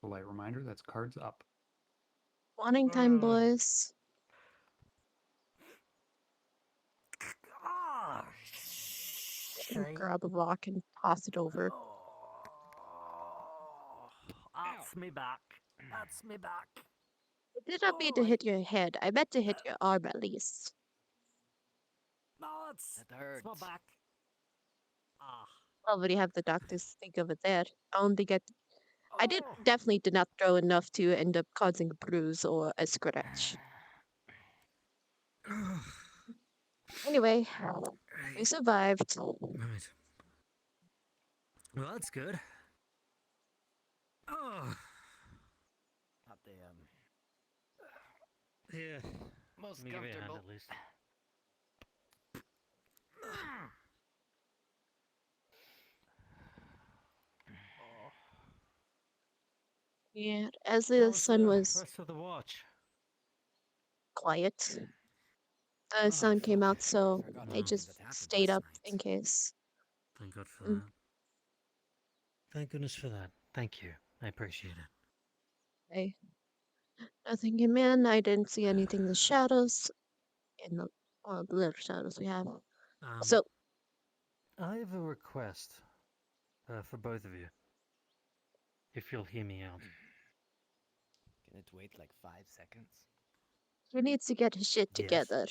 polite reminder, that's cards up. Morning time, boys. Ah, And shit. grab a rock and toss it over. Oh, that's me back. That's me back. It did not mean All to right. hit your head. I meant to hit your arm at least. No, it's That hurt. my back. Ah. Well, when you have the doctors think of it there. I don't think I Oh. definitely did not throw enough to end up causing a bruise or a scratch. Anyway, we Right. survived. Right. Well, that's good. Oh, Not the yeah. most Let me give you a hand comfortable. at least. Oh. Yeah, as How the was sun the was rest of the watch? quiet, the Oh, sun came fuck. out, so Forgot I everything just that happened stayed last up night. in case. Thank God for Mm. that. Thank goodness for that. Thank you. I appreciate it. I nothing came in. I didn't see anything in the shadows, in the little shadows we have. So I have a request for both of you. If you'll hear me out. Can it wait like 5 seconds? he needs to get his shit Yes. together.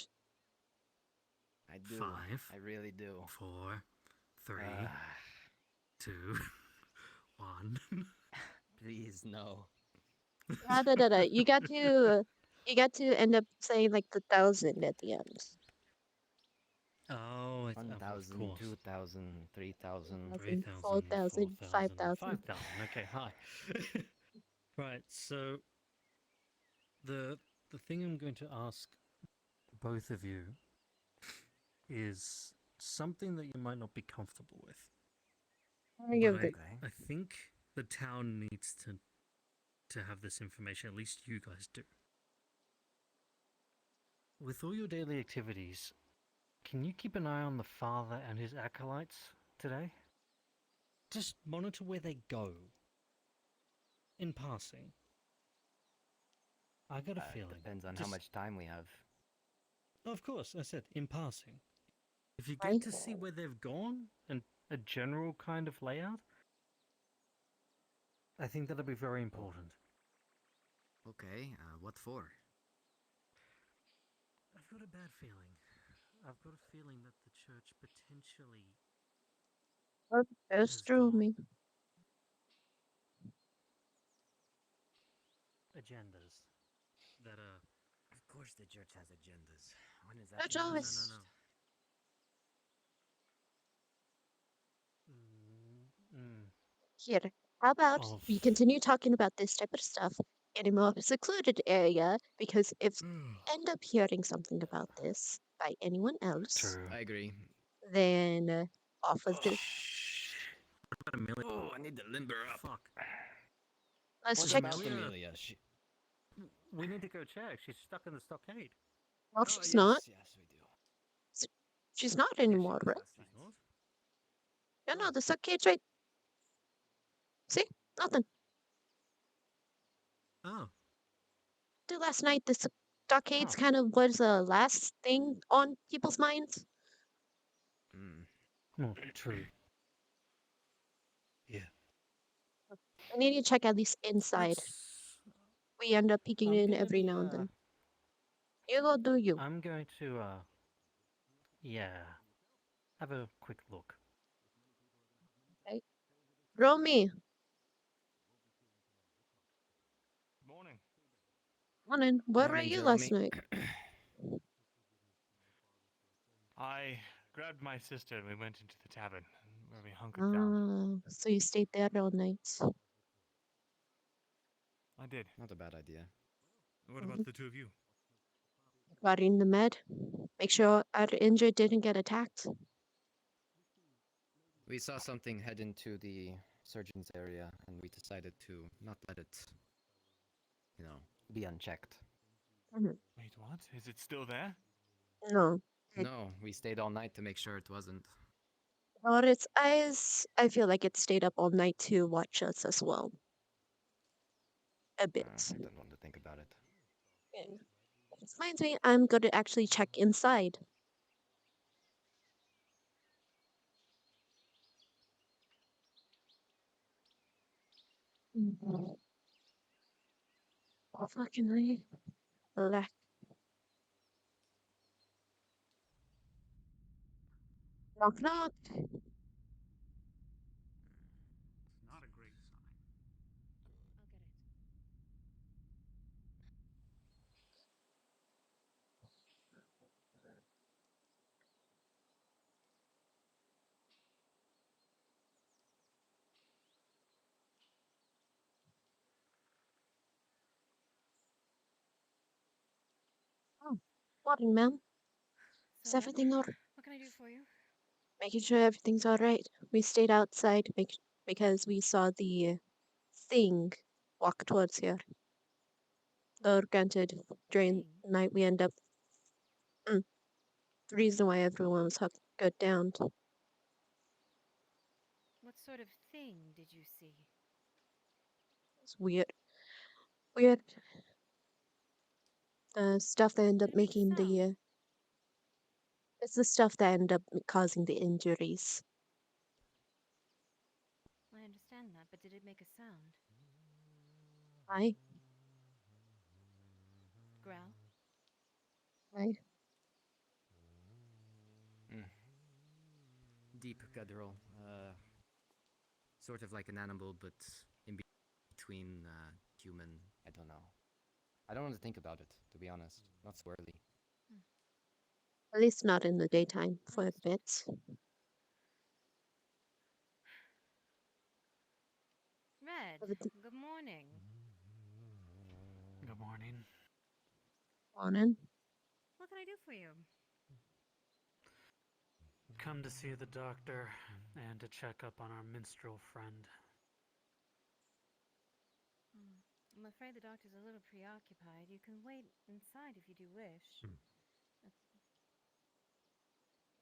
I do. 5, I really do. 4, 3, Ah, 2, 1. please, no. No. You got to end up saying like the 1,000 at the end. Oh, of 1,000, course. 2,000, 3,000. 1,000, 3,000, 4,000, 4,000, 5,000. 5,000. Okay, hi. Right, so the thing I'm going to ask both of you is something that you might not be comfortable with. You're But good. Okay. I think the town needs to have this information, at least you guys do. With all your daily activities, can you keep an eye on the father and his acolytes today? Just monitor where they go. In passing. I got a feeling. Depends on how Just- much time we have. Of course, I said in passing. If you Right. get to see where they've gone and a general kind of layout, I think that'll be very important. Okay, what for? I've got a bad feeling. I've got a feeling that the church potentially Goes has through got me. agendas that are. Of course the church has agendas. When is that Church been always- changed? No. Here, how about Of- we continue talking about this type of stuff in a more secluded area? Because if end up hearing something about this by anyone else, True. I agree. then off of this. What about Amelia? Oh, I need to limber up. Fuck. Let's What check. about Amelia? Amelia? We need to go check. She's stuck in the stockade. Well, Oh, she's yes, not. yes, we do. She's not Yeah, she anymore, was right? last She's night. not? No, the stockade's right. See, nothing. Oh. Do last night the stockade's Huh. kind of was the last thing on people's minds. Oh, true. Yeah. I need to check at least inside. We end up peeking in every now and then. You go do you. I'm going to, yeah, have a quick look. Okay. Romy, Morning. morning. Where were Morning, you last Jeremy. night? I grabbed my sister and we went into the tavern where we hunkered down. So you stayed there all night. I did. Not a bad idea. What about the two of you? Got in the med. Make sure our injured didn't get attacked. We saw something head into the surgeon's area, and we decided to not let it, be unchecked. Wait, what? Is it still there? No. No, we stayed all night to make sure it wasn't. Or its eyes, I feel like it stayed up all night to watch us as well. a bit. I don't want to think about it. Okay. This reminds me, I'm going to actually check inside. Mhm. Oh, fucking hell. Black. Knock, knock. It's not a great sign. Oh, morning, ma'am. Is Solan, everything all right? what can I do for you? Making sure everything's all right. We stayed outside because we saw the thing walk towards here. Though granted, during Thing? the night we end up. Mm, the reason why everyone was hunkered down. What sort of thing did you see? It's weird. Weird. The stuff that end Did up it make a making the. sound? It's the stuff that end up causing the injuries. I understand that, but did it make a sound? Right? Growl? Right? Mm. Deep guttural. Sort of like an animal, but in between human. I don't know. I don't want to think about it, to be honest. Not so early. At least not in the daytime for a Understood. bit. Red, For the good morning. Good morning. morning. What can I do for you? Come to see the doctor and to check up on our minstrel friend. Hmm. I'm afraid the doctor's a little preoccupied. You can wait inside if you do wish. That's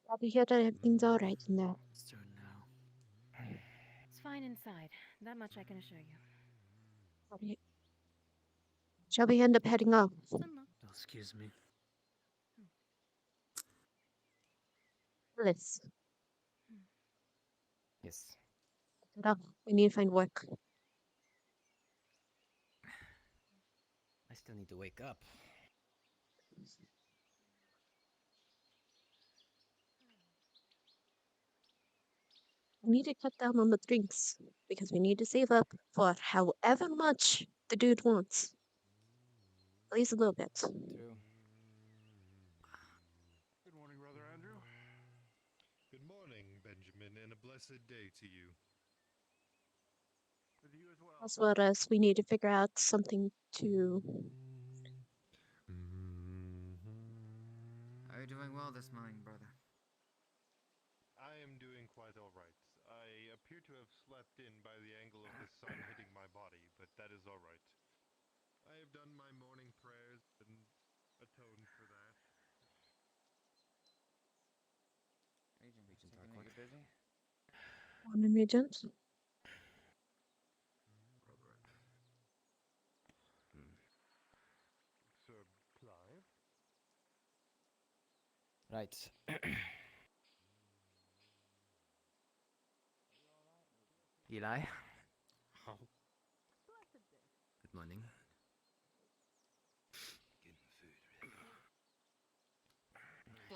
Glad to hear that everything's all right in there. Let's do it now. it's fine inside. That much I can assure you. Okay. Shall we end up heading off? It's unlocked. Oh, excuse me. Liz, Yes. get up. We need to find work. I still need to wake up. We need to cut down on the drinks because we need to save up for however much the dude wants. At least a little bit. True. Good morning, Brother Andrew. Good morning, Benjamin, and a blessed day to you. With you as well. As well as we need to figure out something to. Are you doing well this morning, brother? I am doing quite all right. I appear to have slept in by the angle of the sun hitting my body, but that is all right. I have done my morning prayers and atoned for that. Agent, Agent thinking that Harcourt. you're busy? Morning, Regent. Sir Clive? Right. Eli? Oh. Good morning.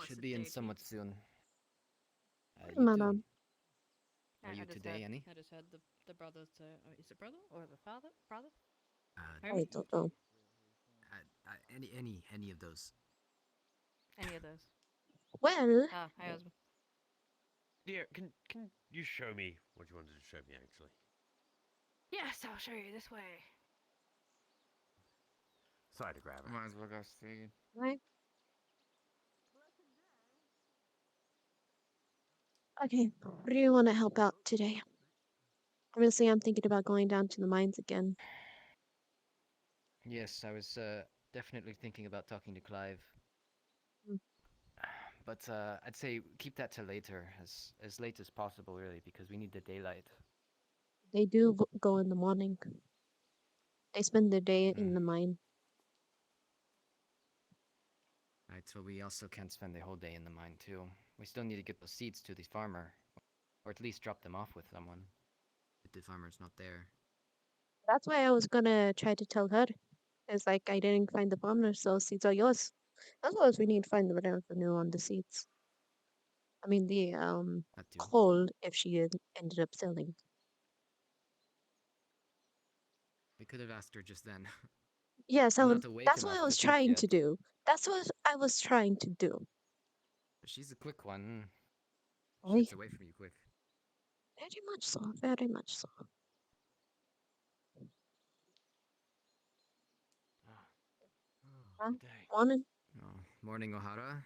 Should be in somewhat soon. You too. Madam. Are you today, Annie? I just had the brother to. Is it brother or the father? Brother? I don't know. Any of those. Any of those? Well, Ah, hi, husband. Dear, can you show me what you wanted to show me, actually? Yes, I'll show you this way. Sorry to grab her. Might as well go see. right? Okay, what do you want to help out today? Honestly, I'm thinking about going down to the mines again. Yes, I was definitely thinking about talking to Clive. Mm. But I'd say keep that till later, as late as possible, really, because we need the daylight. They do go in the morning. They spend their day in the mine. Right, so we also can't spend the whole day in the mine too. We still need to get those seeds to the farmer, or at least drop them off with someone. If the farmer's not there. That's why I was gonna try to tell her. It's like I didn't find the farmer, so seeds are yours. As well as we need to find the revenue on the seeds. I mean the That too. coal if she ended up selling. We could have asked her just then. Yes, I'm not awake that's what I enough was to think trying yet. to do. That's what I was trying to do. She's a quick one. She Right? gets away from you quick. Very much so. Very much so. Huh? Good day. Morning. Oh, morning, O'Hara.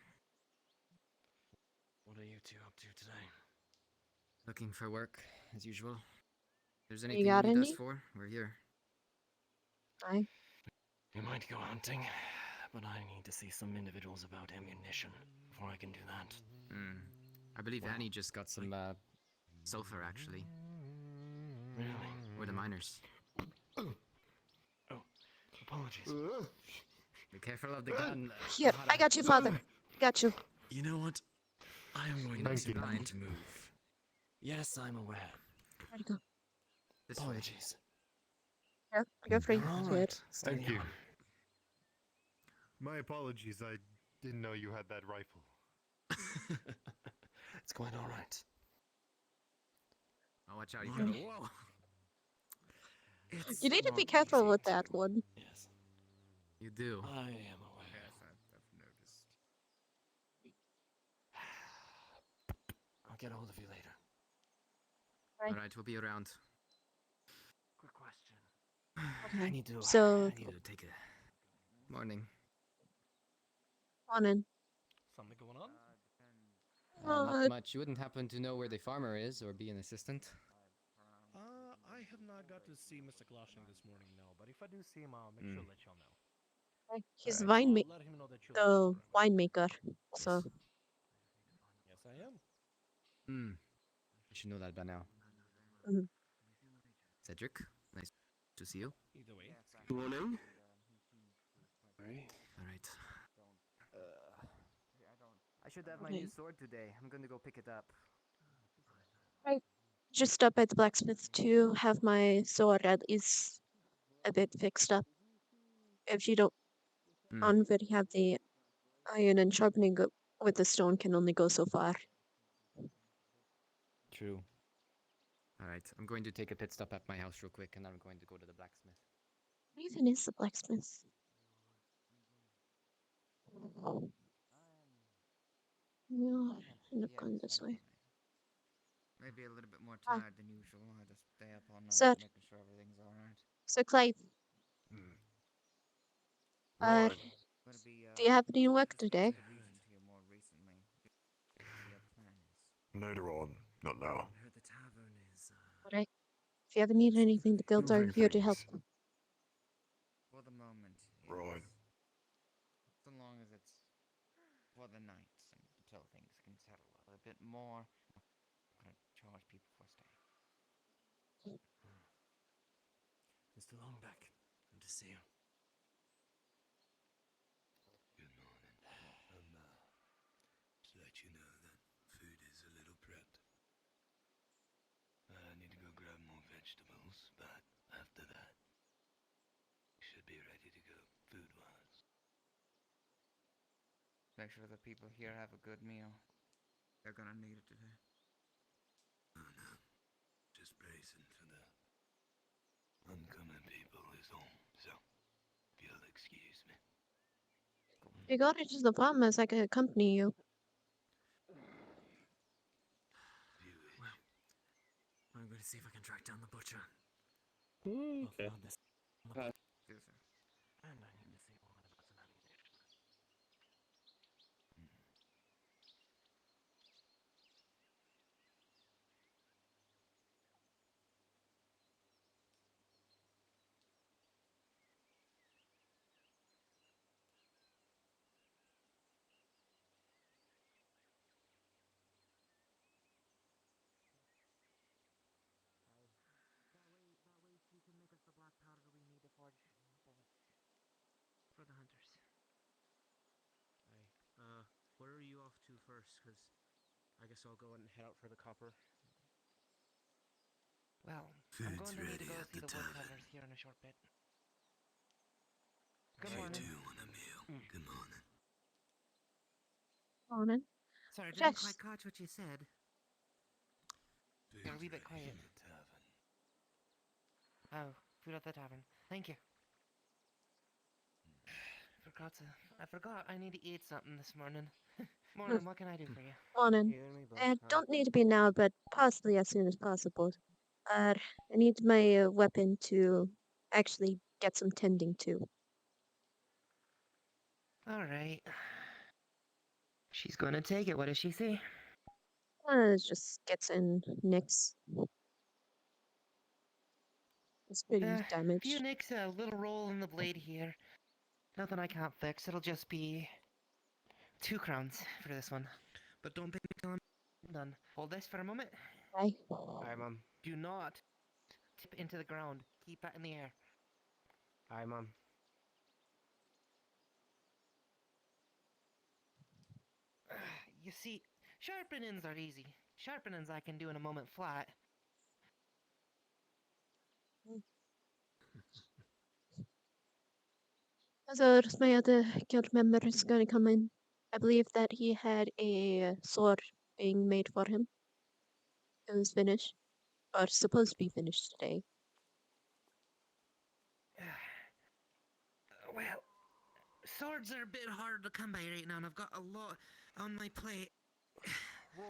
What are you two up to today? Looking for work, as usual. If there's You anything you got need us any? for, we're here. Aye. We might go hunting, but I need to see some individuals about ammunition before I can do that. Hmm. I believe Well, Annie just got some sulfur, actually. Really? Or the miners. Oh, apologies. Be careful of the gun. Here, I O'Hara. got you, father. I got you. You know what? I am going Thank to you. need to move. Yes, I'm aware. Where'd it go? This way. Apologies. Yeah, you're free. You're all Good. right. Steady Thank you. on. My apologies, I didn't know you had that rifle. It's quite all right. Oh, watch out, you Right. gotta. Whoa! You need to not be careful easy with that to- one. Yes, You do. I am aware. Yes, I've noticed. I'll get a hold of you later. Right. Alright, we'll be around. Quick question. Okay. I need to. So, I need to take a. Morning. morning. Something going on? Not much. You wouldn't happen to know where the farmer is or be an assistant? I have not got to see Mr. Gloshing this morning, no. But if I do see him, I'll make sure to let y'all know. He's Alright. the I'll let him know that you're the looking for him. winemaker. So, Yes, I am. Hmm. You should know that by now. Mhm. Cedric, nice to see you. Either way. Morning. Sorry. Alright. I should have my Okay. new sword today. I'm gonna go pick it up. just stop by the blacksmith to have my sword at least a bit fixed up. If you don't already have the iron and sharpening with the stone can only go so far. True. Alright, I'm going to take a pit stop at my house real quick and I'm going to go to the blacksmith. What even is the blacksmith? No, end up going this way. Maybe a little bit more Ah. tired than usual. I just stay up all night Sir. making sure everything's alright. So Clive, Right. Gonna be, do you have any work just today? recent here more recently. Do you have plans? Later on, not now. I heard the tavern is, Alright. If you ever need anything, the guilds are Moving here to help. things. for the moment. Right. So long as it's for the night and until things can settle a bit more. I'm gonna charge people for staying. Mr. Longback, good to see you. Good morning. Just let you know that food is a little prepped. I need to go grab more vegetables, but after that, should be ready to go food-wise. Make sure the people here have a good meal. They're gonna need it today. Oh no, just bracing for the oncoming people is all. So, if you'll excuse me. You got it to the farmers, I can accompany you. If you wish. I'm going to see if I can track down the butcher. Okay. Found this. Yes, sir. And I need to see what about some ammunition. That way you can make us the black powder we need to forge off to first? Because I guess I'll go and head out for the copper. Well, I'm Food's going to need to ready go at see the the tavern. woodcutters here in a short bit. Good You morning. two want a meal. Good morning. Morning. Sorry, I didn't Yes. quite catch what you said. You're a wee Food's bit ready quiet. at the tavern. Oh, food at the tavern. Thank you. I forgot I need to eat something this morning. Morning, what can I do for you? Morning. You and me both, It huh? don't need to be now, but possibly as soon as possible. I need my weapon to actually get some tending to. Alright. She's gonna take it. What does she say? It just gets in nicks. It's pretty Few damaged. nicks, a little roll in the blade here. Nothing I can't fix. It'll just be 2 crowns for this one. But don't pay me till I'm done. Hold this for a moment. Bye. Aye, Mom. Do not tip into the ground. Keep that in the air. Aye, Mom. You see, sharpenings are easy. Sharpenings I can do in a moment flat. So my other guild member is going to come in. I believe that he had a sword being made for him. It was finished, or supposed to be finished today. Well, swords are a bit hard to come by right now, and I've got a lot on my plate. I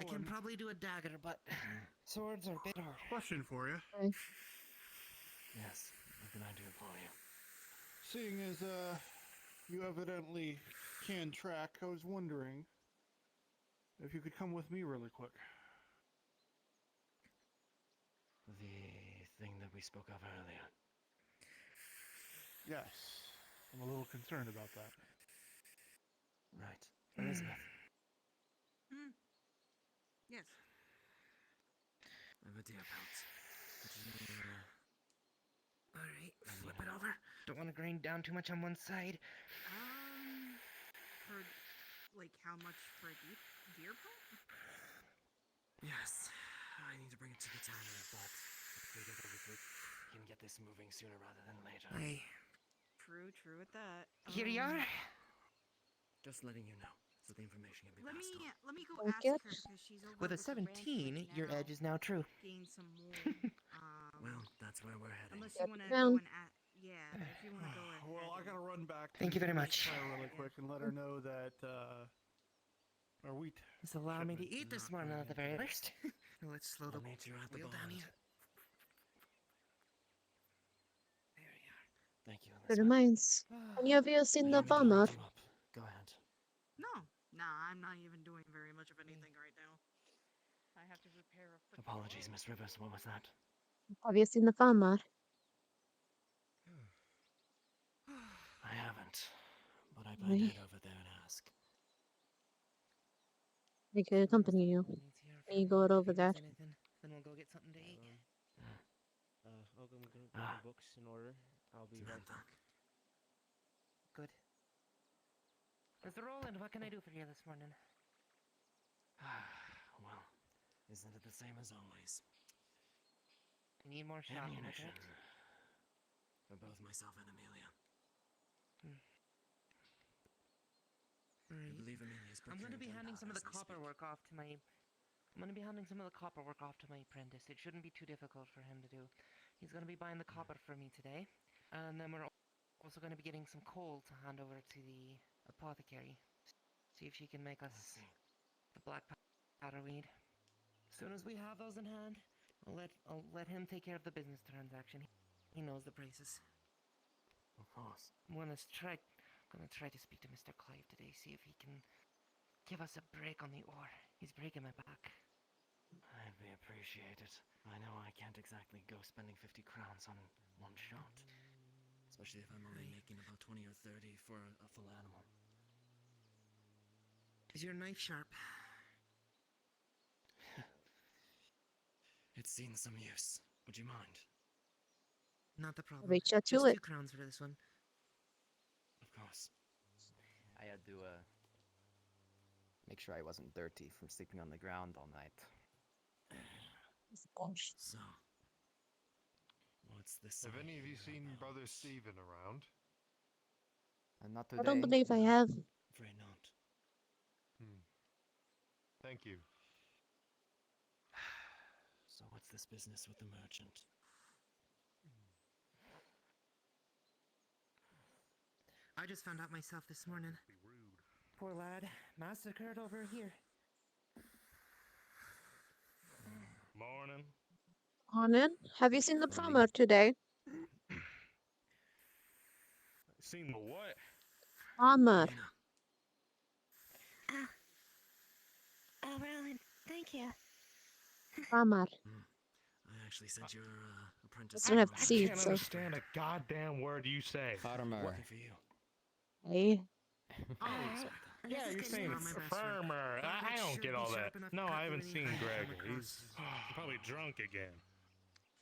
can Roland, probably do a dagger, but swords are a bit hard. question for you. Right. Yes, what can I do for you? Seeing as you evidently can track, I was wondering if you could come with me really quick. The thing that we spoke of earlier. Yes, I'm a little concerned about that. Right. Elizabeth, Yes. I have a deer pelt. Alright, flip it over. Don't want to grind down too much on one side. For, like, how much for a deer pelt? Yes, I need to bring it to the tanner, but I figured that we can get this moving sooner rather than later. True at that. Here you are. Just letting you know, so the information can be Let passed me on. let me go Thank ask you. her because she's over With a the ranch 17, right your now, edge is now true. gain some more. Well, that's where we're heading. Unless Yep, you want to well. go and yeah, but if you want to go ahead. Well, I gotta run back. Thank you very Miss much. Claire really quick and let her know that our wheat. Just allow me to shipment eat this not morning going at the into very the- least. Let's slow the We'll meet you at the wheel down bond. here. There we are. Thank you, It Elizabeth. reminds. Any of you seen the farmer? Go ahead. No, I'm not even doing very much of anything right now. I have to repair a frickin' Apologies, boat. Miss Rivers. What was that? Have you seen the farmer? I haven't, but I plan to head over there and ask. I could accompany you. Needs here for You a go moment if over he needs that. anything. Then we'll go get something to eat. I'll go get the books in order. I'll be right back. Good. Mr. Roland, what can I do for you this morning? Well, isn't it the same as always? You need more shot, Ammunition. correct? For both myself and Amelia. I Right. believe Amelia's I'm going to be procuring handing some of the gunpowder as we copper speak. work off to my. I'm going to be handing some of the copper work off to my apprentice. It shouldn't be too difficult for him to do. He's going to be buying the copper for me today, and then we're also going to be getting some coal to hand over to the apothecary. See if she can make us the black powder weed. As soon as we have those in hand, I'll let him take care of the business transaction. He knows the prices. Of course. I'm gonna try to speak to Mr. Clive today, see if he can give us a break on the ore. He's breaking my back. I'd be appreciated. I know I can't exactly go spending 50 crowns on one shot. Especially if I'm only making about 20 or 30 for a full animal. Is your knife sharp? It's seen some use. Would you mind? Not the problem. Reach out to Just it. 2 crowns for this one. Of course. I had to make sure I wasn't dirty from sleeping on the ground all night. Gosh. So, what's this? Have I any of you hear seen about? Brother Stephen around? Not I don't today. believe I have. Afraid not. Thank you. So what's this business with the merchant? I just found out myself this morning. Poor lad, massacred over here. Morning. Onan, have you seen the Morning. farmer today? Seen the what? Farmer. Lena, Oh, Roland, thank you. Farmer. I actually sent your apprentice. Doesn't have on the a seeds, Can't so. understand a goddamn word you say. Farmer. Working for you. Hey. Alright. Yeah, you're saying Not my best friend. farmer. I don't should get be all that. sharp enough to No, cut I through haven't any seen hide you Greg. come across. He's probably drunk again.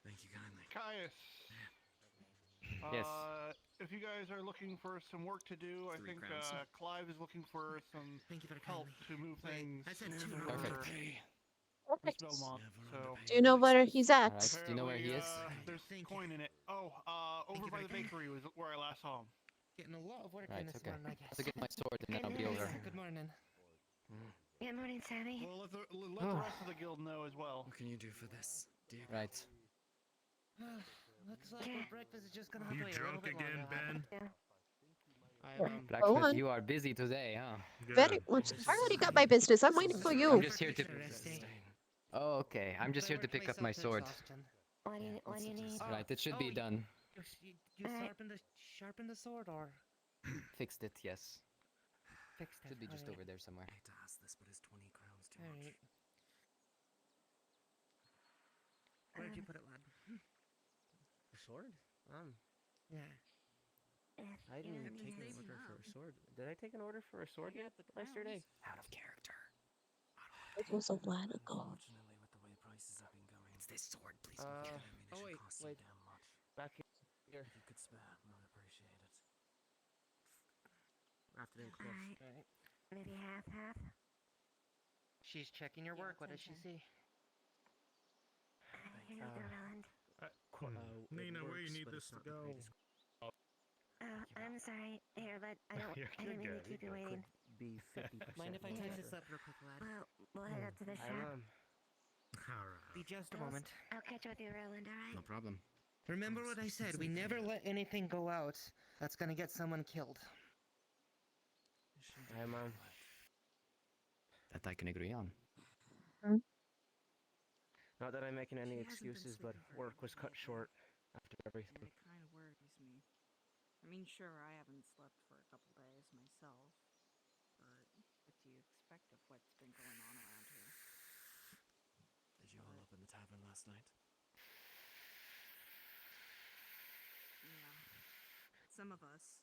Thank you kindly. Caius. Yes. If you guys are looking for some work to do, I 3 think crowns. Clive is looking for some Thank you very help kindly. to move Wait, things I said two smoother crowns. for Perfect. Miss Belmont. Never So underpay Do you know your where experts. he's at? Alright, do you know where he is? there's Thank you. coin in it. Oh, over you by very the kindly. bakery was where I last saw him. Getting a lot of work Right, in this okay. morning, I guess. I'll get my sword and then I'll be Good over. Good morning. Good morning, Sammy. Well, let the rest of the guild know as well. What can you do for this, dear? Right. Looks like our breakfast is just gonna have to You wait a little drunk bit again, longer. Ben? I am. Go Blacksmith, on. you are busy today, huh? Very Good. much. I already got my business. I'm waiting for you. I'm just here to. Oh, okay. I'm just here to pick up my sword. What do you need? Right, it should be done. You sharpened the sword or Fixed it, yes. fixed it? Should be just Alright. over there somewhere. I hate to ask this, but is 20 crowns too Alright. much? Where'd you put it, lad? A sword? Yeah. I didn't take an order for a sword. Did I take an order for a sword yesterday? Out of character. It was a while ago. Unfortunately, with the way prices have been going, It's this sword, please. ammunition wait, costs wait. so damn much. Back here. If you could spare, I would appreciate it. After them close. Alright. Maybe half. She's checking your work. What does she see? Here you go, Roland. It Nina, where you works, need but this it's to not the go? greatest. Oh, I'm sorry. Here, but I You're didn't mean to good, keep you you're good. waiting. Be 50%. Mind if I touch longer. this up real quick, lad? Well, we'll head up to the I shop. am. Alright. Be just a I'll- moment. I'll catch up with you, Roland, alright? No problem. Remember what I said. We never let anything go out that's gonna get someone killed. I am. That I can agree on. Not that I'm making any She hasn't been excuses, but sleeping very work good was cut lately. short after everything. It kind of worries me. I mean, sure, I haven't slept for a couple days myself, but what do you expect of what's been going on around here? Did you all up in the tavern last night? Yeah, some of us.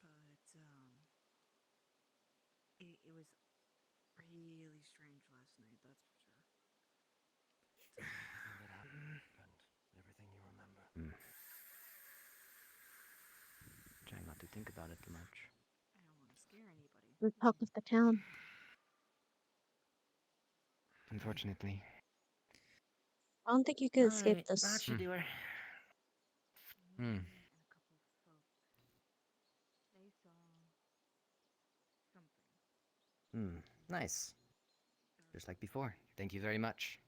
But, it was really strange last night, that's for sure. Everything that happened and everything you remember. Trying not to think about it too much. I don't want to scare anybody. The talk of the town. Unfortunately. I don't think you can escape Alright, this. that should do her. Hmm. And a couple of folks. They saw something. Nice. Just like before. Thank you very much.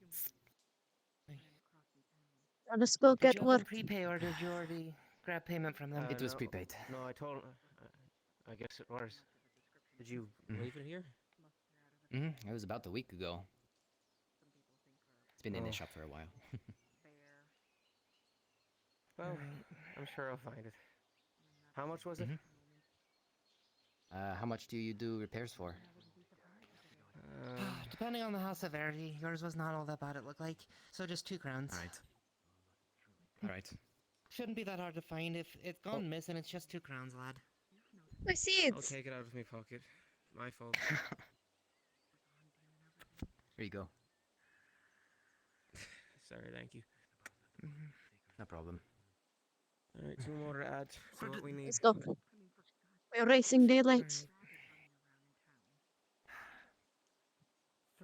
I'll just go Did get you have work. them prepay or did you already grab payment from them? It was No. prepaid. No, I told. I guess it was. Did you leave it here? It was about a week ago. It's been in the shop for a while. Well, I'm sure I'll find it. How much was it? How much do you do repairs for? Depending on the house severity, yours was not all that bad, it looked like. So just 2 crowns. Alright. Shouldn't be that hard to find. If it's gone missing, it's just 2 crowns, lad. My I'll seeds! take it out of my pocket. My fault. Here you go. Sorry, thank you. No problem. Alright, 2 more to add for what we need. Let's go. We're racing daylight.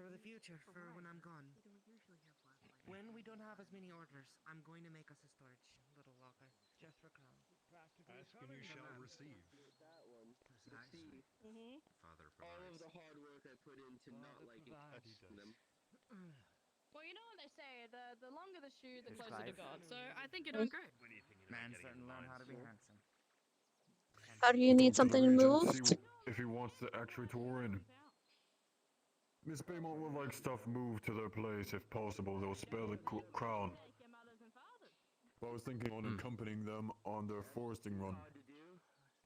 for the future, for when I'm gone. When we don't have as many orders, I'm going to make us a storage little locker just for Crown. Ask and you shall receive. Precisely. Father All of provides. the hard work I put into not liking That he does. them. Well, you know what they say, the longer the shoe, the His closer to life. God. So I think you're doing great. Man certain learn how to be handsome. How do you need something moved? If he wants the actuator in. Miss Baymont would like stuff moved to their place if possible. They'll spare the crown. I was thinking on accompanying them on their foresting run.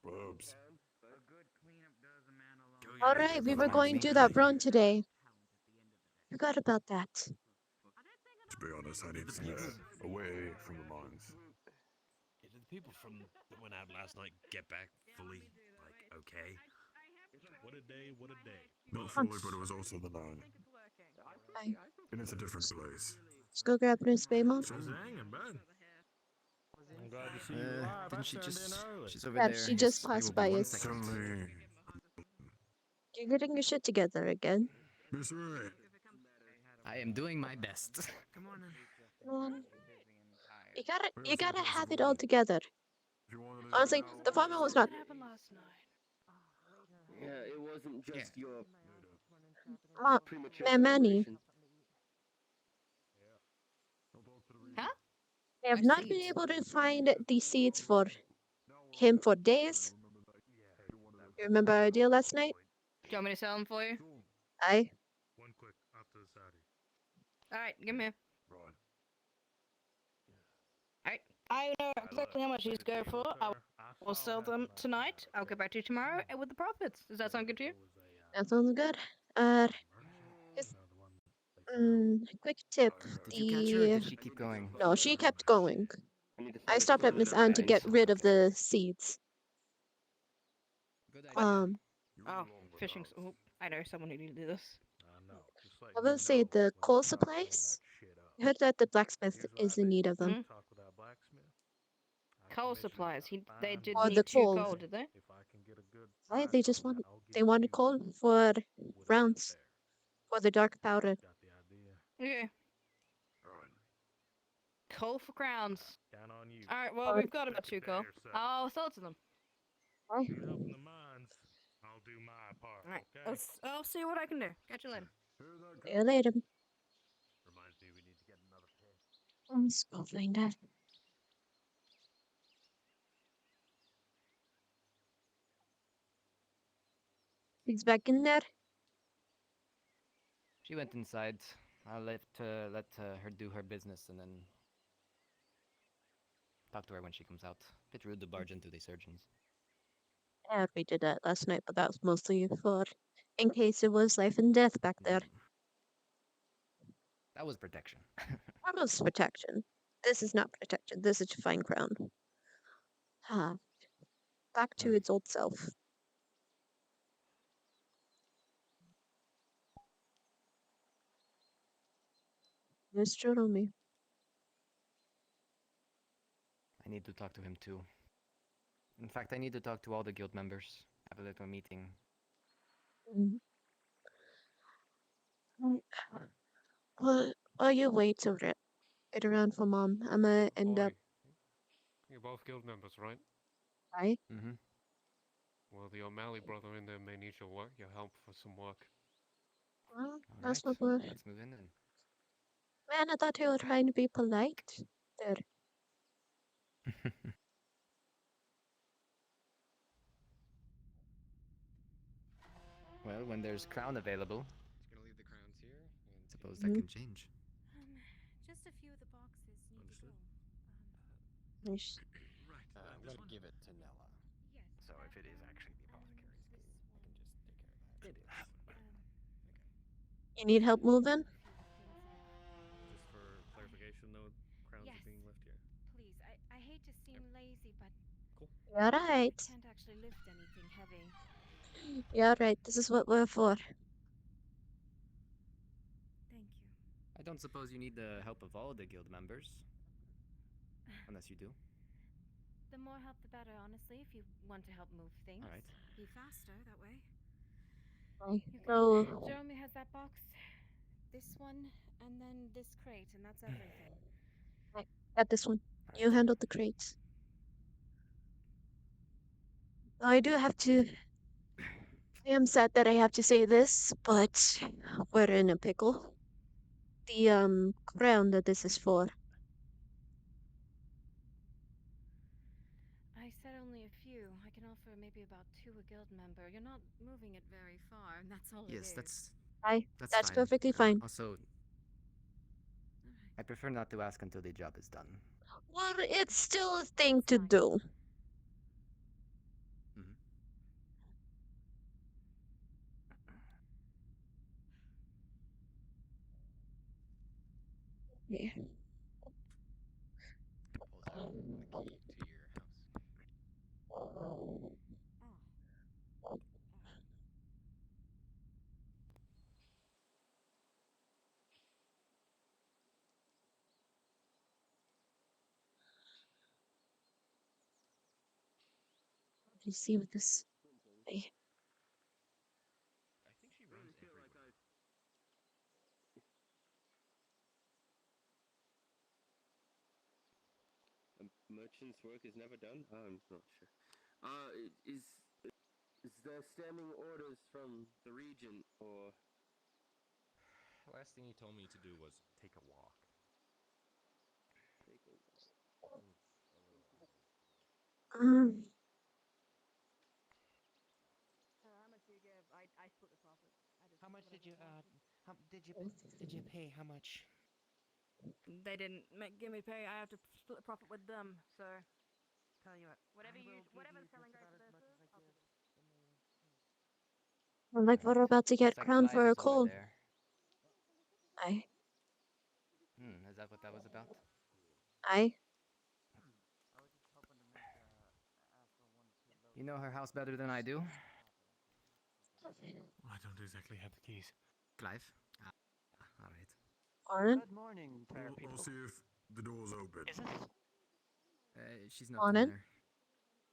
Perhaps. A good cleanup does a man alone. Alright, we were going to do that run today. Forgot about that. To be honest, I need some away from the mines. Did the people from that went out last night get back fully, like, okay? What a day, what a day. Not fully, but it was also the 9. Bye. And it's a different place. Let's go grab Miss Baymont. She's hanging, bud. I'm glad to see you alive. Didn't I she turned just? in early. She's over Yeah, there. she just Yes, I will passed be by one us. second. Certainly. You're getting your shit together again. Miss Ray. I am doing my best. Good morning. Man, you gotta have it all together. Honestly, the farmer was not. What happened last night? Yeah, it wasn't just your premature Man, Manny. celebration. Huh? I have not been able to find the seeds for him for days. You remember our deal last night? Do you want me to sell them for you? Aye. One quick after the Saudi. Alright, give me. Right. Alright. I know exactly how much these go for. I will sell them tonight. I'll get back to you tomorrow with the profits. Does that sound good to you? That sounds good. Just, quick tip. Did you catch her or did she keep going? No, she kept going. need to I find stopped at Miss Anne to get rid of the seeds. Good idea. Oh, fishing. Oh, I know someone who can do this. I will say the coal supplies. I heard that the blacksmith is in need of them. Coal supplies. They did Or need the 2 coal. coal, did they? Why they wanted coal for rounds for the dark powder. Okay. Coal for crowns. Down on you. Alright, well, we've got about 2 coal. I'll sell it to them. You help in the mines, I'll do my part. Alright, Okay. I'll see what I can do. Catch you later. See you later. Reminds me we need to get another pig. Let's go find that. He's back in there. She went inside. I'll let her do her business and then talk to her when she comes out. Bit rude to barge into the surgeons. Yeah, we did that last night, but that was mostly for in case it was life and death back there. That was protection. That was protection. This is not protection. This is to find crown. Back to its old self. Just on me. I need to talk to him too. In fact, I need to talk to all the guild members. Have a little meeting. Well, while you wait to get around for mom, I'm gonna end up. You're both guild members, right? Right? Mm-hmm. Well, the O'Malley brother in there may need your help for some work. Well, that's what we're. Let's move in then. Man, I thought you were trying to be polite. There. Well, when there's crown available. Just gonna leave the crowns here. And Suppose that can change. Just a few of the boxes need to go. Nice. right. I'm gonna give it to Nella. Yes. So if it is actually the apothecary's key, I can just take care of that. You need help moving? Just for clarification, though, crowns Yes. are being left here. Please, I hate to seem lazy, but Cool. You're right. I can't actually lift anything heavy. You're right. This is what we're for. Thank you. I don't suppose you need the help of all the guild members. Unless you do. The more help, the better, honestly, if you want to help move things. Alright. Be faster that way. Right. You So, Jeremy has that box. this one, and then this crate, and that's everything. I got this one. You handled the crates. I do have to. I am sad that I have to say this, but we're in a pickle. The crown that this is for. I said only a few. I can offer maybe about 2 a guild member. You're not moving it very far, and that's all it Yes, is. That's fine. perfectly fine. Also, I prefer not to ask until the job is done. Well, it's still a thing to do. Yeah. You see what this. Hey. I think she runs everywhere. A merchant's work is never done? I'm not sure. Is there standing orders from the regent, or... Last thing he told me to do was take a walk. Take a walk. How much do you give? I split the profit. How much did you did you pay? How much? They didn't give me pay. I have to split the profit with them. So Tell you what. whatever the selling just rate about for as this much is, as I I'll could. Well, like we're about to get Looks like crowned Clive for a is over cold. there. Aye. Is that what that was about? Aye. You know her house better than I do. I don't exactly have the keys. Clive? All right. Arnon? Good morning, fair people. I'll see if the door's open. Is this She's not Arnon? in there.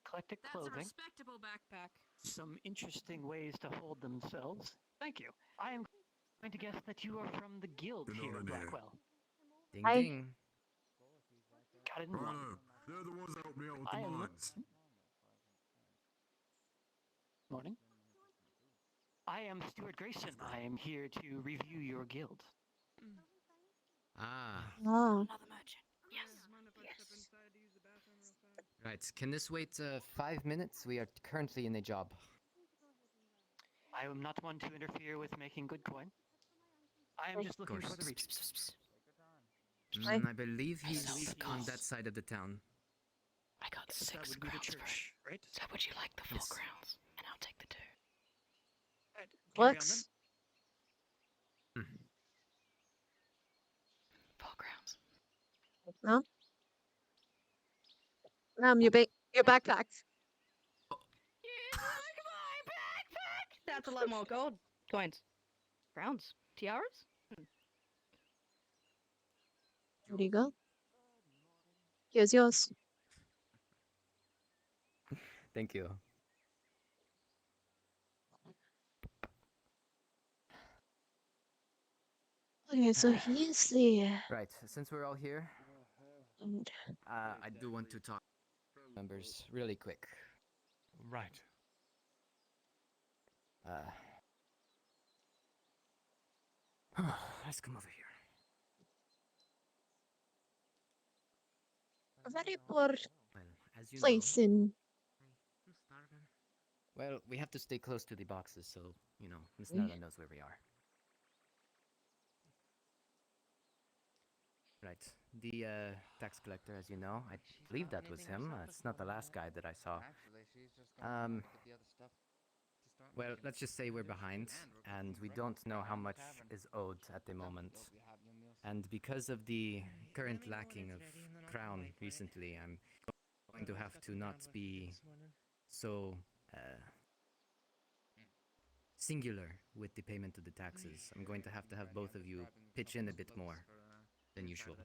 eclectic That's a clothing? respectable backpack. Some interesting ways to hold themselves. Thank you. I am going to guess that you are from the guild They're here not at in here. Blackwell. Ding Aye. ding. Got it in I one. know. They're the ones that helped me out with I the am- mines. Morning. I am Stuart Grayson. I am here to review your guild. Ah. Oh. Another merchant. Yes. Right. Can this wait 5 minutes? We are currently in a job. I am not one to interfere with making good coin. I am just looking for the regent. I believe he's on that side of the town. I got That 6 would be the crowns for it. church, right? So would you like the 4 Yes. crowns? And I'll take the 2. Carry on Flex. then. 4 crowns. No? Your backpack. That's a lot more gold coins. Crowns. Tiaras? There you go. Here's yours. Thank you. Okay, so he's the. Right. Since we're all here, And I do want to talk members really quick. Right. Let's come over here. a very poor Well, as you place know, in. I'm starving. well, we have to stay close to the boxes, so Miss Nella knows where we are. Right. The tax collector, as you know, I believe that was him. It's not the last guy that I saw. Actually, she's just gonna look at the other stuff to start Well, making let's just say we're behind, and we don't know how much is owed at the Okay, moment. you'll be having your meal soon. And because of the current Let me know when lacking it's of ready and then I'll crown wait for it. recently, I'm going to Otherwise, have got to some not groundwork to do be this morning. so singular with the payment of the taxes. I'm going to have both of you pitch in a bit more than usual.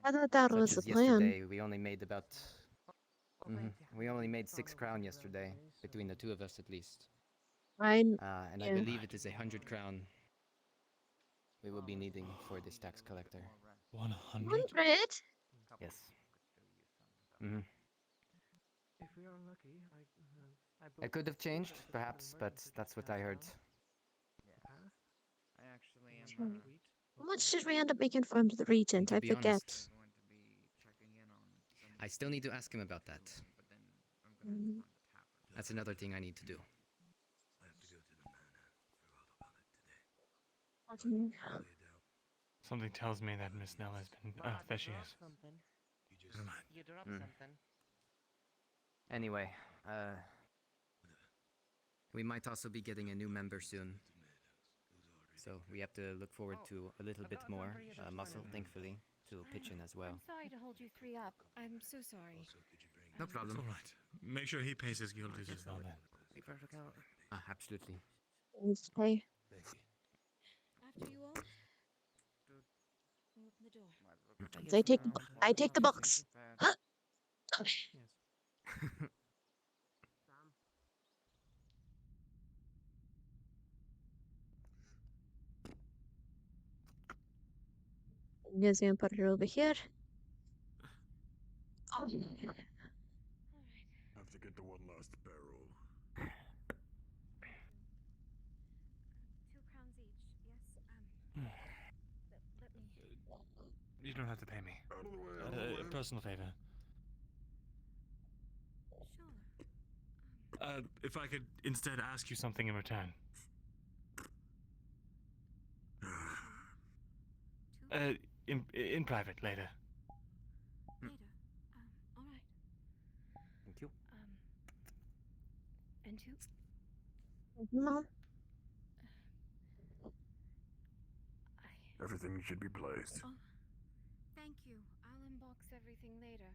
I thought that Such was the as plan. yesterday, we only made about. We only made 6 crown yesterday, between the two of us at least. Fine. And I Yeah. believe it is 100 crown we will be needing for this tax collector. 100? 100? Yes. Mm-hmm. If we are lucky, I could have changed, perhaps, but that's what I heard. I actually am. Hmm. How much did we end up making from the regent? To I be forget. honest, I still need to ask him about that. Mm. That's another thing I need to do. Okay. Something tells me that Miss Nell has been. There she is. You dropped Mm. something. Anyway, we might also be getting a new member soon. So we have to look forward to a little bit more muscle, thankfully, to pitch in as well. I'm sorry to hold you three up. I'm so sorry. No problem. All right. Make sure he pays his guild dues as well then. Absolutely. Please pay. After you all, we'll open the door. I take the box. Okay. I'm just gonna put it over here. Oh. Have to get the one last barrel. 2 crowns each. Yes. Let me. You don't have to pay me. Out of the way, out of the way. A personal favor. Sure. If I could instead ask you something in return. In private later. Later. All right. Thank you. And you? No. Everything should be placed. Oh, thank you. I'll unbox everything later.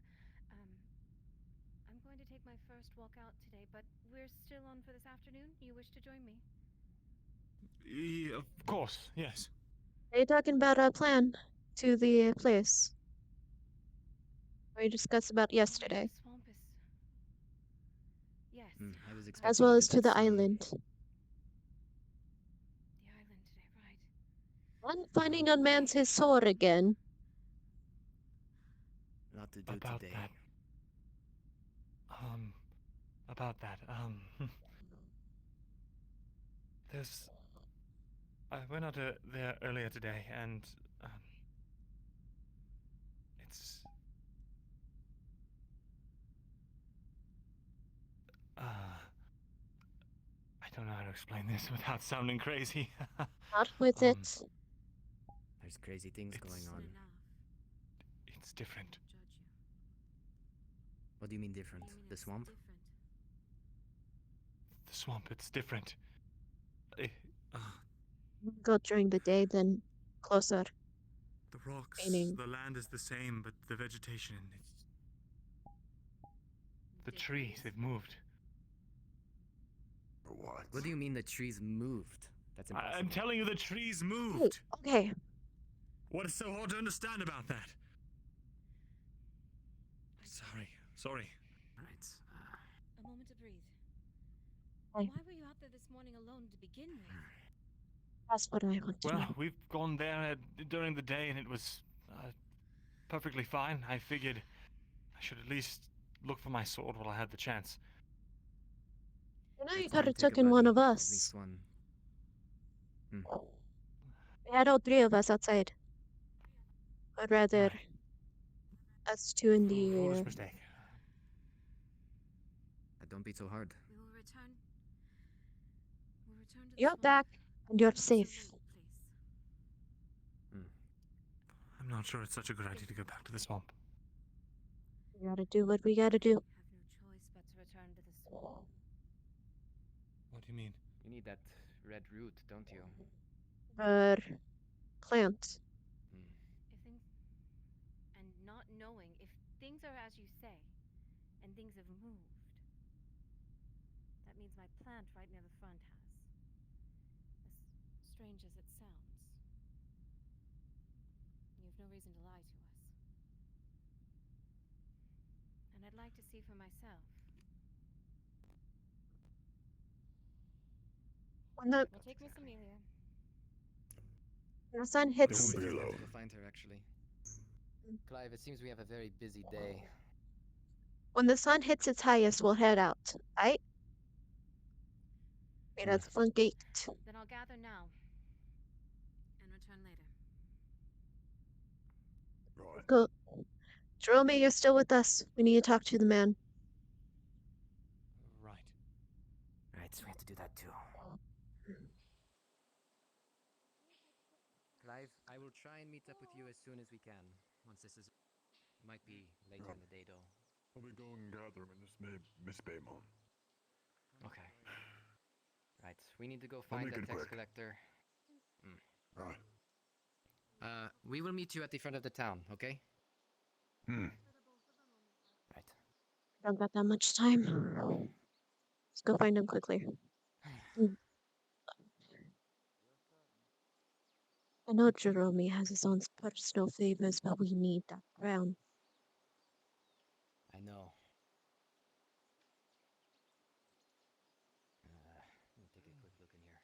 I'm going to take my first walk out today, but we're still on for this afternoon. You wish to join me? Of course, yes. Are you talking about our plan to the place we discussed about yesterday? The swamp is. Yes. I was As expecting well to as do to that the soon. island. The island today, right. And finding unmans his sword again. Not to do About today. that. About that. There's. I went out there earlier today, and it's. I don't know how to explain this without sounding crazy. Not with it. There's crazy things going on. It's different. What do you mean different? The swamp? The swamp, it's different. Go during the day, then closer. The rocks, Meaning- the land is the same, but the vegetation, it's... The trees, they've moved. What? What do you mean the trees moved? That's impossible. I'm telling you, the trees Hey, moved! okay. What is so hard to understand about that? Sorry. Right. A moment to breathe. Hey. Why were you out there this morning alone to begin with? That's what I want to Well, know. we've gone there during the day, and it was perfectly fine. I figured I should at least look for my sword while I had the chance. You know, you Next could time, have take a taken one of buddy, At us. least one. We had all three of us outside. I'd rather Right. us two in the. Foolish mistake. Don't be so hard. We will return. We'll return to the You're swamp. back and you're Not so safe. late, please. I'm not sure it's such a good idea to go back to the swamp. We gotta do what we gotta do. Have no choice but to return to the swamp. What do you mean? You need that red root, don't you? Plant. If things and not knowing if things are as you say, and things have moved, that means my plant right near the front has. As strange as it sounds. You have no reason to lie to us. And I'd like to see for myself. Well, no, We'll take Miss Amelia. The sun We hits. have to go find her, actually. Clive, it seems we have a very busy day. When the sun hits its highest, we'll head out. Right? Right at the front gate. Then I'll gather now and return later. Right. Go. Jerome, you're still with us. We need to talk to the man. Right. Right, so we have to do that too. Clive, I will try and meet up with you as soon as we can. Once this is... Might be later in the day, though. I'll be going and gather him in this Miss Baymont. Okay. Right, we need to go find make that it tax quick. collector. Right. We will meet you at the front of the town, okay? Right. Don't got that much time. Let's go find him quickly. I know Jerome has his own personal favors, but we need that crown. I know. Let me take a quick look in here.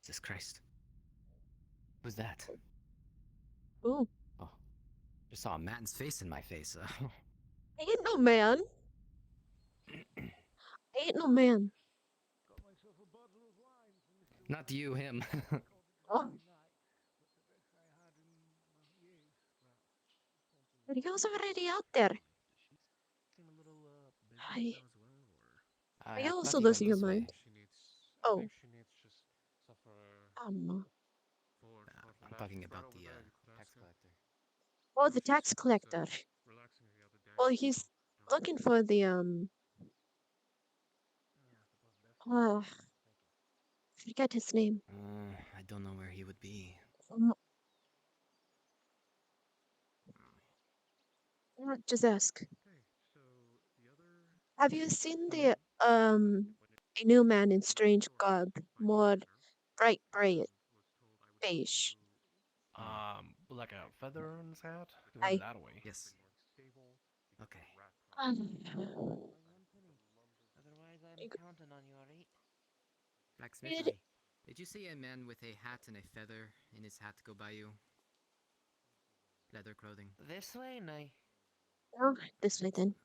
Jesus Christ. Who's that? Ooh. Oh. Just saw a man's face in my face. I ain't no man. I ain't no man. Not you, him. Oh. But he was already out there. I also Not losing even your this way. mind. Oh. I don't know. I'm talking about the tax collector. Oh, the tax collector. Well, he's looking for the forget his name. I don't know where he would be. Just ask. Have you seen the a new man in strange garb, more bright beige? Like a feather in his hat? I- That away. Yes. Okay. Otherwise, I'm counting on you, alright? Blacksmith, Did- did you see a man with a hat and a feather in his hat go by you? Leather clothing. This way, nay. Oh, this way then.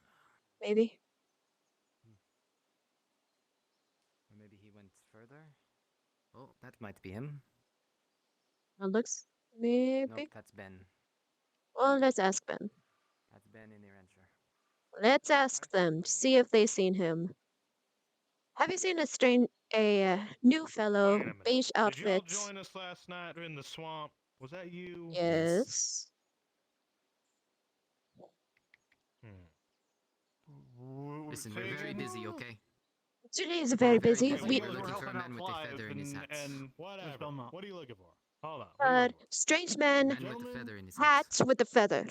Maybe. Or maybe he went further? Oh, that might be him. It looks maybe. Nope, that's Ben. Well, let's ask Ben. That's Ben in the rancher. Let's ask them to see if they seen him. Have you seen a new fellow, Wait a minute. beige Did y'all outfits? join us last night in the swamp? Was that you? Yes. Listen, we're very busy, okay? Today is very busy. busy. We We're looking for a man with a feather in his hat. Whatever. What are you looking for? Hold on. strange A man, man with a feather in his hat. hat with a feather.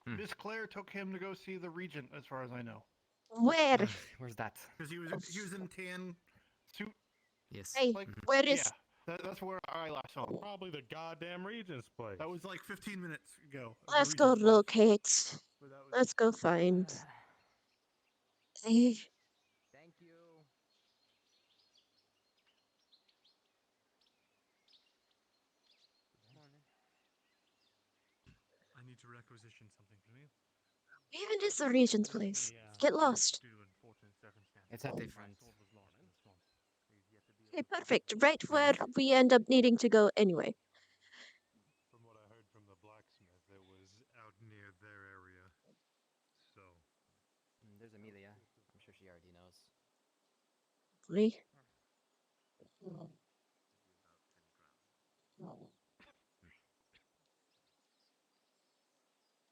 Miss Claire took him to go see the regent, as far as I know. Where? Where's that? Because he was in tan suit. Yes. Hey, where is? Yeah, that's where I last saw him. Probably the goddamn regent's place. That was like 15 minutes ago. Let's go locate. Let's go find. Hey, Thank you. I need to requisition something from you. even is the regent's place. Get lost. It's at the front. Okay, perfect. Right where we end up needing to go anyway. From what I heard from the blacksmith, it was out near their area. So. There's Amelia. I'm sure she already knows. Lee.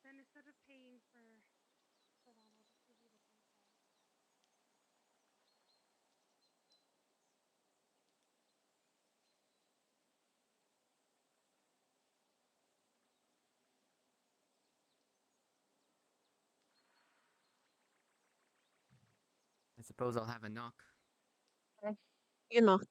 Then instead of paying for that, I'll just give you the pencil. I suppose I'll have a knock. You knock.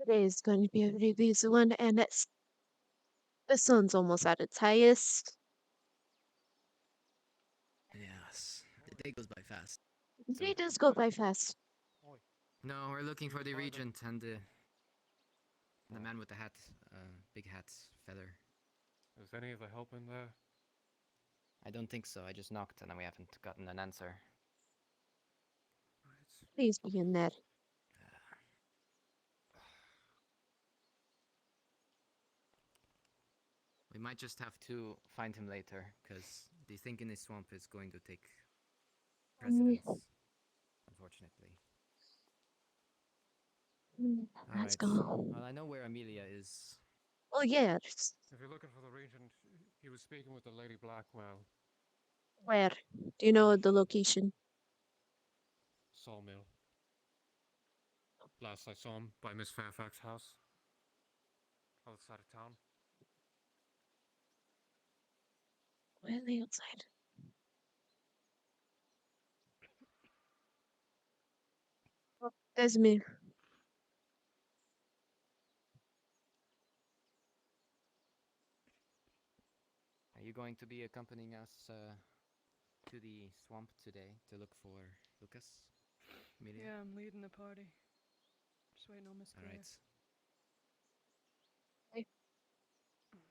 Today is going to be a really busy one, and the sun's almost at its highest. Yes, the day goes by fast. The day does go by fast. No, we're looking for the regent and the man with the hat, big hat, feather. Is any of the help in there? I don't think so. I just knocked and we haven't gotten an answer. Please be in there. We might just have to find him later, because the thing in the swamp is going to take precedence, unfortunately. Let's Alright. go. Well, I know where Amelia is. Oh, yeah. If you're looking for the regent, he was speaking with the Lady Blackwell. Where? Do you know the location? Sawmill. Last I saw him by Miss Fairfax's house. Outside of town. Really outside. Oh, there's me. Are you going to be accompanying us to the swamp today to look for Lucas? Amelia? Yeah, I'm leading the party. Just waiting on Miss Claire. Alright. Hey.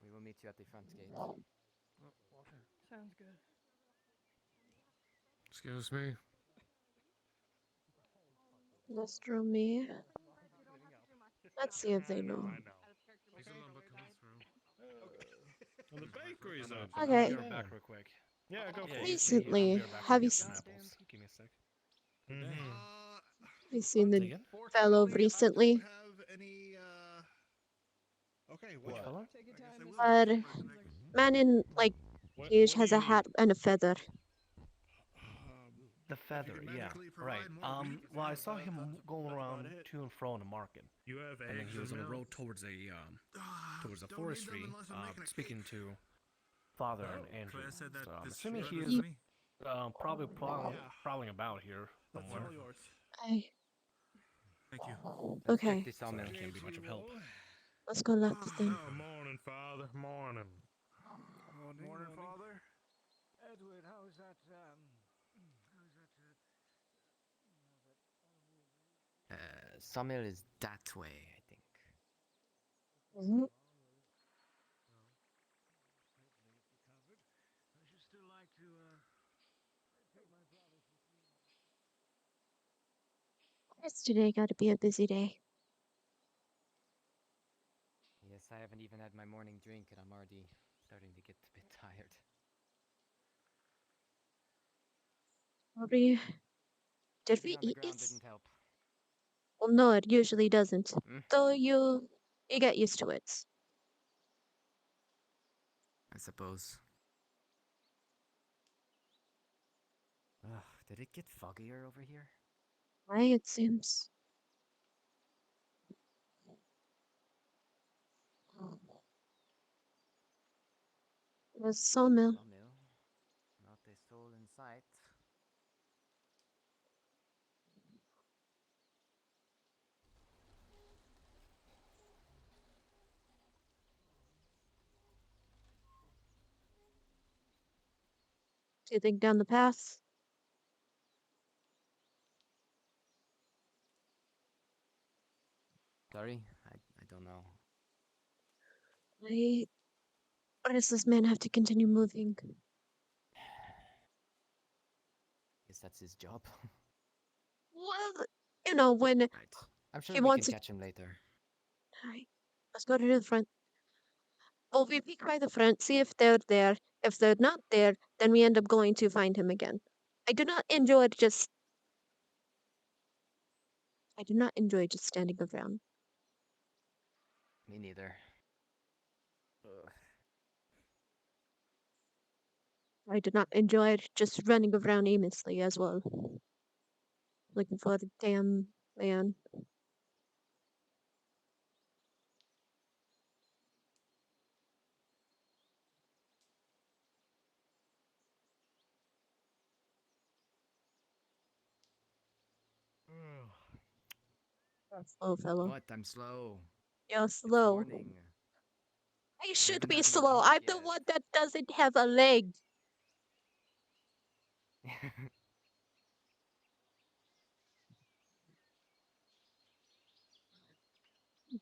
We will meet you at the front gate. Sounds good. Excuse me. Let's draw me. Let's see if they know. He's a lumber coming through. Well, the bakery's open. Okay. I'll be right back real quick. Yeah, go for it. Recently, have you Give me a sec. have you seen the fellow recently? Okay, Which fellow? Man in beige has a hat and a feather. The feather, yeah, right. Well, I saw him going around to and fro in the market. You have and then he was on the milk? road towards a forestry, speaking to Father and Andrew. Claire said that So I'm this assuming shirt he is is me. probably prowling about here somewhere. all yours. Thank you. Okay. Sorry, I can't be much of help. Let's go left then. Oh, morning, Father. Morning. Morning, Father. Edward, how's that, Sawmill is that way, I think. Mhm. I should still like to, take my brothers with me. It's today got to be a busy day. Yes, I haven't even had my morning drink and I'm already starting to get a bit tired. Did we Sleeping on the eat ground it? didn't help. Well, no, it usually doesn't. Mm. Though you get used to it. I suppose. Ugh, did it get foggier over here? Why it seems. There's sawmill. Sawmill. Not a soul in sight. Do you think down the path? Sorry, I don't know. Or does this man have to continue moving? Guess that's his job. Well, when Right. I'm sure he we wants can to. catch him later. Alright, let's go to the front. Well, we peek by the front, see if they're there. If they're not there, then we end up going to find him again. I do not enjoy just standing around. Me neither. Ugh. I do not enjoy just running around aimlessly as well. Looking for the damn man. Slow fellow. What? I'm slow. You're It's slow. morning. I I should haven't be had much slow. meat I'm the yet. one that doesn't have a leg.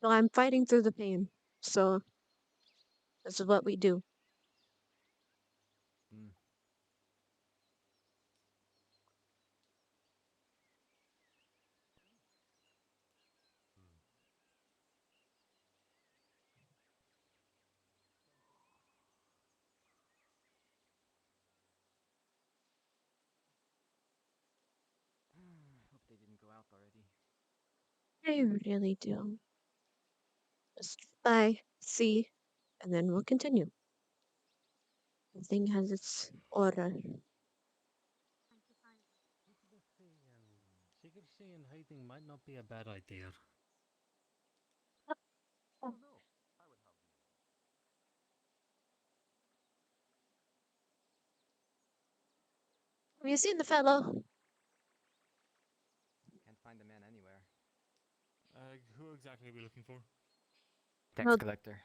Well, I'm fighting through the pain. So, this is what we do. Mm. Hope they didn't go out already. I really do. Just bye, see, and then we'll continue. Everything has its order. Secrecy and hiding might not be a bad idea. Have you seen the fellow? Can't find the man anywhere. Who exactly are we looking for? Tax No, collector.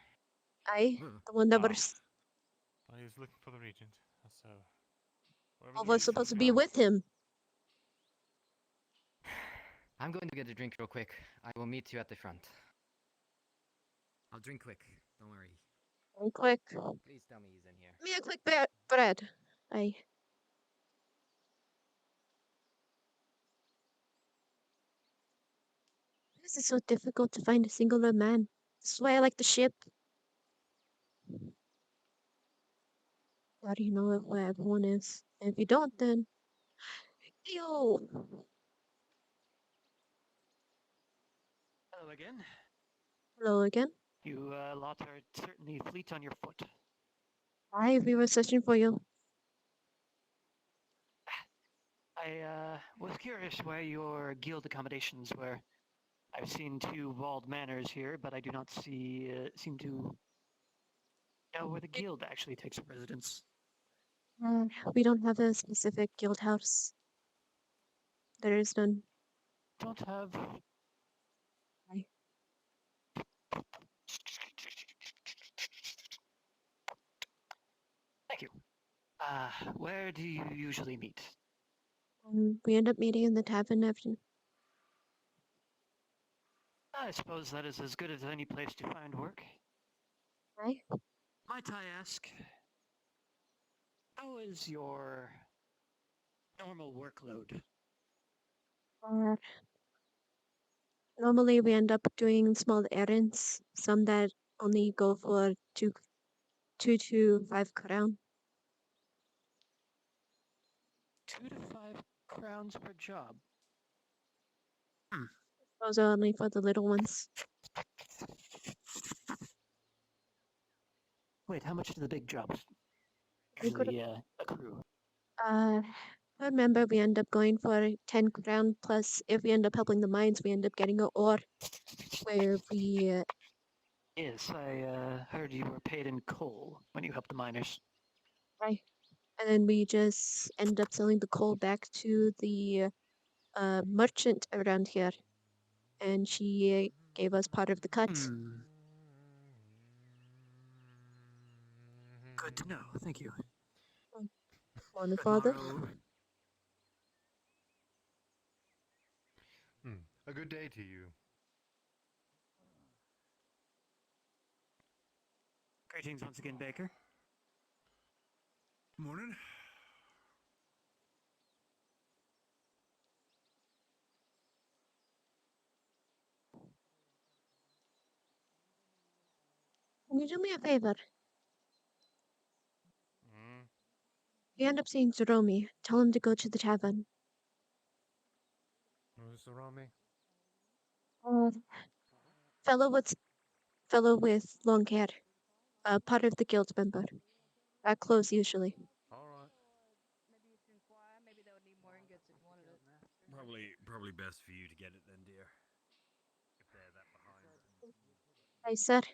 the one that Oh. was Well, he was looking for the regent. So, wherever all the was regent supposed is to be now. with him. I'm going to get a drink real quick. I will meet you at the front. I'll drink quick. Don't worry. Real quick. Please tell me he's in here. Me a quick bread. Aye. This is so difficult to find a singular man. This is why I like the ship. How do you know where everyone is? And if you don't, then... Yo! Hello again. Hello again. You lot are certainly fleet on your foot. Aye, we were searching for you. I was curious where your guild accommodations were. I've seen 2 walled manors here, but I do not seem to know where the guild actually takes up residence. We don't have a specific guild house. There is none. Don't have. Aye. Thank you. Where do you usually meet? We end up meeting in the tavern after. I suppose that is as good as any place to find work. Aye. Might I ask, how is your normal workload? Normally, we end up doing small errands. Some that only go for 2 to 5 crown. 2 to 5 crowns per job. Those are only for the little ones. Wait, how much do the big jobs We could usually accrue? I remember we end up going for 10 crown plus if we end up helping the mines, we end up getting an ore where we Yes, I heard you were paid in coal when you helped the miners. right, and then we just end up selling the coal back to the merchant around here, and she gave us part of the cut. Good to know. Thank you. Morning, father. A good day to you. Greetings once again, Baker. Morning. Can you do me a favor? If you end up seeing Zeromi, tell him to go to the tavern. Who's the Rami? Fellow with long hair, part of the guild member. Close usually. Alright. Maybe you should inquire. Maybe they would need more ingots if you wanted it. Probably best for you to get it then, dear. If they're that behind. I said.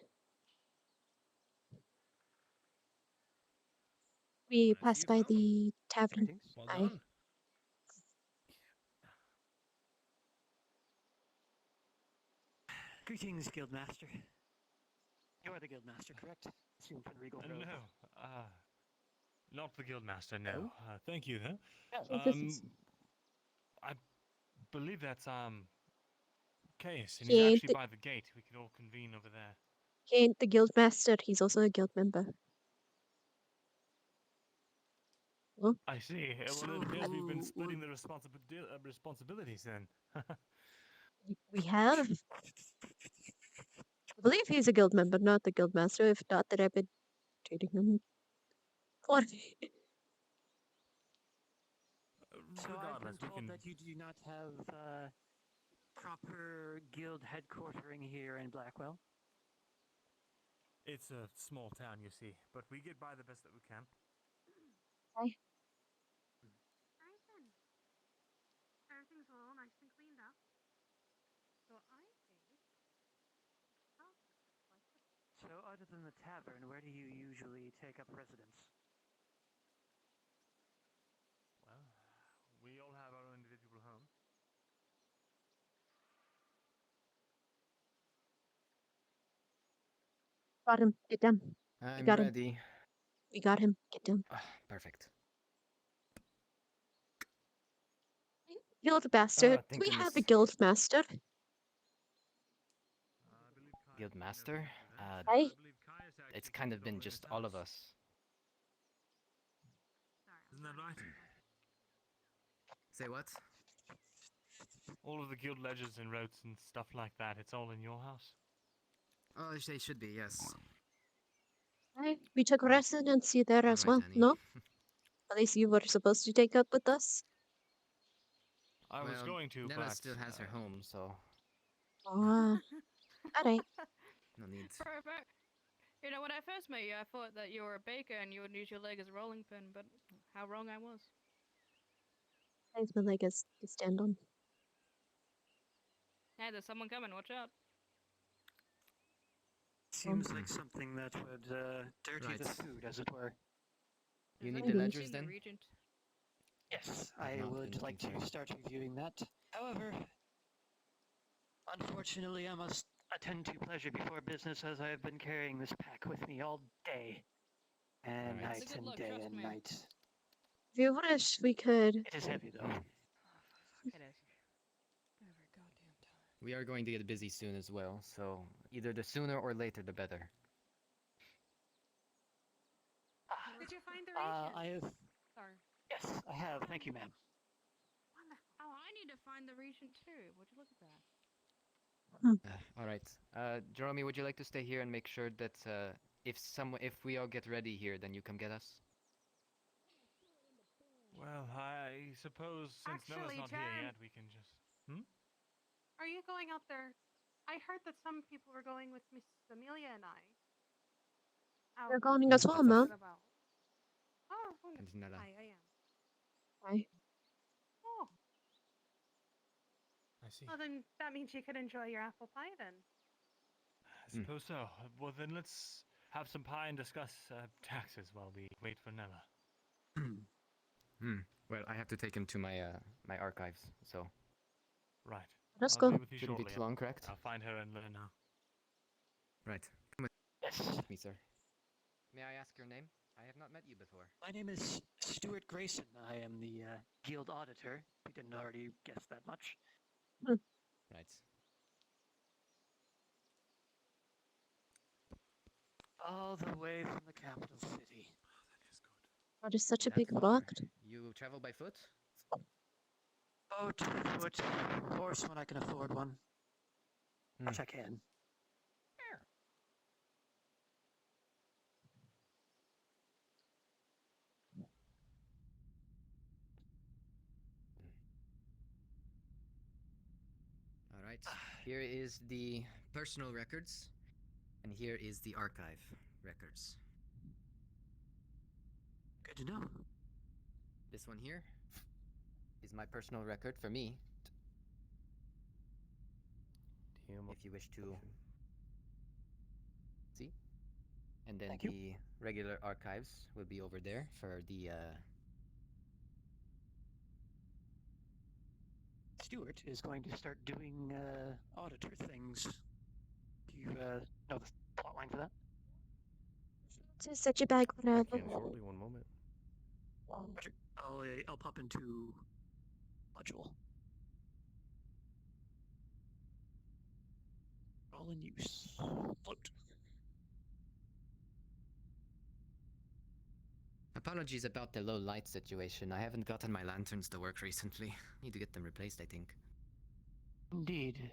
We passed by the tavern. Well Aye. done. Greetings, Guildmaster. You are the Guildmaster, correct? Assume from Regal Grove. No, not the Guildmaster, no. Thank you, though. Yes. I believe that's, Case, and He he's ain't actually the, by the gate. We could all convene over there. he ain't the guild master, he's also a guild member. Well, I see. Well, it appears we've been splitting the responsibilities then. we have. I believe he's a guild member, not the guild master, if not that I've been treating him poorly. So I've been Regardless, we told can... that you do not have proper guild headquartering here in Blackwell. It's a small town, you see, but we get by the best that we can. Hi. Right then. Everything's all nice and cleaned up. So I think... Oh, So other than the tavern, where do you usually take up residence? Well, we all have our own individual homes. Got him, get down. We I'm got him. ready. We got him, get down. Perfect. Guild master, do thank we have a goodness. guild master? Guildmaster? Hi. It's kind of been just all of us. Isn't that right? Say what? All of the guild ledgers and routes and stuff like that, it's all in your house? Oh, they should be, yes. Hi. We took residency there as well, Annie. no? At least you were supposed to take up with us. I was going to, Nella but... still has her home, so Alright. no need. Perfect. You know, when I first met you, I thought that you were a baker and you would use your leg as a rolling pin, but how wrong I was. Thanks, my leg is to stand on. Hey, there's someone coming, watch out. Seems like something that would dirty the Right. food, as it were. You Is need that the the ledgers then? Regent? Yes, I've I not been would like looking for to it. start reviewing that. However, unfortunately, I must attend to pleasure before business, as I have been carrying this pack with me all day and Alright. night It's a good and look, day trust and me. night. If you wish, we could. It is heavy, though. It is. Every goddamn time. We are going to get busy soon as well, so either the sooner or later the better. Did you find the regent? I have. Sorry. Yes, I have. Thank you, ma'am. Wonderful. Oh, I need to find the Regent too. Would you look at that? Alright. Jeremy, would you like to stay here and make sure that if we all get ready here, then you come get us? Well, I suppose since Nella's Actually, not here Jan- yet, we can just... Hmm? Are you going out there? I heard that some people were going with Miss Amelia and I. You're going as well, What's Mom. that about? Oh, And Nella. I am. Hi. Oh, I see. well then that means you could enjoy your apple pie then. I suppose so. Well, then let's have some pie and discuss taxes while we wait for Nella. Well, I have to take him to my my archives, so Right. Let's I'll go. be with you shouldn't be shortly. too long, correct? I'll find her and let her know. Right. Come with Yes. me, sir. May I ask your name? I have not met you before. My name is Stuart Grayson. I am the guild auditor. If you didn't already guess that much. Right. All the way from the capital city. Oh, there's such a That big far. rock. You travel by foot? Boat, foot, horse when I can afford one. Which I can. Alright. Here is the personal records, and here is the archive records. Good to know. This one here is my personal record for me. If you wish to see. And then Thank you. the regular archives will be over there for the Stuart is going to start doing auditor things you know the plotline for that? To set your bag I whenever. can shortly. One moment. Roger. I'll pop into module. All in use. Float. Apologies about the low light situation. I haven't gotten my lanterns to work recently. Need to get them replaced, I think. Indeed.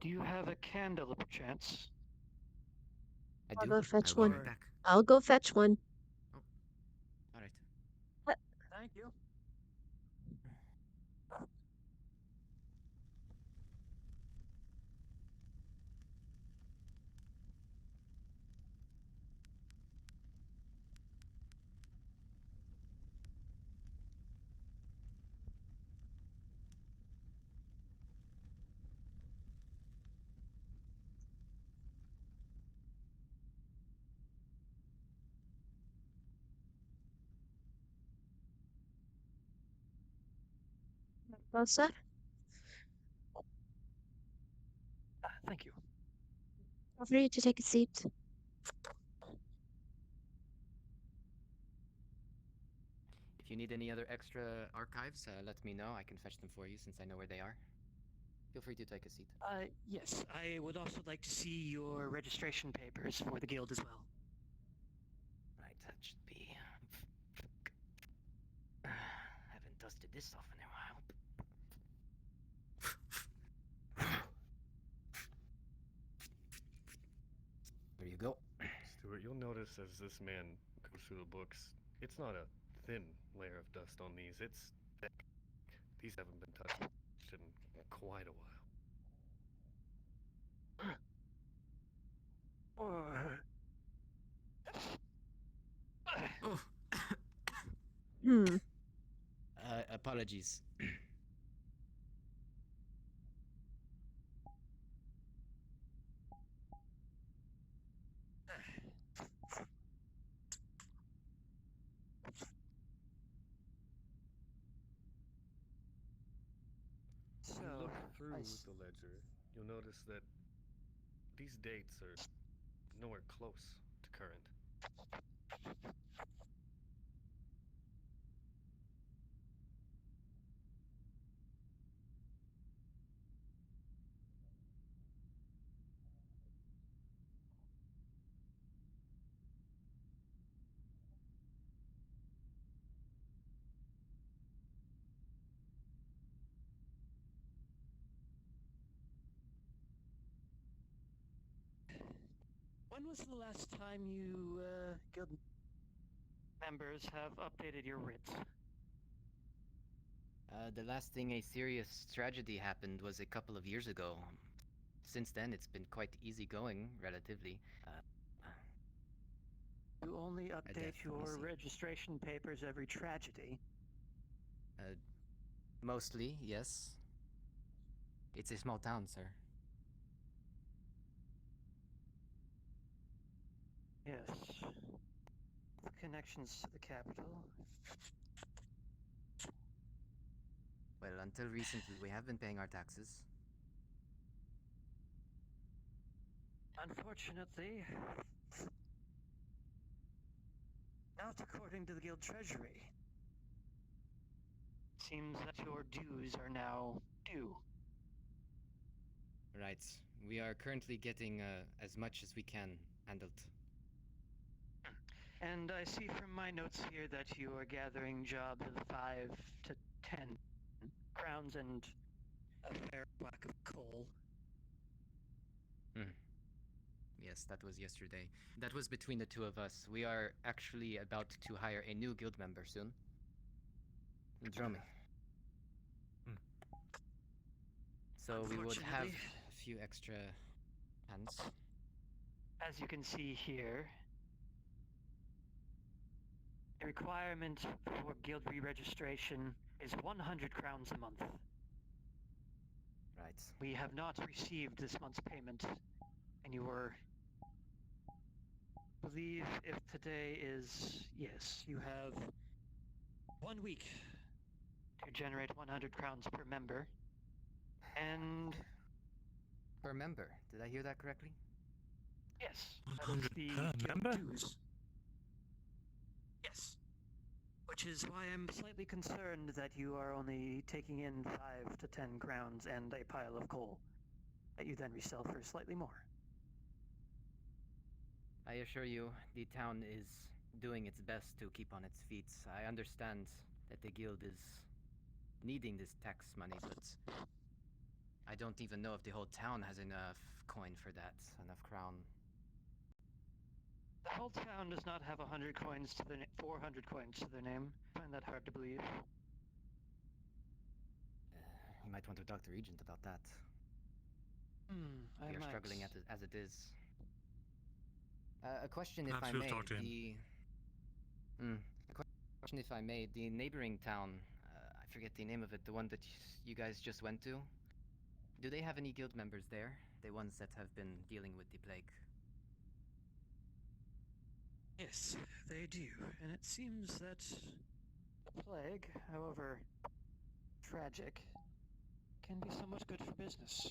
Do you have a candle, perchance? I I'll do. go fetch I'll be one. right back. I'll go fetch one. Alright. Thank you. Well, sir. Thank you. Feel free to take a seat. If you need any other extra archives, let me know. I can fetch them for you since I know where they are. Feel free to take a seat. Yes, I would also like to see your registration papers for the guild as well. Right, that should be. Haven't dusted this off in a while. There you go. Stuart, you'll notice as this man goes through the books, it's not a thin layer of dust on these. It's thick. These haven't been touched in quite a while. Oh. Hmm. Apologies. When you look through the ledger, you'll notice that these dates are nowhere close to current. When was the last time you, guild members have updated your writs? The last thing a serious tragedy happened was a couple of years ago. Since then, it's been quite easygoing, relatively. You only update your definitely. registration papers every tragedy. Mostly, yes. It's a small town, sir. Yes. Connections to the capital. Well, until recently, we have been paying our taxes. Unfortunately, not according to the guild treasury. Seems that your dues are now due. Right. We are currently getting as much as we can handled. And I see from my notes here that you are gathering jobs of 5 to 10 crowns and a fair whack of coal. Yes, that was yesterday. That was between the two of us. We are actually about to hire a new guild member soon. Draw me. So we would have Unfortunately, a few extra hands. as you can see here, the requirement for guild re-registration is 100 crowns a month. Right. We have not received this month's payment, and you were... I believe if today is... Yes, you have 1 week to generate 100 crowns per member, and... Per member. Did I hear that correctly? Yes, that is 100 the per guild member? dues. Yes. Which is why I'm slightly concerned that you are only taking in 5 to 10 crowns and a pile of coal that you then resell for slightly more. I assure you, the town is doing its best to keep on its feet. I understand that the guild is needing this tax money, but I don't even know if the whole town has enough coin for that, enough crown. The whole town does not have 100 coins to their 400 coins to their name. I find that hard to believe. You might want to talk to Regent about that. I We are might. struggling as it is. A question, if Perhaps I we'll may. talk to him. A question, if I may. The neighboring town, I forget the name of it, the one that you guys just went to. Do they have any guild members there? The ones that have been dealing with the plague? Yes, they do. And it seems that the plague, however tragic, can be somewhat good for business.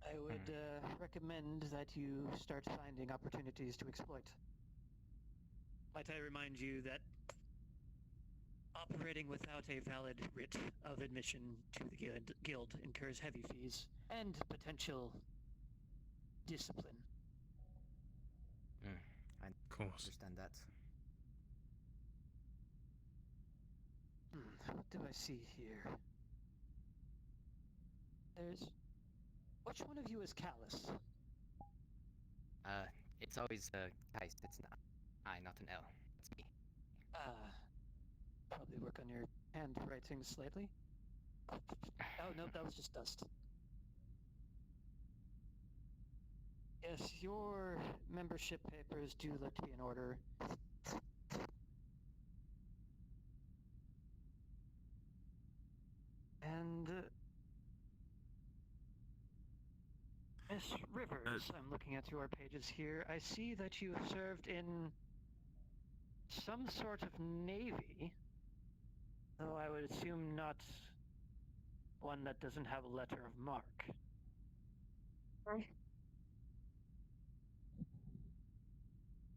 I would recommend that you start finding opportunities to exploit. Might I remind you that operating without a valid writ of admission to the guild incurs heavy fees and potential discipline. I understand that. What do I see here? Which one of you is callous? It's always Heist. It's not I, not an L. It's me. Probably work on your handwriting slightly. Oh, no, that was just dust. Yes, your membership papers do look to be in order. And Miss Rivers, I'm looking at your pages here. I see that you have served in some sort of navy, though I would assume not one that doesn't have a letter of mark.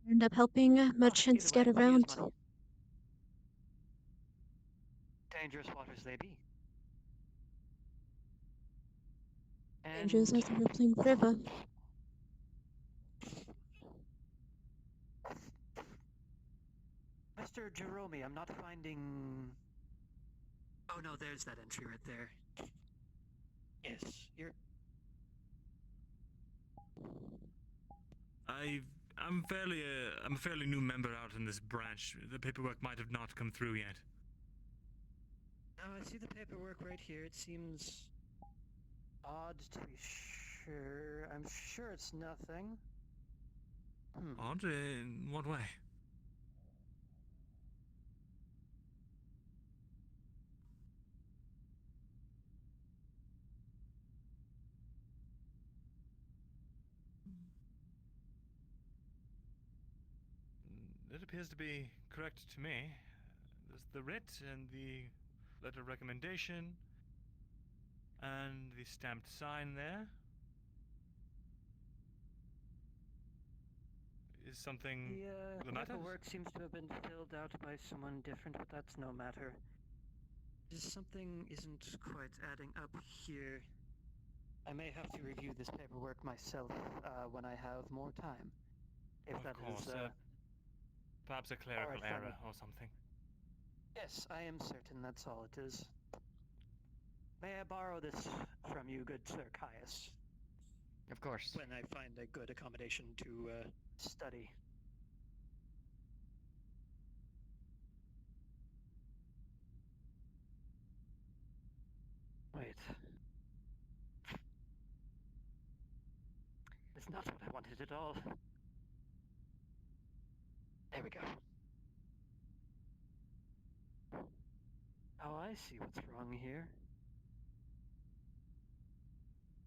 End up helping merchants Either way, get money is around. money. Dangerous waters they be. Dangerous And as a rippling river. Mr. Jerome, I'm not finding... Oh no, there's that entry right there. Yes, you're... I'm a fairly new member out in this branch. The paperwork might have not come through yet. Oh, I see the paperwork right here. It seems odd to be sure. I'm sure it's nothing. Odd? In what way? It appears to be correct to me. There's the writ and the letter of recommendation and the stamped sign there. Is something the matter? Paperwork seems to have been filled out by someone different, but that's no matter. Something isn't quite adding up here. I may have to review this paperwork myself when I have more time. If Of that course. is... Perhaps a clerical fine error then. or something. Yes, I am certain that's all it is. May I borrow this from you, good Sir Caius? Of course. When I find a good accommodation to study. Wait. It's not what I wanted at all. There we go. Oh, I see what's wrong here.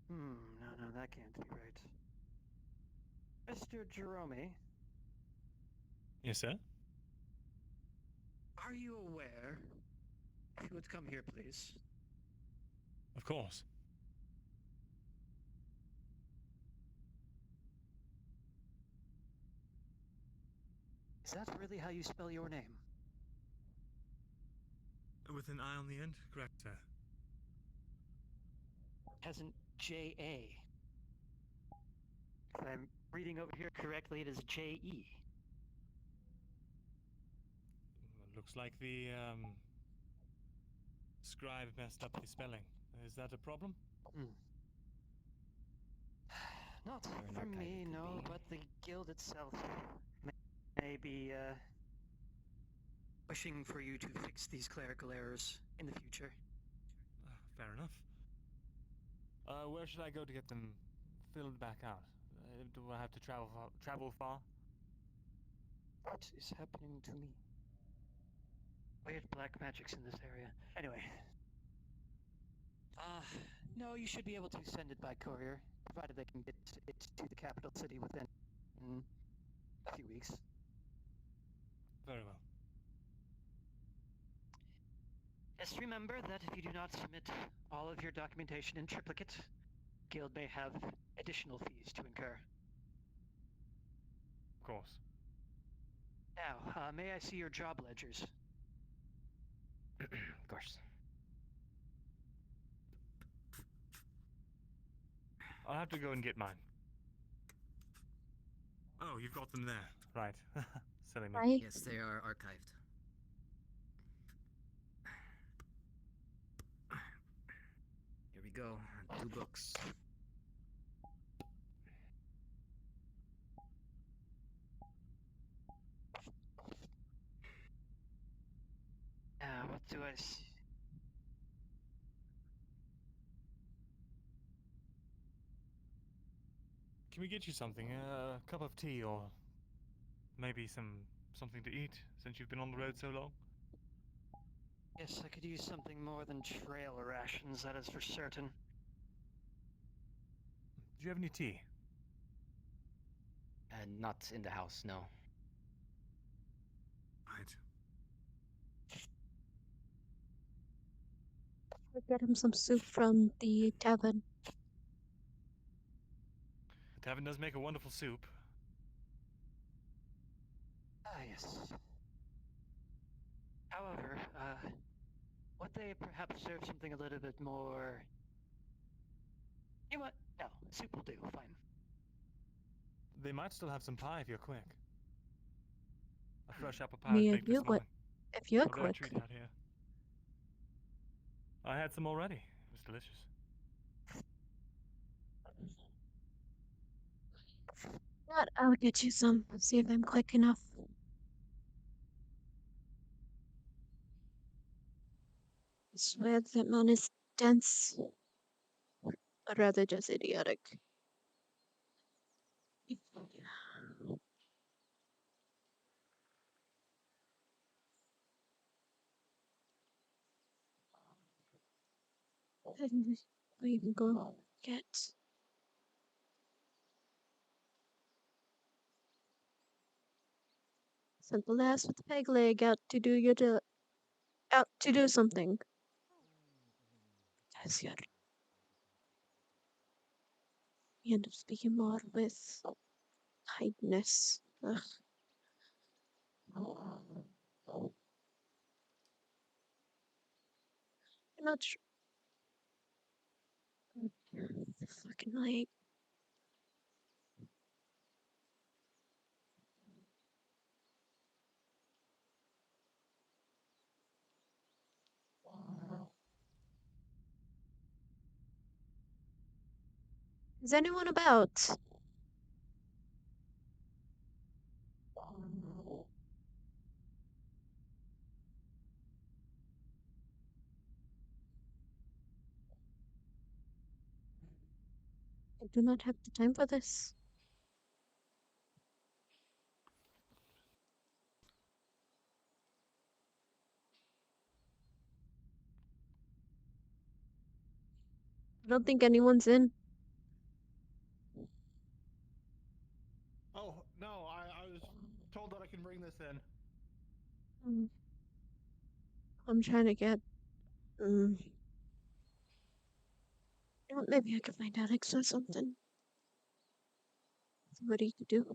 No, that can't be right. Mr. Jerome, Yes, sir? are you aware? If you would come here, please. Of course. Is that really how you spell your name? With an I on the end? Correct, sir. Hasn't J-A. If I'm reading over here correctly, it is J-E. Looks like the scribe messed up the spelling. Is that a problem? Not Or an for archive me, it could no, be. but the guild itself may be pushing for you to fix these clerical errors in the future. Fair enough. Where should I go to get them filled back out? Do I have to travel far? What is happening to me? Weird black magics in this area. Anyway. No, you should be able to send it by courier, provided they can get it to the capital city within a few weeks. Very well. Just remember that if you do not submit all of your documentation in triplicate, Guild may have additional fees to incur. Of course. Now, may I see your job ledgers? Of course. I'll have to go and get mine. Oh, you've got them there. Right. Silly me. Right? Yes, they are archived. Here we go. 2 books. What do I see? Can we get you something? A cup of tea or maybe something to eat since you've been on the road so long? Yes, I could use something more than trail rations, that is for certain. Do you have any tea? Not in the house, no. Right. I'll get him some soup from the tavern. The tavern does make a wonderful soup. Yes. However, would they perhaps serve something a little bit more... You know what? No, soup will do, fine. They might still have some pie if you're quick. A fresh apple I pie was mean, baked this morning. if you're A rare quick. treat out here. I had some already. It was delicious. But I'll get you some. See if I'm quick enough. I swear that man is dense. Or rather just idiotic. Didn't we even go get sent the lass with the peg leg out to do something. As yet. We end up speaking more with kindness. Ugh. I'm not sure. Fucking leg. Is anyone about? I do not have the time for this. I don't think anyone's in. Oh, no, I was told that I can bring this in. I'm trying to get. You know what, maybe I could find Alex or something. See what he could do.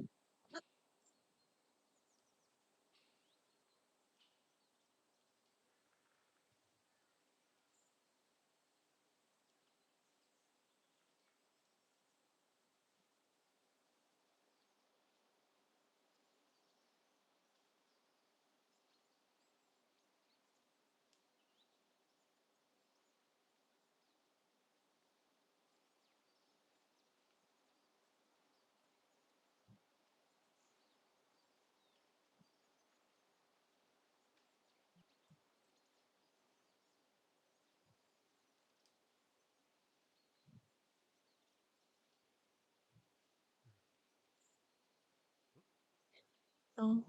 No.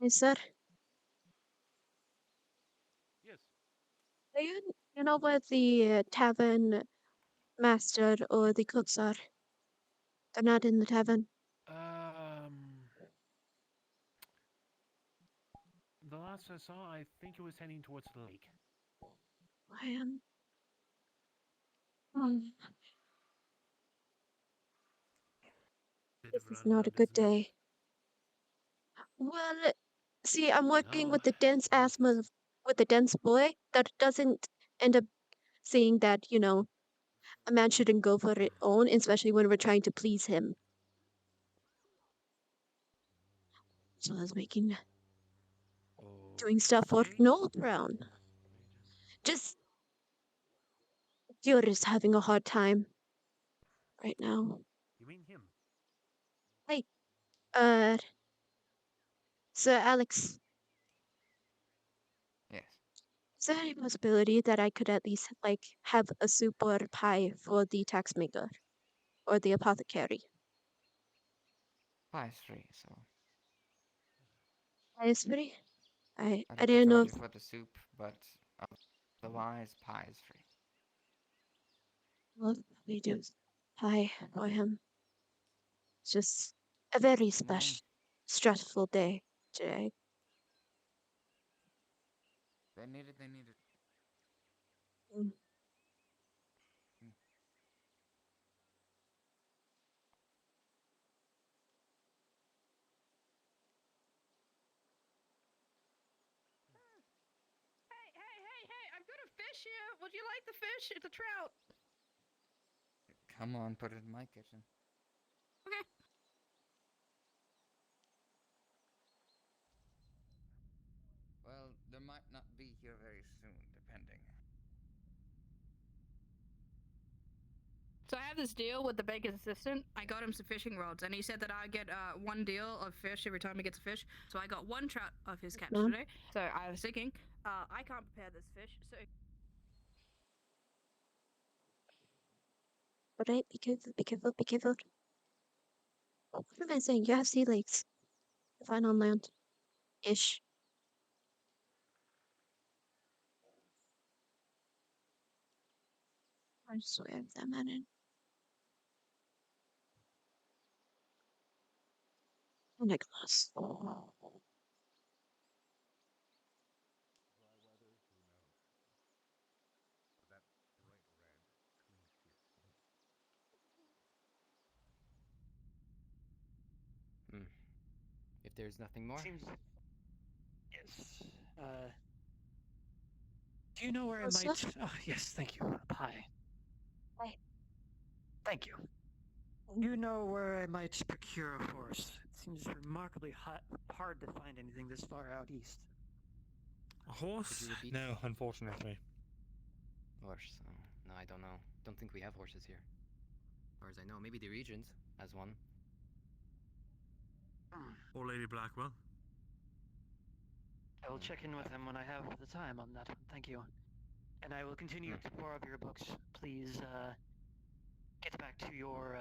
Hey, sir, Yes. do you know where the tavern master or the cooks are? They're not in the tavern. The last I saw, I think it was heading towards the lake. I am. Hmm. Bit This of is not a runaround, good isn't it? day. Well, see, I'm working No, with the dense asthma with the dense boy that doesn't end up saying that, a man shouldn't go for it own, especially when we're trying to please him. So I was doing stuff for no crown. Just you're just having a hard time right now. You mean him? Hey, uh, Sir Alex, Yes. is there any possibility that I could at least have a soup or a pie for the tax maker or the apothecary? Pie is free, so Pie is free. I I'd I have to didn't know charge if you for the soup, but otherwise, pie is free. well, we do pie for him. It's just a very Come on. stressful day today. They need it, they need it. Mm. Hey, I've got a fish here. Would you like the fish? It's a trout. Come on, put it in my kitchen. Okay. Well, there might not be here very soon, depending. So I have this deal with the baker's assistant. I got him some fishing rods, and he said that I get one deal of fish every time he gets a fish. So I got one trout of his catch Ma'am? today. So I was thinking, I can't prepare this fish. So Alright, be careful, be careful, be careful. What am I saying? You have sea legs. You're fine on land. Ish. I swear that man in. Nicholas. Hmm. If there's nothing more. Seems. Yes. Do you know where I Oh, might? sir? Oh, yes, thank you. Pie. Hi. Thank you. Do you know where I might procure a horse? It seems remarkably hard to find anything this far out east. A horse? Could you repeat? No, unfortunately. Horse. No, I don't know. Don't think we have horses here. As far as I know, maybe the Regent has one. Or Lady Blackwell. I will check in with them when I have the time on that one. Thank you. And I will continue to pour over your books. Please, get back to your,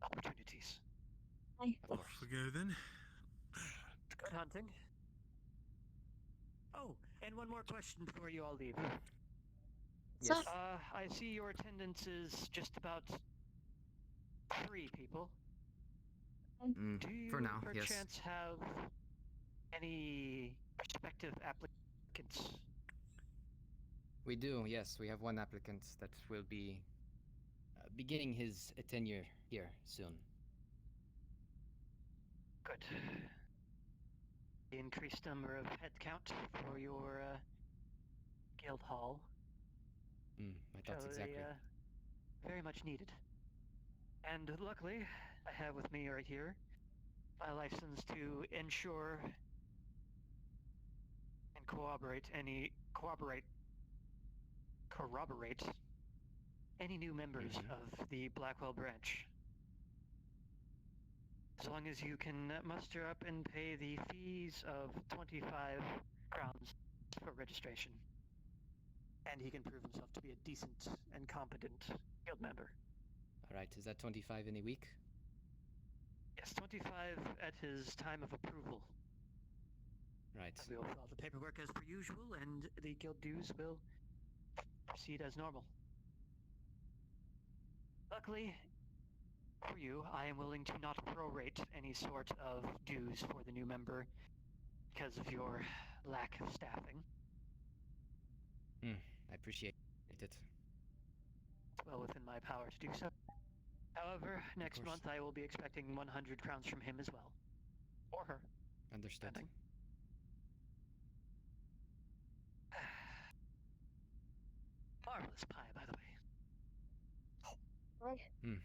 opportunities. Hi. Off we go then. Good hunting. Oh, and one more question before you all leave. Yes. I see your attendance is just about 3 people. Do you for now, yes. perchance have any prospective applicants? We do, yes. We have one applicant that will be beginning his tenure here soon. Good. The increased number of headcount for your guild hall. My thoughts exactly. Very much needed. And luckily, I have with me right here my license to ensure and corroborate any new members of the Blackwell branch. As long as you can muster up and pay the fees of 25 crowns for registration. and he can prove himself to be a decent and competent guild member. Alright, is that 25 in a week? Yes, 25 at his time of approval. Right. We will file the paperwork as per usual, and the guild dues will proceed as normal. Luckily for you, I am willing to not prorate any sort of dues for the new member because of your lack of staffing. I appreciate it. It's well within my power to do so. However, next course. month I will be expecting 100 crowns from him as well. Or her. Understood. Depending. Marvelous pie, by the way. Right.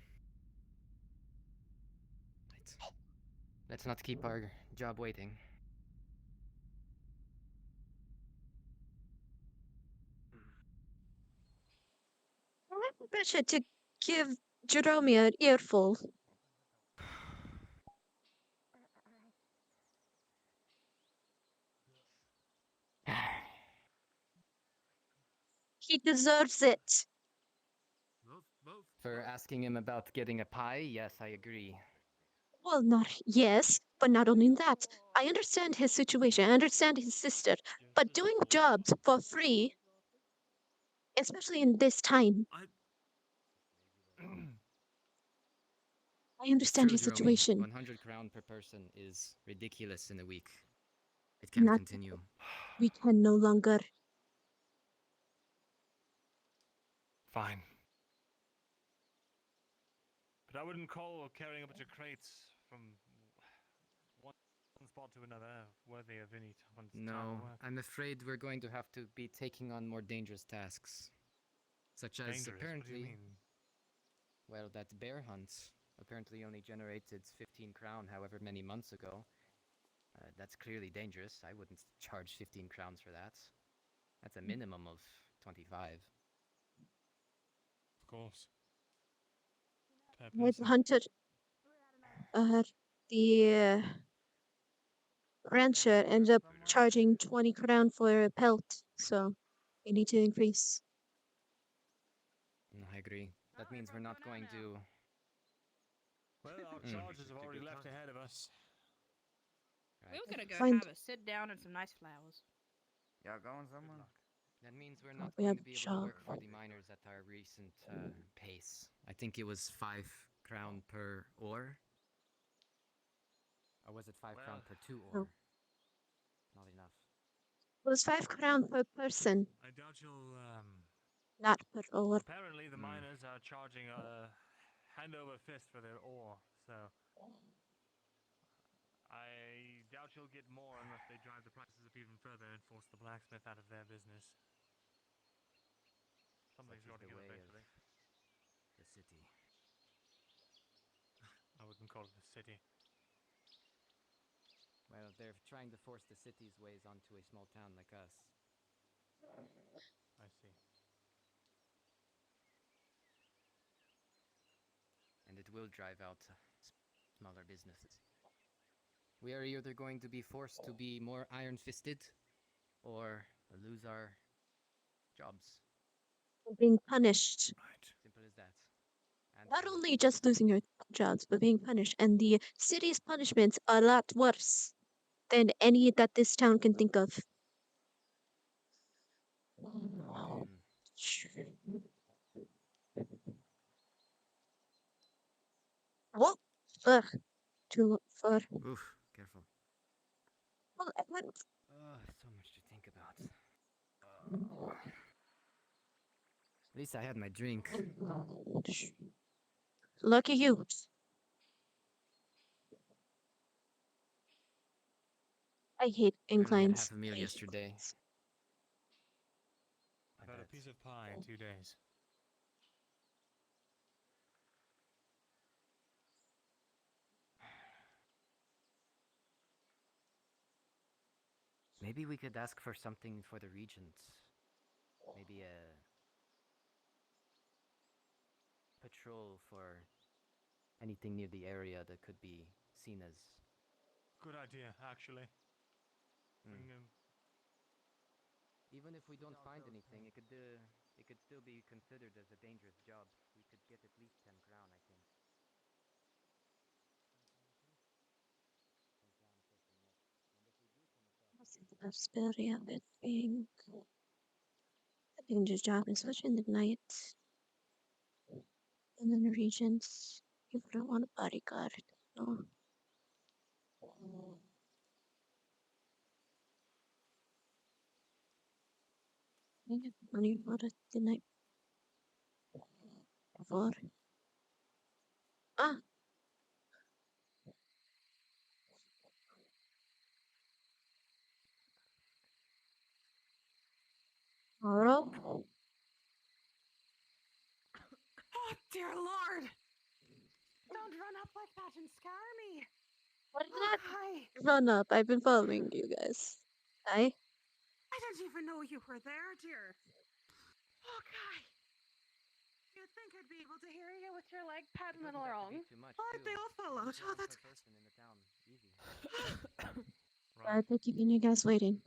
Let's not keep our job waiting. I pressure to give Jerome an earful. He deserves it. For asking him about getting a pie, yes, I agree. Well, not yes, but not only that. I understand his situation. I understand his sister. But doing jobs for free, especially in this time, I understand True, his Jerome. situation. 100 crown per person is ridiculous in a week. It can't Not, continue. we can no longer. Fine. But I wouldn't call carrying a bunch of crates from one spot to another worthy of any one's time No, or work. I'm afraid we're going to have to be taking on more dangerous tasks. Such as Dangerous? apparently... What do you mean? Well, that bear hunt apparently only generated 15 crown however many months ago. That's clearly dangerous. I wouldn't charge 15 crowns for that. That's a minimum of 25. Of course. Per I've person. hunted the rancher ended up charging 20 crown for a pelt, so we need to increase. I agree. That means we're not going to... Well, our charges have already left ahead of us. We were gonna go Find- have a sit down and some nice flowers. Y'all going somewhere? That means we're not We going have to be able job. to work for the miners at our recent pace. I think it was 5 crown per ore. Or was it 5 crown per 2 ore? No. Not enough. It was 5 crown per person, I doubt you'll, not per hour. Apparently the miners are charging hand over fist for their ore, so... I doubt you'll get more unless they drive the prices up even further and force the blacksmith out of their business. Something's got to give eventually. The city. I wouldn't call it a city. Well, they're trying to force the city's ways onto a small town like us. I see. And it will drive out smaller businesses. We are either going to be forced to be more iron-fisted, or lose our jobs. Being punished. Simple as that. And Not only just losing your jobs, but being punished. And the city's punishments are a lot worse than any that this town can think of. What? Ugh. Too far. Oof, careful. Well, I went. So much to think about. At least I had my drink. Lucky you. I hate I only had inclines. half a meal yesterday. I've had a piece of pie in 2 days. Maybe we could ask for something for the regent. Maybe a patrol for anything near the area that could be seen as... Good idea, actually. Bring Even if we don't find anything, it could still be considered as a dangerous job. We could get at least 10 crown, I think. That's very a bit being a dangerous job, especially in the night. And in the regions, people don't want a bodyguard. No. I get money for it the night before. Ah! Hello? Oh, dear Lord! Don't run up like that and scare me! What did Oh, that hi! run up? I've been following you guys. Hi? I didn't even know you were there, dear. Oh, Kai! You'd think I'd be able to hear you with your leg paddling Doesn't have to along. be too much, Oh, too. they all followed. One Oh, crown that's per good. person in the town. Easy. Sorry for keeping you guys waiting.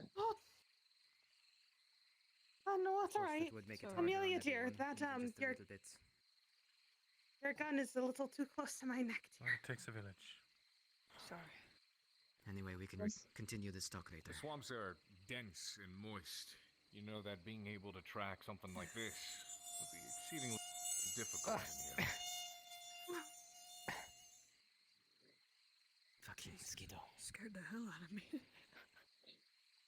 Oh, no, Of that's all course, right. that would make it Sorry. harder Amelia, on dear, everyone, that even just a your little bit. your gun is a little too close to my neck, Well, dear. it takes a village. Sorry. Anyway, we can Yes. continue this talk later. The swamps are dense and moist. You know that being able to track something like this would be exceedingly difficult in here. Fuck you, mosquito. Scared the hell out of me.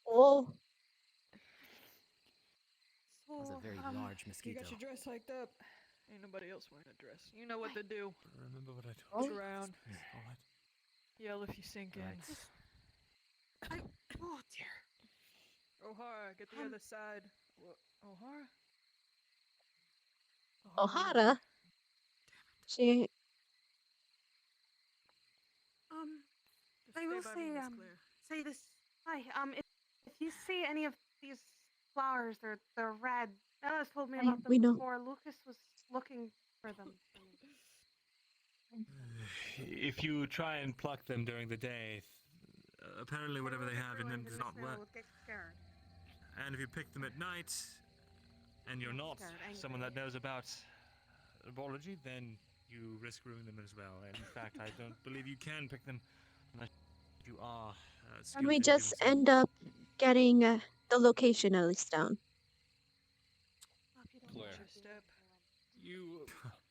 Oh! That was a very large You mosquito. got your dress hiked up. Ain't nobody else wearing a dress. You know what to do. Remember what I told Look you. around. All right. Yell if you sink in. Oh, dear. O'Hara, get the other side. O'Hara? O'Hara? She. Just I will stay by me, say, Miss Claire. say this. Hi, if you see any of these flowers, they're red. Ella's told me about them We know. before. Lucas was looking for them for me. If you try and pluck them during the day, apparently whatever they have in them does not work. Will get scared. And if you pick them at night, and you're not Scared, angry. someone that knows about herbology, then you risk ruining them as well. And in fact, I don't believe you can pick them unless you are And skilled we in just doing so. end up getting the location at least down. Claire, you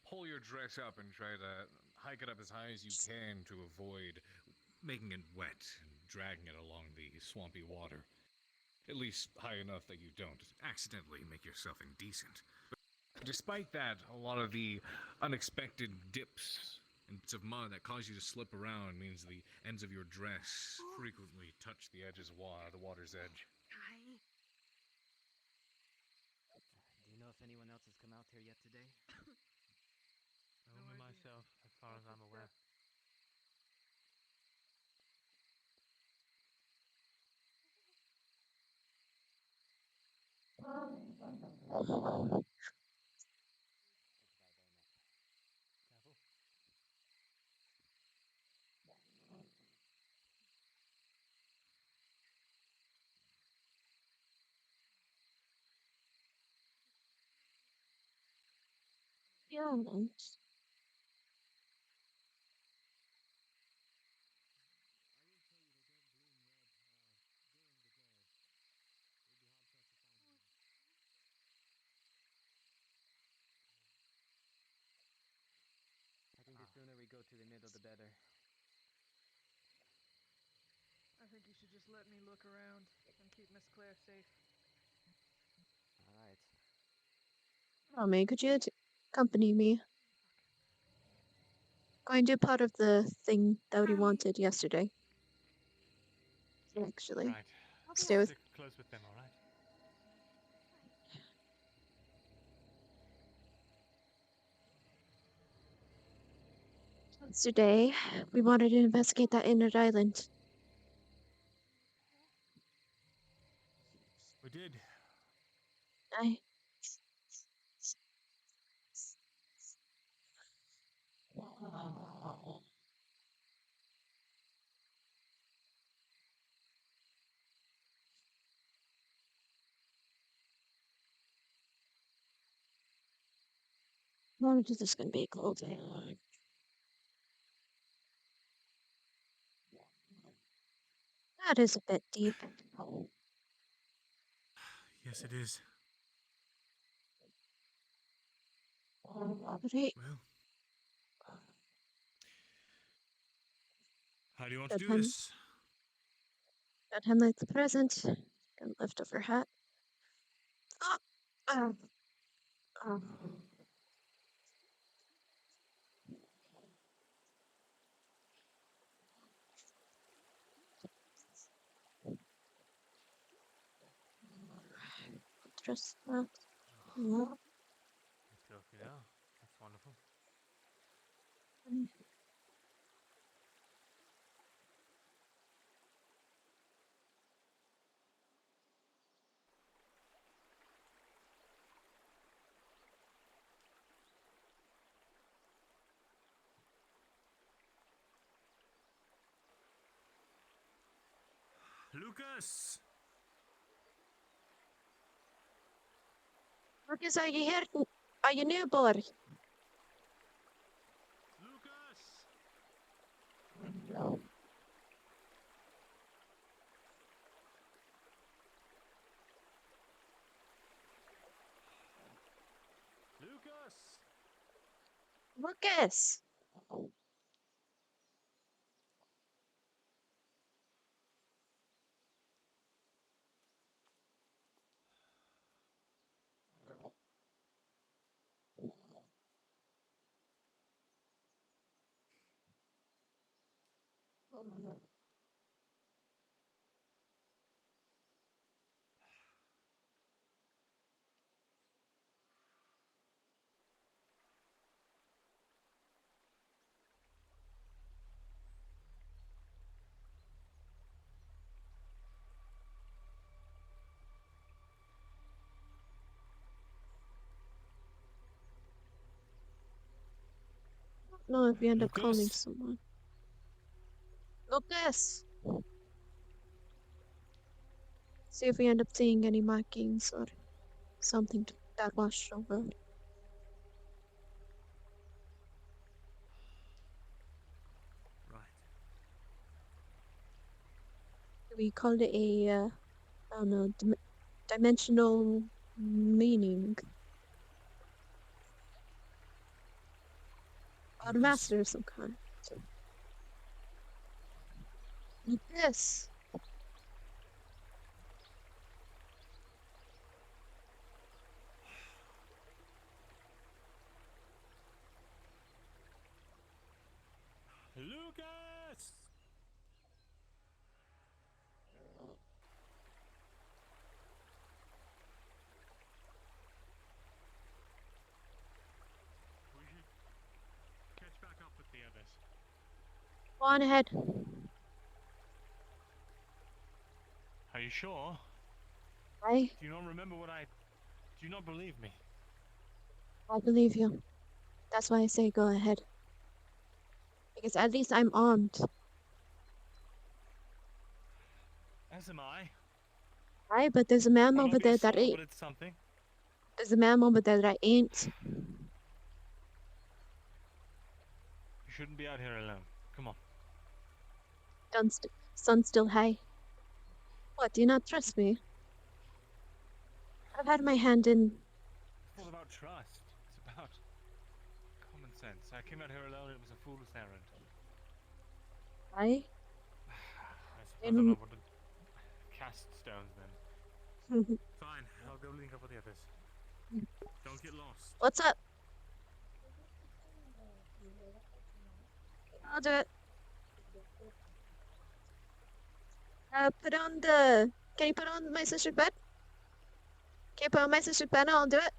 pull your dress up and try to hike it up as high as you can to avoid making it wet and dragging it along the swampy water. At least high enough that you don't accidentally make yourself indecent. But despite that, a lot of the unexpected dips and bits of mud that cause you to slip around means the ends of your dress frequently touch the edges of the water's edge. Do you know if anyone else has come out here yet today? Only myself, as far as I'm aware. Yeah. I think the sooner we go to the middle, the better. I think you should just let me look around and keep Miss Claire safe. Alright. Oh, May, could you accompany me? Going to do part of the thing that we wanted yesterday. Actually. Right. Stay with. Stick close with them, all right? Today, we wanted to investigate that inner island. We did. I. How much is this gonna be cold? That is a bit deep. Yes, it is. Right. Well, how do you want to That do time, this? that time like the present. Gonna lift up her hat. Ah! Ah! Ah! Just that. Yeah. Okay, yeah, that's wonderful. Lucas! Marcus, are you here? Are you newborn? Lucas! Lucas! Marcus! No, if we end up calling Lucas? someone. Lucas! See if we end up seeing any markings or something that washed over. Right. We called it a, I don't know, dimensional meaning. Or Lucas? master of some kind. Lucas! Lucas! We should catch back up with the others. Go on ahead. Are you sure? I Do you not remember what I... Do you not believe me? believe you. That's why I say go ahead. Because at least I'm armed. As am I. Aye, but there's a man Might over not be a there that sword, ain't. but it's something. There's a man over there that ain't. You shouldn't be out here alone. Come on. Sun's still high. What, do you not trust me? I've had my hand in. It's not about trust. It's about common sense. I came out here alone. It was a fool's errand. Aye? I suppose I'm not one to cast stones then. Fine. I'll go link up with the others. Don't get lost. What's up? I'll do it. Put on the. Can you put on my sister's bed? Can you put on my sister's bed and I'll do it?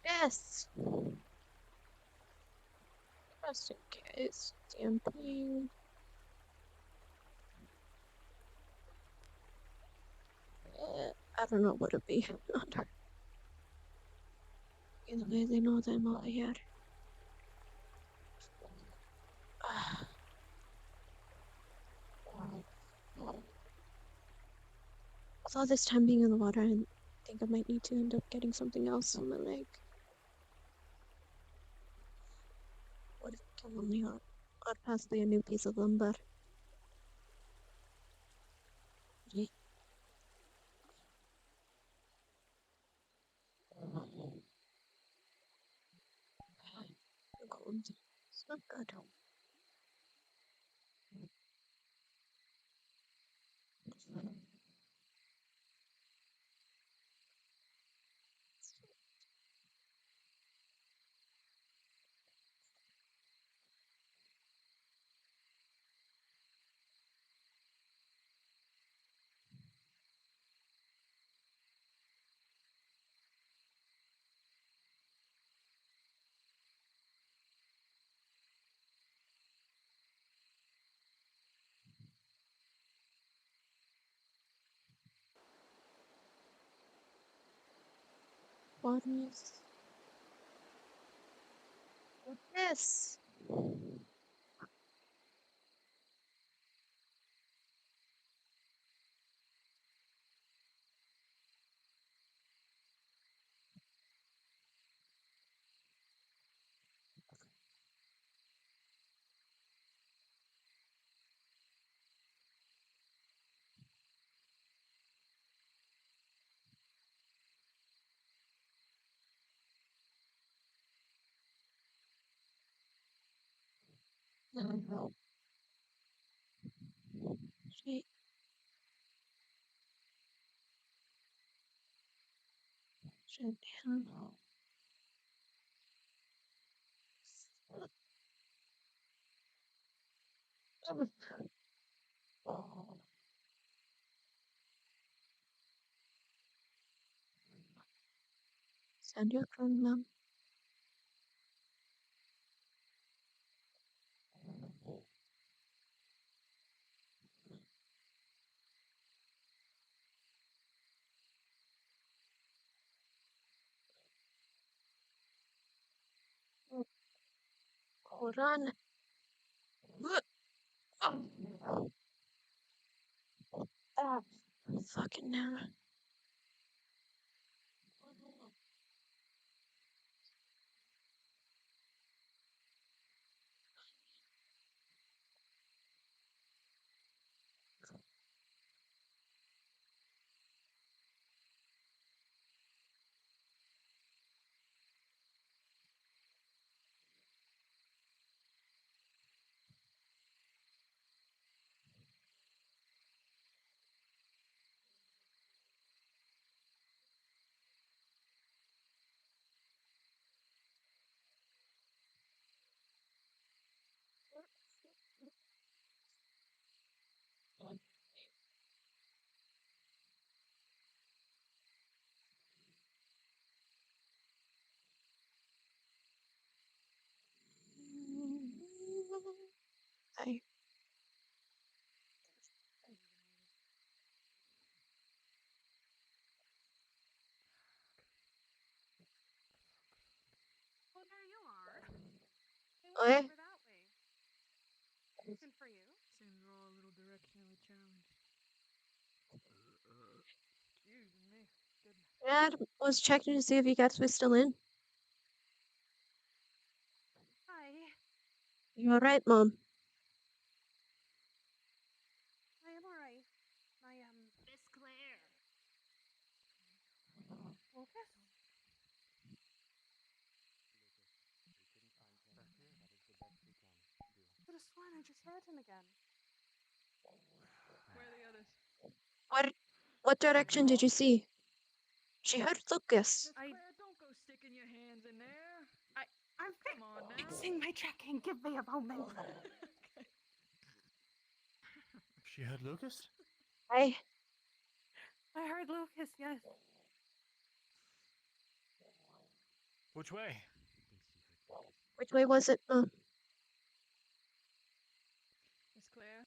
Yes. Just in case. Stamping. I don't know what it'd be under. Either way, they know that I'm over here. With all this time being in the water, I think I might need to end up getting something else on my leg. What if it can only or possibly a new piece of lumber? Right. Cold. It's not good. What is this? Shit. Shit. Send your friend, mom. Hold on. Ah, fucking now. I Well, there you are. They Oh, went yeah? over that way. Good for you. Seems we're all a little directionally challenged. Excuse me. Goodness. Dad was checking to see if you guys were still in. Hi. You alright, Mom? I am alright. Miss Claire. Lucas? Could have sworn I just heard him again. Where are the others? What direction did you see? She heard Lucas. Miss Claire, don't go sticking your hands in there. I'm Come on now. fixing my checking. Give me a moment. She heard Lucas? I heard Lucas, yes. Which way? Which way was it, Mom? Miss Claire?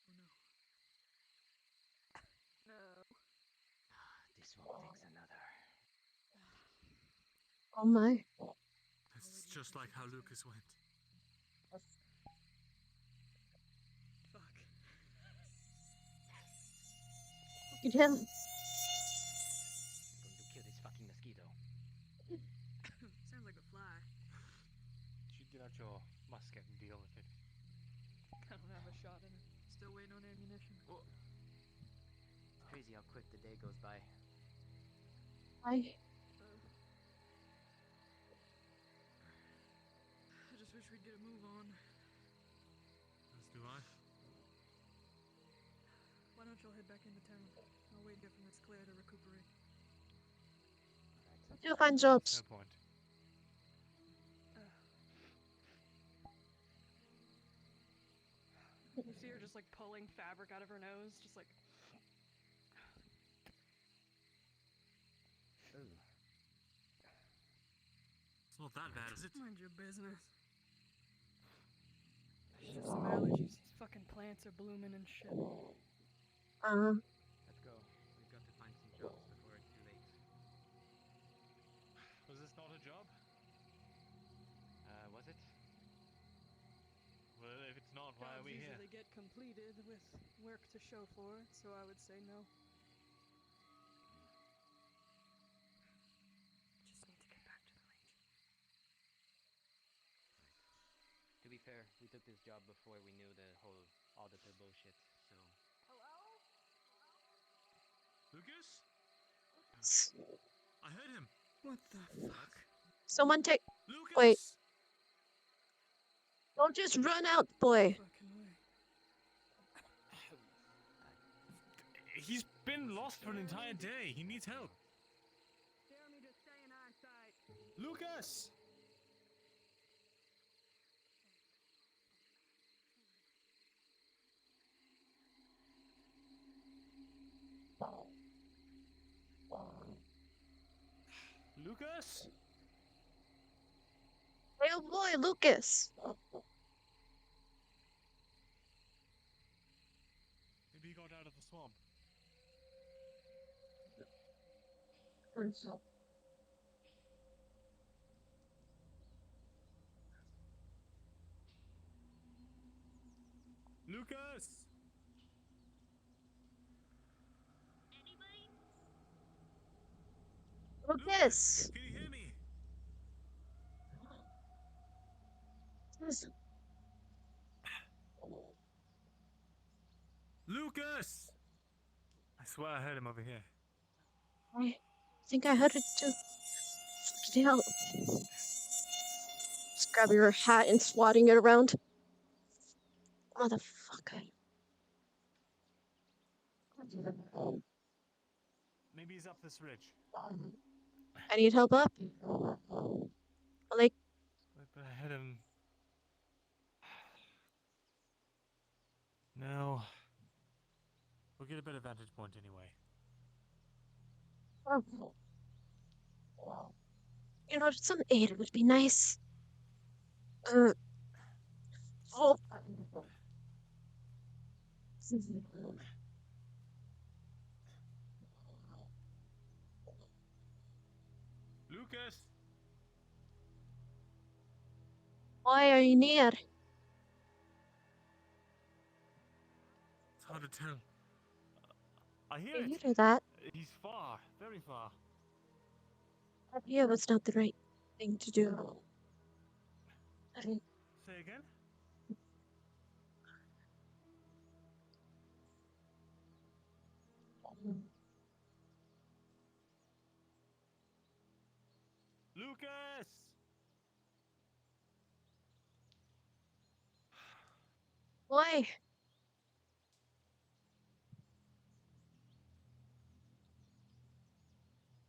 Oh no. No. swamp thing's another. Oh my. That's just like how Lucas went. Fuck. Look at him. I'm going to kill this fucking mosquito. Sounds like a fly. You should get out your musket and deal with it. I don't have a shot in it. Still waiting on ammunition. It's crazy how quick the day goes by. I just wish we'd get a move on. As do I. Why don't y'all head back into town? I'll wait here for Miss Claire to recuperate. do find jobs. No point. You see her just like pulling fabric out of her nose, just like. Ooh. It's not that bad, is it? Mind your business. It's just some allergies. These fucking plants are blooming and shit. Let's go. We've got to find some jobs before it's too late. Was this not a job? Was it? Well, if it's not, why are Jobs we here? usually get completed with work to show for it, so I would say no. Just need to get back to the Legion. To be fair, we took this job before we knew the whole auditor bullshit, so... Lucas? I heard him. What the fuck? Someone take. Lucas! Wait. Don't just run out, boy. He's been lost for an entire day. He needs help. Tell me to stay in eyesight. Lucas! Lucas? Hey, oh boy, Lucas. Maybe he got out of the swamp. Lucas! Lucas. Can you hear me? Lucas! I swear I heard him over here. I think I heard it too. Still. Just grabbing her hat and swatting it around. Motherfucker. Maybe he's up this ridge. I need help up. Like, But I heard him. No. We'll get a better vantage point anyway. you know, some aid would be nice. Oh. Lucas! Why are you near? It's hard to tell. I hear You it. hear that? He's far, very far. Up here was not the right thing to do. Say again? Lucas! Why?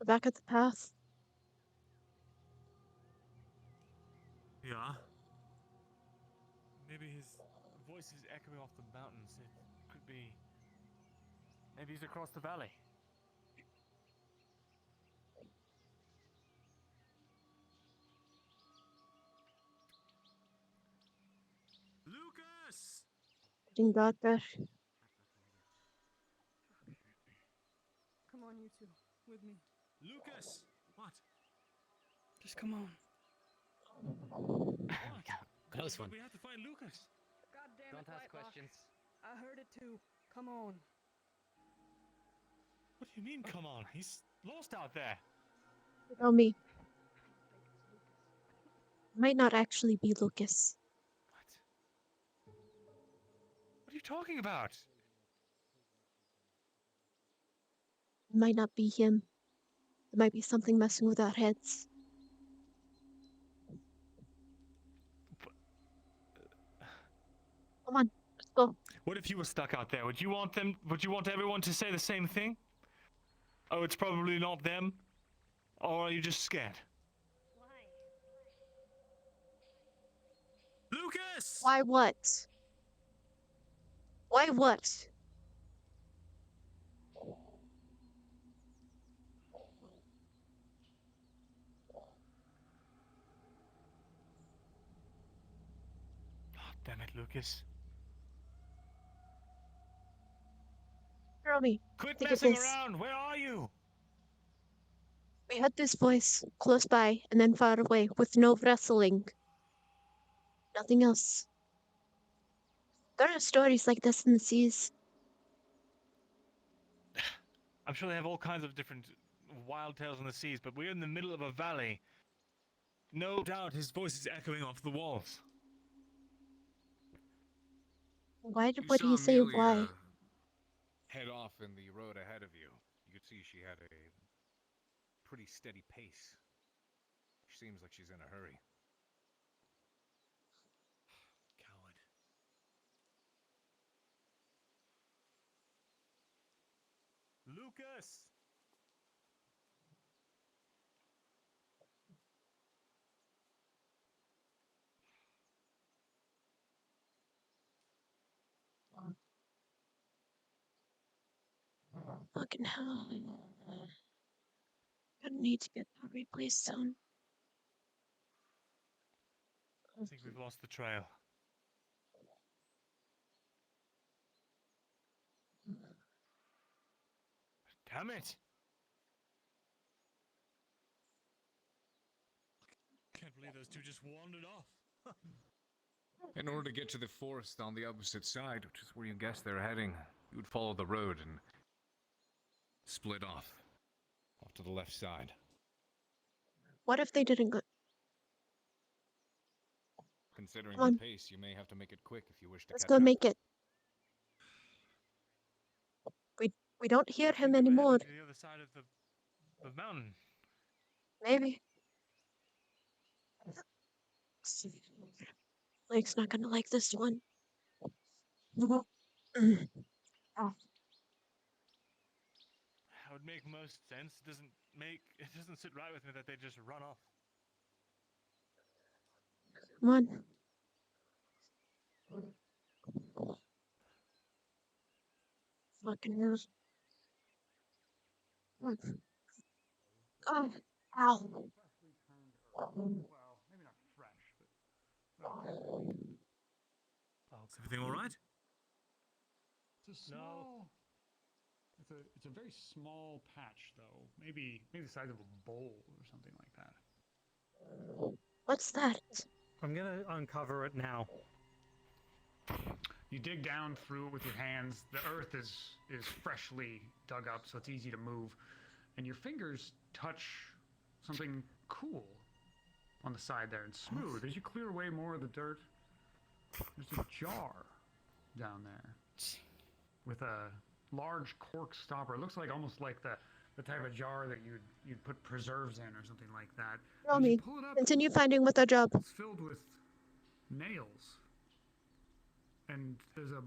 We're back at the path. Yeah. Maybe his voice is echoing off the mountains. It could be. Maybe he's across the valley. Lucas! Getting darker. Come on, you two. with me. Lucas! What? Just come on. Close one. We have to find Lucas. God damn Don't it, ask Whitelock. questions. I heard it too. Come on. What do you mean, come on? He's lost out there. Tell me. Might not actually be Lucas. What are you talking about? It might not be him. There might be something messing with our heads. Come on, let's go. What if you were stuck out there? Would you want everyone to say the same thing? Oh, it's probably not them? Or are you just scared? Lucas! Why what? Why what? Oh, damn it, Lucas. Tell me. Quit Think of messing this. around! Where are you? We had this voice close by and then far away with no wrestling. Nothing else. There are stories like this in the seas. I'm sure they have all kinds of different wild tales in the seas, but we're in the middle of a valley. No doubt his voice is echoing off the walls. Why You would saw he say Amelia why? head off in the road ahead of you. You could see she had a pretty steady pace. She seems like she's in a hurry. Coward. Lucas! Fucking hell. Gonna need to get that replaced soon. I think we've lost the trail. Damn it! Can't believe those two just wandered off. In order to get to the forest on the opposite side, which is where you guess they're heading, you would follow the road and split off to the left side. What if they didn't go? Considering Come on. the pace, you may have to make it quick if you wish to Let's catch go up. make it. We don't hear him anymore. To the other side of the mountain. Maybe. Lake's not gonna like this one. Ah, That would make most sense. It doesn't sit right with me that they just run off. come on. Fucking news. Oh, ow. Well, maybe not fresh, but Is everything all right? it's a small. It's a very small patch, though. Maybe the size of a bowl or something like that. What's that? I'm gonna uncover it now. You dig down through it with your hands. The earth is freshly dug up, so it's easy to move. And your fingers touch something cool on the side there and smooth. As you clear away more of the dirt, there's a jar down there with a large cork stopper. It looks like almost like the type of jar that you'd put preserves in or something like that. Tell As you me. pull it up, Continue finding with our job. it's filled with nails. And there's a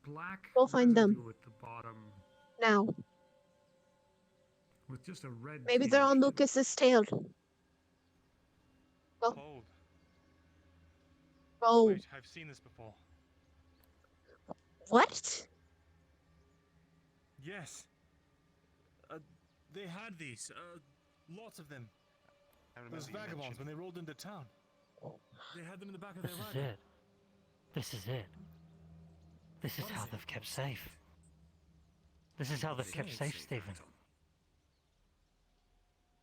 black Go find them. residue at the bottom Now. with just a red Maybe they're tinge on to it. Lucas's tail. Go. Cold. Go. Wait, I've seen this before. What? Yes. They had these. Lots of them. Those vagabonds when they rolled into town. They had them in the back of This their is wagon. it. This is it. This is how they've kept safe. This is how they've kept safe, Stephen.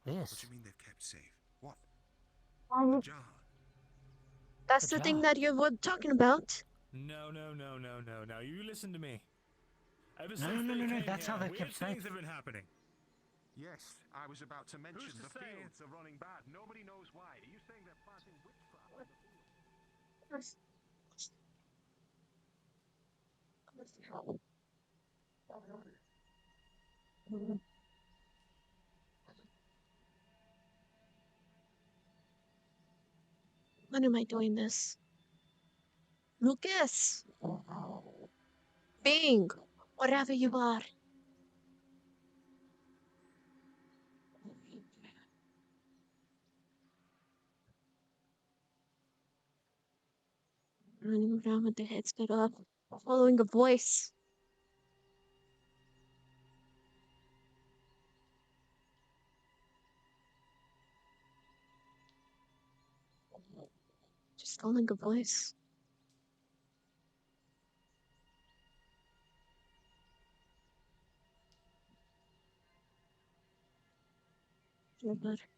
Yes. What do you mean they've kept safe? What? Um, The jar? that's the thing that you were talking about. No. Now you listen to me. Ever No, since no, they no, no, came that's here, how they weird kept safe. things have been happening. Yes, I was about to mention Who's to the say fields. it's a running bad? Nobody knows why. Are you saying they're planting witchcraft in the field? When am I doing this? Lucas! Bing! Whatever you are. Running around with their heads cut off, following a voice. Just following a voice. Feel better.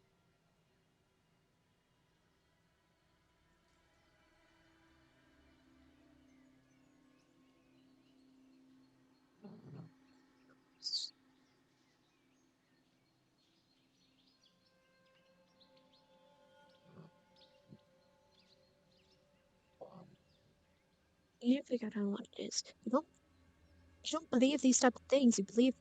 You figure out what it is. You don't believe these type of things. You believe.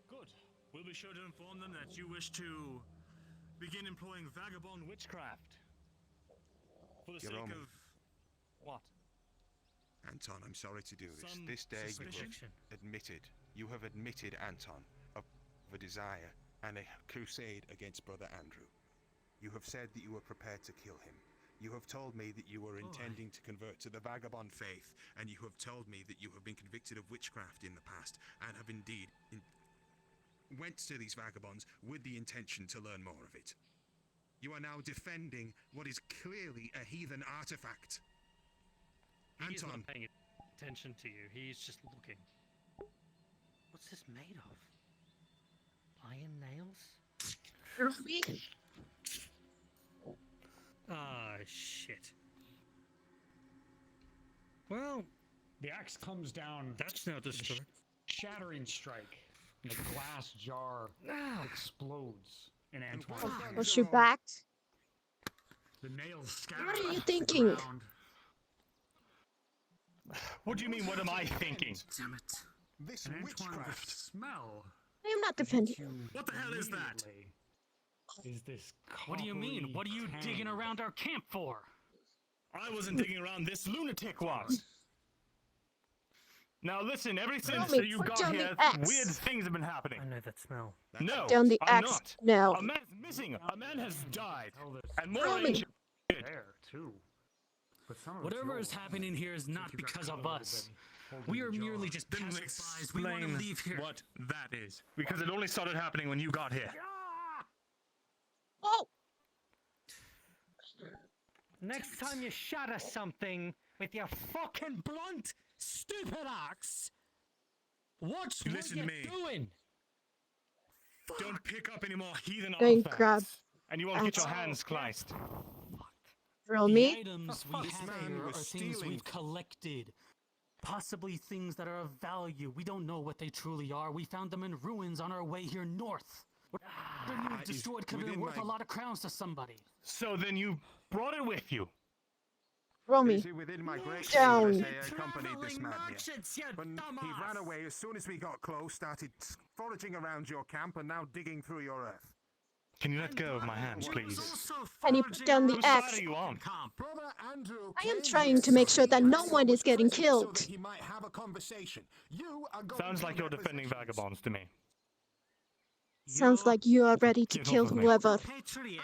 Good. We'll be sure to inform them that you wish to begin employing vagabond witchcraft. For the sake Jerome. of... what? Anton, I'm sorry to do this. Some This day suspicion? you have admitted, Anton, of a desire and a crusade against Brother Andrew. You have said that you were prepared to kill him. You have told me that you were intending to convert to the vagabond faith, and you have told me that you have been convicted of witchcraft in the past, and have indeed went to these vagabonds with the intention to learn more of it. You are now defending what is clearly a heathen artifact. He's Anton. not paying attention to you. He's just looking. What's this made of? Iron nails? Ah, shit. Well, The axe comes down. that's now destroyed. Shattering strike. And the glass jar explodes in Antoine's hand. Was she back? The nails scatter. What are you across the thinking? ground. What do you mean, what am I thinking? Damn it. This And Antoine, witchcraft. the smell I am not defending. What the hell is that? Is this What do you mean? What are you digging around our camp for? I wasn't digging around, this lunatic was. Now listen, ever since me, you put got down the here, axe. weird things have been happening. I know that smell. No, Down the I'm axe not. now. A man's missing. A man has died. And more Roman. ancient. There too. But some of it's Whatever is yours. happening here is not If you got because caught of a little us. bit holding We are the jar. merely just Didn't passersby. We want to explain leave here. what that is. Because it only started happening when you got here. Oh! Next time you shatter something with your fucking blunt, stupid axe, watch You what listen you're to me. doing. Don't pick up any more heathen Going artifacts. grab And you won't get your axe. hands sliced. Throw The me? items we This have man here are was things stealing. we've collected. Possibly things that are of value. We don't know what they truly are. We found them in ruins on our way here north. Whatever you have is destroyed could have been within worth my- a lot of crowns to somebody. So then you brought it with you. Throw me. Is it within my grace Down. that I accompanied this man merchants, here? you When he dumbass. ran away as soon as we got close, started foraging around your camp, and now digging through your earth. Can you let go of my hands, please? Can you put down the Whose side axe? are you on? Brother Andrew I am came trying here to make sure that saying no one is getting so killed. that he might have a conversation. You are going Sounds to like you're defending representations. vagabonds to me. Sounds like you are ready to Get kill off of me. whoever.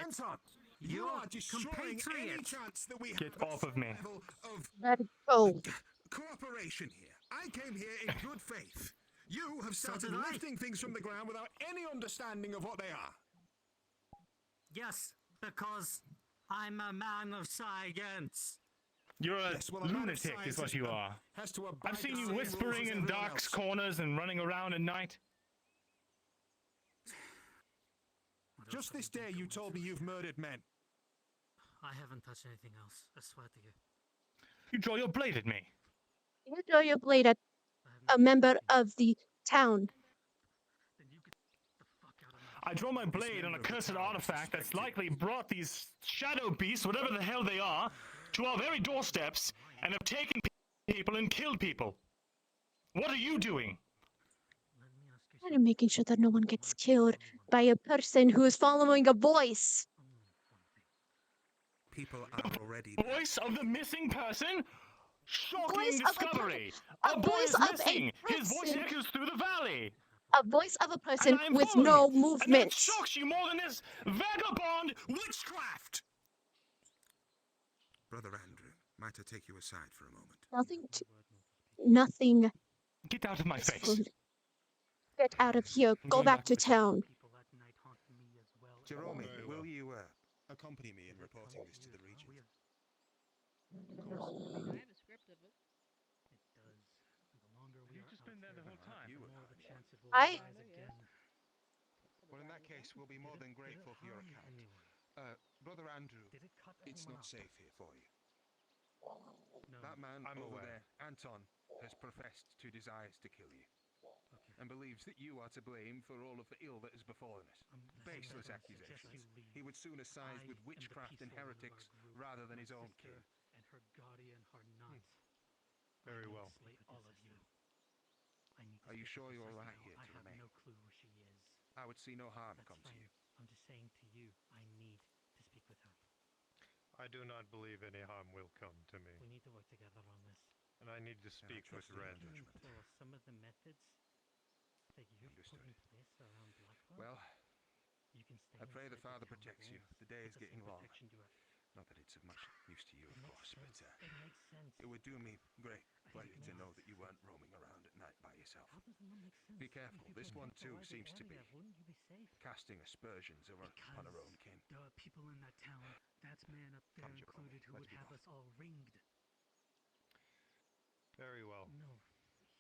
Anton, you are destroying any chance that we have Get off of me. level of Let it go. cooperation here. I came here in good faith. You have started did I. lifting things from the ground without any understanding of what they are. Yes, because I'm a man of science. You're a Yes, well, a man of lunatic, is science what you are. has to abide I've seen by you the same rules whispering as in everyone dark else. corners and running around at night. Just this day, you told me you've murdered men. I haven't touched anything else. I swear to you. You draw your blade at me. You throw your blade at a member of the town. I draw my blade on a cursed artifact that's likely brought these shadow beasts, whatever the hell they are, to our very doorsteps and have taken people and killed people. What are you doing? I'm making sure that no one gets killed by a person who is following a voice. People are already dead. Voice of the missing person? Shocking Voice of a discovery! a A boy voice is of a missing! His voice person. echoes through the valley! A voice of a And person I'm with following no it. And movement. that shocks you more than this vagabond witchcraft! Brother Andrew, might I take you aside for a moment? Nothing. Get out of my is face. food. Get out of here. I'm Go going back back to with you. town. Jerome, will you accompany me in reporting this to the regent? I have a script of it. You've just been there the whole time. I Well, in that case, we'll be more than grateful for your account. Brother Andrew, it's not safe here for you. That man over there, Anton, has professed to desires to kill you. And believes that you are to blame for all of the ill that has befallen us. Baseless accusations. He would sooner side with witchcraft and heretics rather than his own kin. And her guardian, her knight. Very well. All of you. Are you sure you're all right here I to have remain? no clue where she is. I would see no harm That's come to fine. you. I'm just saying to you, I need to speak with her. I do not believe any harm will come to me. We need to work together on this. And I need to speak with Ren. For some of the methods that you've put in place around Blackwell, Well, you can stay I pray the inside Father town protects you. walls The day with is the getting same long. protection you have. Not that it's of much use to you, of course, but It makes sense. it would do me great pleasure to know that you weren't roaming around at night by yourself. How does it not make sense? Be careful. If you This one protect too the wider seems to be area, wouldn't you be safe? casting aspersions upon our own kin. There are people in that town, that man up there Come, Jerome, included, who let's would be have off. us all ringed. Very well. No,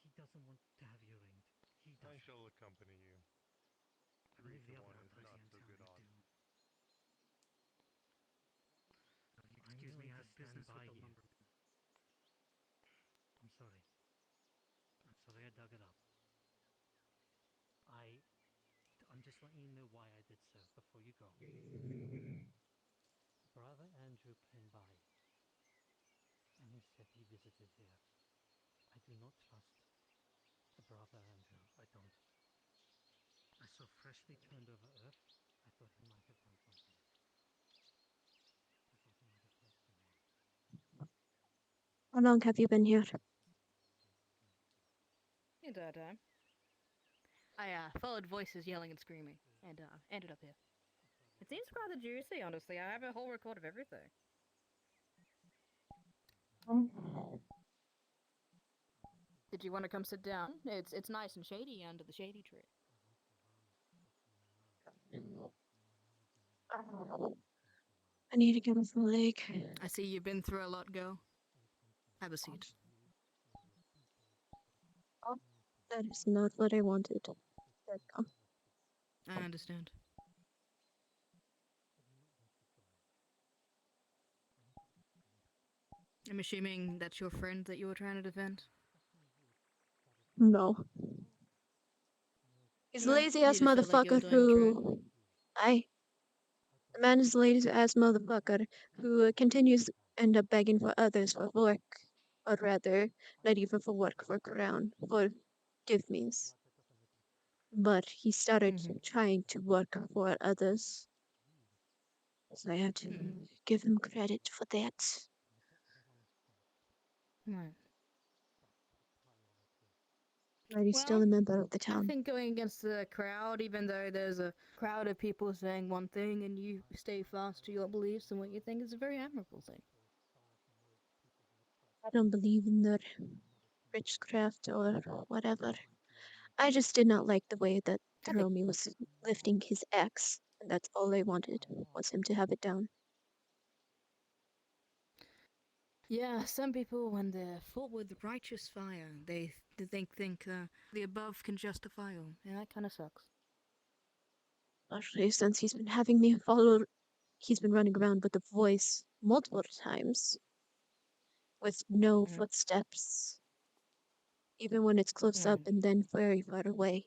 he doesn't want to have you ringed. He doesn't. I shall accompany you. I 3 believe to the other 1 is authorities not in so town good would odds. do. Excuse me, I have business with the lumberman. I'm sorry. I'm sorry I dug it up. I'm just letting you know why I did so before you go. Brother Andrew came by, and he said he visited here. I do not trust the Brother Andrew. I don't. I saw freshly turned over earth. I thought he might have done something. I thought he might have killed someone. How long have you been here? The entire time. I followed voices yelling and screaming, and ended up here. It seems rather juicy, honestly. I have a whole record of everything. Did you want to come sit down? It's nice and shady under the shady tree. I need to get off my leg. I see you've been through a lot, girl. Have a seat. Oh, that is not what I wanted. There we go. I understand. I'm assuming that's your friend that you were trying to defend? No. He's No, lazy you ass just felt like you were motherfucker doing what's right. who. The man is a lazy ass motherfucker who continues to end up begging for others for work. Or rather, not even for work, for crown, for give me's. But he started trying to work for others. So I have to give him credit for that. Right. But he's still a member of the I town. think going against the crowd, even though there's a crowd of people saying one thing and you stay fast to your beliefs and what you think, is a very admirable thing. I don't believe in the witchcraft or whatever. I just did not like the way that Hiromi was lifting his axe and That's all I wanted, was him to have it down. Yeah, some people, when they're fought with righteous fire, they think the above can justify all. Yeah, that kind of sucks. Especially since he's been having me follow. He's been running around with the voice multiple times, with no footsteps, even when it's close up and then very far away.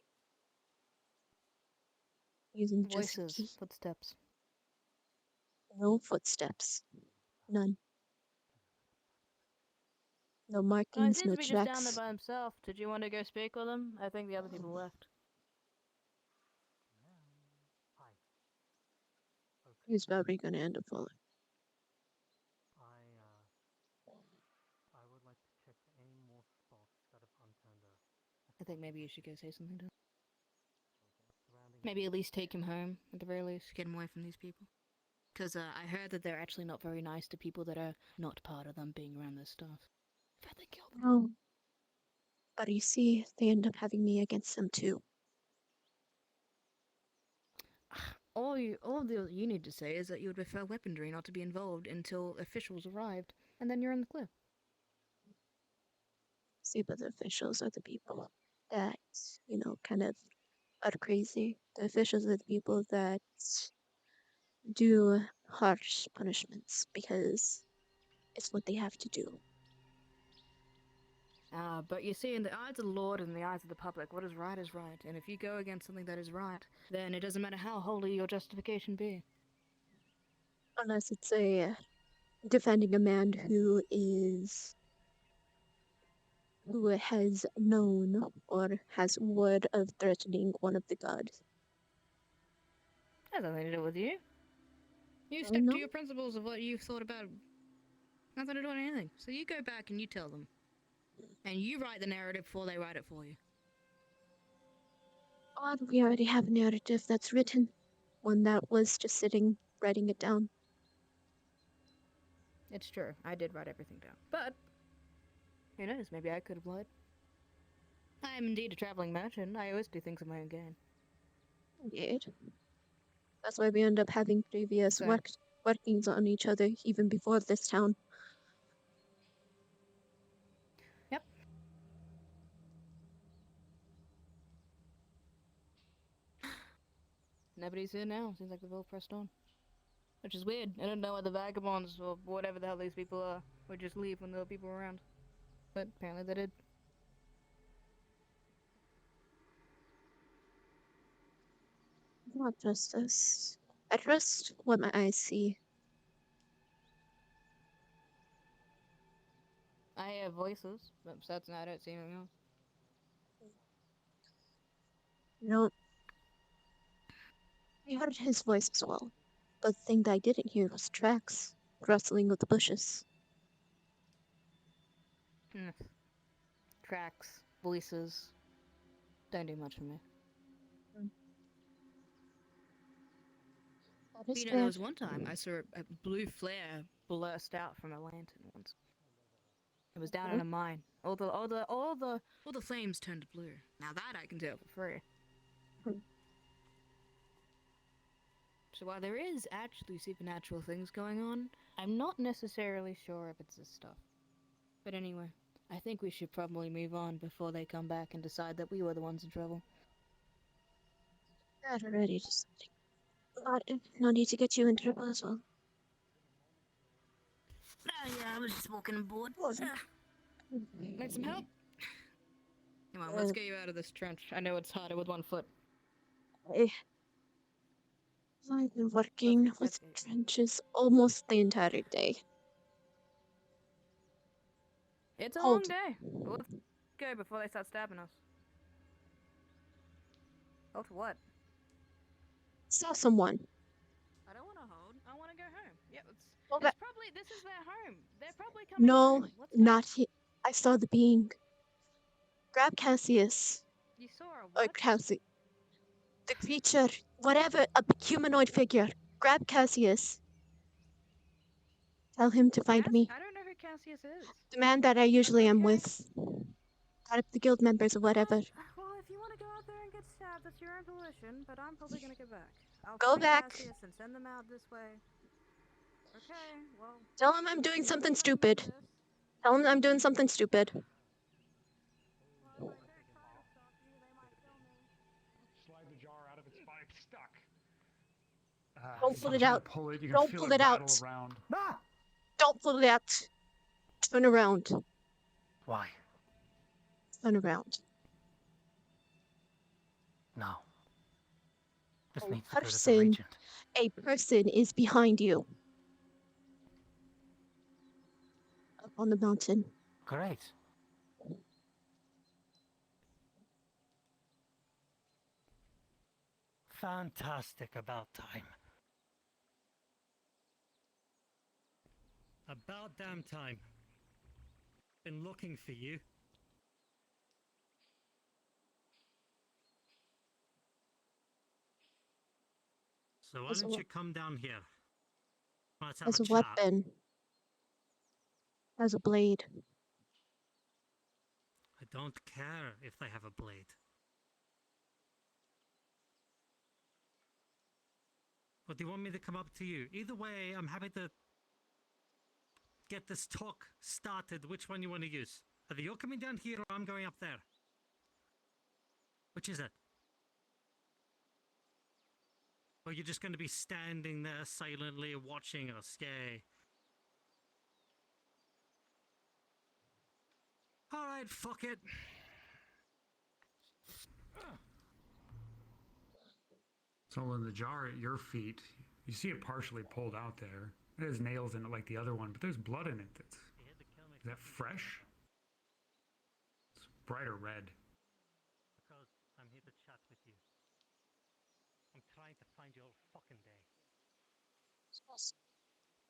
Using just Voices, footsteps. no footsteps, none. No Well, he markings, seems no to be just down there tracks. by himself. Did you want to go speak with him? I think the other people left. He's probably gonna end up following. I would like to check for any more spots that have unturned up. I think maybe you should go say something to him. Maybe at least take him home, at the very least. Get him away from these people. Because I heard that they're actually not very nice to people that are not part of them being around this stuff. I've heard they kill them. No. But you see, they end up having me against them too. All you need to say is that you would prefer weaponry not to be involved until officials arrived, and then you're in the clear. See, but the officials are the people that, kind of are crazy. The officials are the people that do harsh punishments because it's what they have to do. But you see, in the eyes of the Lord and in the eyes of the public, what is right is right. And if you go against something that is right, then it doesn't matter how holy your justification be. Unless it's defending a man who has known or has word of threatening one of the gods. Has nothing to do with you. You Oh, stuck no? to your principles of what you've thought about. Nothing to do with anything. So you go back and you tell them. And you write the narrative before they write it for you. Or we already have a narrative that's written. One that was just sitting, writing it down. It's true. I did write everything down. But, who knows, maybe I could have lied. I am indeed a traveling merchant. I always do things of my own gain. Indeed. That's why we end up having previous workings on each other even before this town. Yep. Nobody's here now. Seems like they've all pressed on. Which is weird. I don't know whether vagabonds or whatever the hell these people are would just leave when there were people around. But apparently they did. I do not trust this. I trust what my eyes see. I hear voices, but besides that, I don't see anything else. I heard his voice as well. But the thing that I didn't hear was tracks rustling of the bushes. Tracks, voices, don't do much for me. That is You know, fair. there was one time I saw a blue flare burst out from a lantern once. It was down in a mine. All the flames turned blue. Now that I can do for free. So while there is actually supernatural things going on, I'm not necessarily sure if it's this stuff. But anyway, I think we should probably move on before they come back and decide that we were the ones in trouble. That already just no need to get you in trouble as well. Oh yeah, I was just walking aboard. Need some help? Come on, let's get you out of this trench. I know it's harder with one foot. I've been working with trenches almost the entire day. It's a long day. But let's go before they start stabbing us. Hold for what? Saw someone. I don't want to hold. I want to go home. Yeah, it's that- probably, this is their home. They're probably coming No, home. Let's not he. I saw the being. Grab Cassius. You saw a Or what? Cassie. The creature. Whatever. A humanoid figure. Grab Cassius. Tell him to find me. I don't know who Cassius is. The man that I usually am with. Out of the guild members or whatever. Well, if you want to go out there and get stabbed, that's your own volition, but I'm probably going to go back. I'll Go find back. Cassius and send them out this way. Okay, well. Tell him I'm doing something recommend stupid. this. Tell him I'm doing something stupid. Slide the jar out of its spine. It's stuck. Don't So pull I'm it trying out. to pull it. You can Don't feel pull it it rattle out. around. Don't pull it out. Turn around. Why? Turn around. No. This A needs to go to the person, regent. a person is behind you. Up on the mountain. Great. Fantastic. About time. About damn time. Been looking for you. So why As a don't we- you come down here? Let's have As a a chat. weapon. As a blade. I don't care if they have a blade. Or do you want me to come up to you? Either way, I'm happy to get this talk started. Which one you want to use? Either you're coming down here or I'm going up there. Which is it? Or you're just going to be standing there silently watching us? Yay. Alright, fuck it. So in the jar at your feet, you see it partially pulled out there. It has nails in it like the other one, but there's blood in it. Is that fresh? It's brighter red. Because I'm here to chat with you. I'm trying to find you all fucking day.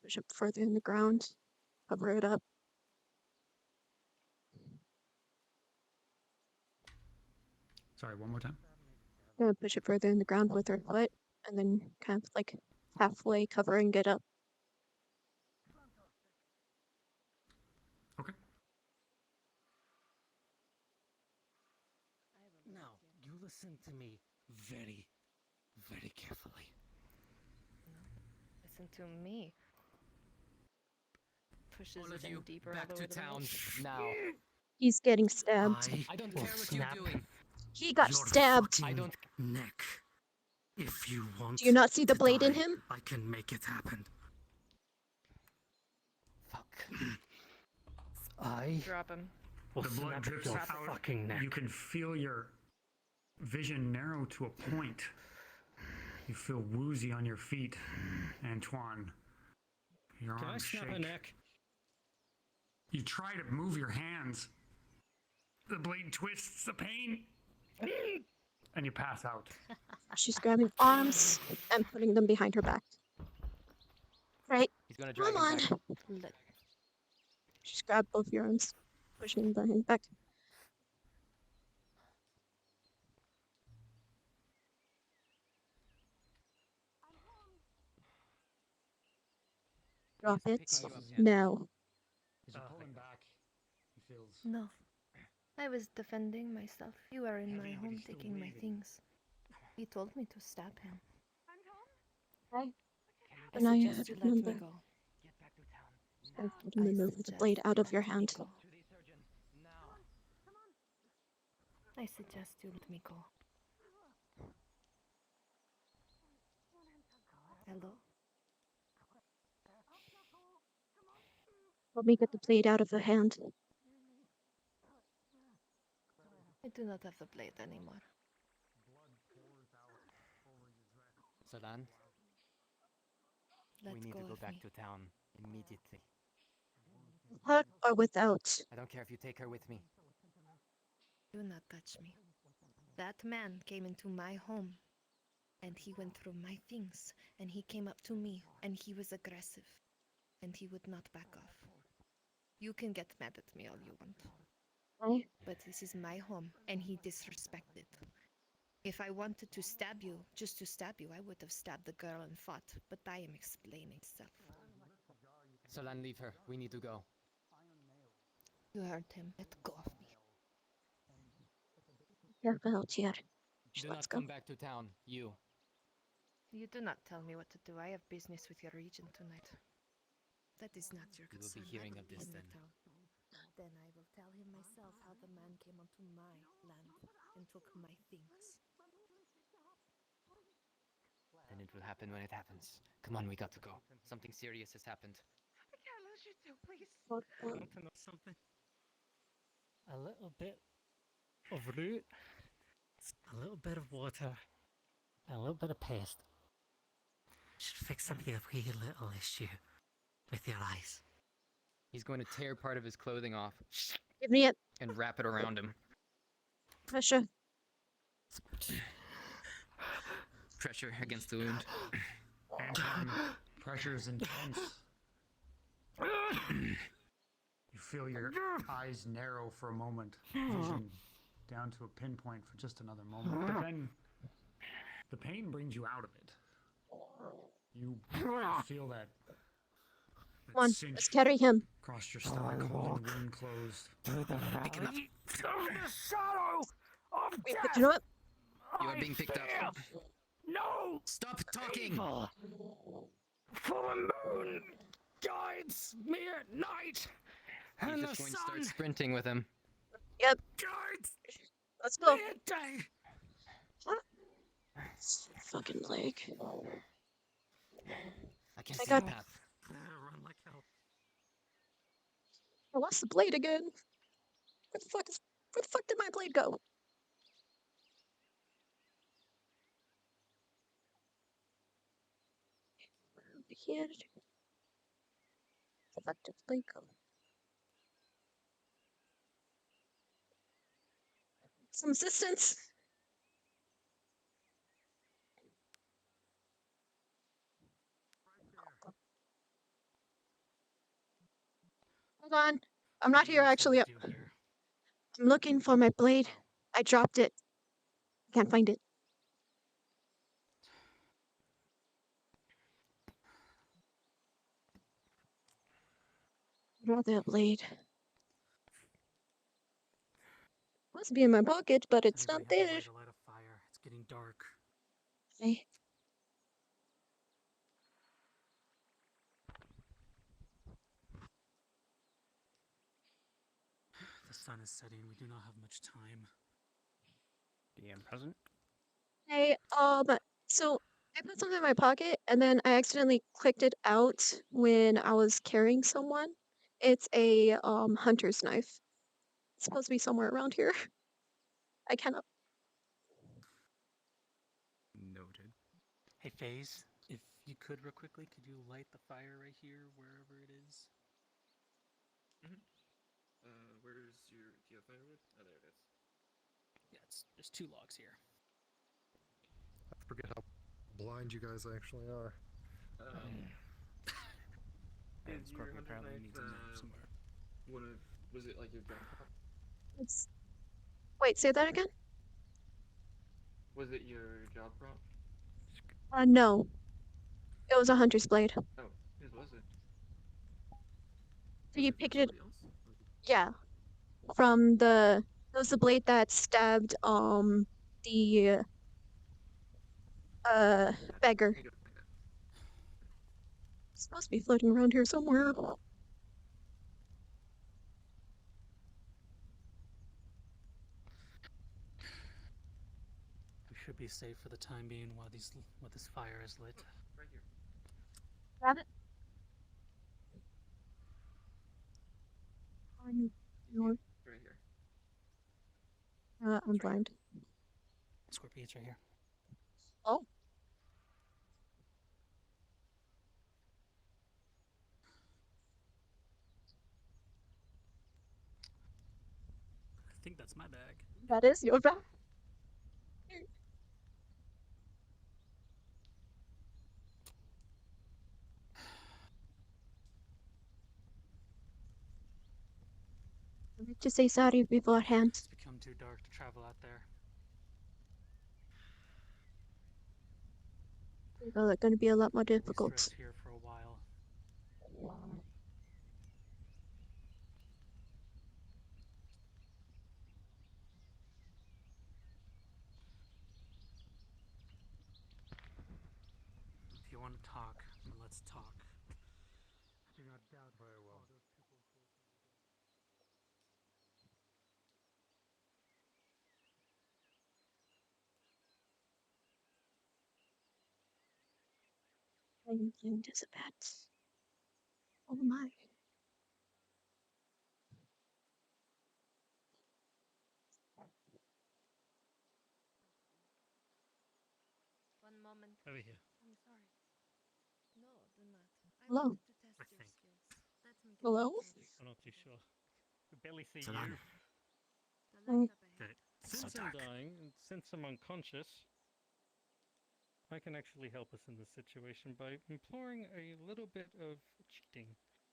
Push it further in the ground. Cover it up. Sorry, one more time. Gonna push it further in the ground with her foot, and then kind of like halfway covering it up. Okay. Now, you listen to me very, very carefully. Listen to me. Pushes All of it in you, deeper back all to over the town mouth. now. He's getting stabbed. I don't will care what snap you're doing. He got your stabbed. fucking neck. If you want Do you not see the to blade in die, him? I can make it happen. Fuck. I Drop him. will The blood snap drips your out. fucking neck. You can feel your vision narrow to a point. You feel woozy on your feet, Antoine. Your Can I arms snap shake. a neck? You try to move your hands. The blade twists the pain. And you pass out. She's grabbing arms and putting them behind her back. Right? He's gonna drag Come on. him back. She's grabbed both your arms, pushing them behind her back. Drop it. No. As you pull him back, he feels. No. I was defending myself. You are in my home taking my things. He told me to stab him. Right? I And I suggest you let me go. I've to remove the blade out of your hand. I suggest you let me go. Hello? Let me get the blade out of the hand. I do not have the blade anymore. Solan, Let we need go to go of back me. to town immediately. Hurt or without? I don't care if you take her with me. Do not touch me. That man came into my home and he went through my things and he came up to me and he was aggressive and he would not back off. You can get mad at me all you want. Why? But this is my home and he disrespected. If I wanted to stab you, just to stab you, I would have stabbed the girl and fought, but I am explaining stuff. Solan, leave her. We need to go. You hurt him. Let go of me. Careful out here. Do Let's not go. come back to town, you. You do not tell me what to do. I have business with your regent tonight. That is not your We will concern. be hearing I of will this be in then. the town. Then I will tell him myself how the man came onto my land and took my things. Then it will happen when it happens. Come on, we got to go. Something serious has happened. I can't lose you two, please. What I want to know something. A little bit of root, a little bit of water, and a little bit of paste. Should fix up your wee little issue with your eyes. He's going to tear part of his clothing off Give me it. and wrap it around him. Pressure. Pressure against the wound. Anton, pressure is intense. You feel your eyes narrow for a moment, vision down to a pinpoint for just another moment. But then the pain brings you out of it. You feel that Come on, cinch let's carry him. across your stomach, holding the wound closed. Pick it up. The shadow of Wait, death. but you know what? You are being picked up. No. Stop talking! Evil. For the moon guides me at night, He's and the just going to sun start sprinting with him. Yep. guides Let's go. me at day. Fucking leg. I can I see got- the path. Run like hell. I lost the blade again. Where the fuck did my blade go? Over here. Where the fuck did the blade go? Some assistance. Hold on. I'm not here actually. I'm looking for my blade. I dropped it. Can't find it. Draw that blade. Must be in my pocket, but it's not Anybody have a there. way to light a fire? It's getting dark. Okay. The sun is setting. We do not have much time. DM present. Hey, so I put something in my pocket and then I accidentally clicked it out when I was carrying someone. It's a hunter's knife. It's supposed to be somewhere around here. I cannot. Noted. Hey, FaZe, if you could real quickly, could you light the fire right here, wherever it is? Where's your... Do you have firewood? Oh, there it is. Yeah, there's 2 logs here. I forget how blind you guys actually are. And Is Scorpio your hunter's apparently knife, needs a map somewhere. Was it like your job prop? It's... Wait, say that again? Was it your job prop? No. It was a hunter's blade. Oh, whose was it? So you picked it. Yeah. From the. It was the blade that stabbed the beggar. It's supposed to be floating around here somewhere. We should be safe for the time being while this fire is lit. Right here. Grab it. Are you? You're... Right here. I'm blind. Scorpio, it's right here. Oh. I think that's my bag. That is your bag. I meant to say sorry beforehand. It's become too dark to travel out there. Well, it's going to be a lot more We'll be difficult. stressed here for a while. want to talk, then let's talk. I do not doubt Very well. all those people. I'm blind as a bat. Oh my. One moment. Over here. I'm sorry. No, do not. I Hello. wanted to test I your think. skills. Let me get Hello? you close. I'm not too sure. We barely see Solan. you. The light up ahead. Okay. It's so Since I'm dark. dying, and since I'm unconscious, I can actually help us in this situation by imploring a little bit of cheating.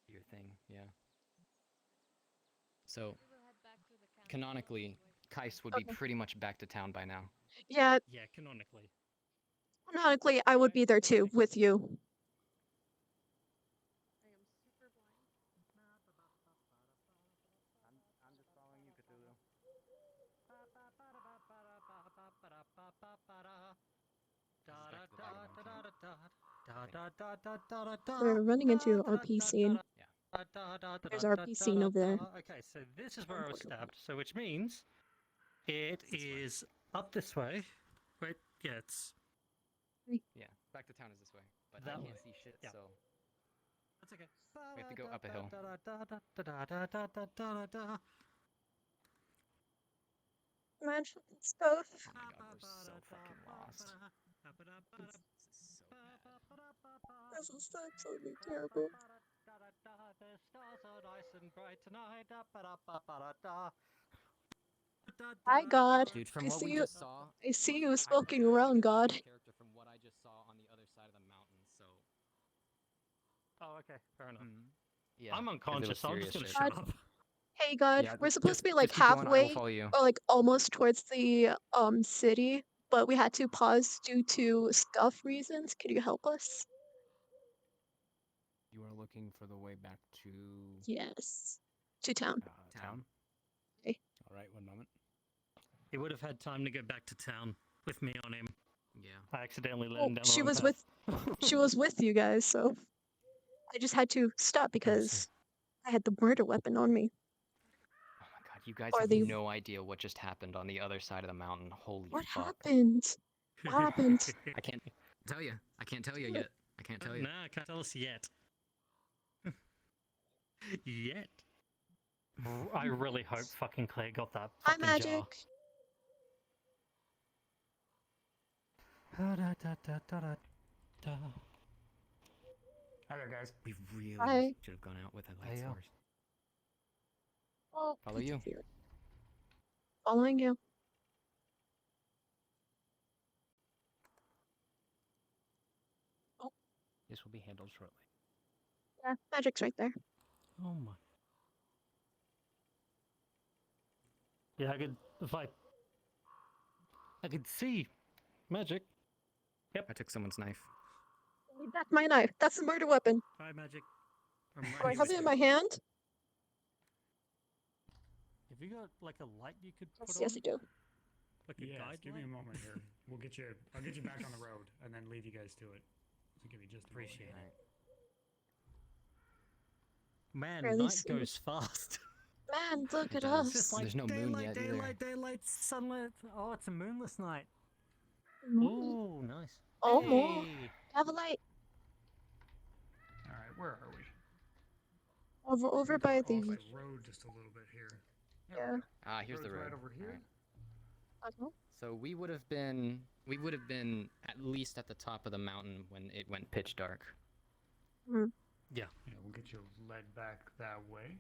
Your thing, yeah. So, canonically, Kais would be Okay. pretty much back to town by now. Yeah, Yeah, canonically. canonically, I would be there too, with you. I am super blind. I'm just following you, Cthulhu. We're running into RP scene. There's RP scene over there. Okay, so this is where I was stabbed. So which means it is up this way. Wait, yeah, it's Yeah, back to town is this way, but That I way. can't see shit, Yeah. so that's okay. we have to go up a hill. Imagine stuff. Oh my god, we're so fucking lost. This is absolutely terrible. The stars are nice and bright tonight. Hi, God. Dude, from I what see we you. just saw, I see you I smoking can't around, make a God. character from what I just saw on the other side of the mountain, so Oh, okay, fair enough. yeah. I'm 'cause it was unconscious, so I'm just serious gonna shit. shut up. Hey, God. Yeah, We're supposed to be like just keep going, I will halfway, follow you. or like almost towards the city, but we had to pause due to scuff reasons. Could you help us? You are looking for the way back to Yes. To town. town? Okay. Alright, one moment. He would have had time to go back to town with me on him. Yeah. I accidentally led Well, him down the she wrong was path. she was with you guys, so I just had to stop because I had the murder weapon on me. Oh my god, you guys Or have the no idea what just happened on the other side of the mountain. Holy what fuck. happened? What happened? I can't tell you. I can't tell you yet. I can't tell you. Nah, I can't tell us yet. Yet. I really hope fucking Claire got that Hi, fucking Magic. jar. Hi there, guys. We really Hi. should have gone out with a light Hey, yo. source. Oh, Follow you. Following you. This will be handled shortly. Yeah, Magic's right there. Oh my. Yeah, I could see magic. Yep. I took someone's knife. That's my knife. That's the murder weapon. Hi, magic. Do I have it in my hand? Have you got like a light you could put Yes, on? yes, I do. Like a Yes, guide give me a light? moment here. I'll get you back on the road and then leave you guys to it. So give me just Appreciate it. Man, Barely night see goes fast. Man, look It at does. us. Just like There's no moon daylight, yet daylight, either. daylight, sunlight. Oh, it's a moonless night. Moon. Ooh, nice. Oh, hey. more. Have a light. Alright, where are we? Over We're by off the. the road just a little bit here. There we go. Ah, here's the Road's road. right over here. Alright. Okay. So we would have been at least at the top of the mountain when it went pitch dark. Yeah. Yeah, we'll get you led back that way.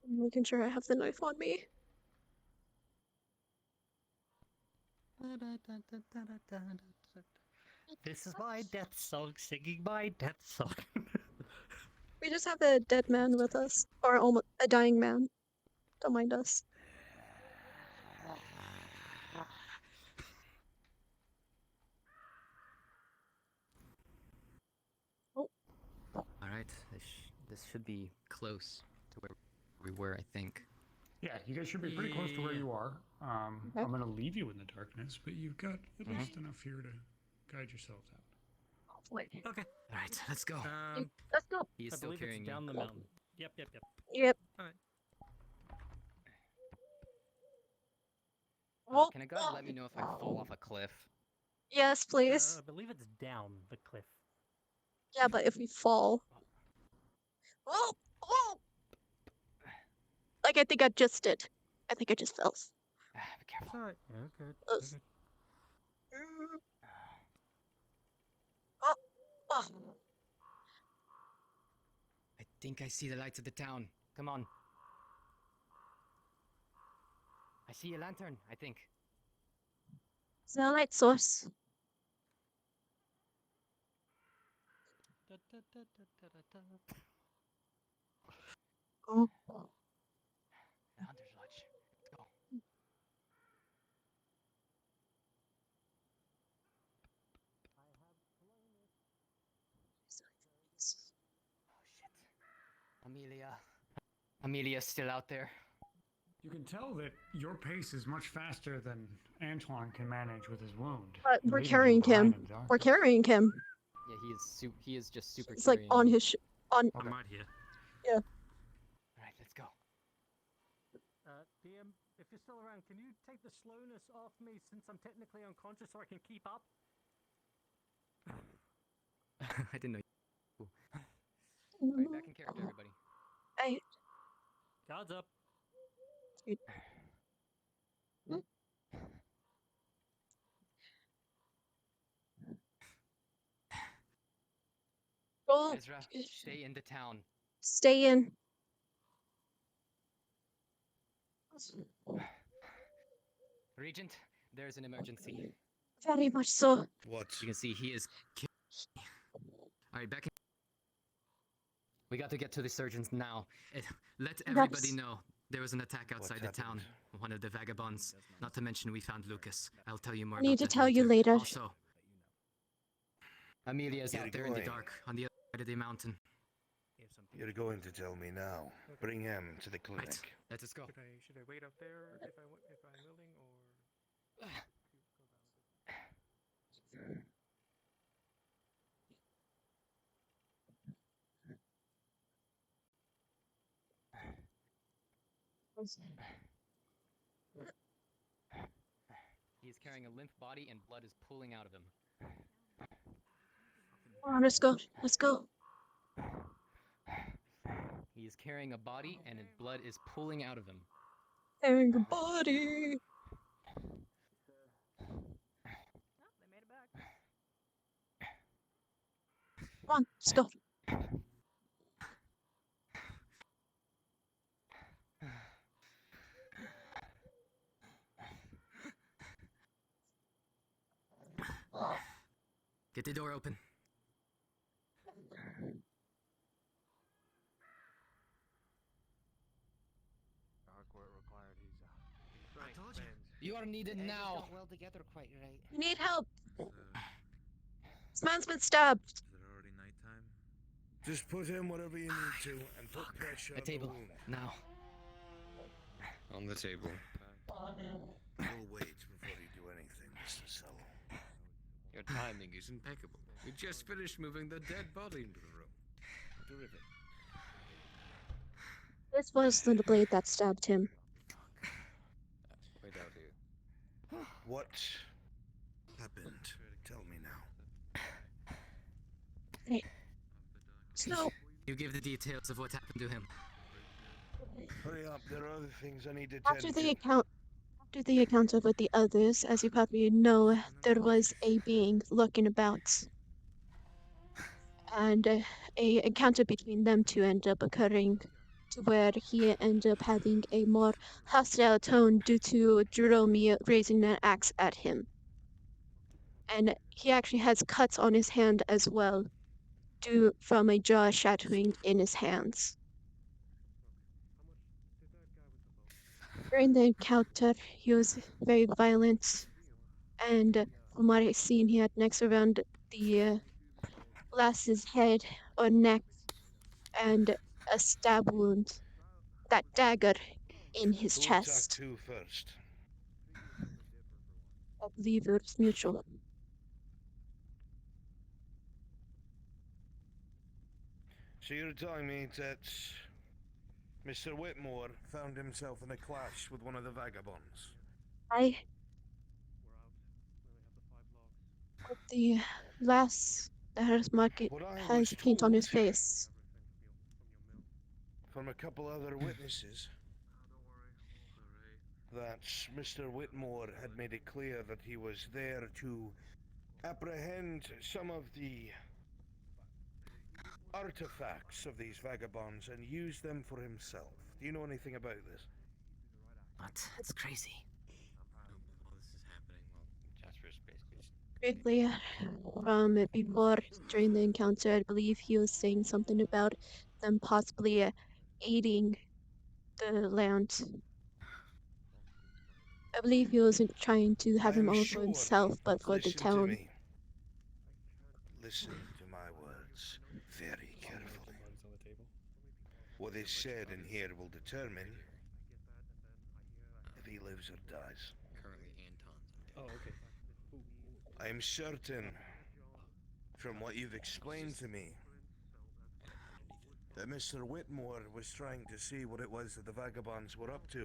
I'm making sure I have the knife on me. This is my death song, singing my death song. We just have a dead man with us, or almost a dying man. Don't mind us. All right, this should be close to where we were, I think. Yeah, you guys should be pretty close to where you are. Okay. I'm going to leave you in the darkness, but you've got at least enough here to guide yourselves out. Wait. Okay. All right, let's go. Let's go. He is I still believe carrying it's down you. the mountain. Yep. Yep. All right. Well, Can a guy let me know if I fall off a cliff? yes, please. I believe it's down the cliff. Yeah, but if we fall. Oh! Like, I think I just did. I think I just fell. Be careful. All right. Okay. Oh. I think I see the lights of the town. Come on. I see a lantern, I think. Is there a light source? Oh. The Hunter's Lodge. Let's go. Oh shit. Amelia's still out there. You can tell that your pace is much faster than Antoine can manage with his wound. But we're leaving you carrying behind him. in the dark. We're carrying him. Yeah, he is just super It's like carrying on you. his on. I'm right here. Yeah. All right, let's go. DM, if you're still around, can you take the slowness off me since I'm technically unconscious so I can keep up? I didn't know. Cool. All right, back in character, everybody. Guards up. Go. Ezra, stay in the town. Stay in. Regent, there's an emergency. Very much so. What? You can see he is. All right, back in. We got to get to the surgeons now. Let everybody know there was an attack outside the town. One of the vagabonds. Not to mention we found Lucas. I'll tell you more. I need to about that tell you later. Also, Amelia's out there in the dark on the other side of the mountain. You're going to tell me now. Bring him to the clinic. Right, let us go. Should I wait up there if I'm willing, or? He is carrying a limp body and blood is pooling out of him. Come on, let's go. Let's go. He is carrying a body and his blood is pooling out of him. Carrying a body. Come on, let's go. Get the door open. I told you. You are needed They now. don't well together quite right. We need help. This man's been stabbed. Is it already nighttime? Just put in whatever you need to and put pressure A on the table. wound. Now. On the table. We'll wait before you do anything, Mr. Solan. Your timing is impeccable. We just finished moving the dead body into the room. Terrific. This was the blade that stabbed him. Wait out here. What happened? Tell me now. Hey. Snow. You give the details of what happened to him. Hurry up, there are other things I need to After tend the to. encounter with the others, as you probably know, there was a being lurking about. And a encounter between them two ended up occurring to where he ended up having a more hostile tone due to Jerome raising an axe at him. And he actually has cuts on his hand as well, due from a jaw shattering in his hands. During the encounter, he was very violent, and from what I've seen, he had necks around the lass's head or neck, and a stab wound. That dagger in his Who attacked chest. who first? I believe it was mutual. So you're telling me that Mr. Whitmore found himself in a clash with one of the vagabonds? I. But the last that market What I has was paint on his told face. from a couple other witnesses that Mr. Whitmore had made it clear that he was there to apprehend some of the artifacts of these vagabonds and use them for himself. Do you know anything about this? What? That's crazy. While this is happening, Jasper's basically Briefly, before during the encounter, I believe he was saying something about them possibly aiding the land. I believe he wasn't trying to have him I'm all for sure. himself, but for the Listen to town. me. Listen to my words very carefully. What is said in here will determine if he lives or dies. currently Anton's. Oh, okay. I'm certain, from what you've explained to me, that Mr. Whitmore was trying to see what it was that the vagabonds were up to,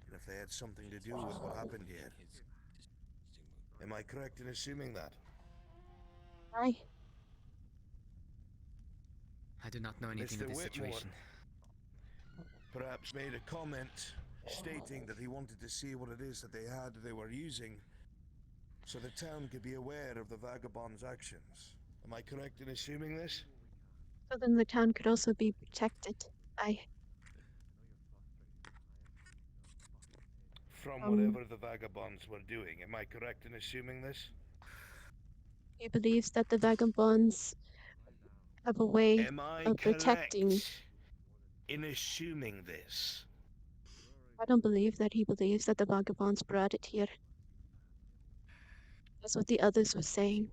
and if they had something to do with what happened here. Am I correct in assuming that? Aye. I do not know anything Mr. of this Whitmore situation. perhaps made a comment stating that he wanted to see what it is that they were using, so the town could be aware of the vagabonds' actions. Am I correct in assuming this? So then the town could also be protected. Aye. From whatever the vagabonds were doing. Am I correct in assuming this? He believes that the vagabonds have a way Am I of protecting. correct in assuming this? I don't believe that he believes that the vagabonds brought it here. That's what the others were saying.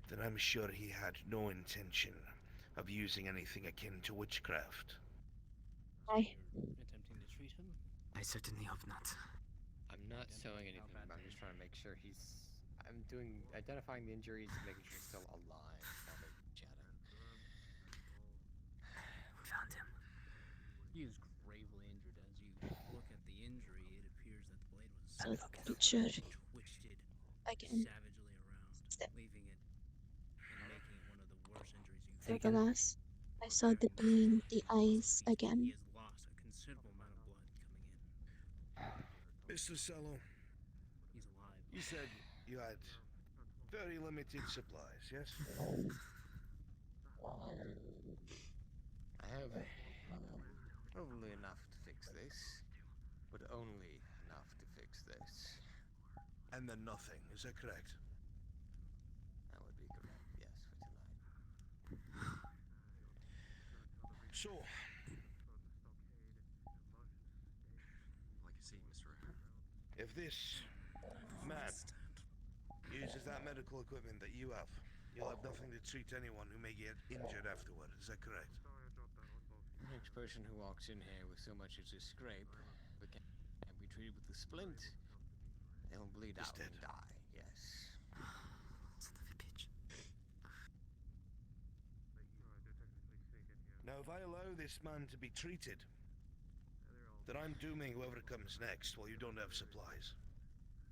Then I'm sure he had no intention of using anything akin to witchcraft. Aye. Attempting to treat him? I certainly hope not. I'm not showing anything. I'm just trying to make sure he's. I'm doing identifying the injuries, making sure he's still alive. While they're chatting. We found him. He is gravely injured. As you look at the injury, it appears that the blade was So picture twisted again. savagely around, leaving it and making it one of the worst injuries you So can. the last I saw the being the eyes again. He has lost a considerable amount of blood coming in. Mr. Cello, He's alive. you said you had very limited supplies, yes? I have probably enough to fix this, but only enough to fix this. And then nothing, is that correct? That would be correct, yes, for tonight. So, Like you see, Mr. if this man uses that medical equipment that you have, you'll have nothing to treat anyone who may get injured afterward, is that correct? The next person who walks in here with so much as a scrape but can't be treated with a splint, they'll bleed out and die, yes. Son of a bitch. Now, if I allow this man to be treated, then I'm dooming whoever comes next while you don't have supplies.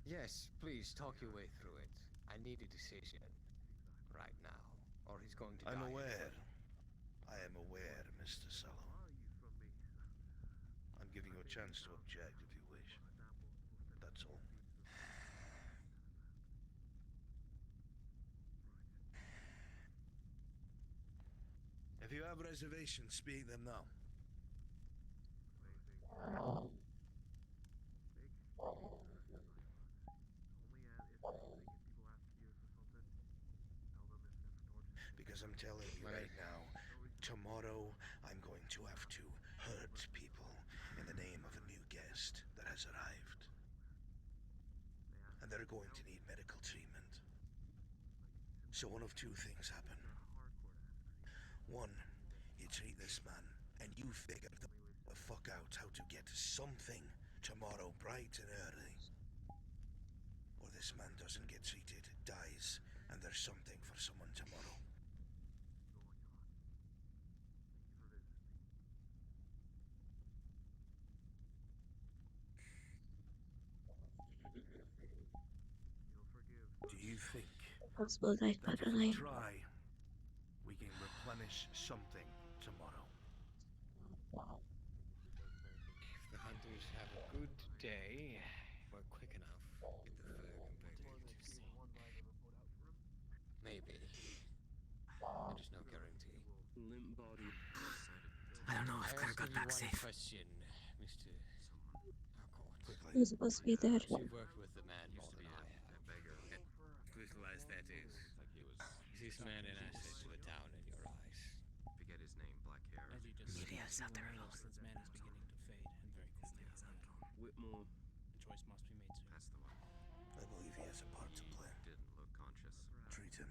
Yes, please talk your way through it. I need a decision right now, or he's going to die. I'm aware. I am aware, Mr. Cello. I'm giving you a chance to object if you wish. That's all. If you have reservations, speak them now. Because I'm telling you right now, tomorrow I'm going to have to hurt people in the name of a new guest that has arrived. And they're going to need medical treatment. So one of two things happen. One, you treat this man, and you figure the fuck out. something tomorrow, bright and early. Or this man doesn't get treated, dies, and there's something for someone tomorrow. Do you think Possible life that better if we life. try, we can replenish something tomorrow? If the hunters have a good day, or quick enough with the fur compared to sea. Maybe. There's no guarantee. Limp body. I don't know if Claire got back safe. Question, Mr. Harcourt. Who's supposed to be there? You've worked with the man used to be a beggar. Brutalized, that is. Is this man an asset to the town in your eyes? Forget his name, black hair. As you just Media's out there alone. This man is beginning to fade, and very quickly. Whitmore. The choice must be made soon. That's the one. I believe he has a part to play. Didn't look conscious. Treat him.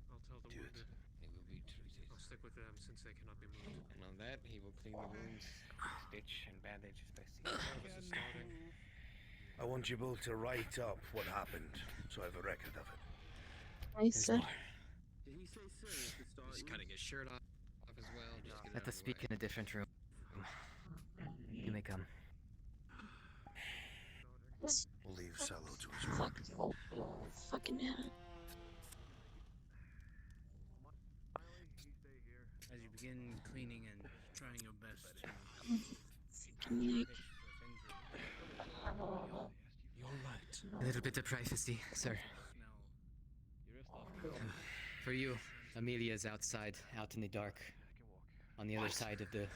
I'll tell the Do it. wounded. He will be treated. I'll stick with them since they cannot be moved. And on that, he will clean the wounds, stitch and bandage as best he This is can. starting. I want you both to write up what happened, so I have a record of it. Nice, sir. Did he say sir at the start? He's cutting his shirt off as well. Just Let us speak in a different room. You may come. We'll leave Salo to his work. Fucking hell. As you begin cleaning and trying your best to Fucking You're right. A little bit of privacy, sir. For you, Amelia's outside, out in the dark. On the other side of the...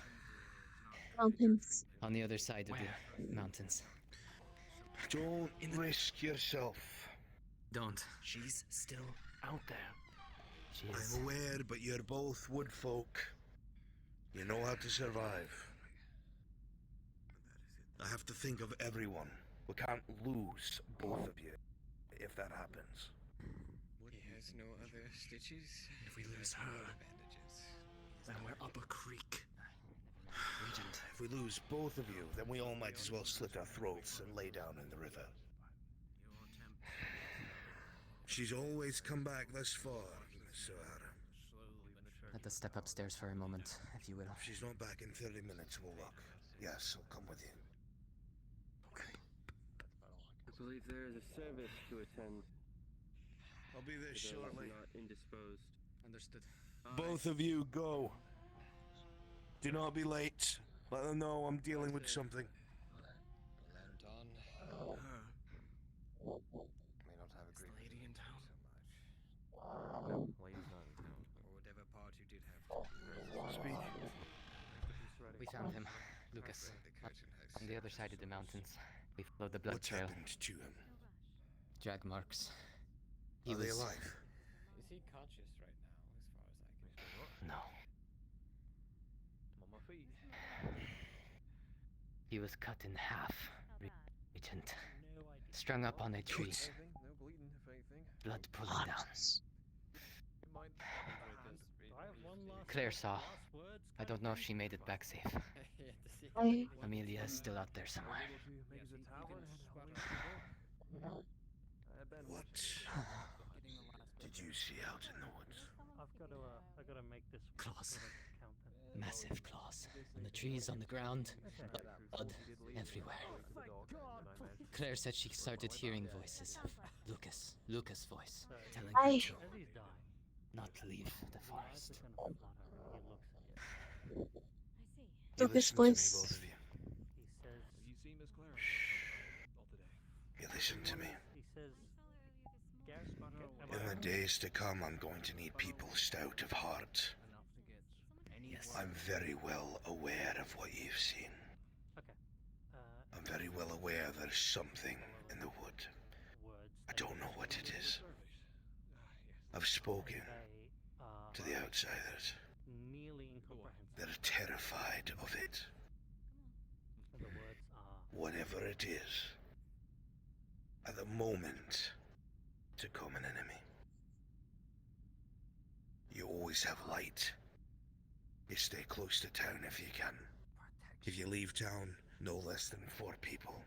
mountains. On the other side of the mountains. Don't risk yourself. Don't. She's still Out there. She is. I'm aware, but you're both wood folk. You know how to survive. I have to think of everyone. We can't lose both of you if that happens. He has no other stitches? If we lose her, then we're up a creek. Regent, if we lose both of you, then we all might as well slit our throats and lay down in the river. She's always come back this far, Sahara. Let us step upstairs for a moment, if you will. If she's not back in 30 minutes, we'll look. Yes, I'll come with you. I believe there is a service to attend. I'll be there For those shortly. Not indisposed. Understood. Both of you go. Do not be late. Let them know I'm dealing with something. Anton. May not have agreed with lady in town? so much. Lady's not in town. Or whatever part you did have to. Speak. We found him, Lucas. The curtain has. On the other side of the mountains. We followed the blood What's trail. happened to him? Drag marks. Are they alive? Is he conscious right now, as far as I can tell? No. I'm on my feet. He was cut in half, Regent. Strung up on a tree. No bleeding, if anything. Blood pooling down. You mind? Claire saw. I don't know if she made it back safe. I Amelia is still out there somewhere. What did you see out in the woods? I gotta make this Claws. Massive claws. On the trees, on the ground. Blood everywhere. Claire said she started hearing voices. Lucas' voice. Telling her I to not leave the forest. You Lucas' listen to me, voice. both of you. Have you seen Miss Claire? All today. You listen to me. He says, In the days to come, I'm going to need people stout of heart. Yes. I'm very well aware of what you've seen. I'm very well aware there's something in the wood. I don't know what it is. I've spoken to the outsiders. nearly incomprehensible. They're terrified of it. The words are Whatever it is, at the moment, to come an enemy. You always have light. You stay close to town if you can. If you leave town, no less than 4 people.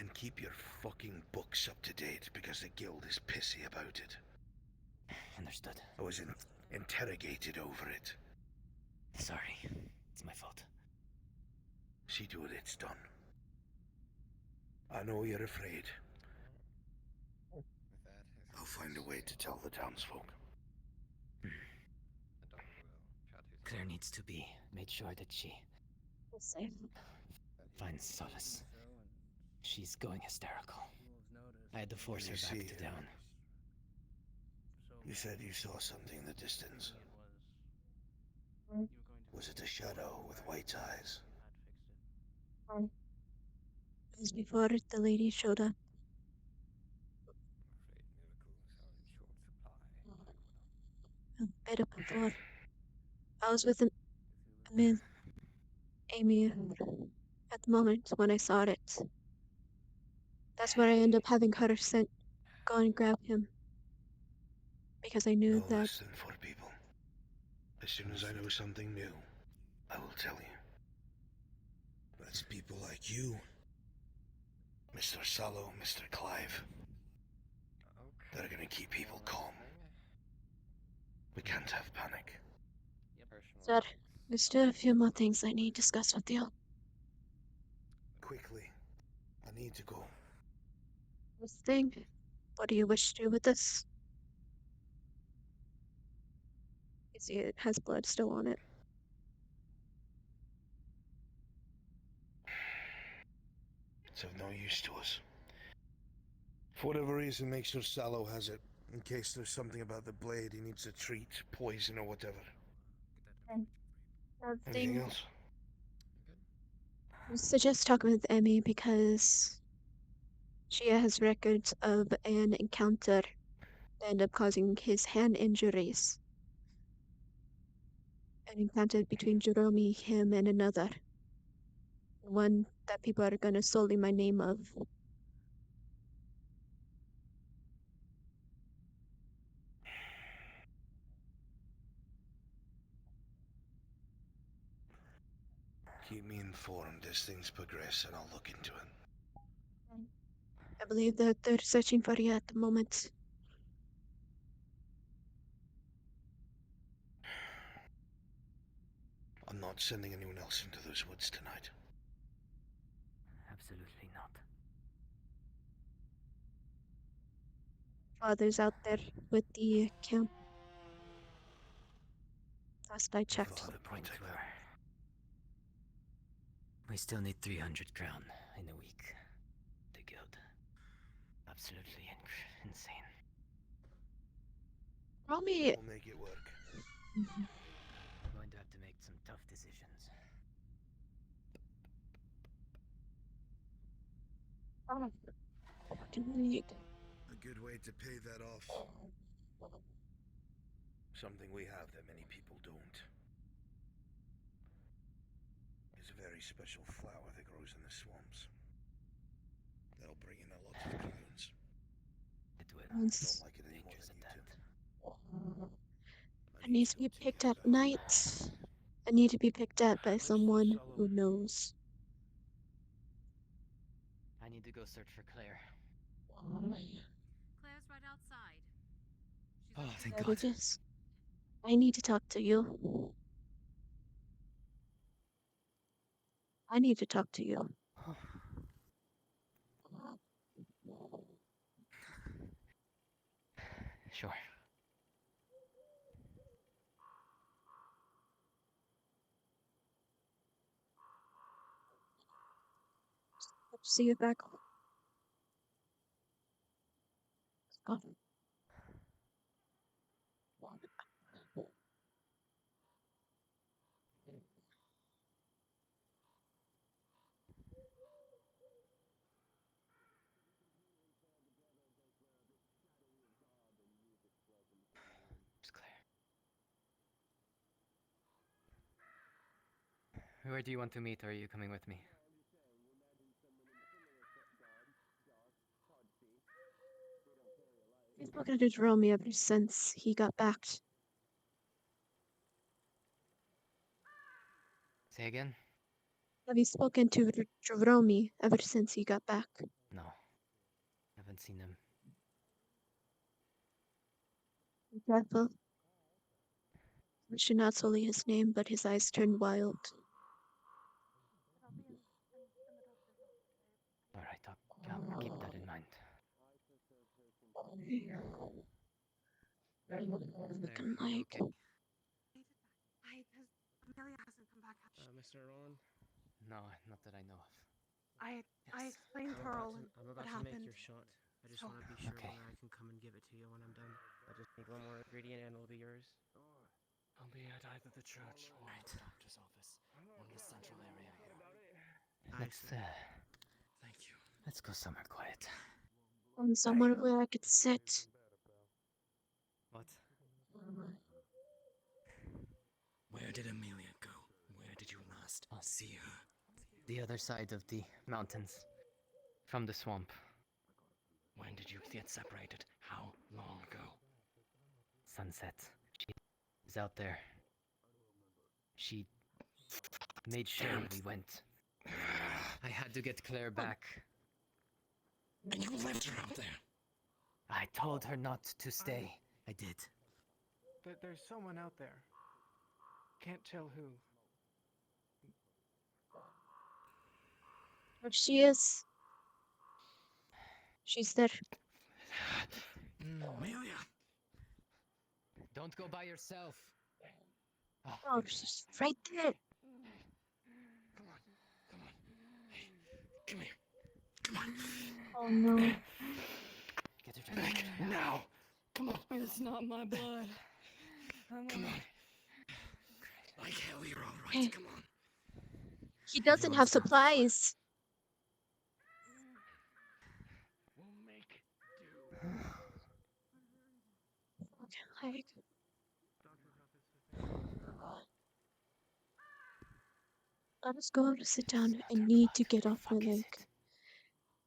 And keep your fucking books up to date, because the guild is pissy about it. Understood. I was interrogated over it. Sorry. It's my fault. See to it it's done. I know you're afraid. I'll find a way to tell the townsfolk. Claire needs to be made sure that she Safe. finds solace. She's going hysterical. I had to force her back to town. You said you saw something in the distance. Mm. Was it a shadow with white eyes? It was before the lady showed up. A bit before. I was with Amy at the moment when I saw it. That's where I ended up having her go and grab him. Because I knew No that less than 4 people. As soon as I know something new, I will tell you. That's people like you, Mr. Sallow, Mr. Clive. That are gonna keep people calm. We can't have panic. Sir, there's still a few more things I need to discuss with you. Quickly. I need to go. First thing, what do you wish to do with this? You see it has blood still on it. It's of no use to us. For whatever reason, make sure Sallow has it. In case there's something about the blade he needs to treat, poison or whatever. Anything else? I suggest talking with Emmy because she has records of an encounter that ended up causing his hand injuries. An encounter between Jerome, him, and another. One that people are gonna solely my name of. Keep me informed as things progress and I'll look into it. I believe that they're searching for you at the moment. I'm not sending anyone else into those woods tonight. Absolutely not. Father's out there with the camp. Last I checked. To the point where we still need 300 crown in a week. The guild. Absolutely insane. Probably. We'll make it work. I'm going to have to make some tough decisions. A good way to pay that off. Something we have that many people don't. It's a very special flower that grows in the swamps. That'll bring in a lot of crowns. It will. Once Don't like it any more than you do. it needs to be picked at night. It needs to be picked at by someone who knows. I need to go search for Claire. Claire's right outside. Oh, thank There God. it is. I need to talk to you. I need to talk to you. Sure. Hope to see you back. Oh. It's Claire. Where do you want to meet, or are you coming with me? He's spoken to Jerome ever since he got back. Say again? Have you spoken to Jeromy ever since he got back? No. Haven't seen him. Be careful. We should not sully his name, but his eyes turned wild. Alright, I'll keep that in mind. Looking like. Amelia hasn't come back. Mr. Roland? No, not that I know of. I explained to her all I'm what about to make happened. your shot. I just So- want to be sure Okay. when I can come and give it to you when I'm done. I just need one more ingredient and it'll be yours. I'll be at either the church or the doctor's office in the central area here. Let's, Thank you. let's go somewhere quiet. Somewhere where I could sit. What? Where did Amelia go? Where did you last see her? The other side of the mountains. From the swamp. When did you get separated? How long ago? Sunset. She is out there. She made sure we went. I had to get Claire back. And you left her out there? I told her not to stay. I did. There's someone out there. Can't tell who. There she is. She's there. Amelia! Don't go by yourself. Oh, she's right there. Come on. Come on. Hey, come here. Come on. Oh no. Get her back. Now. Come on. It's not my blood. Come on. Like hell, you're all right. Hey. Come on. He doesn't have supplies. We'll make Okay, like. Let us go to sit down. I need to get off my leg.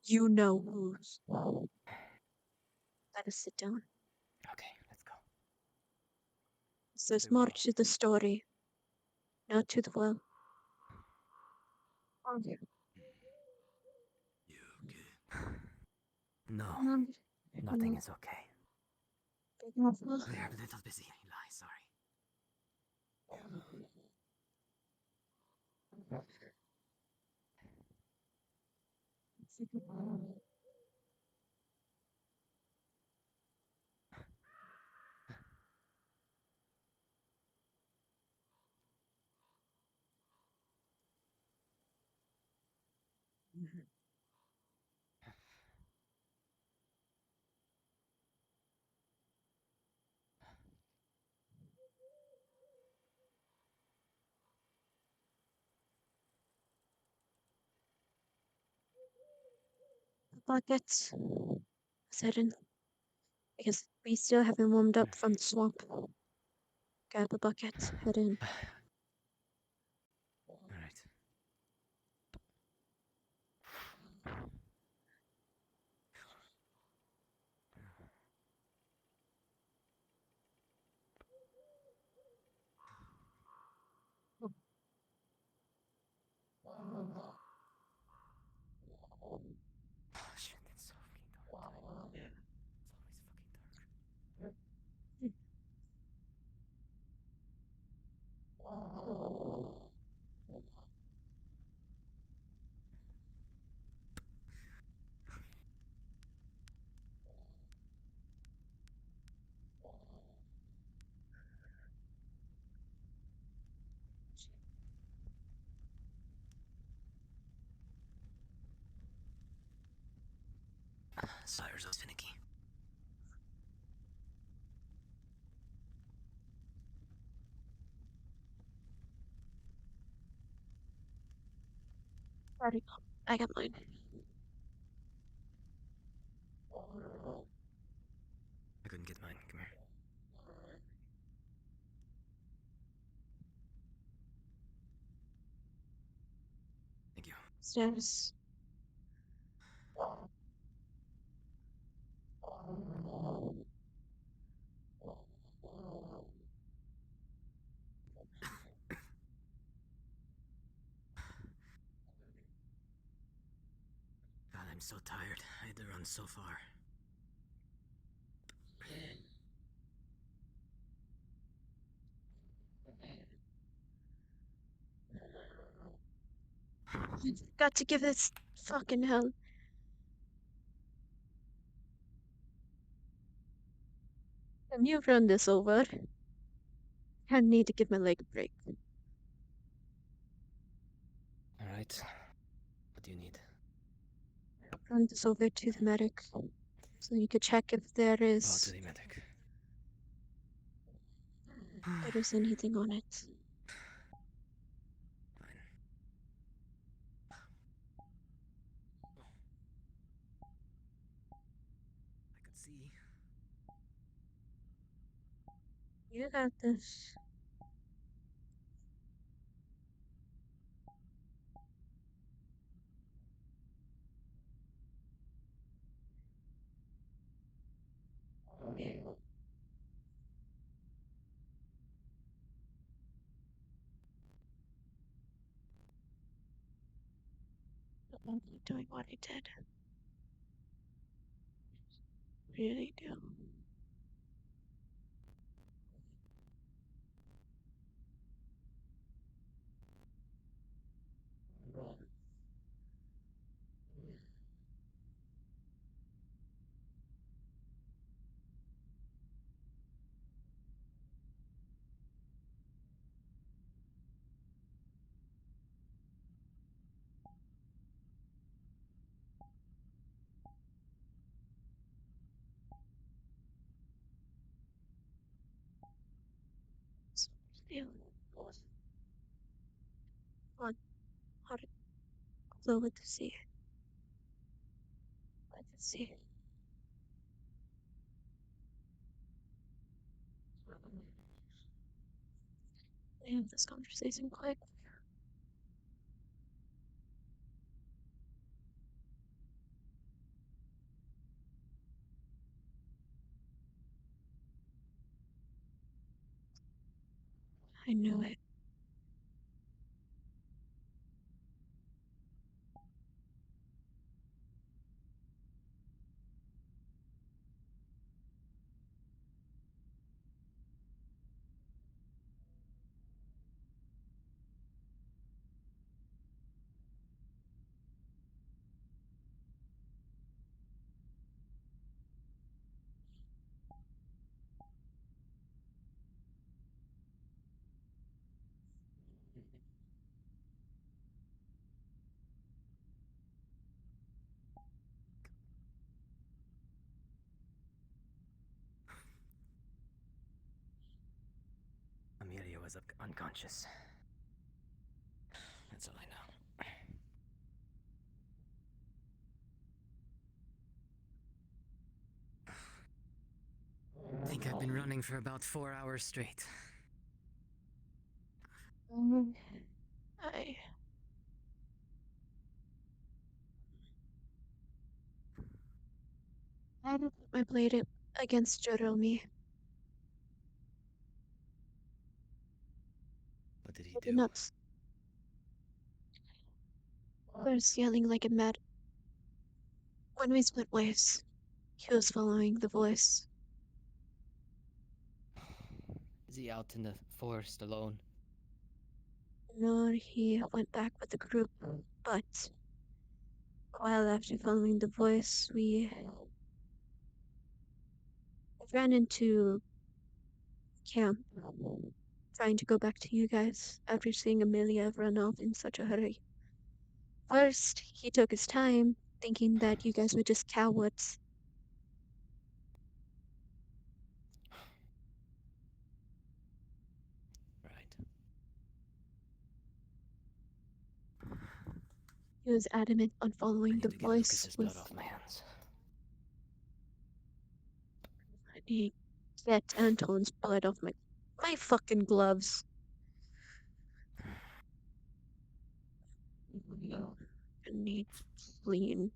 You know whose. Let us sit down. Okay, let's go. There's more to the story. Not to the well. Okay. No, Um, nothing is okay. Be careful. We're a little busy, Eli, sorry. The buckets. Set in. Because we still haven't warmed up from the swamp. Grab the bucket. Head in. Alright. Oh shit, it's so fucking dark. It's always fucking dark. Sire's was finicky. Sorry. I got mine. I couldn't get mine. Come here. Thank you. Stairs. I'm so tired. I had to run so far. I've got to give this fucking hell. Can you run this over? I need to give my leg a break. Alright. What do you need? Run this over to the medic. So you could check if there Oh, to is the medic. anything on it. I could see. You got this. I don't like doing what I did. Really do. Still. On how to go with the sea. Let us see. End this conversation quick. I knew it. Amelia was unconscious. That's all I know. I think I've been running for about 4 hours straight. I did put my blade against Jeremy. What did he I do? did not. Was yelling like a mad. When we split ways, he was following the voice. Is he out in the forest alone? No, he went back with the group, but while after following the voice, we ran into camp, trying to go back to you guys after seeing Amelia run off in such a hurry. First, he took his time, thinking that you guys were just cowards. Right. He was adamant on I following need the to get voice Lucas's with blood off my hands. I get Anton's blood off my fucking gloves. I need clean.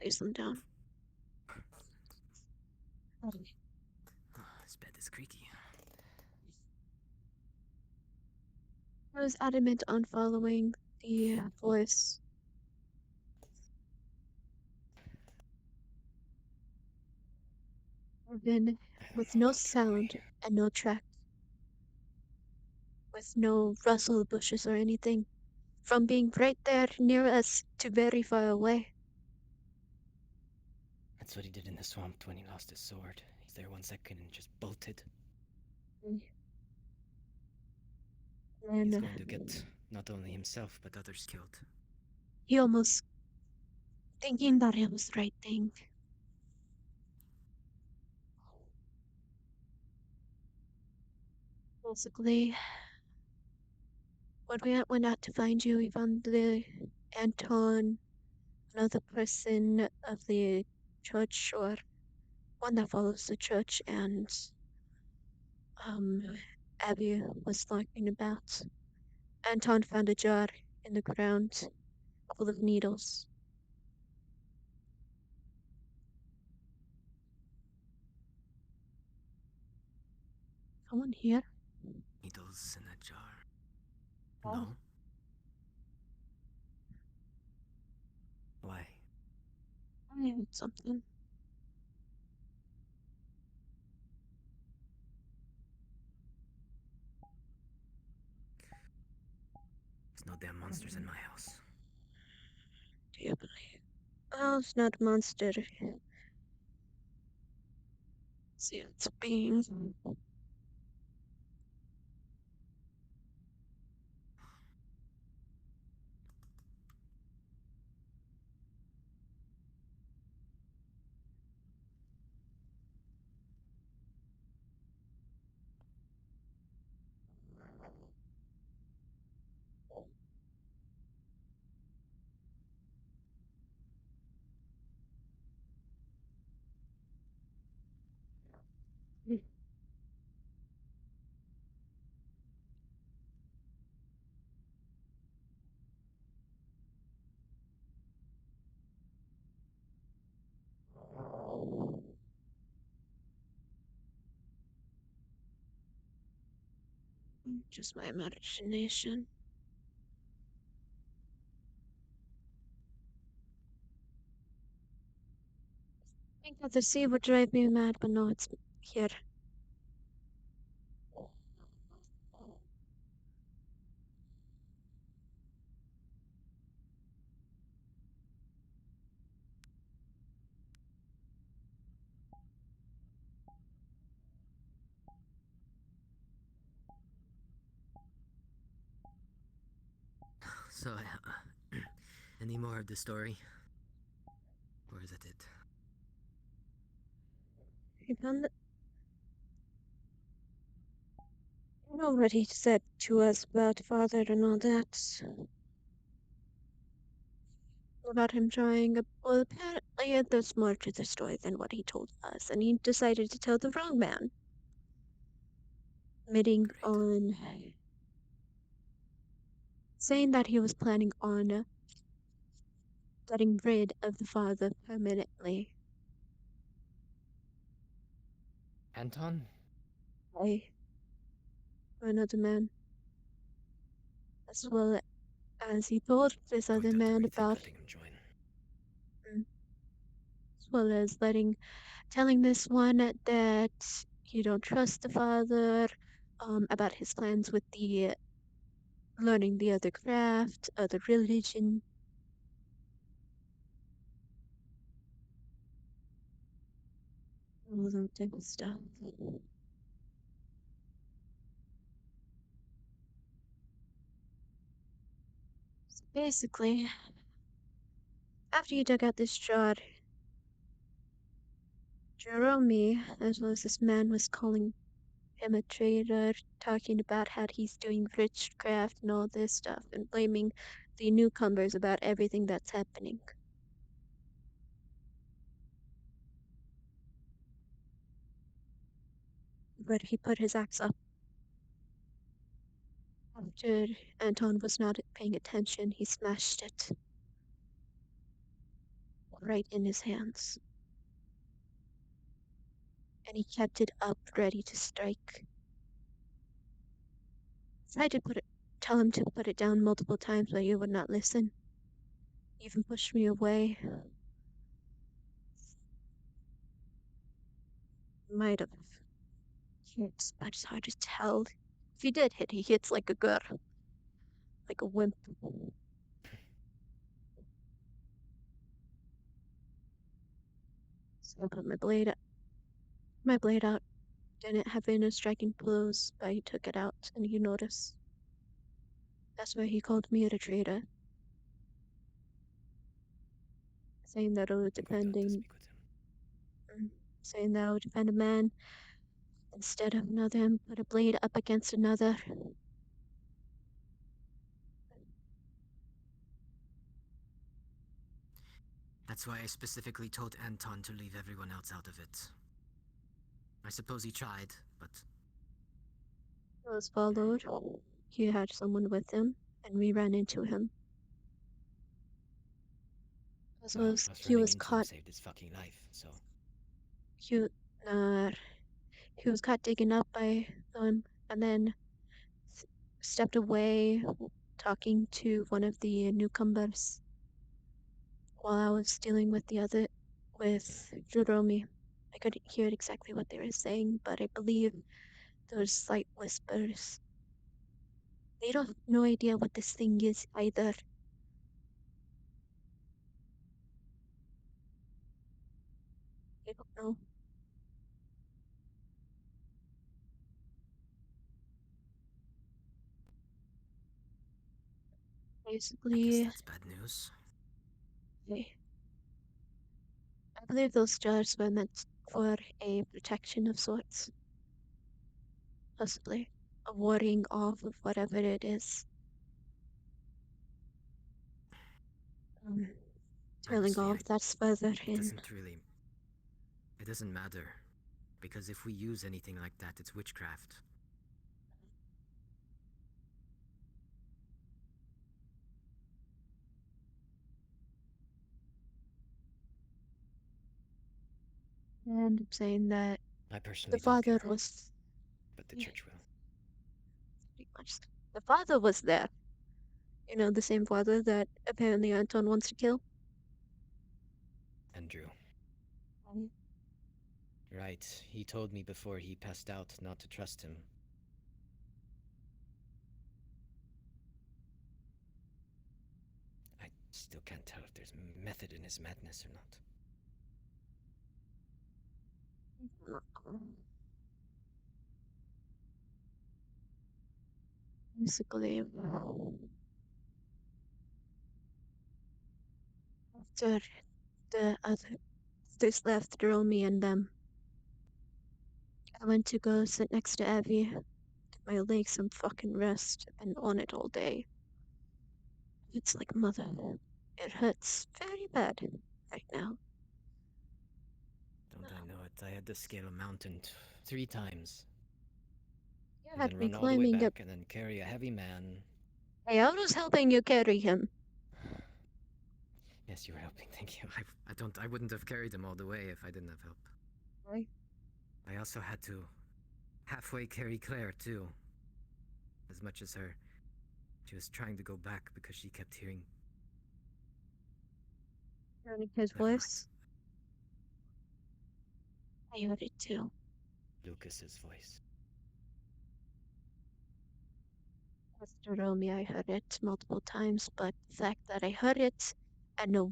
Place them down. Oh, this bed is creaky. I was adamant on following the voice Then, with no sound and no track, with no rustle of bushes or anything, from being right there near us to very far away. That's what he did in the swamp when he lost his sword. He's there 1 second and just bolted. And He's going to get not only himself, but others killed. he almost thinking that it was the right thing. Basically, when we went out to find you, we found the Anton, another person of the church, or one that follows the church, and Abby was talking about. Anton found a jar in the ground full of needles. Someone here? Needles in a jar. Oh. No? Why? I heard something. There's no damn monsters in my house. Do you believe? Oh, it's not a monster. See, it's a being. Just my imagination. I think that the sea would drive me mad, but no, it's here. So, any more of the story? Or is that it? He found you know what he said to us about father and all that. About him trying. Well, apparently there's more to the story than what he told us, and he decided to tell the wrong man. Admitting on saying that he was planning on getting rid of the father permanently. Anton? By another man. As well as he told this other man about. As well as telling this one that you don't trust the father, about his plans with the learning the other craft, other religion. All that type of stuff. So basically, after you dug out this jar, Jerome, as well as this man, was calling him a traitor, talking about how he's doing witchcraft and all this stuff, and blaming the newcomers about everything that's happening. But he put his axe up. After Anton was not paying attention, he smashed it right in his hands. And he kept it up, ready to strike. I tried to tell him to put it down multiple times, but he would not listen. He even pushed me away. might have hit, but it's hard to tell. If he did hit, he hits like a girl. Like a wimp. So I put my blade out. Didn't have any striking blows, but he took it out and he noticed. That's why he called me a traitor. Saying that I was defending saying that I would defend a man instead of another and put a blade up against another. That's why I specifically told Anton to leave everyone else out of it. I suppose he tried, but I was followed. He had someone with him, and we ran into him. well, us He running was into him caught. saved his fucking life. So He, uh, he was caught digging up by them, and then stepped away, talking to one of the newcomers, while I was dealing with Jerome. I couldn't hear exactly what they were saying, but I believe there was slight whispers. They don't have no idea what this thing is either. They don't know. Basically, that's bad news. I believe those jars were meant for a protection of sorts. Possibly a warding off of whatever it is. Tailing Honestly, off, that's further it in. It doesn't matter, because if we use anything like that, it's witchcraft. And saying that I personally the don't father care, was but the church will. pretty much the father was there. You know, the same father that apparently Anton wants to kill. Andrew. Right, he told me before he passed out not to trust him. I still can't tell if there's method in his madness or not. Basically, after the others left Romy and them, I went to go sit next to Abby. Give my legs some fucking rest. I've been on it all day. It's like mother. It hurts very bad right now. Don't I know it? I had to scale a mountain 3 times. You And had then me run all the way climbing back up. and then carry a heavy man. Hey, I was helping you carry him. Yes, you were helping, thank you. I wouldn't have carried him all the way if I didn't have help. Right. I also had to halfway carry Claire, too. As much as her. She was trying to go back because she kept hearing Hearing his voice. I heard it too. Lucas's voice. Mr. Romy, I heard it multiple times, but the fact that I heard it and no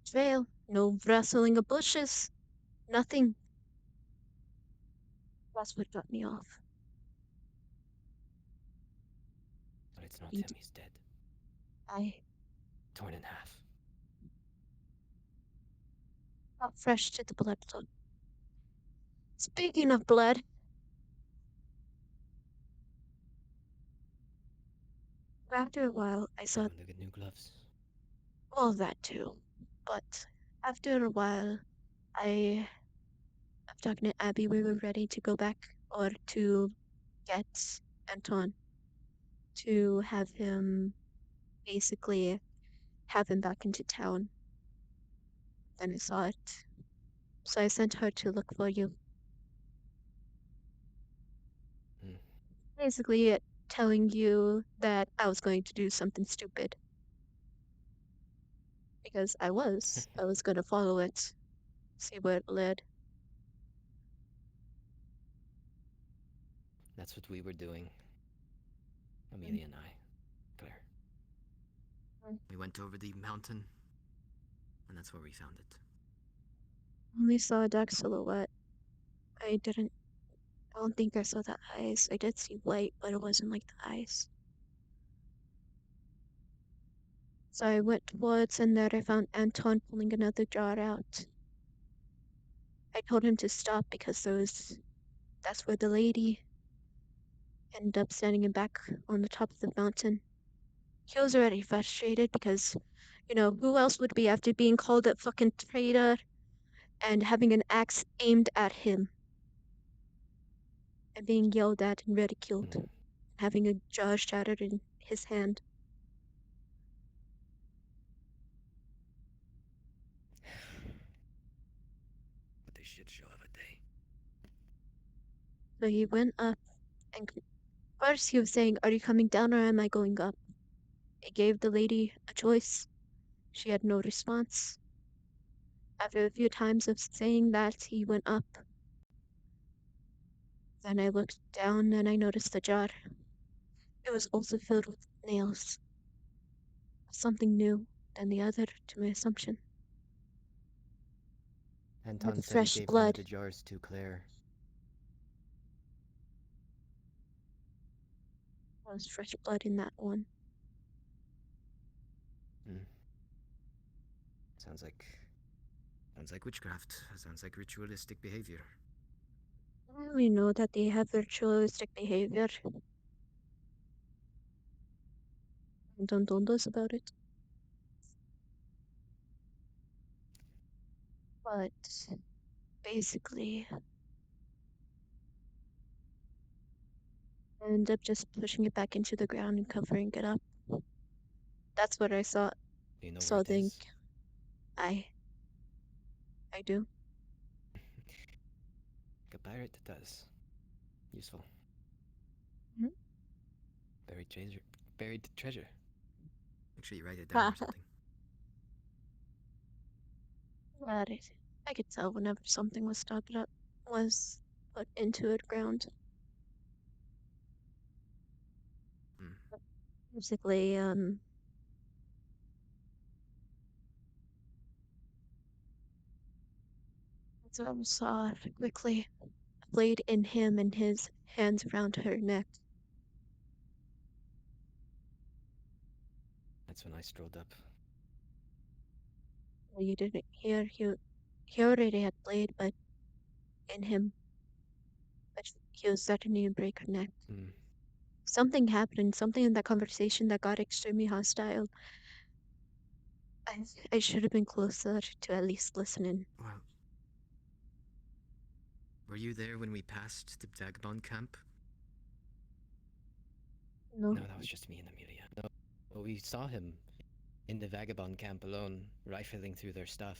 trail, no rustling of bushes, nothing. That's what got me off. But it's not him, he's dead. Torn in half. Got fresh to the blood flow. Speaking of blood, after a while, I saw. To get new gloves. All that too, but after a while, I'm talking to Abby. We were ready to go back or to get Anton to have him basically have him back into town. Then I saw it, so I sent her to look for you. Basically, telling you that I was going to do something stupid. Because I was. I was going to follow it, see where it led. That's what we were doing. Amelia and I. Claire. We went over the mountain, and that's where we found it. Only saw a dark silhouette. I don't think I saw the eyes. I did see white, but it wasn't like the eyes. So I went towards, and there I found Anton pulling another jar out. I told him to stop because that's where the lady ended up standing back on the top of the mountain. He was already frustrated because, who else would be after being called a fucking traitor and having an axe aimed at him and being yelled at and ridiculed, having a jar shattered in his hand. What a shit show of a day. So he went up, and first he was saying, "Are you coming down or am I going up?" I gave the lady a choice. She had no response. After a few times of saying that, he went up. Then I looked down and I noticed the jar. It was also filled with nails. Something new than the other, to my assumption. Anton With said he fresh gave one blood. of the jars to Claire. There was fresh blood in that one. Sounds like witchcraft. Sounds like ritualistic behavior. We know that they have ritualistic behavior. Anton told us about it. But basically, I ended up just pushing it back into the ground and covering it up. That's what I saw. Do you know So where I it think is? I do. Like a pirate that does. Useful. Mhm. Buried treasure. Buried treasure. Make sure you write it down or something. Got it. I could tell whenever something was put into it ground. Basically, that's what I saw quickly. A blade in him and his hands around her neck. That's when I strolled up. Well, you didn't hear he already had blade, but in him. But he was threatening to break her neck. Something happened, something in that conversation that got extremely hostile. I should have been closer to at least listening. Well, were you there when we passed the vagabond camp? No. No, that was just me and Amelia. No, but we saw him in the vagabond camp alone, rifling through their stuff.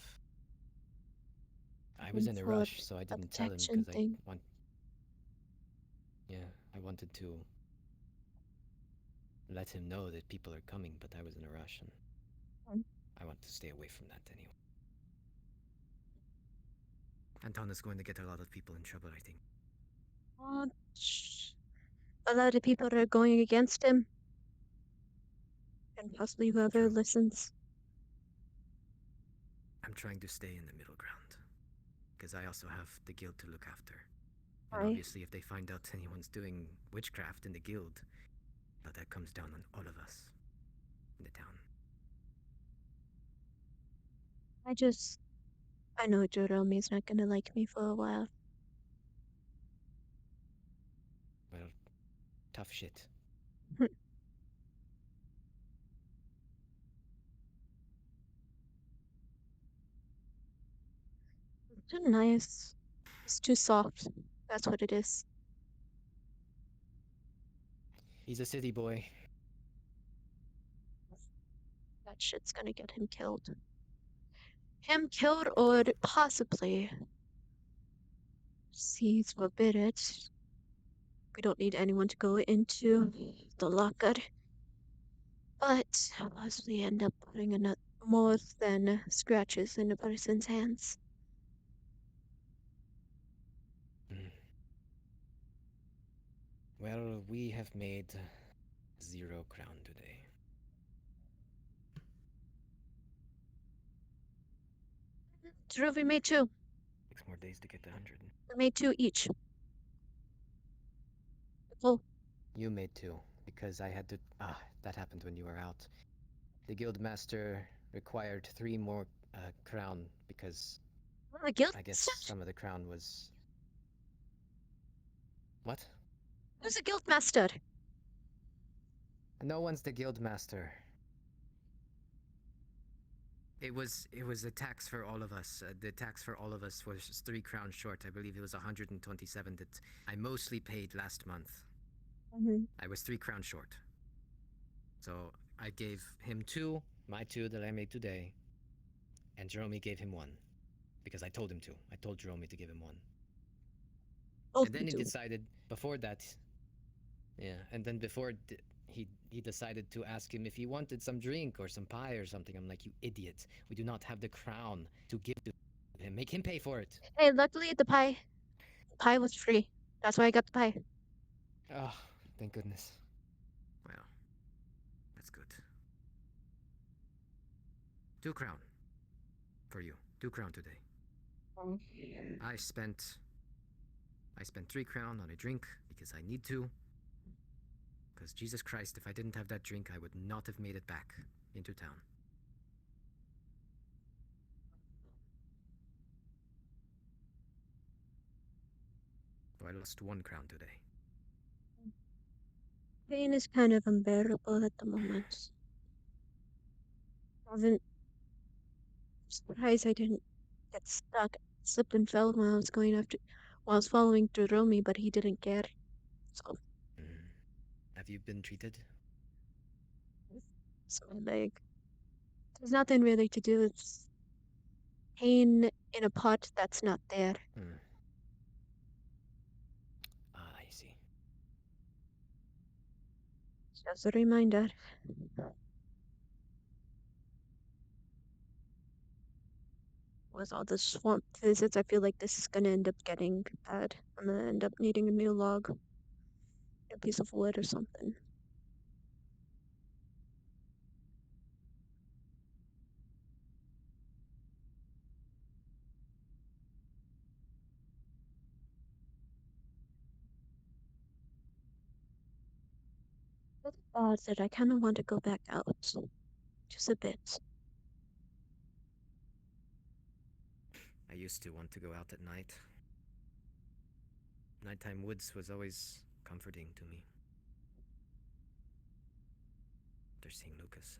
I was in a For rush, so I didn't tell him protection because thing. I wanted to let him know that people are coming, but I was in a rush, and I want to stay away from that anyway. Anton is going to get a lot of people in trouble, I think. A lot of people are going against him. And possibly whoever listens. I'm trying to stay in the middle ground, because I also have the guild to look after. And Aye. obviously, if they find out anyone's doing witchcraft in the guild, that comes down on all of us in the town. I know Jeremy's not gonna like me for a while. Well, tough shit. Too nice. It's too soft. That's what it is. He's a city boy. That shit's gonna get him killed. Him killed or possibly. Seeds forbid it. We don't need anyone to go into the locker. But possibly end up putting more than scratches in a person's hands. Well, we have made 0 crown today. True, we made 2. 6 more days to get to 100. We made 2 each. Well, You made 2, because I had to... that happened when you were out. The guildmaster required 3 more crown, because... the guild I guess some of the crown was... What? Who's a guild master? No one's the guildmaster. It was a tax for all of us. The tax for all of us was 3 crowns short. I believe it was 127 that I mostly paid last month. I was 3 crowns short. So I gave him 2, my 2 that I made today, and Jerome gave him 1. Because I told him to. I told Jerome to give him 1. Oh, and then he decided, before that, and then before he decided to ask him if he wanted some drink or some pie or something. I'm like, you idiot. We do not have the crown to give to him. Make him pay for it. Hey, luckily the pie was free. That's why I got the pie. Oh, thank goodness. Well, that's good. 2 crown. For you. 2 crown today. I spent 3 crown on a drink because I need to. Because Jesus Christ, if I didn't have that drink, I would not have made it back into town. So I lost 1 crown today. Pain is kind of unbearable at the moment. I'm surprised I didn't get stuck. Slipped and fell while I was following through Romy, but he didn't care. So Have you been treated? it's my leg. There's nothing really to do. It's pain in a pot that's not there. I see. Just a reminder. With all the swamp visits, I feel like this is gonna end up getting bad. I'm gonna end up needing a new log, a piece of wood or something. With odds that I kind of want to go back out, just a bit. I used to want to go out at night. Nighttime woods was always comforting to me. After seeing Lucas,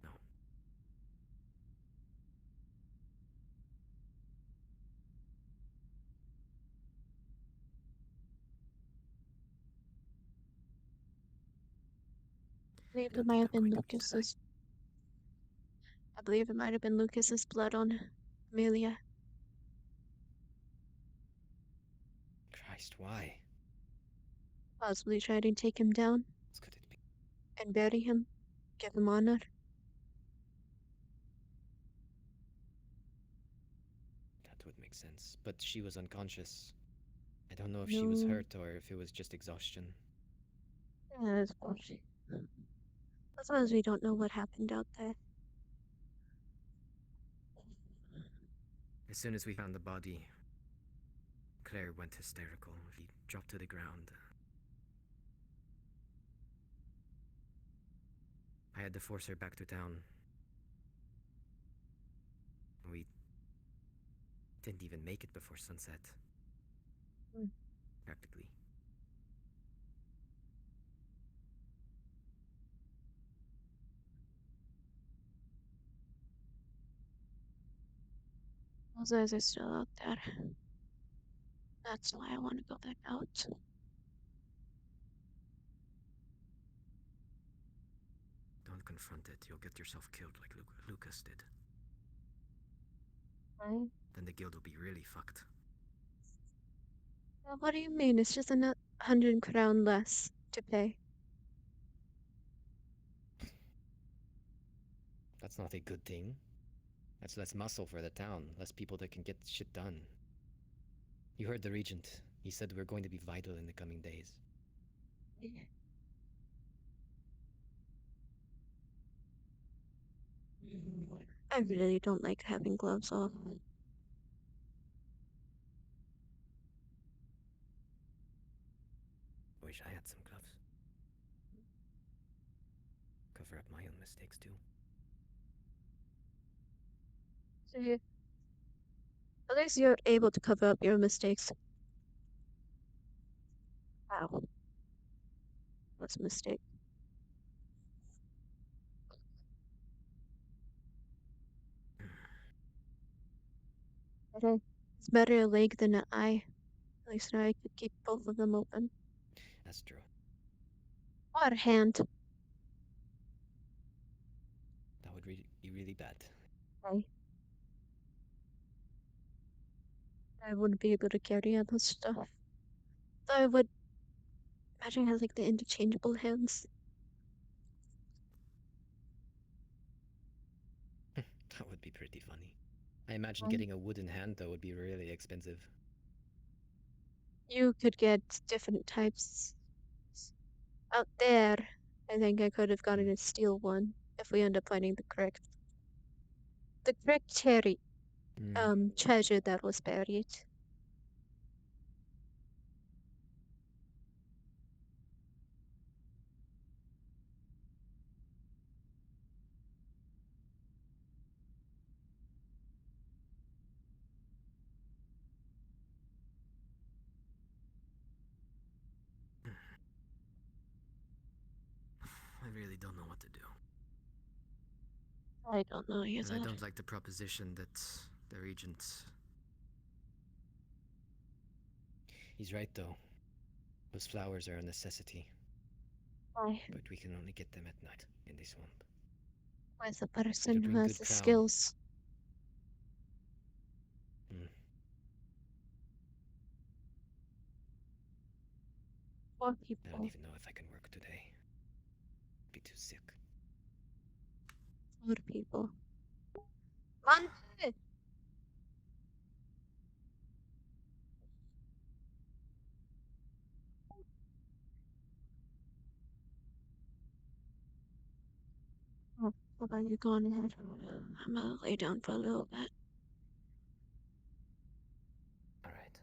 no. I believe it might have been Lucas's. I believe it might have been Lucas's blood on Amelia. Christ, why? Possibly try to take him down. And bury him. Give him honor. That would make sense. But she was unconscious. I don't know if she was No. hurt or if it was just exhaustion. Yeah, that's bullshit. As long as we don't know what happened out there. As soon as we found the body, Claire went hysterical. She dropped to the ground. I had to force her back to town. We didn't even make it before sunset. Practically. Those eyes are still out there. That's why I want to go back out. Don't confront it. You'll get yourself killed like Lucas did. Right? Then the guild will be really fucked. What do you mean? It's just 100 crown less to pay. That's not a good thing. That's less muscle for the town. Less people that can get shit done. You heard the regent. He said we're going to be vital in the coming days. I really don't like having gloves off. Wish I had some gloves. Cover up my own mistakes too. So at least you're able to cover up your mistakes. Wow. What's a mistake? It's better a leg than an eye. At least now I could keep both of them open. That's true. Or a hand. That would be really bad. I wouldn't be able to carry other stuff. Though I would imagine I had like the interchangeable hands. That would be pretty funny. I imagine getting a wooden hand though would be really expensive. You could get different types. Out there, I think I could have gotten a steel one if we end up finding the correct treasure that was buried. I really don't know what to do. I don't know And either. I don't like the proposition that the regent... He's right though. Those flowers are a necessity. Why? But we can only get them at night in the swamp. With a person who bring has good the crown. skills. Hmm. Poor I people. don't even know if I can work today. I'd be too sick. Poor people. Monte! Oh, how about you go on ahead? I'm gonna lay down for a little bit. Alright.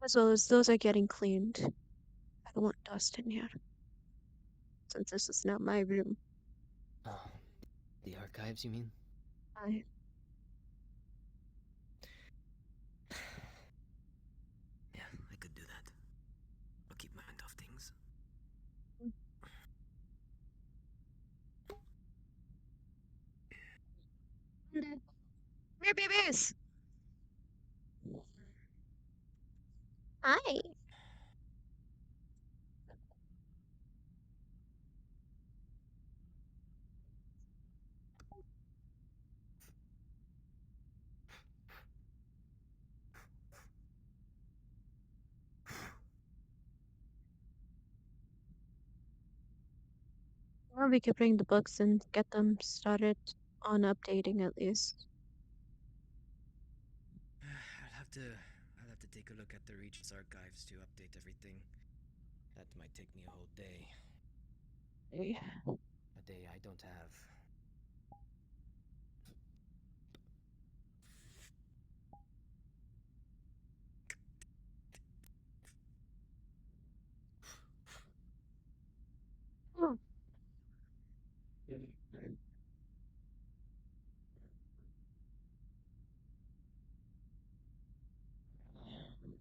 As well as those are getting cleaned. I don't want dust in here. Since this is not my room. Oh, the archives, you mean? Yeah, I could do that. I'll keep my mind off things. Mere babies! Hi! Well, we could bring the books and get them started on updating at least. I'll have to take a look at the Regent's archives to update everything. That might take me a whole day. A day I don't have.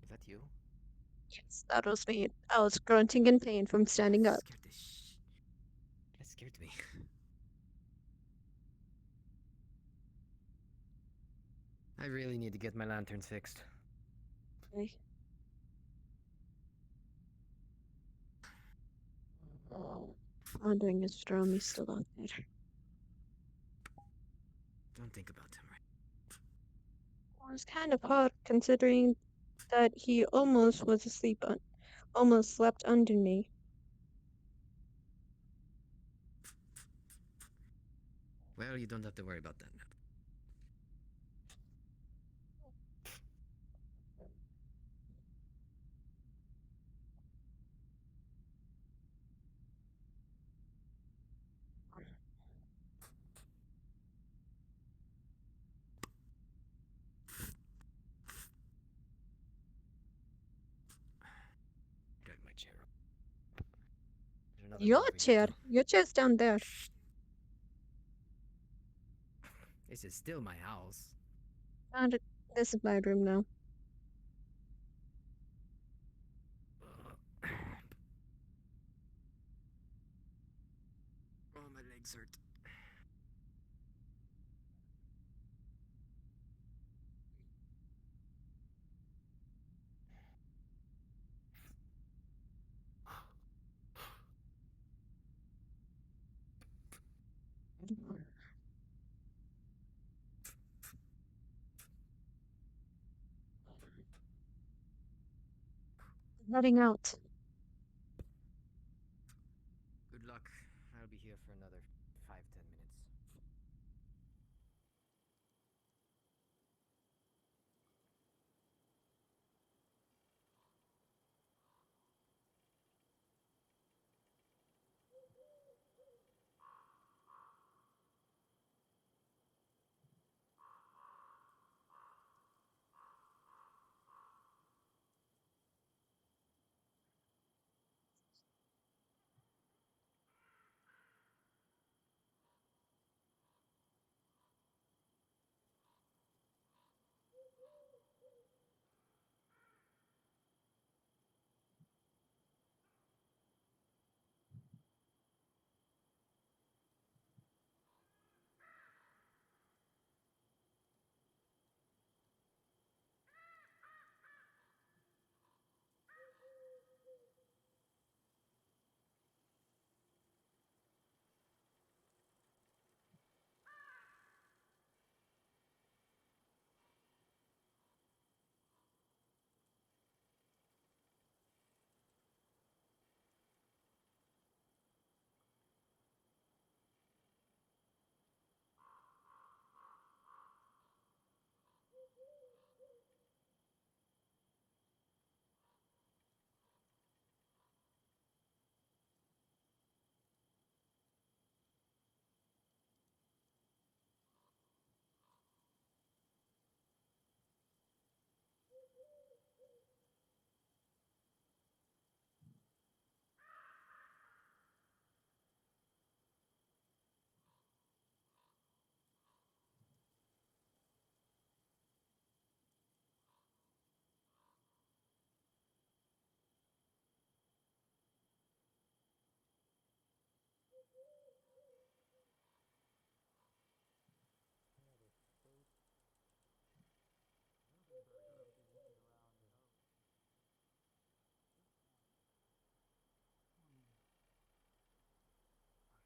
Is that you? Yes, that was me. I was grunting in pain from standing up. That scared me. I really need to get my lanterns fixed. Okay. Wondering is Jeremy still out there? Don't think about him, right? Well, it's kind of hard considering that he almost was asleep on, almost slept under me. Well, you don't have to worry about that now. rather go over here too. Your chair's down there. This is still my house. And this is my room now. Oh, my legs hurt. Heading out. Good luck. I'll be here for another 5-10 minutes.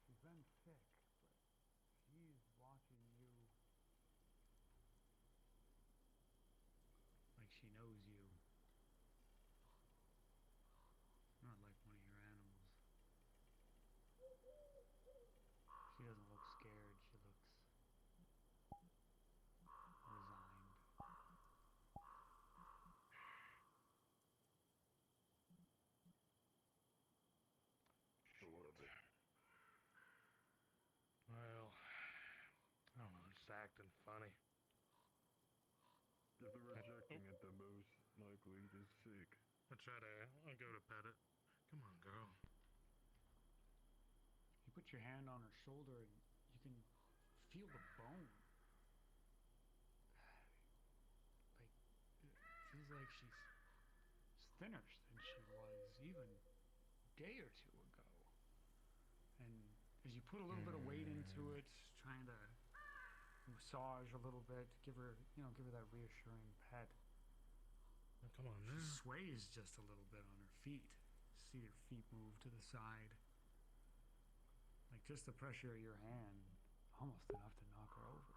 She's been sick, but she's watching you like she knows you. Not like one of your animals. She doesn't look scared, she looks resigned. Sort of. Well, I don't know, just acting funny. If they're rejecting it, they're most likely just sick. I try to go to pet it. Come on, girl. You put your hand on her shoulder and you can feel the bone. Like, it feels like she's thinner than she was even a day or two ago. And as you put a little bit of weight into it, trying to massage a little bit, give her that reassuring pet. Oh, come on now. She sways just a little bit on her feet. See her feet move to the side. Like just the pressure of your hand, almost enough to knock her over.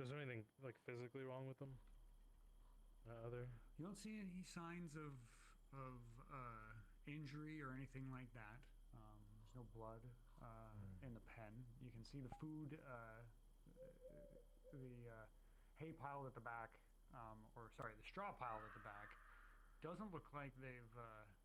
Is there anything like physically wrong with them? You don't see any signs of injury or anything like that. There's no blood in the pen. You can see the food, the hay pile at the back, the straw pile at the back. Doesn't look like they've passed.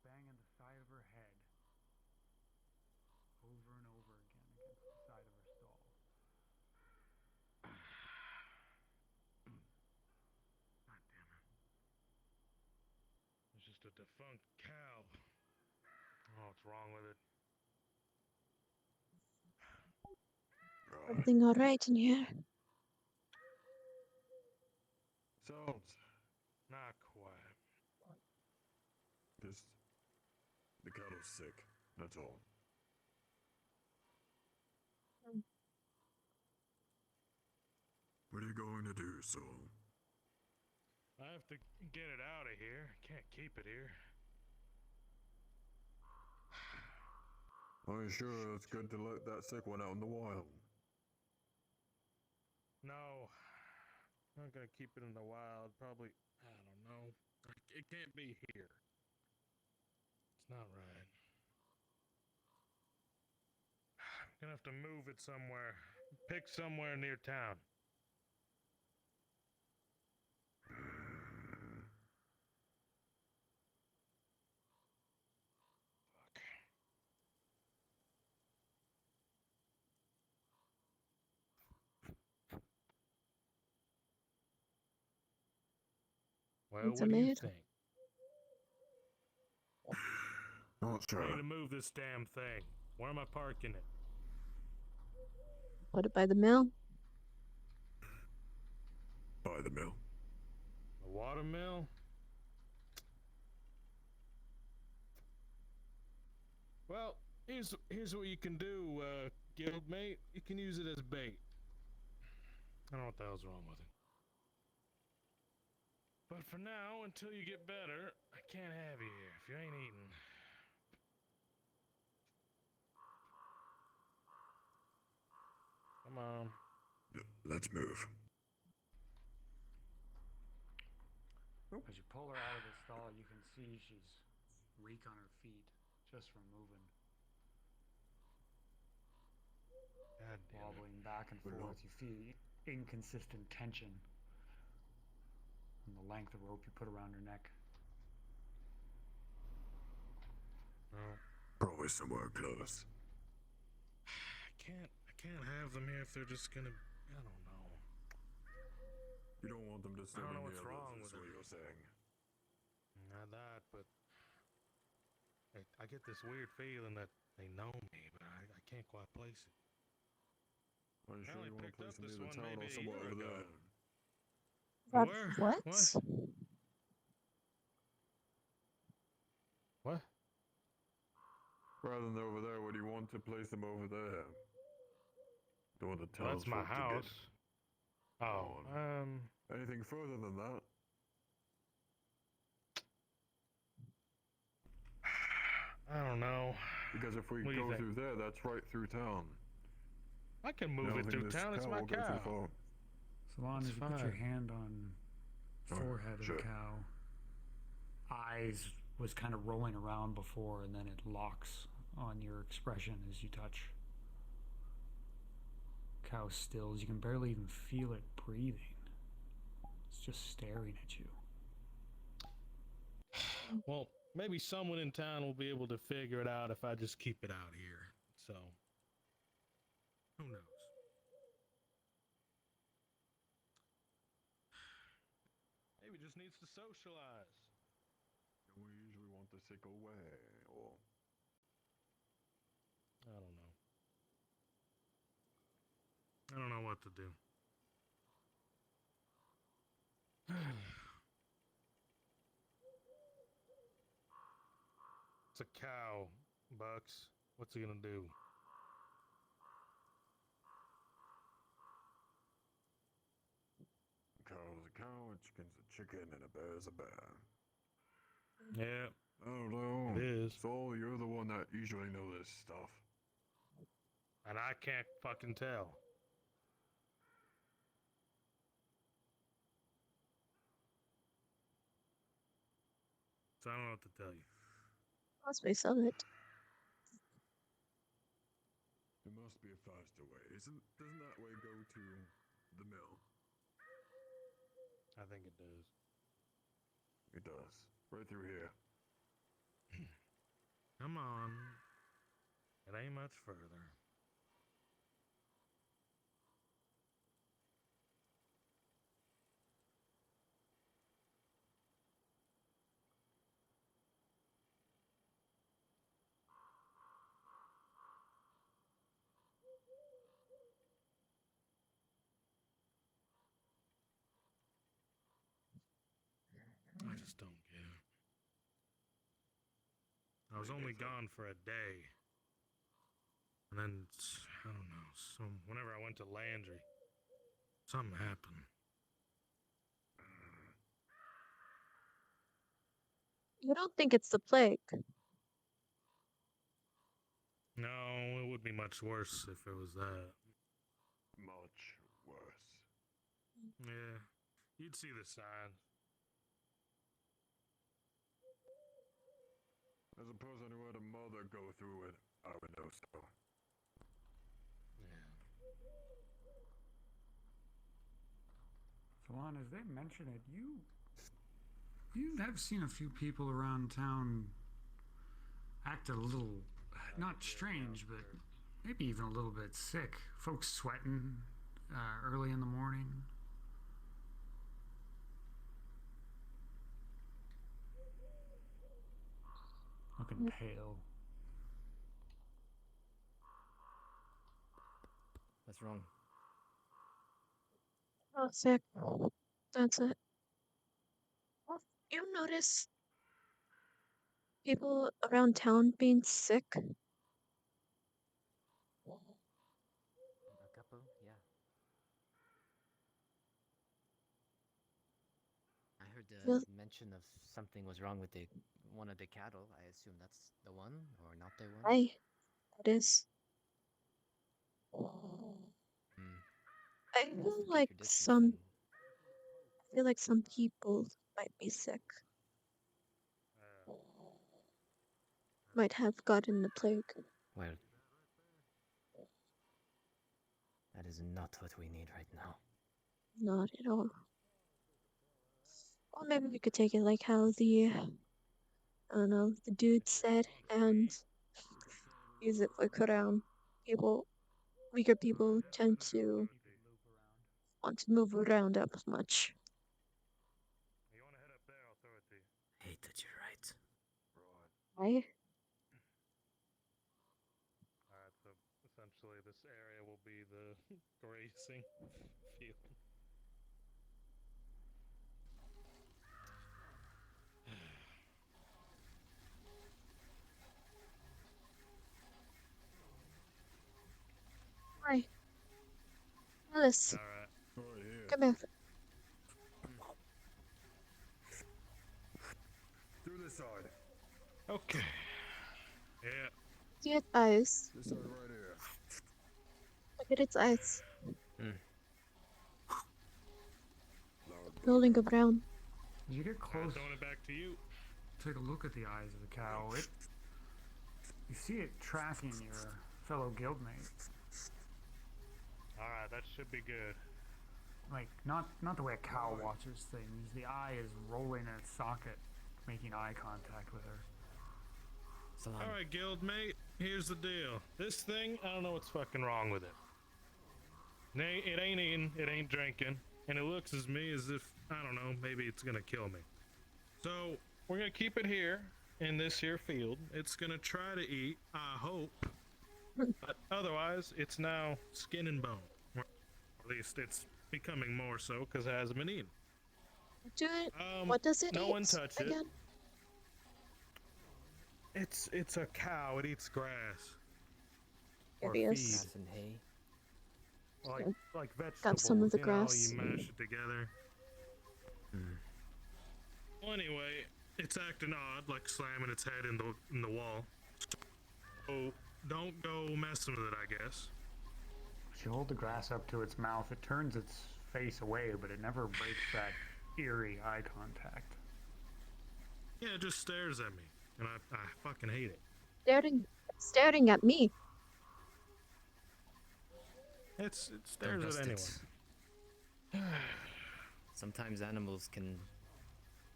Banging the side of her head over and over again against the side of her stall. God damn it. It's just a defunct cow. Oh, what's wrong with it? Everything alright in here? Sounds not quite. Just the cattle's sick. That's all. What are you going to do, Sol? I have to get it out of here. Can't keep it here. Are you sure it's good to let that sick one out in the wild? No. Not gonna keep it in the wild. Probably, I don't know. It can't be here. It's not right. I'm gonna have to move it somewhere. Pick somewhere near town. Well, What's what the do you matter? think? Not I need sure. to move this damn thing. Where am I parking it? Put it by the mill? By the mill. The water mill? Well, here's what you can do, guildmate. You can use it as bait. I don't know what the hell's wrong with it. But for now, until you get better, I can't have you here if you ain't eating. Come on. Let's move. As you pull her out of the stall, you can see she's weak on her feet just from moving. God damn it. Wobbling back and forth, you feel inconsistent tension in the length of rope you put around her neck. Well, Probably somewhere close. I can't have them here if they're just gonna. I don't know. You don't want them disturbing know the what's others, wrong is with what it. you're saying. Not that, but I get this weird feeling that they know me, but I can't quite place it. Are you I sure only you want to picked place up them this near the one town maybe or a somewhere year over ago. there? Where? What? What? Rather than over there, would you want to place them over there? Don't want the Well, that's my townsfolk to get house. it. Oh, Anything further than that? I don't know. Because if we What do you go think? through there, that's right through town. I can I move don't it think through this town. It's cow my will go too cow. far. Solan, It's as you put your fine. hand on Alright, forehead of sure. the cow, eyes was kind of rolling around before, and then it locks on your expression as you touch. Cow stills. You can barely even feel it breathing. It's just staring at you. Well, maybe someone in town will be able to figure it out if I just keep it out here. So, who knows? Maybe it just needs to socialize. We usually want the sick away, or... I don't know. I don't know what to do. It's a cow, Bucks. What's he gonna do? A cow's a cow, a chicken's a chicken, and a bear's a bear. Yeah. I don't know. It is. Sol, you're the one that usually knows this stuff. And I can't fucking tell. So I don't know what to tell you. Possibly sell it. There must be a faster way. Doesn't that way go to the mill? I think it does. It does. Right through here. Come on. It ain't much further. I just don't get it. I was only gone for a day. And then, I don't know, so whenever I went to Landry, something happened. You don't think it's the plague? No, it would be much worse if it was that. Much worse. Yeah, you'd see the sign. As a person who had a mother go through it, I would know so. Yeah. Solan, as they mention it, you have seen a few people around town act a little, not strange, but maybe even a little bit sick. Folks sweating early in the morning. Looking pale. What's wrong? Oh, sick. That's it. Well, you notice people around town being sick? A couple, yeah. I heard Well- mention of something was wrong with one of the cattle. I assume that's the one, or not the one? Aye, it is. Hmm. I feel like some people might be sick. Might have gotten the plague. Well, that is not what we need right now. Not at all. Or maybe we could take it like how the, I don't know, the dude said, and use it like around weaker people tend to want to move around that much. You want to head up there, I'll throw it to you. I hate that you're right. Right? Alright, so essentially this area will be the grazing field. Hi. Alice. Alright. Right here. Come here. Through this side. Okay. Yeah. See its eyes. This side right here. Look at its eyes. Loud Rolling around. As you get close, Throwing it back to you. take a look at the eyes of the cow. You see it tracking your fellow guildmate. Alright, that should be good. Like, not the way a cow watches things. The eye is rolling in its socket, making eye contact with her. Alright, guild mate, here's the deal. This thing, I don't know what's fucking wrong with it. It ain't eating, it ain't drinking, and it looks as me as if, I don't know, maybe it's gonna kill me. So, we're gonna keep it here, in this here field. It's gonna try to eat, I hope. But otherwise, it's now skin and bone. Or at least it's becoming more so, because it hasn't been eaten. What does it no eat one touch it. again? It's a cow, it eats grass. Or Curious. feed. Grass and hay. Like vegetables, Got some of the you know, grass. you mash it together. Well, anyway, it's acting odd, like slamming its head in the wall. So don't go messing with it, I guess. If you hold the grass up to its mouth, it turns its face away, but it never breaks that eerie eye contact. Yeah, it just stares at me, and I fucking hate it. Staring at me. It stares at anyone. Sometimes animals can.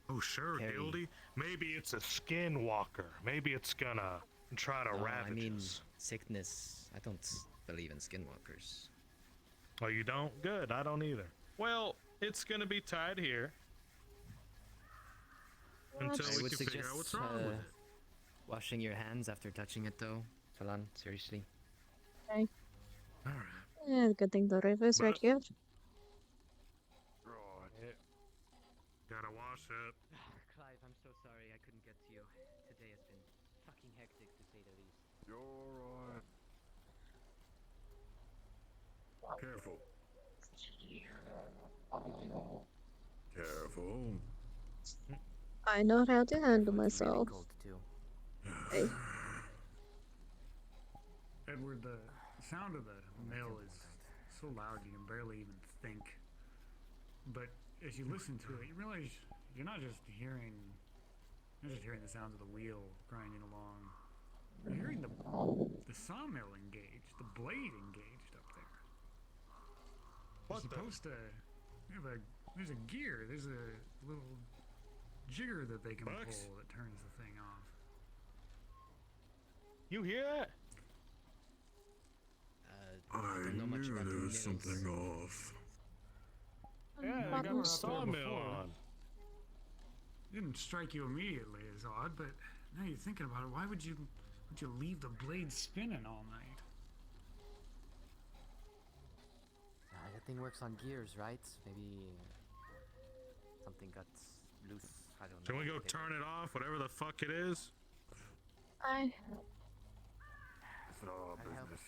Oh, sure, carry- Gildy. Maybe it's a skinwalker. Maybe it's gonna try to No, ravage I mean us. sickness. I don't believe in skinwalkers. Oh, you don't? Good. I don't either. Well, it's gonna be tied here until I we would can figure suggest out what's wrong with it. washing your hands after touching it, though. Solan, seriously. Okay. All right. Yeah, good thing the river's right here. Right. Gotta wash it. Clive, I'm so sorry I couldn't get to you. Today has been fucking hectic, to say the least. You're alright. Careful. Careful. I know how to handle myself. Cold too. Hey. Edward, the sound of the mill is so loud you can barely even think. But as you listen to it, you realize you're not just hearing the sounds of the wheel grinding along. You're hearing the sawmill engaged, the blade engaged up there. What You're supposed to there's a gear, there's a little jigger that they can Bucks? pull that turns the thing off. You hear that? I don't know much knew about the there was mills. something off. Yeah, they got the sawmill on. Didn't strike you immediately as odd, but now you're thinking about it, why would you leave the blade spinning all night? That thing works on gears, right? Maybe something got loose. I don't know. Can we go turn it off, whatever the fuck it is? I It's not our business.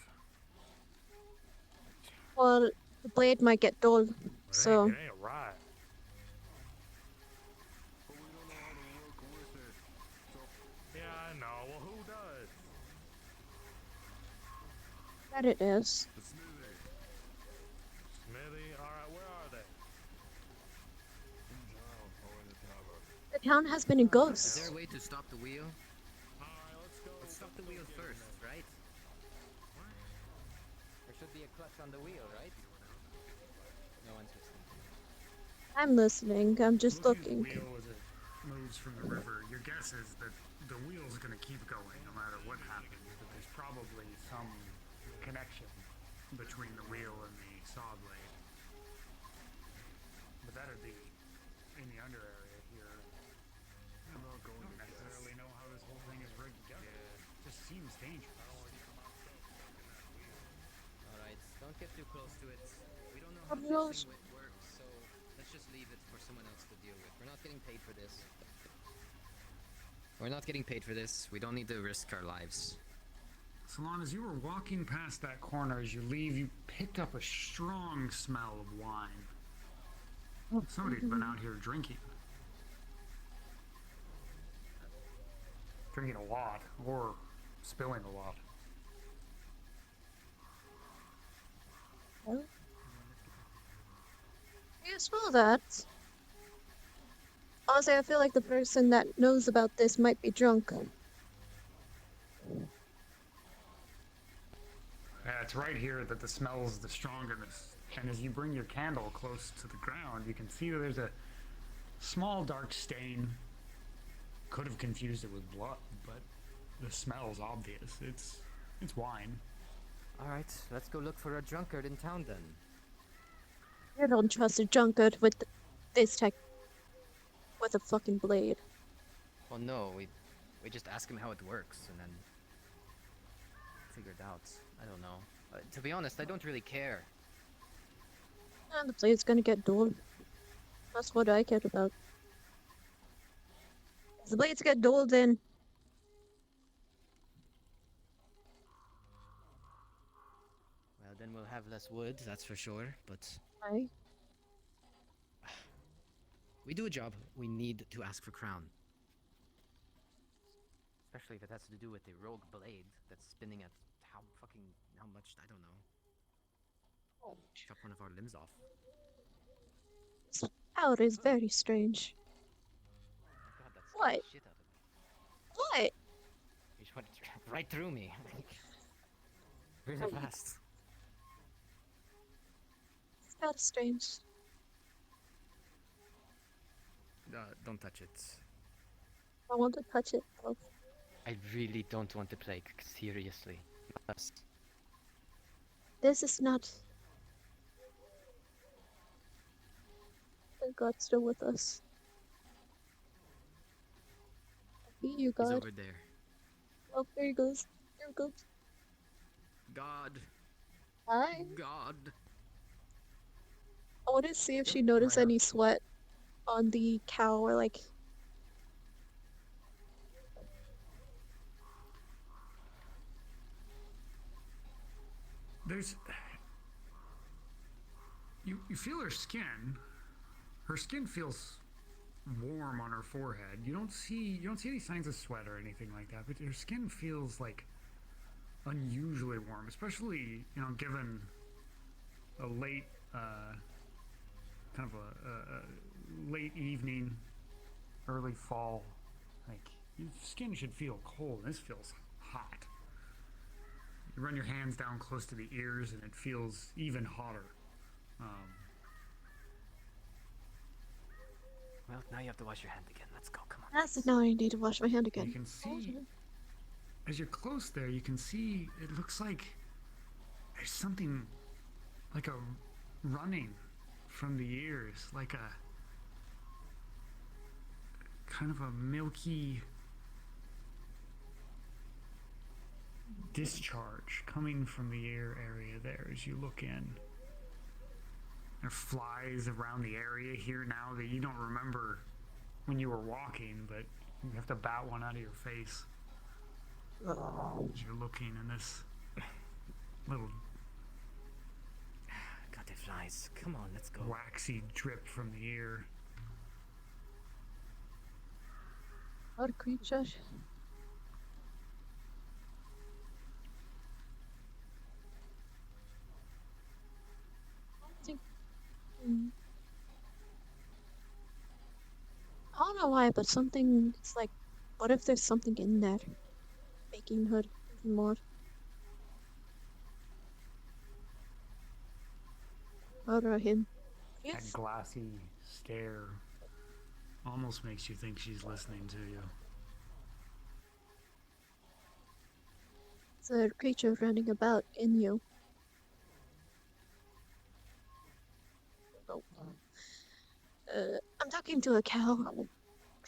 well, the blade might get dull, so It ain't right. But we don't know how to work with it. So Yeah, I know. Well, who does? that it is. the smithy. Smithy? Alright, where are they? In town or in the tavern. The town has been a Is ghost. there a way to stop the wheel? Alright, let's go. Let's stop the wheel first, right? There should be a clutch on the wheel, right? No one's listening. I'm listening. I'm just Looking looking. at the wheel as it moves from the river, your guess is that the wheel's going to keep going no matter what happens, but there's probably some connection between the wheel and the saw blade. But that'd be in the under area here. I'm not I going don't to guess. necessarily know how this whole thing is rigged together. It just seems dangerous. Alright, don't get too close to it. We don't know Of how course. this thing works, so let's just leave it for someone else to deal with. We're not getting paid for this. We're not getting paid for this. We don't need to risk our lives. Solan, as you were walking past that corner, as you leave, you picked up a strong smell of wine. Somebody'd been out here drinking. Drinking a lot, or spilling a lot. Well, you smell that. Honestly, I feel like the person that knows about this might be drunk. Yeah, it's right here that the smell's the strongest. And as you bring your candle close to the ground, you can see that there's a small dark stain. Could have confused it with blood, but the smell's obvious. It's wine. Alright, let's go look for a drunkard in town then. I don't trust a drunkard with this tech. With a fucking blade. Well, no, we just ask him how it works and then figure it out. I don't know. To be honest, I don't really care. And the blade's gonna get dull. That's what I care about. If the blades get dull, then Well, then we'll have less wood, that's for sure, but I we do a job. We need to ask for crown. Especially if it has to do with the rogue blade that's spinning at how much, I don't know. Chop one of our limbs off. This power is very strange. God, that scared What? the shit out of me. What? You just went right through me. Really fast. It's kind of strange. Don't touch it. I want to touch it though. I really don't want the plague, seriously. Yes. This is not. The God's still with us. Be you, He's God. over there. Oh, there he goes. There he goes. God. Hi. God. I want to see if she noticed any sweat on the cow or like. There's. You feel her skin. Her skin feels warm on her forehead. You don't see any signs of sweat or anything like that, but her skin feels like unusually warm, especially given a late kind of a late evening, early fall. Like your skin should feel cold. This feels hot. You run your hands down close to the ears, and it feels even hotter. Well, now you have to wash your hand again. Let's go. Come on. That's now I need to wash my hand again. You can see, as you're close there, you can see it looks like there's something like a running from the ears, like a kind of a milky discharge coming from the ear area there as you look in. There are flies around the area here now that you don't remember when you were walking, but you have to bat one out of your face as you're looking in this little God, the flies. Come on, let's go. waxy drip from the ear. Odd creature. I don't know why, but something. It's like, what if there's something in there, making her even more. Bother him. That glassy stare almost makes you think she's listening to you. It's a creature running about in you. Oh. I'm talking to a cow.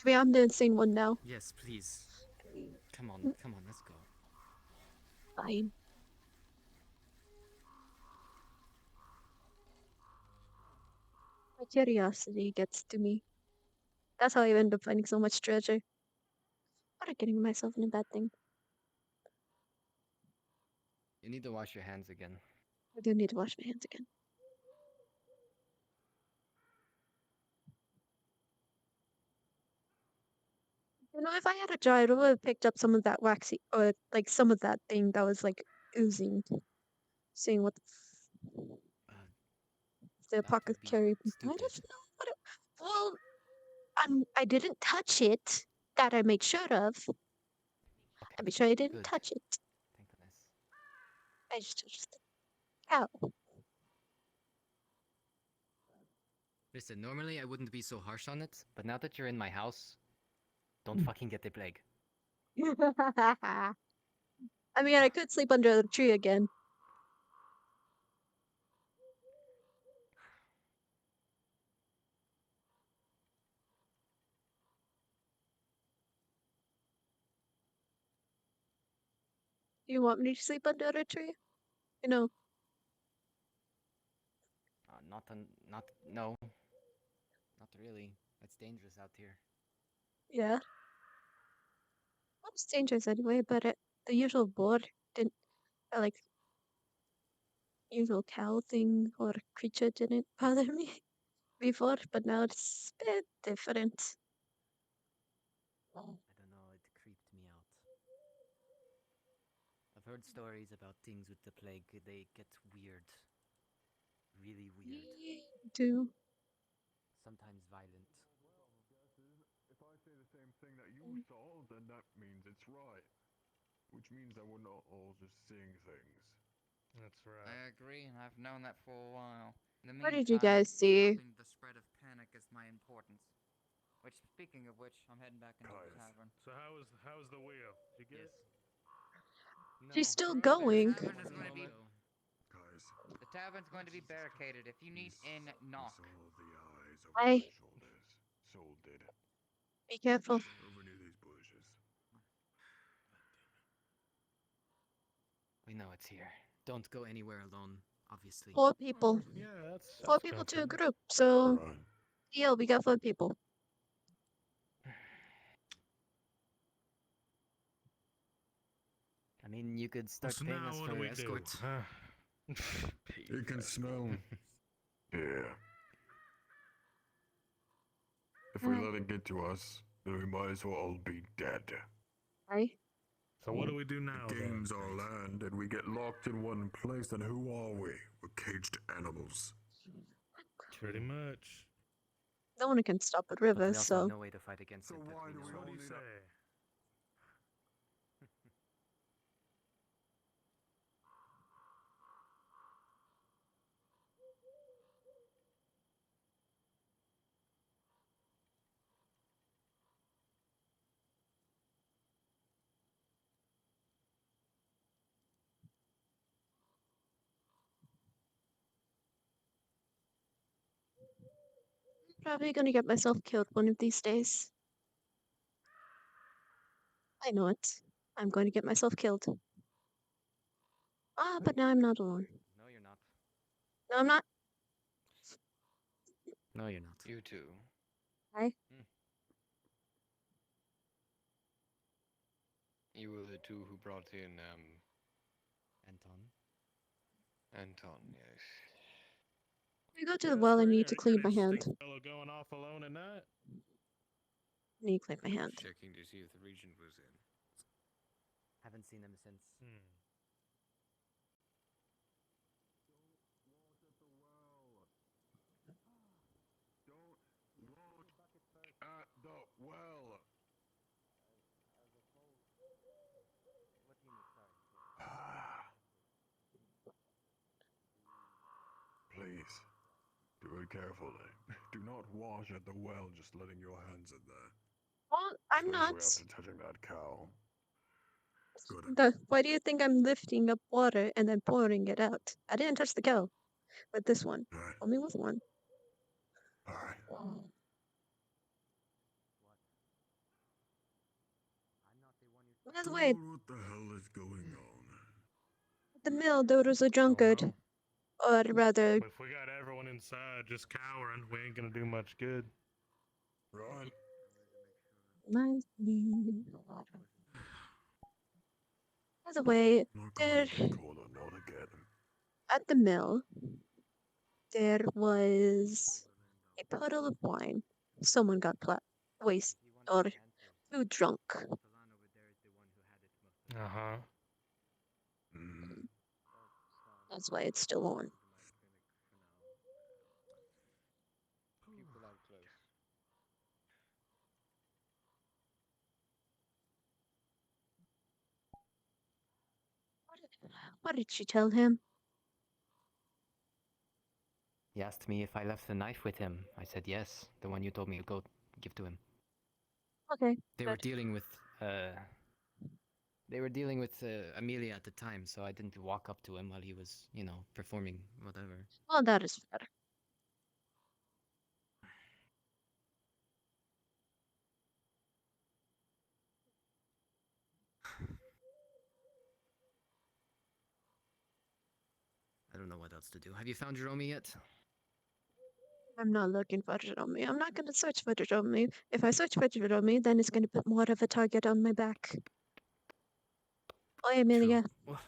Maybe I'm the insane one now. Yes, please. Come on, let's go. Fine. My curiosity gets to me. That's how I end up finding so much treasure. I'm getting myself in a bad thing. You need to wash your hands again. I do need to wash my hands again. You know, if I had a jar, I would have picked up some of that waxy, or like some of that thing that was like oozing. Seeing what the apothecary. I don't know what it. Well, I didn't touch it. That I make sure of. I make sure I didn't touch it. Thank goodness. I just touched the cow. Listen, normally I wouldn't be so harsh on it, but now that you're in my house, don't fucking get the plague. I mean, I could sleep under the tree again. You want me to sleep under a tree? You know. No. Not really. It's dangerous out here. Yeah. Well, it's dangerous anyway, but the usual boar didn't, like, usual cow thing or creature didn't bother me before, but now it's a bit different. I don't know, it creeped me out. I've heard stories about things with the plague, they get weird. really weird. Do. Sometimes violent. If I say the same thing that you saw, then that means it's right. Which means that we're not all just seeing things. That's right. I agree, and I've known that for a while. In the What did you meantime, guys see? stopping the spread of panic is my importance. Which, speaking of which, I'm heading back into the tavern. So how was the wheel? Did you get it? She's still Try going. The tavern is going to be. Guys. The tavern's going to be barricaded. If you need in, knock. Saw the eyes over Hi. my shoulders. Soul did. Be careful. Over near these bushes. We know it's here. Don't go anywhere alone, obviously. 4 people. Yeah, that's 4 people to a group. So, yeah, we got 4 people. I mean, you could start So paying now us what for do we do? escorts. You can smell. Yeah. If we let it get to us, then we might as well all be dead. Right? So what do we do now? The game's our land, and we get locked in one place, and who are we? We're caged animals. Pretty much. No one can stop at But we rivers, also have so. no way to fight against it. why do we What do you need say? Probably gonna get myself killed one of these days. I know it. I'm going to get myself killed. Ah, but now I'm not alone. No, you're not. No, I'm not. No, you're not. You too. Hi. You were the two who brought in, Anton. Anton, yes. We go to the well, I need to clean my hand. Fellow going off alone at night? I need to clean my hand. Checking to see if the regent was in. Haven't seen him since. At the well. Please, do it carefully. Do not wash at the well, just letting your hands in there. Well, I'm not. Especially after touching that cow. Good. Why do you think I'm lifting up water and then pouring it out? I didn't touch the cow with this one. Only with one. Alright. By the way, What the hell is going on? at the mill there was a drunkard. Or rather, If we got everyone inside just cowering, we ain't gonna do much good. Right. By the way, there, at the mill, there was a puddle of wine. Someone got wasted or too drunk. Uh-huh. That's why it's still on. Pupil out close. What did she tell him? He asked me if I left the knife with him. I said yes, the one you told me to go give to him. Okay. They were dealing with Amelia at the time, so I didn't walk up to him while he was, performing whatever. Well, that is fair. I don't know what else to do. Have you found Jerome yet? I'm not looking for Jerome. I'm not going to search for Jerome. If I search for Jerome, then it's going to put more of a target on my back. Oi, Amelia. Alright.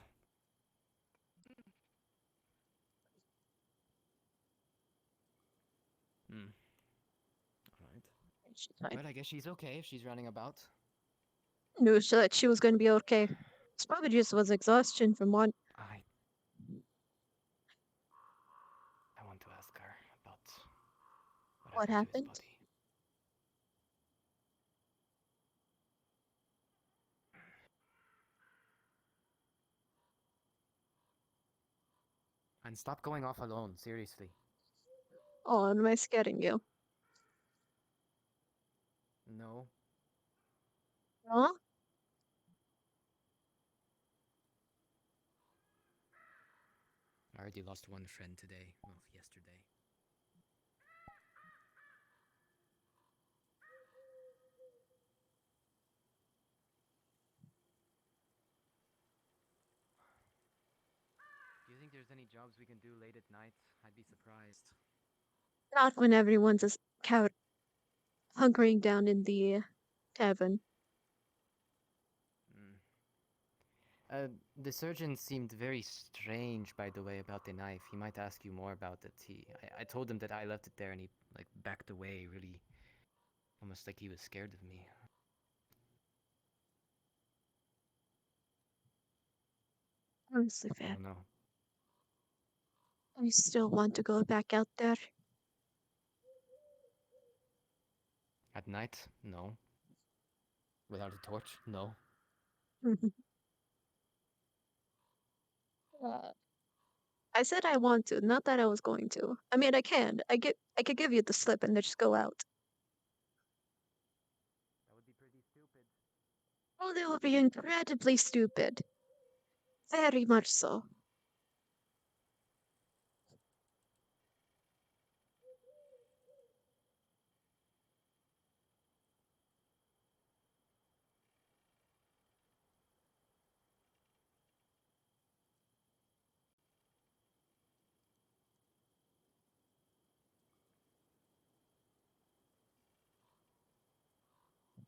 Well, I guess she's okay if she's running about. Knew that she was going to be okay. It's probably just was exhaustion from one. I What happened? And stop going off alone, seriously. Oh, am I scaring you? No. Huh? I already lost one friend today. Well, yesterday. Do you think there's any jobs we can do late at night? I'd be surprised. Not when everyone's a cow hunkering down in the tavern. The surgeon seemed very strange, by the way, about the knife. He might ask you more about it. I told him that I left it there, and he like backed away, really, almost like he was scared of me. Honestly, I Fab, don't know. I still want to go back out there. At night? No. Without a torch? No. I said I want to, not that I was going to. I mean, I can. I could give you the slip and then just go out. That would be pretty stupid. Oh, that would be incredibly stupid. Very much so.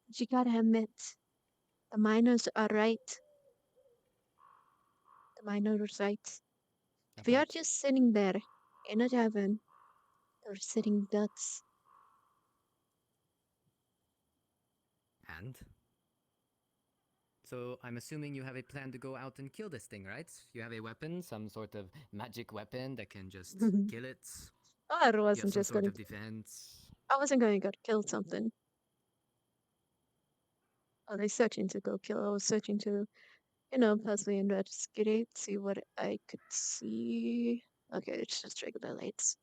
But you gotta admit, the miners are right. The miners right. If we are just sitting there in a tavern, they're sitting ducks. And? So I'm assuming you have a plan to go out and kill this thing, right? You have a weapon, some sort of magic weapon that can just kill it. Oh, I You wasn't have some just sort gonna. of defense. I wasn't going to go kill something. I was searching to go kill. I was searching to, possibly investigate, see what I could see. Okay, it's just regular lights.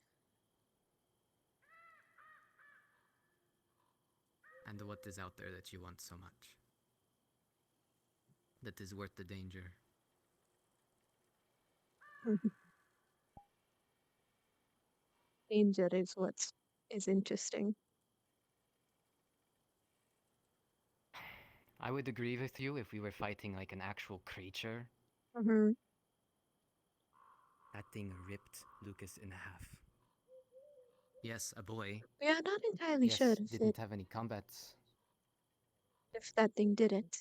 And what is out there that you want so much? That is worth the danger. Danger is what is interesting. I would agree with you if we were fighting like an actual creature. Mm-hmm. That thing ripped Lucas in half. Yes, a boy. We are not entirely Yes, sure if didn't have any combat. if that thing did it.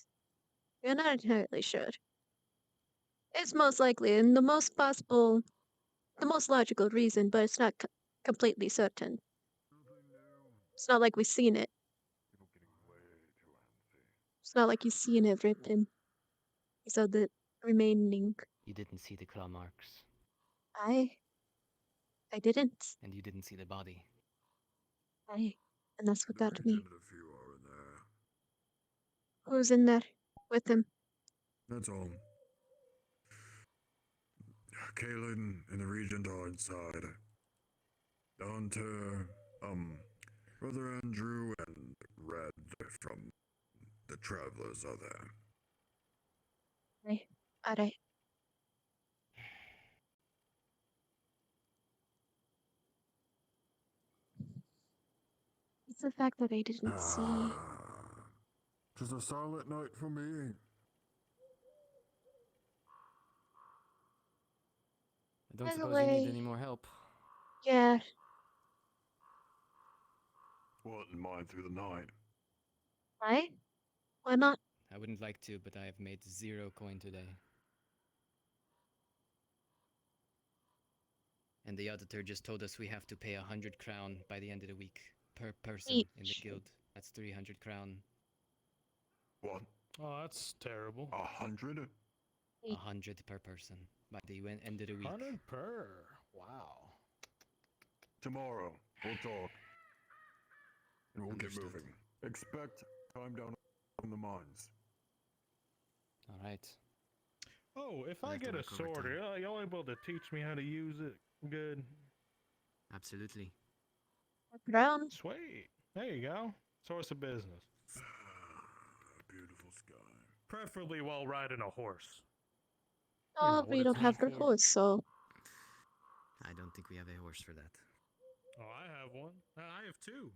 We are not entirely sure. It's most likely and the most possible, the most logical reason, but it's not completely certain. It's not like we've seen it. It's not like you've seen it ripping. So the remaining. You didn't see the claw marks. I didn't. And you didn't see the body. And that's what got me. Mentioned a few are in there. Who's in there with him? That's all. Kaylin and the regent are inside. The hunter, Brother Andrew and Red from the Travelers are there. Alright. It's the fact that I didn't see. Tis a silent night for me. I don't By the suppose you need way- any more help. Yeah. Wouldn't mind through the night. Right? Why not? I wouldn't like to, but I have made 0 coin today. And the auditor just told us we have to pay 100 crown by the end of the week per person in the guild. That's 300 crown. What? Oh, that's terrible. 100? 100 per person by the end of the week. 100 per. Wow. Tomorrow, we'll talk. and we'll Understood. get moving. Expect time down in the mines. All right. Oh, if We'll I have to get a work sword, overtime. are y'all able to teach me how to use it good? Absolutely. Brown. Sweet. There you go. Source of business. Beautiful sky. Preferably while riding a horse. Oh, what we it's don't have made the for. horse, so I don't think we have a horse for that. Oh, I have one. I have two.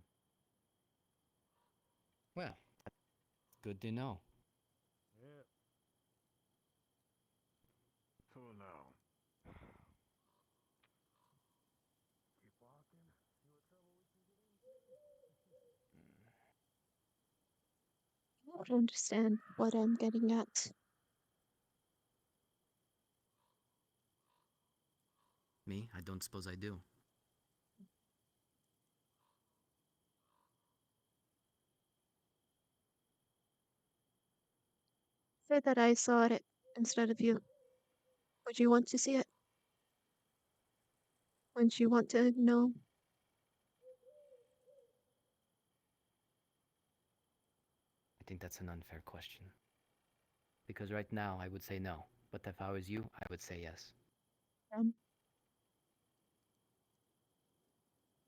Well, good to know. Yeah. For now. Keep walking. See what trouble we can get into. I don't understand what I'm getting at. Me? I don't suppose I do. Say that I saw it instead of you. Would you want to see it? Wouldn't you want to know? I think that's an unfair question. Because right now I would say no. But if I was you, I would say yes.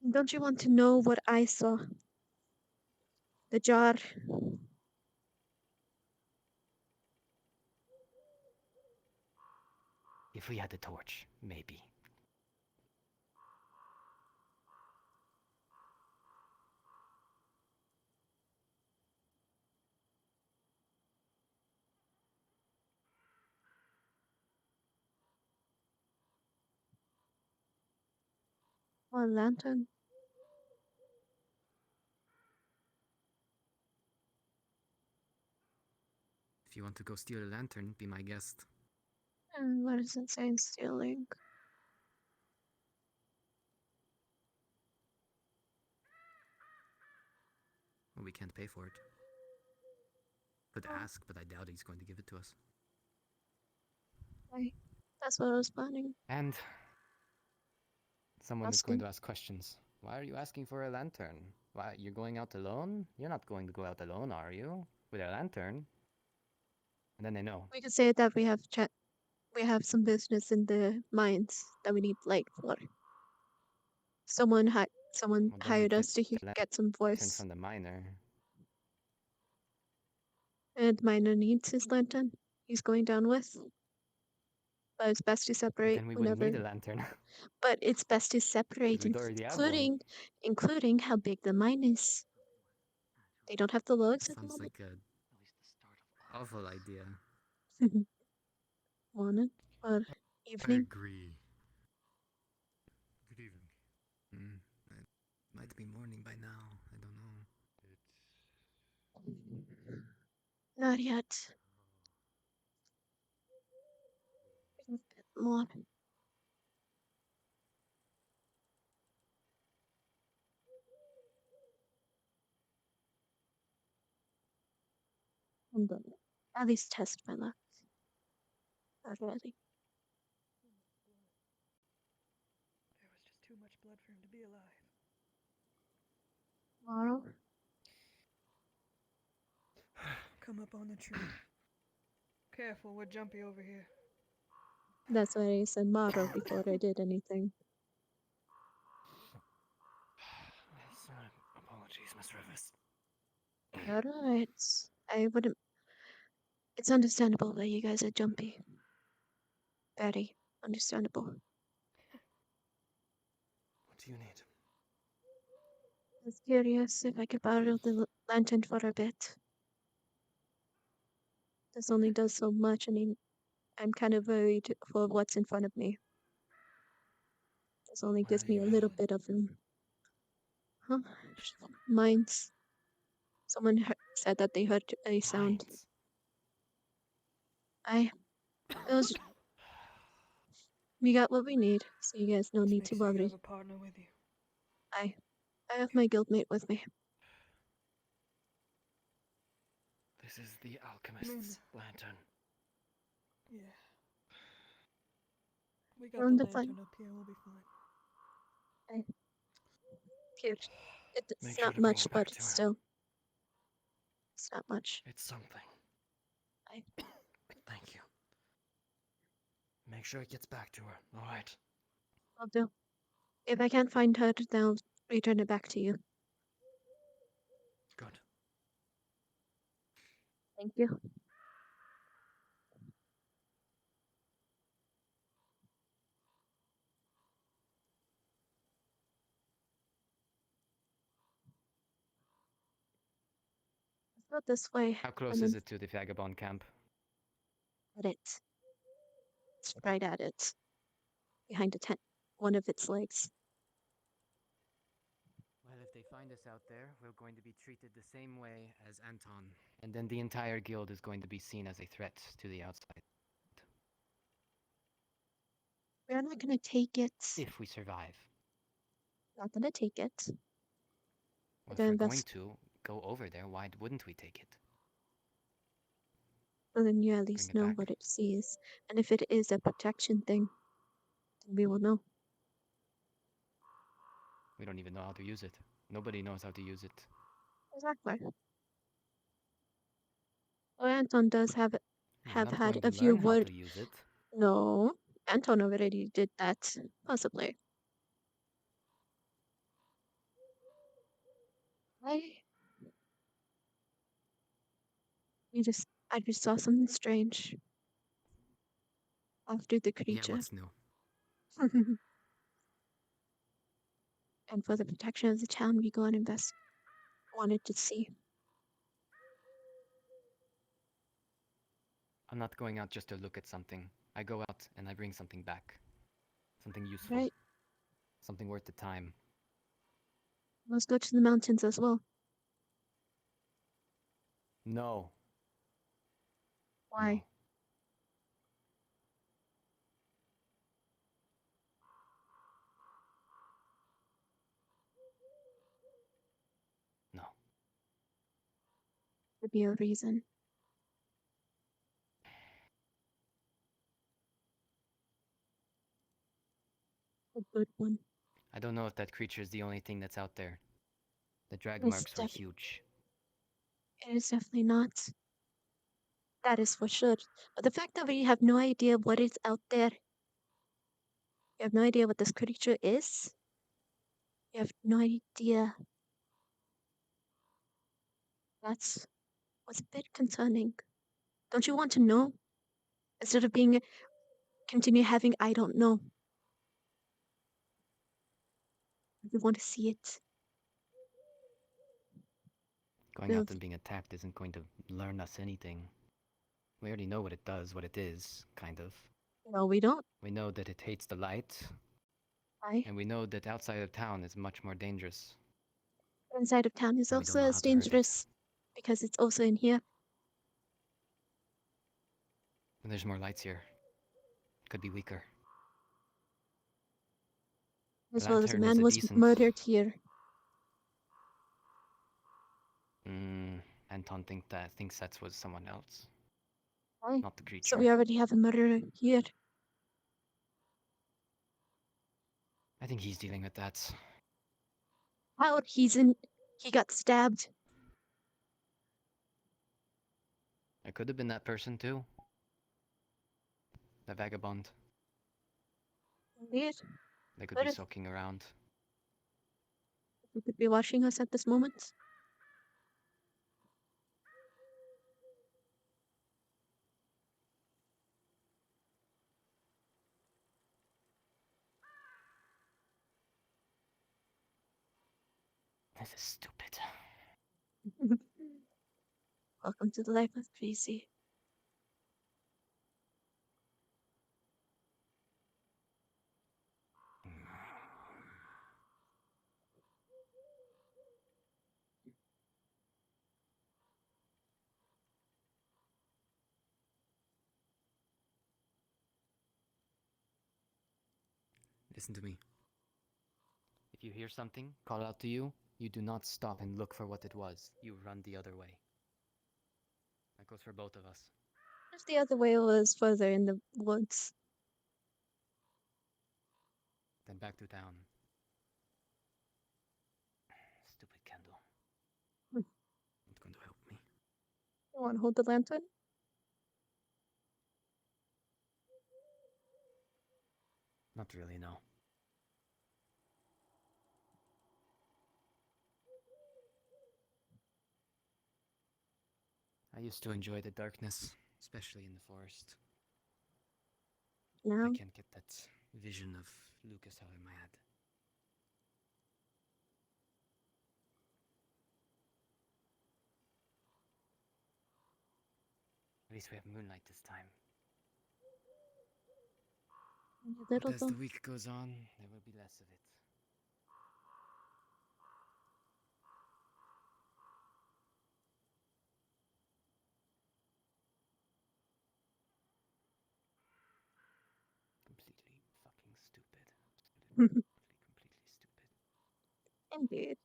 Don't you want to know what I saw? The jar. If we had a torch, maybe. Or a lantern. If you want to go steal a lantern, be my guest. What does it say in stealing? Well, we can't pay for it. Could ask, but I doubt he's going to give it to us. Right. That's what I was planning. And someone is going Asking. to ask questions. Why are you asking for a lantern? Why, you're going out alone? You're not going to go out alone, are you? With a lantern? And then they know. We could say that we have some business in the mines that we need light for. Someone Well, then we hired us take to the get some lantern voice. from the miner. And miner needs his lantern. He's going down with. But it's best to But separate then we wouldn't whenever. need a lantern. But it's best to separate, We'd already have one. including how big the mine is. They don't have the logs at the Sounds moment. like a awful idea. Morning or I evening. agree. Good evening. It might be morning by now. I don't know. Not yet. A bit more. I'm gonna at least test my luck already. There was just too much blood for him to be alive. Tomorrow. Come up on the tree. Careful, we're jumpy over here. That's why I said motto before I did anything. Apologies, Miss Rivers. Alright. I wouldn't. It's understandable that you guys are jumpy. Very understandable. What do you need? I was curious if I could borrow the lantern for a bit. This only does so much, and I'm kind of worried for what's in front of me. This only gives me a little bit of room. Huh? Mines. Someone said that they heard a sound. We got what we need, so you guys no need to Make sure you worry. have a partner with you. I have my guildmate with me. This is the alchemist's lantern. Yeah. We We're got on the the fun. lantern up here, we'll be fine. Cute. It's Make sure not to bring much, it back but to it's her. still. It's not much. It's something. I Thank you. Make sure it gets back to her, alright? will do. If I can't find her, then I'll return it back to you. Good. Thank you. Let's go this way. How close and is then it to the vagabond camp? at it. It's right at it. Behind the tent. One of its legs. Well, if they find us out there, we're going to be treated the same way as Anton. And then the entire guild is going to be seen as a threat to the outside. We're not gonna take it. If we survive. Not gonna take it. Well, We're if gonna we're going invest. to go over there, why wouldn't we take it? So then you at least know what it sees. And if it is a protection thing, then we will know. We don't even know how to use it. Nobody knows how to use it. Exactly. Well, Anton does have We're have not had going a to few learn how word. to use it. No, Anton already did that. Possibly. I just saw something strange after the Yeah, creature. what's new? And for the protection of the town, we go and invest. Wanted to see. I'm not going out just to look at something. I go out and I bring something back. Something useful. Right. Something worth the time. Let's go to the mountains as well. No. Why? No. Could be a reason. A good one. I don't know if that creature is the only thing that's out there. The drag It's marks were huge. It is definitely not. That is for sure. But the fact that we have no idea what is out there, we have no idea what this creature is, we have no idea. That's what's a bit concerning. Don't you want to know? Instead of being continue having I don't know. You want to see it. Going out and being attacked isn't going to learn us anything. We already know what it does, what it is, kind of. No, we don't. We know that it hates the light. Why? And we know that outside of town is much more dangerous. Inside of town is And we don't also know as how to hurt it. dangerous because it's also in here. And there's more lights here. Could be weaker. As The well as a lantern is man was decent. murdered here. Anton thinks that was someone else. Why? Not the creature. So we already have a murderer here. I think he's dealing with that. How? He got stabbed. It could have been that person too. The vagabond. Indeed. They could But be if soaking around. he could be watching us at this moment. This is stupid. Welcome to the life of crazy. Listen to me. If you hear something call out to you, you do not stop and look for what it was. You run the other way. That goes for both of us. Just the other way was further in the woods. Then back to town. Want to hold the lantern? Not really, no. I used to enjoy the darkness, especially in the forest. Now? I can't get that vision of Lucas out of my head. At least we have moonlight this time. But Little as though. the week goes on, there will be less of it. Completely fucking stupid. Completely stupid. Indeed.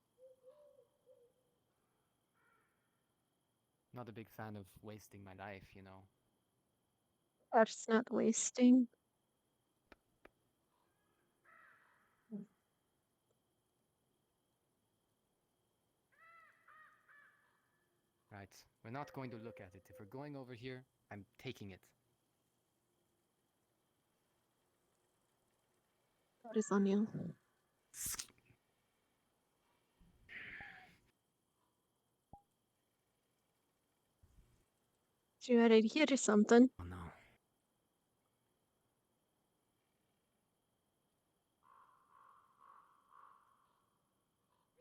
Not a big fan of wasting my life, you know. That's not wasting. Right, we're not going to look at it. If we're going over here, I'm taking it. What is on you? You had to hear something. Oh no.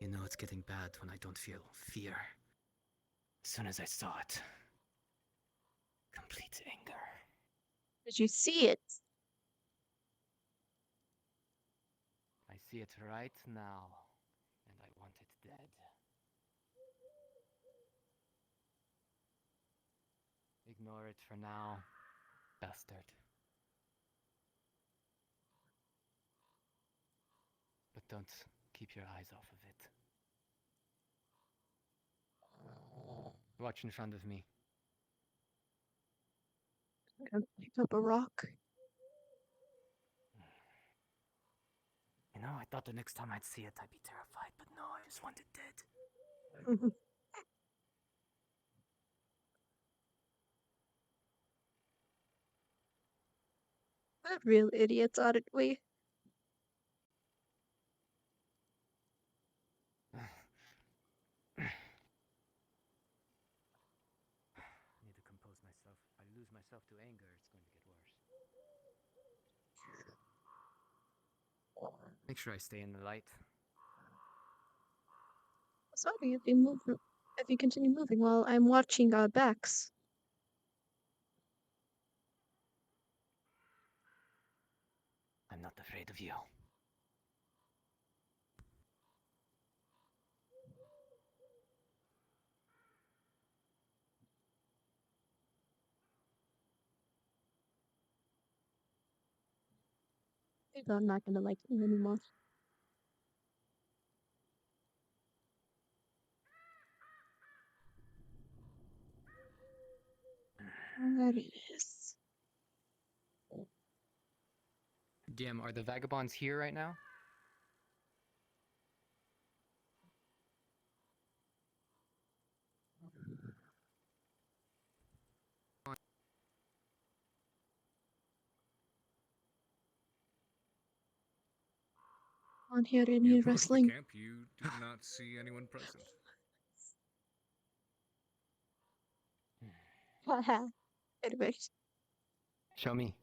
You know it's getting bad when I don't feel fear. As soon as I saw it. Complete anger. Did you see it? I see it right now, and I want it dead. Ignore it for now, bastard. But don't keep your eyes off of it. Watch in front of me. I'm gonna pick up a rock. You know, I thought the next time I'd see it, I'd be terrified, but no, I just want it dead. What real idiots, aren't we? I need to compose myself. If I lose myself to anger, it's going to get worse. Make sure I stay in the light. Sorry if you move. If you continue moving while I'm watching our backs. I'm not afraid of you. Maybe I'm not gonna like you anymore. There it is. DM, are the vagabonds here right now? On here You any approach the wrestling. camp, you do not see anyone present. Haha. Anyway. Show me.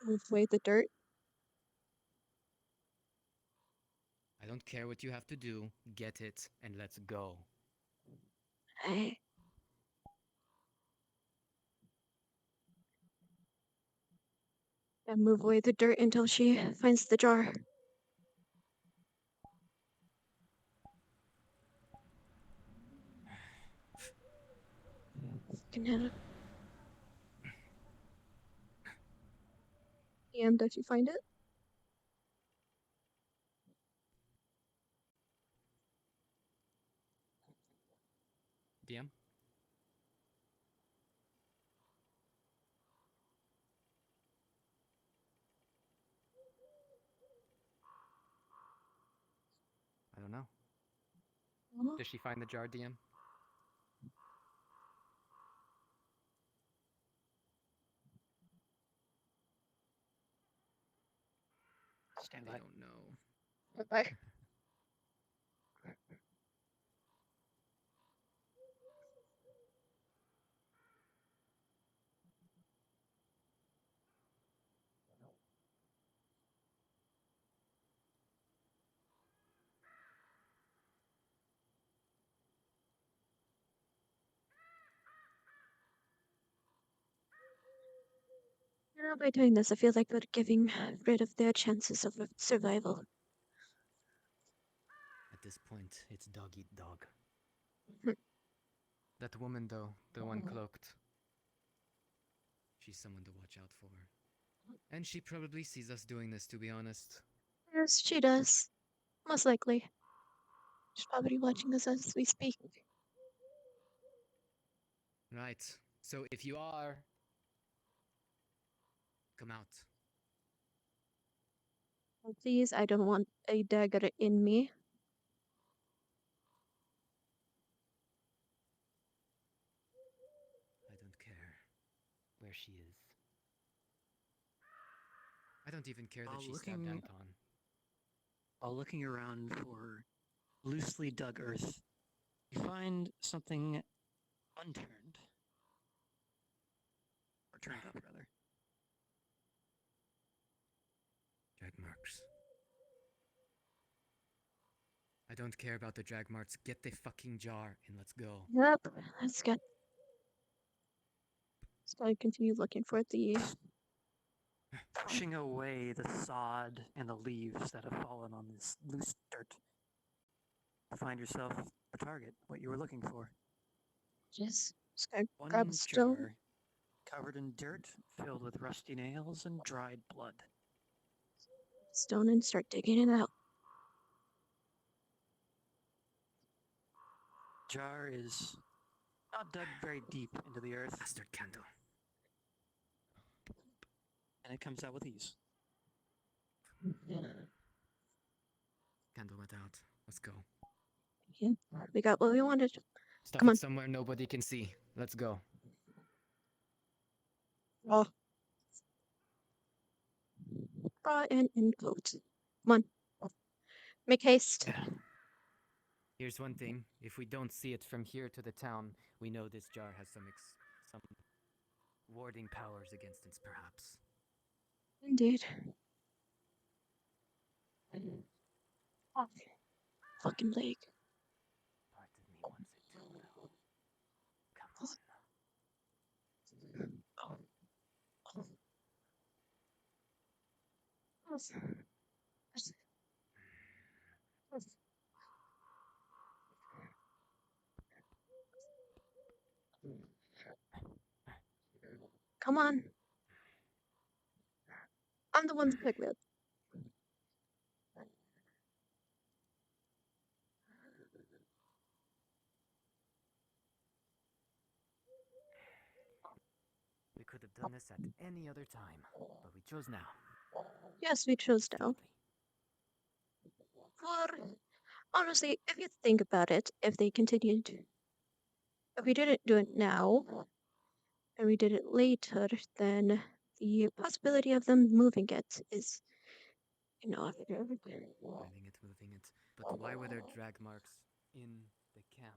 Move away the dirt. I don't care what you have to do. Get it, and let's go. Hey. And move away the dirt until she finds the jar. Did you find it? DM? Does she find the jar, DM? Stand I by. don't know. Bye. You know, by doing this, I feel like we're giving rid of their chances of survival. At this point, it's dog eat dog. Hmm. That woman, though, the one cloaked, she's someone to watch out for. And she probably sees us doing this, to be honest. Yes, she does. Most likely. She's probably watching us as we speak. Right. So if you are, come out. Oh, please, I don't want a dagger in me. I don't care where she is. I don't even care that While she stabbed looking- Anton. While looking around for loosely dug earth, you find something unturned. Or turned up, rather. Drag marks. I don't care about the drag marks. Get the fucking jar and let's go. Yep, let's get. So I continue looking for the. Pushing away the sod and the leaves that have fallen on this loose dirt. You find yourself a target, what you were looking for. Just gonna One grab a stone. jar covered in dirt, filled with rusty nails and dried blood. Stone and start digging it out. Jar is not dug very deep into the earth. Bastard candle. And it comes out with ease. Candle went out. Let's go. Yeah, we got what we wanted. Stuff Come it on. somewhere nobody can see. Let's go. Oh. Bra and coat. Come on. Make haste. Here's one thing. If we don't see it from here to the town, we know this jar has some warding powers against it, perhaps. Indeed. Oh. Fucking leg. Part of me wants it too, though. Come on. Come on. I'm the one to pick with. We could have done this at any other time, but we chose now. Yes, we chose now. For honestly, if you think about it, if they continued, if we didn't do it now, and we did it later, then the possibility of them moving it is, you know, Moving it. But why were there drag marks in the camp?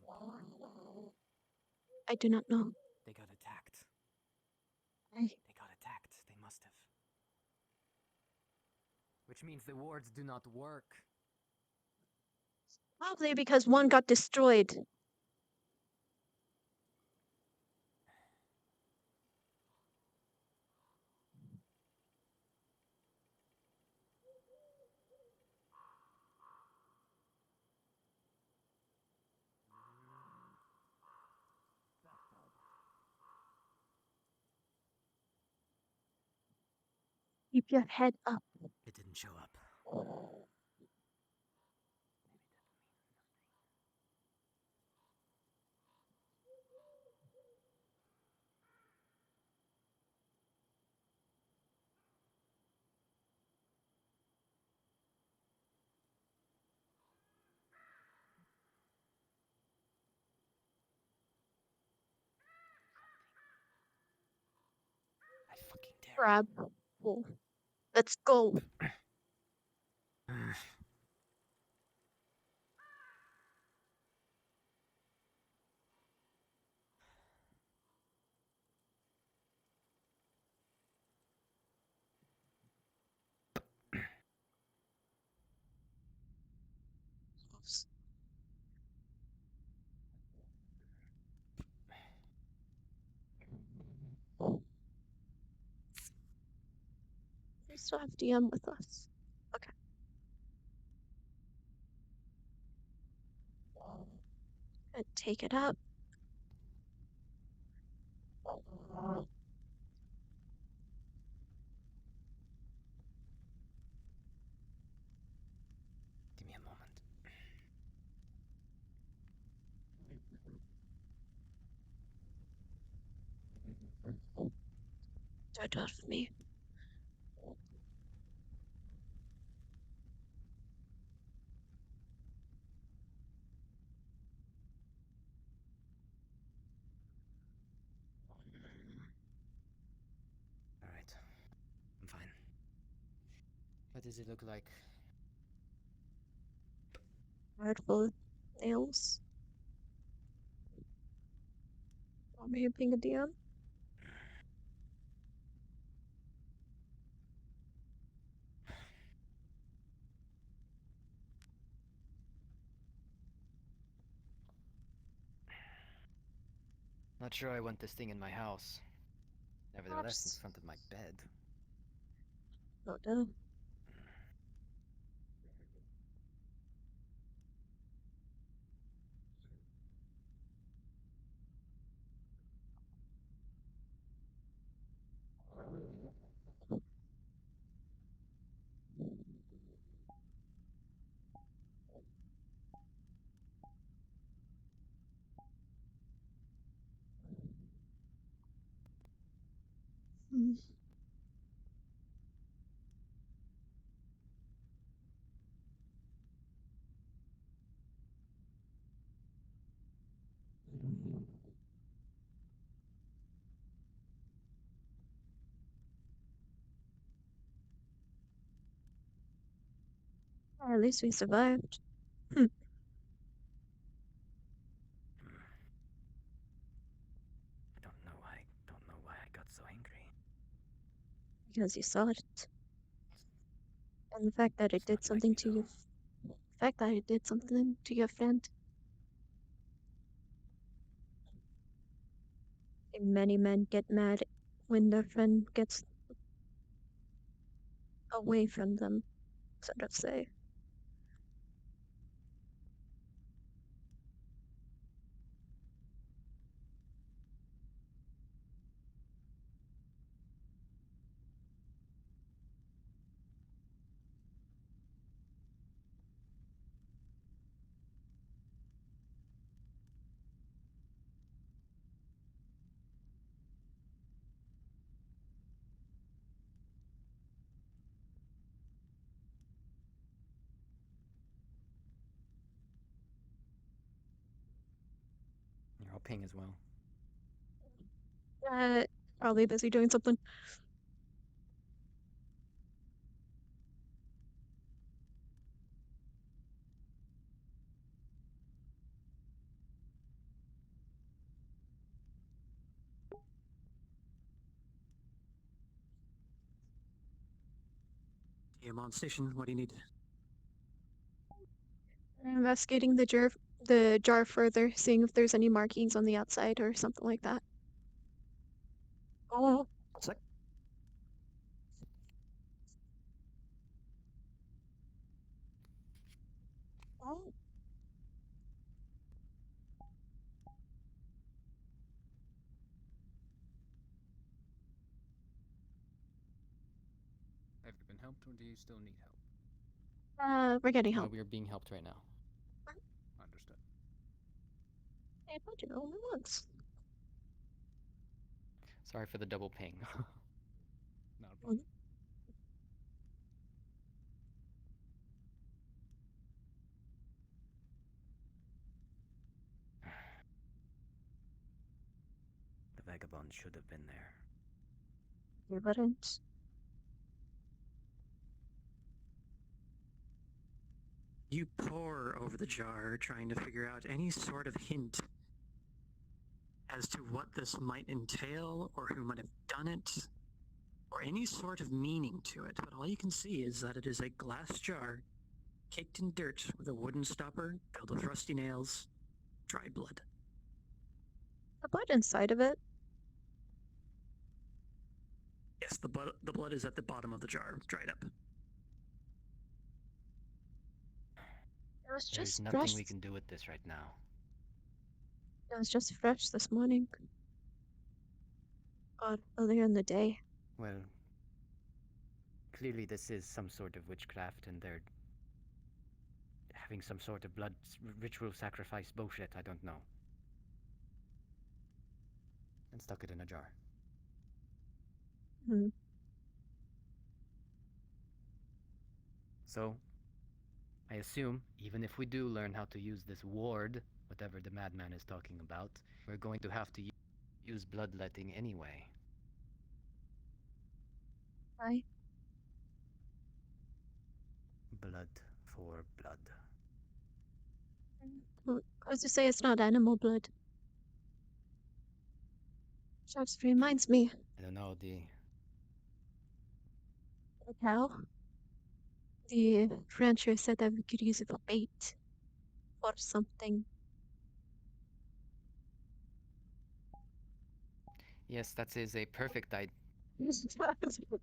I do not know. They got attacked. I... They got attacked. They must have. Which means the wards do not work. Probably because one got destroyed. Keep your head up. It didn't show up. crab hole. Let's go. We still have DM with us. Okay. And take it up. Give me a moment. Don't off me. Alright. I'm fine. What does it look like? Heart full of nails. Want me to ping a DM? Not sure I want this thing in my house. Nevertheless, in Perhaps. front of my bed. No doubt. Hmm. Well, at least we survived. Don't know why I got so angry. Because you saw it. And the fact that it did something to you. The fact that it did something to your friend. And many men get mad when their friend gets away from them, sort of say. You're all ping as well. Probably busy doing something. DM on station. What do you need? Investigating the jar further, seeing if there's any markings on the outside or something like that. Oh. 1 sec. Oh. Have you been helped, or do you still need help? We're getting help. We are being helped right now. Understood. I told you only once. Sorry for the double ping. Not a problem. The vagabond should have been there. evidence. You pore over the jar, trying to figure out any sort of hint as to what this might entail, or who might have done it, or any sort of meaning to it. But all you can see is that it is a glass jar, caked in dirt with a wooden stopper, filled with rusty nails, dried blood. The blood inside of it. Yes, the blood is at the bottom of the jar, dried up. It was There's just nothing fresh. we can do with this right now. It was just fresh this morning. Or earlier in the day. Well, clearly this is some sort of witchcraft, and they're having some sort of blood ritual sacrifice bullshit. I don't know. And stuck it in a jar. Hmm. So, I assume, even if we do learn how to use this ward, whatever the madman is talking about, we're going to have to use bloodletting anyway. Why? Blood for blood. Who's to say it's not animal blood? Just reminds me. I don't know, The cow. The rancher said that we could use it for bait. Or something. Yes, that is a perfect idea.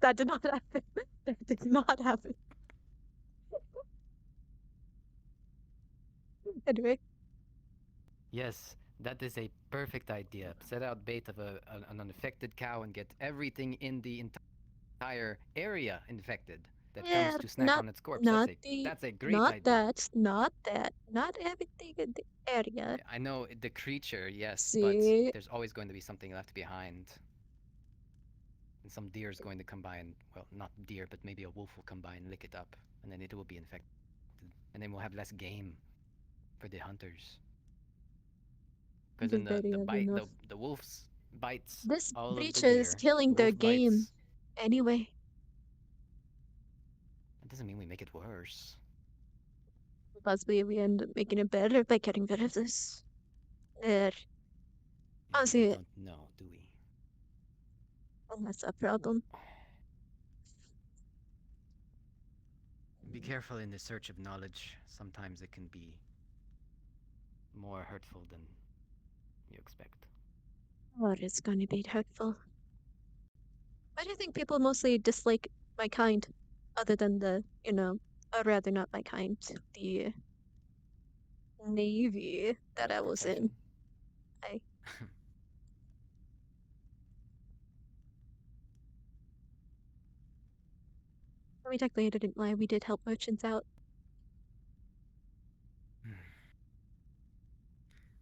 That did not happen. That did not happen. Anyway. Yes, that is a perfect idea. Set out bait of an unaffected cow and get everything in the entire area infected that Yeah, comes to snack not, on its corpse. not That's a great not idea. that, not everything in the area. I know the creature, yes, See? but there's always going to be something left behind. And some deer is going to come by and, well, not deer, but maybe a wolf will come by and lick it up, and then it will be infected. And then we'll have less game for the hunters. Because then the wolf's bites This all of the breach deer. is killing The their wolf game. bites. Anyway. That doesn't mean we make it worse. Possibly we end up making it better by getting rid of this. There. Honestly, We don't know, do we? that's a problem. Be careful in the search of knowledge. Sometimes it can be more hurtful than you expect. Or it's gonna be hurtful. Why do you think people mostly dislike my kind? Other than the, or rather not my kind, the Navy that I was in. I technically I didn't lie, we did help merchants out.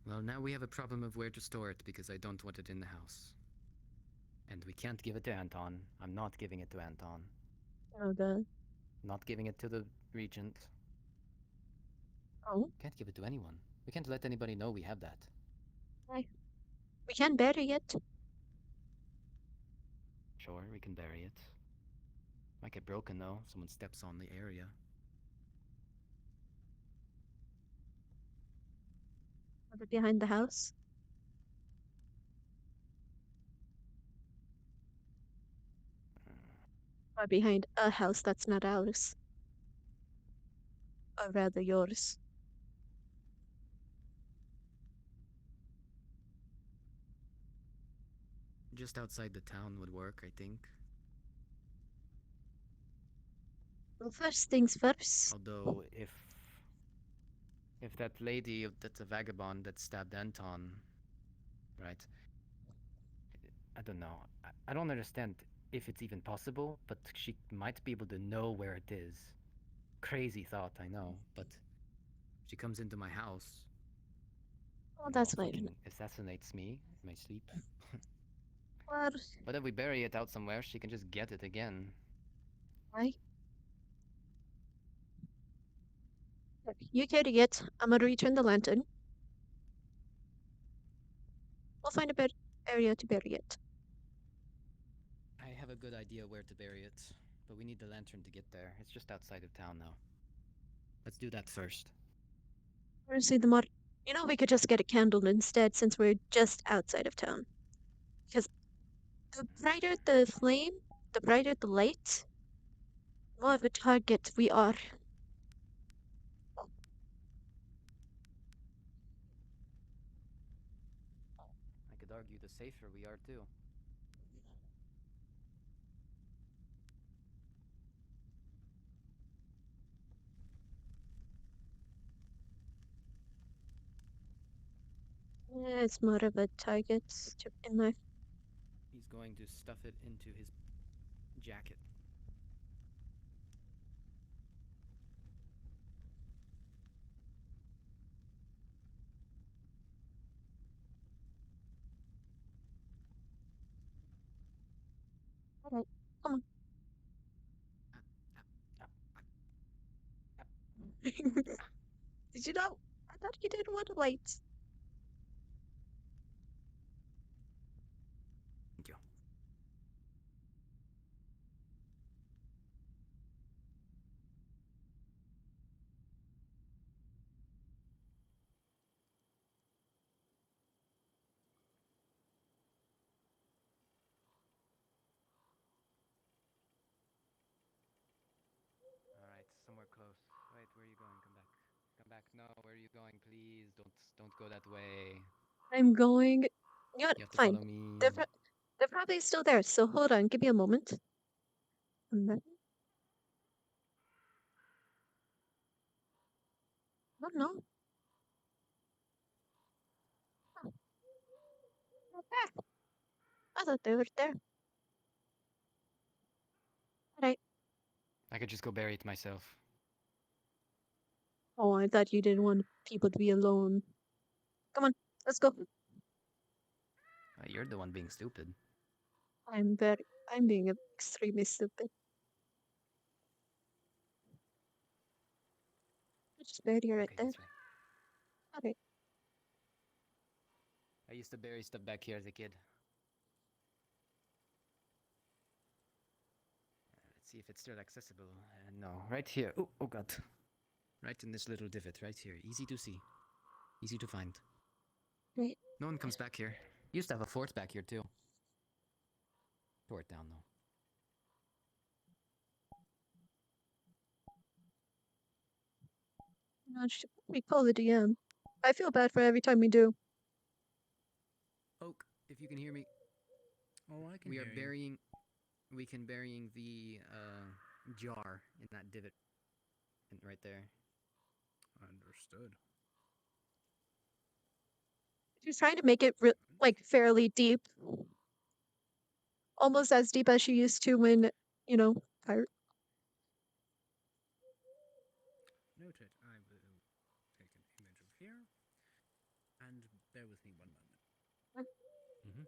Well, now we have a problem of where to store it because I don't want it in the house. And we can't give it to Anton. I'm not giving it to Anton. Oh, Not giving it to the regent. Oh? Can't give it to anyone. We can't let anybody know we have that. Why? We can't bury it. Sure, we can bury it. Might get broken though. Someone steps on the area. Was it behind the house? Or behind a house that's not ours? Or rather yours? Just outside the town would work, I think. Well, first things first. Although, if that lady that's a vagabond that stabbed Anton, right? I don't know. I don't understand if it's even possible, but she might be able to know where it is. Crazy thought, I know, but she comes into my house. Oh, that's fine. Fucking assassinates me in my sleep. What? But if we bury it out somewhere, she can just get it again. Why? Look, you carry it. I'm gonna return the lantern. We'll find a better area to bury it. I have a a good idea where to bury it, but we need the lantern to get there. It's just outside of town, though. Let's do that first. Honestly, the mod. You know, we could just get a candle instead since we're just outside of town. Because the brighter the flame, the brighter the light, more of a target we are. I could argue the safer we are, too. Yeah, it's more of a target in my. He's going to stuff it into his jacket. Alright, come on. Did you know? I thought you didn't want to wait. Thank you. Alright, somewhere close. Wait, where are you going? Come back. Come back. No, where are you going? Please, don't go that way. I'm going. You know what? You have to Fine. follow me. They're probably still there, so hold on. Give me a moment. And then... Oh no. Oh, they're back. I thought they were there. Alright. I could just go bury it myself. Oh, I thought you didn't want people to be alone. Come on, let's go. You're the one being stupid. I'm being extremely stupid. Just bury her right there. That's right. Okay. I used to bury stuff back here as a kid. Let's see if it's still accessible. No, right here. Oh god. Right in this little divot, right here. Easy to see. Easy to find. Right. No one comes back here. Used to have a fort back here too. Tore it down though. No, should we call the DM? I feel bad for every time we do. Oak, if you can hear me. Oh, I can We hear are you. burying. We can burying the jar in that divot, right there. Understood. She's trying to make it like fairly deep, almost as deep as she used to when, you know, pirate. Noted. I will take an image of here, and bear with me one moment. Mm-hmm.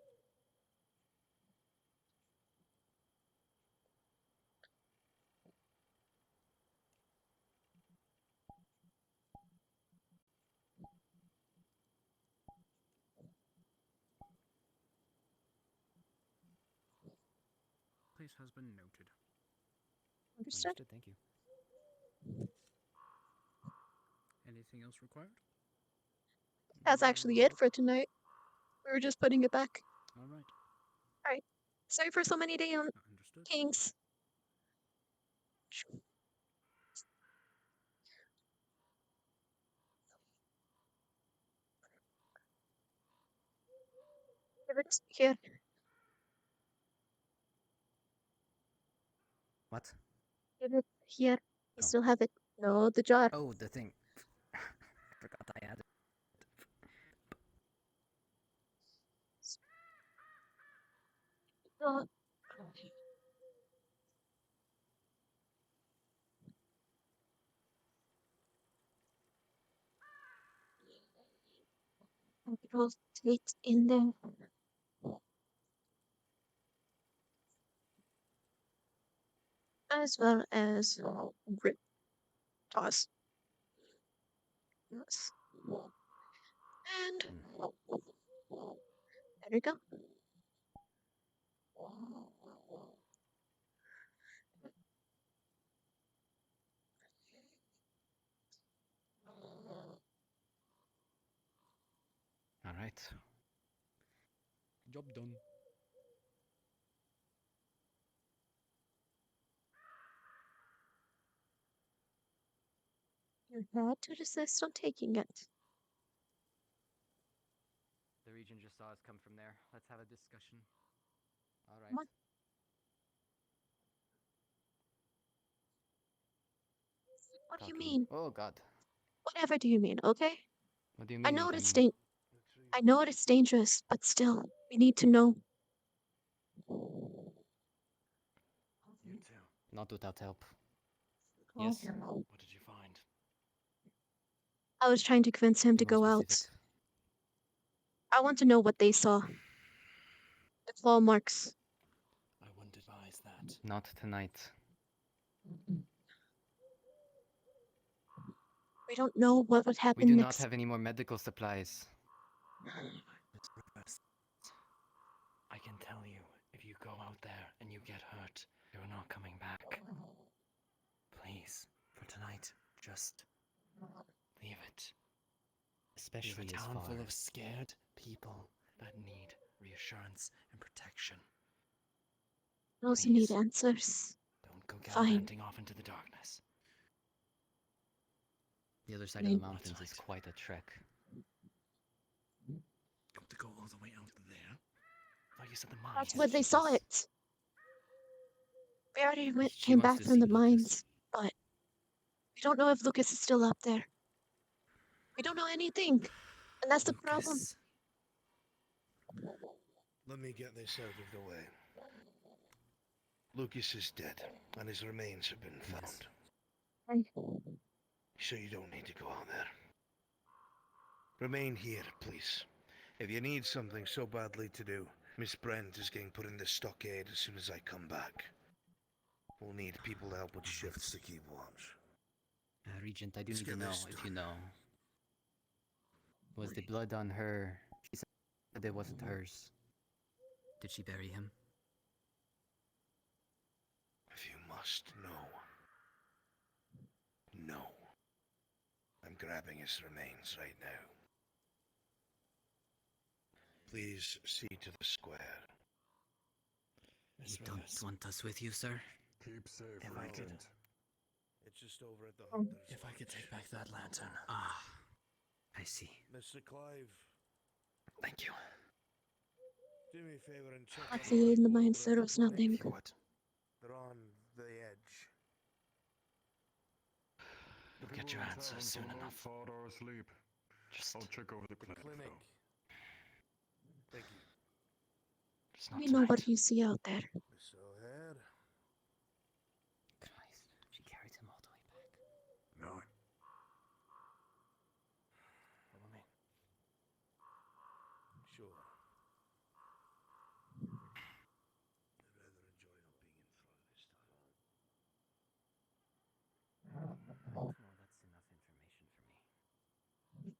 Place has been noted. Understood. Thank you. Anything else required? That's actually it for tonight. We were just putting it back. All right. Alright. Sorry for so many damn Understood. kings. Give it here. What? Give it here. You still have it. No, the jar. Oh, the thing. I forgot I had it. Oh. Rotate in there. As well as rip toss. Yes. And there we go. Job done. You had to resist on taking it. The Regent just saw us come from there. Let's have a discussion. All right. What? What do you mean? Oh God. Whatever do you mean, okay? What do you I mean? know What do you it's mean? I know it's dangerous, but still, we need to know. You too. Not without help. Oh. Yes. What did you find? I was trying to convince him Be to more go specific. out. I want to know what they saw. The claw marks. I wouldn't advise that. Not tonight. We don't know what would We happen do not next. have any more medical supplies. I can tell you, if you go out there and you get hurt, you're not coming back. Please, for tonight, just leave it. Especially we have a as town far full of scared people that need reassurance and protection. Those who need answers. Don't go Fine. gallivanting off into the darkness. The other side of the mountains is quite a trek. Got to go all the way out there. Oh, you said the mines. That's where they saw it. We already She came wants back to from see the Lucas. mines, but we don't know if Lucas is still up there. We don't know anything, and that's the problem. Let me get this out of the way. Lucas is dead, and his remains have been found. So you don't need to go out there. Remain here, please. If you need something so badly to do, Miss Brent is getting put in the stockade as soon as I come back. We'll need people to help with shifts to keep watch. Regent, I do Let's need to get know this if you know. Was the blood on her? She said it wasn't hers. Did she bury him? If you must know. No. I'm grabbing his remains right now. Please see to the square. You don't want us with you, sir? Keep safe, If I could, Regent. It's just over at the Hunter's if I could take back that lantern. Ah, I see. Mr. Clive, Thank you. do me a favor and check At on the in the people mines, over at there the was clinic. nothing. If you would. They're on the edge. You'll get your answers soon enough. Fought or asleep. I'll check over the clinic. Clinic. though. Thank you. Just We know what you see out there. Miss O'Hare. Christ, she carried him all the way back. No. Follow me. Sure. I'd rather enjoy not being in front this time. No, that's enough information for me.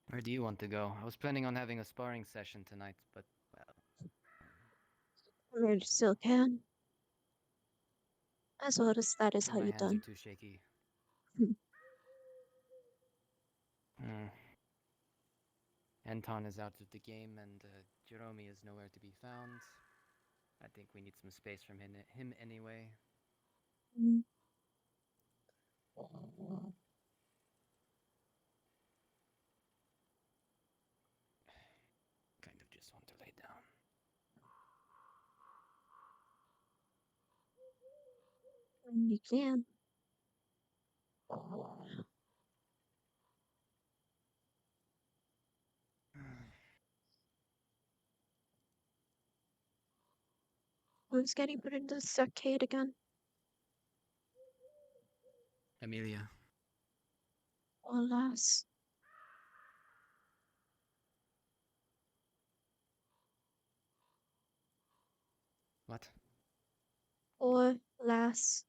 Where do you want to go? I was planning on having a sparring session tonight, but, well... We still can. As well as that is how my you hands done. are too shaky. Anton is out of the game, and Jerome is nowhere to be found. I think we need some space from him anyway. Mm. Kind of just want to lay down. You can. Who's getting put into the stockade again? Amelia. Alas. What? Or lass.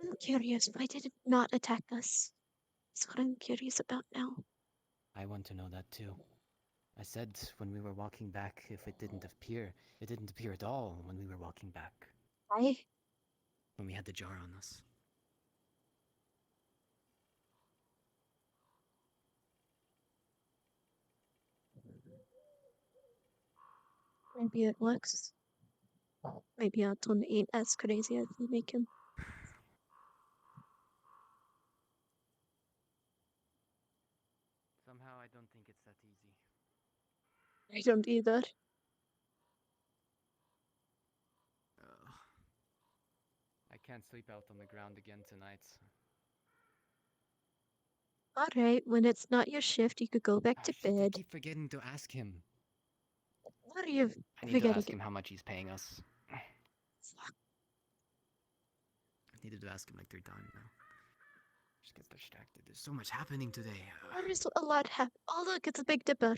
I'm curious. Why did it not attack us? That's what I'm curious about now. I want to know that too. I said when we were walking back, if it didn't appear at all when we were walking back. Why? When we had the jar on us. Maybe it works. Maybe Anton ain't as crazy as we make him. Somehow I don't think it's that easy. I don't either. I can't sleep out on the ground again tonight. Alright, when it's not your shift, you could go back to I bed. keep forgetting to ask him. What are you I need to forgetting? ask him how much he's paying us. I needed to ask him like 3 times now. Just get distracted. There's so much happening today. There is a lot happening. Oh look, it's a Big Dipper.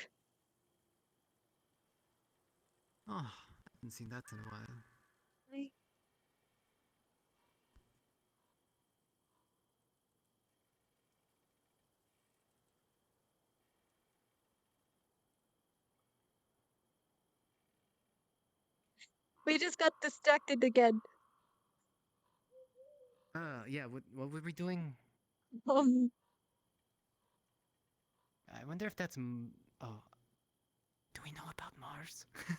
Oh, I haven't seen that in a while. We just got distracted again. Yeah, what were we doing? Um, I wonder if that's... Oh. Do we know about Mars? I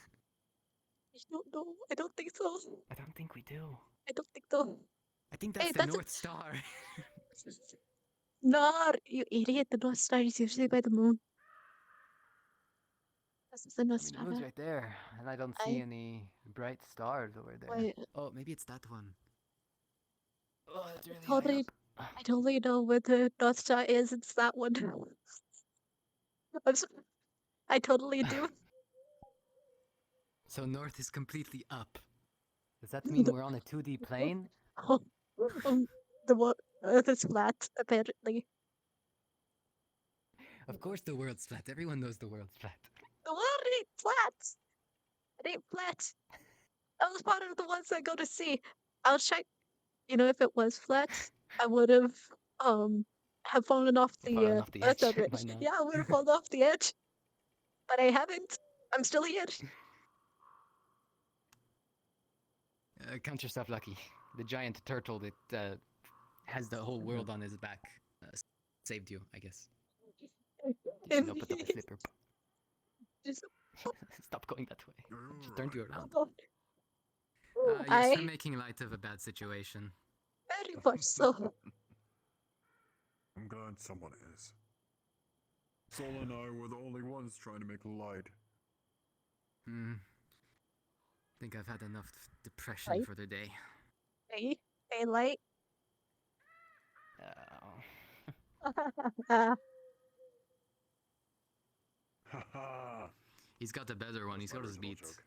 don't know. I don't think so. I don't think we do. I don't think so. I think that's Hey, the North Star. No, you idiot. The North Star is usually by the moon. This is the North I mean, Star. the moon's right there, and I don't see any bright stars over there. Wait. Oh, maybe it's that one. Oh, that's really Totally, high up. I totally know where the North Star is. It's that one. I totally do. So North is completely up. Does that mean we're on a 2D plane? Oh, the Earth is flat, apparently. Of course the world's flat. Everyone knows the world's flat. The world ain't flat. It ain't flat. That was part of the ones I go to see. I'll check. You know, if it was flat, I would have fallen off the Fallen off the Earth edge? already. Why not? Yeah, I would have fallen off the edge, but I haven't. I'm still here. Count yourself lucky. The giant turtle that has the whole world on his back saved you, I guess. You should open up a flipper. Stop going that way. Just turned you around. Yes, we're making light of a bad situation. Very much so. I'm glad someone is. Solan and I were the only ones trying to make light. Think I've had enough depression for the day. Hey, light. He's got a better one. He's got his beats.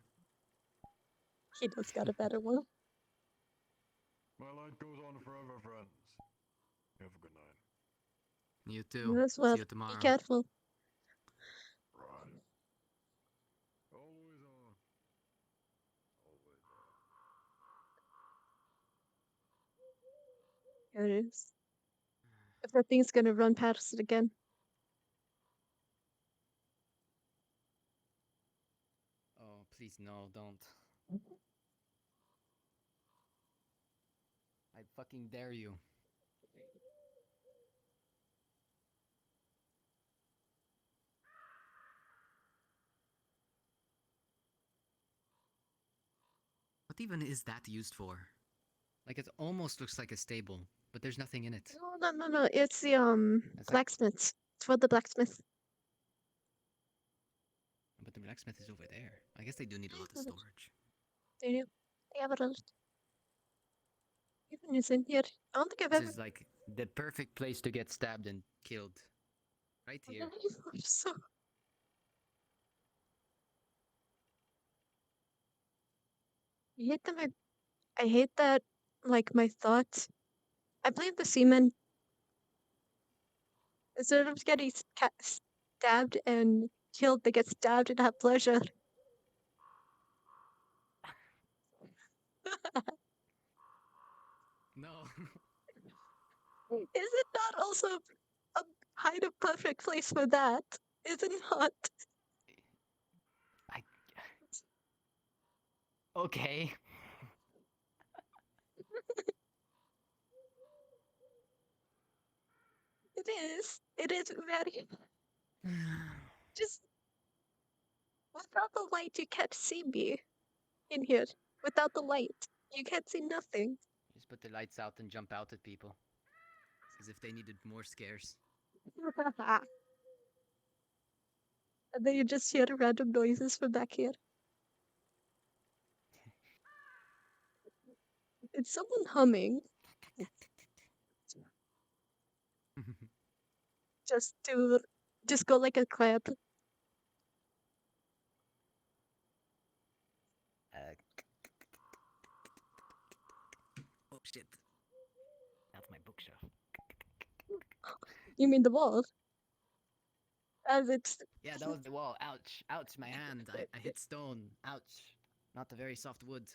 He does got a better one. My light goes on forever, friends. Have a good night. You too. You as well. See you tomorrow. Be careful. Right. Always on. Always on. Here it is. If that thing's gonna run past it again. Oh, please no, don't. I fucking dare you. What even is that used for? Like, it almost looks like a stable, but there's nothing in it. No. It's the blacksmith. It's for the blacksmith. But the blacksmith is over there. I guess they do need a lot of storage. They do. They have a lot. Even is in here. I don't think I've This ever. is like the perfect place to get stabbed and killed. Right here. So. I hate that. I hate that. Like my thoughts. I blame the seaman. Instead of getting stabbed and killed, they get stabbed and have pleasure. No. Is it not also a kind of perfect place for that? Is it not? Okay. It is. It is very. Just without the light, you can't see me in here. Without the light, you can't see nothing. Just put the lights out and jump out at people. As if they needed more scares. And then you just hear random noises from back here. It's someone humming. Just go like a crab. Oh shit. That's my bookshelf. You mean the wall? As it's. Yeah, that was the wall. Ouch. Ouch, my hand. I hit stone. Ouch. Not a very soft wood.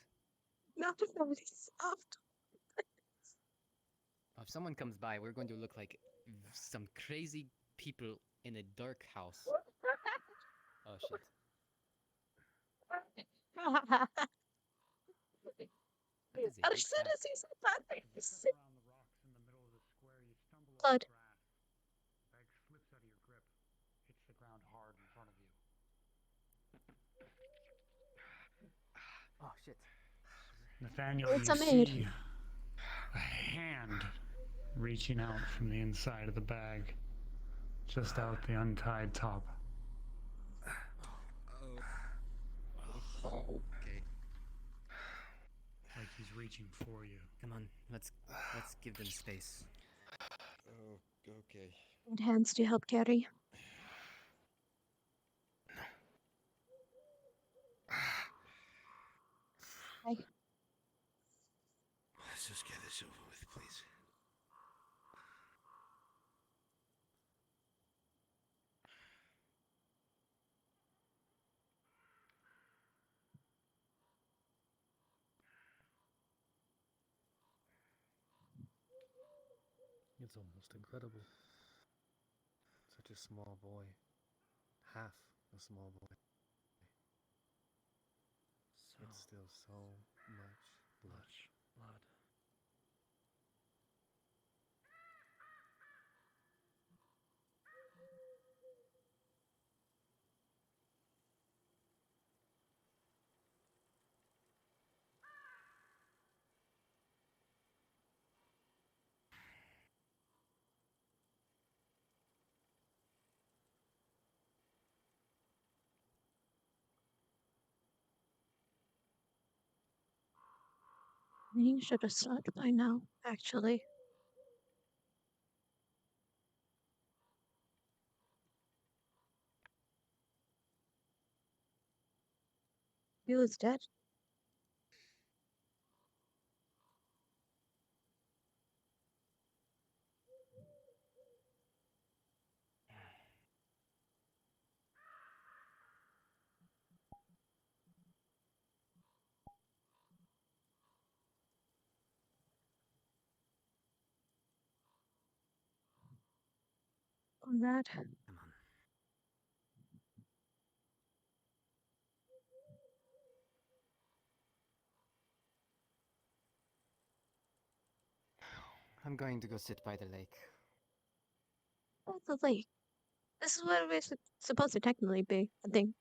Not very soft. If someone comes by, we're going to look like some crazy people in a dark house. Oh shit. As soon as you said that, blood. Bag slips out of your grip, hits the ground hard in front of you. Oh shit. Nathaniel, What's you I made? see a hand reaching out from the inside of the bag, just out the untied top. Okay. Like he's reaching for you. Come on, let's give them space. Oh, okay. Need hands to help carry. Hi. Let's just get this over with, please. It's almost incredible. Such a small boy. Half a small boy. It's still so much blood. We should have started by now, actually. He was dead. On that. I'm going to go sit by the lake. Oh, the lake. This is where we're supposed to technically be, I think.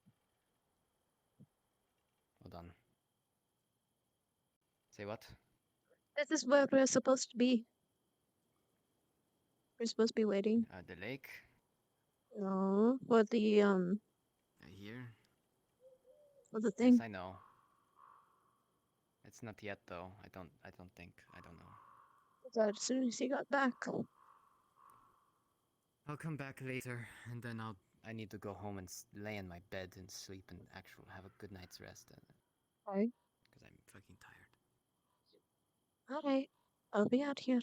Hold on. Say what? This is where we're supposed to be. We're supposed to be waiting. The lake? No, for the Here? for the thing. Yes, I know. It's not yet though. I don't think. I don't know. So as soon as he got back. I'll come back later, and then I need to go home and lay in my bed and sleep and have a good night's rest. Okay. Because I'm fucking tired. Alright. I'll be out here.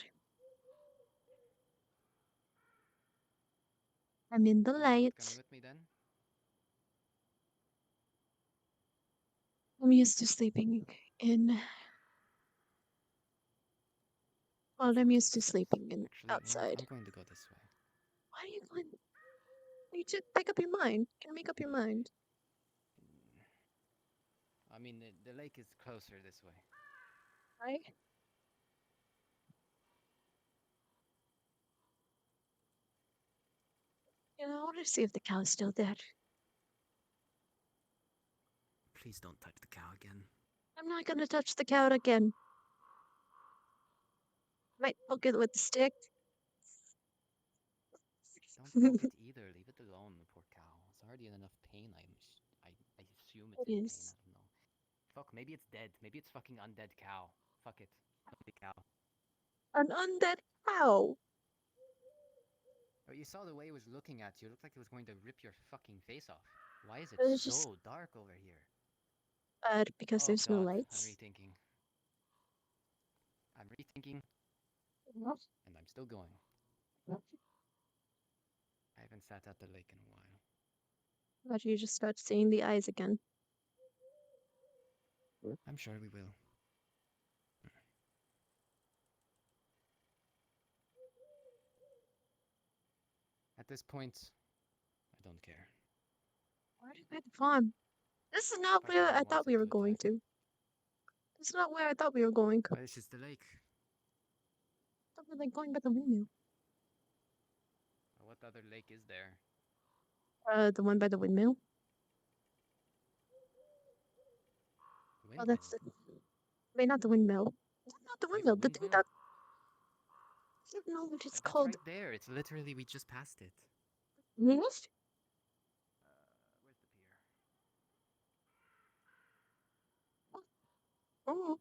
I'm in the lights. Coming with me then? I'm used to sleeping in Well, I'm used to sleeping in Actually, outside. I'm going to go this way. Why are you going? You should make up your mind. Can make up your mind. I mean, the lake is closer this way. Right? You know, I want to see if the cow's still dead. Please don't touch the cow again. I'm not gonna touch the cow again. Might poke it with the stick. Don't poke it either. Leave it alone, the poor cow. It's already in enough pain. I assume it's It in pain. is. I don't know. Fuck, maybe it's dead. Maybe it's fucking undead cow. Fuck it. Zombie cow. An undead cow. Oh, you saw the way it was looking at you. It looked like it was going to rip your fucking face off. Why is it It's so just dark over here? because Oh there's no god, I'm lights. rethinking. I'm rethinking, and I'm still going. I haven't sat at the lake in a while. But you just start seeing the eyes again. I'm sure we will. At this point, I don't care. Where did I farm? This is not where I thought we were going to. This is not where I thought we were going. Well, this is the lake. I thought we were like going by the windmill. What other lake is there? The one by the windmill. Oh, that's the. Wait, not the windmill. Not the windmill. The thing that. I don't know what it's That's called. right there. It's literally, we just passed it. Yes? Where's the pier? Oh.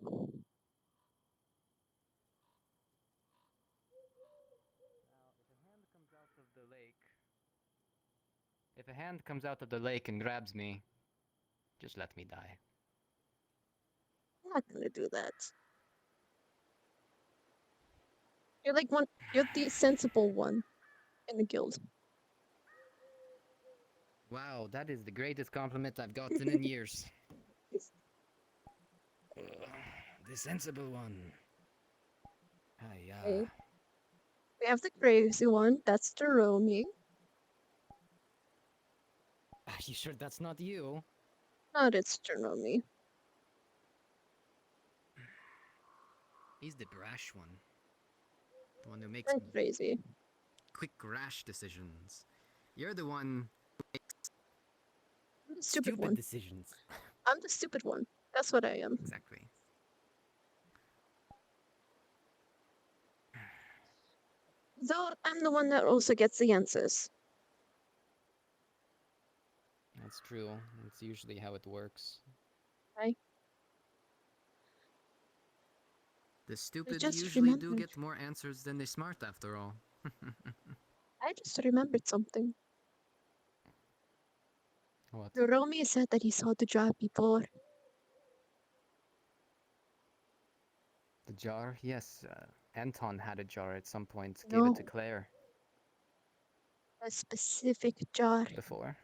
If a hand comes out of the lake and grabs me, just let me die. I'm not gonna do that. You're like one. You're the sensible one in the guild. Wow, that is the greatest compliment I've gotten in years. The sensible one. Okay. We have the crazy one. That's Jerome. Are you sure that's not you? Not it's Jerome. He's the brash one. The one who makes I'm crazy. quick, rash decisions. You're the one who makes I'm the stupid one. decisions. I'm the stupid one. That's what I am. Exactly. Though I'm the one that also gets the answers. That's true. That's usually how it works. Right? The stupid just usually do remembered. get more answers than the smart, after all. I just remembered something. What? Jerome said that he saw the jar before. The jar? Yes, Anton had a jar at some point. No. Gave it to Claire. A specific jar. Before?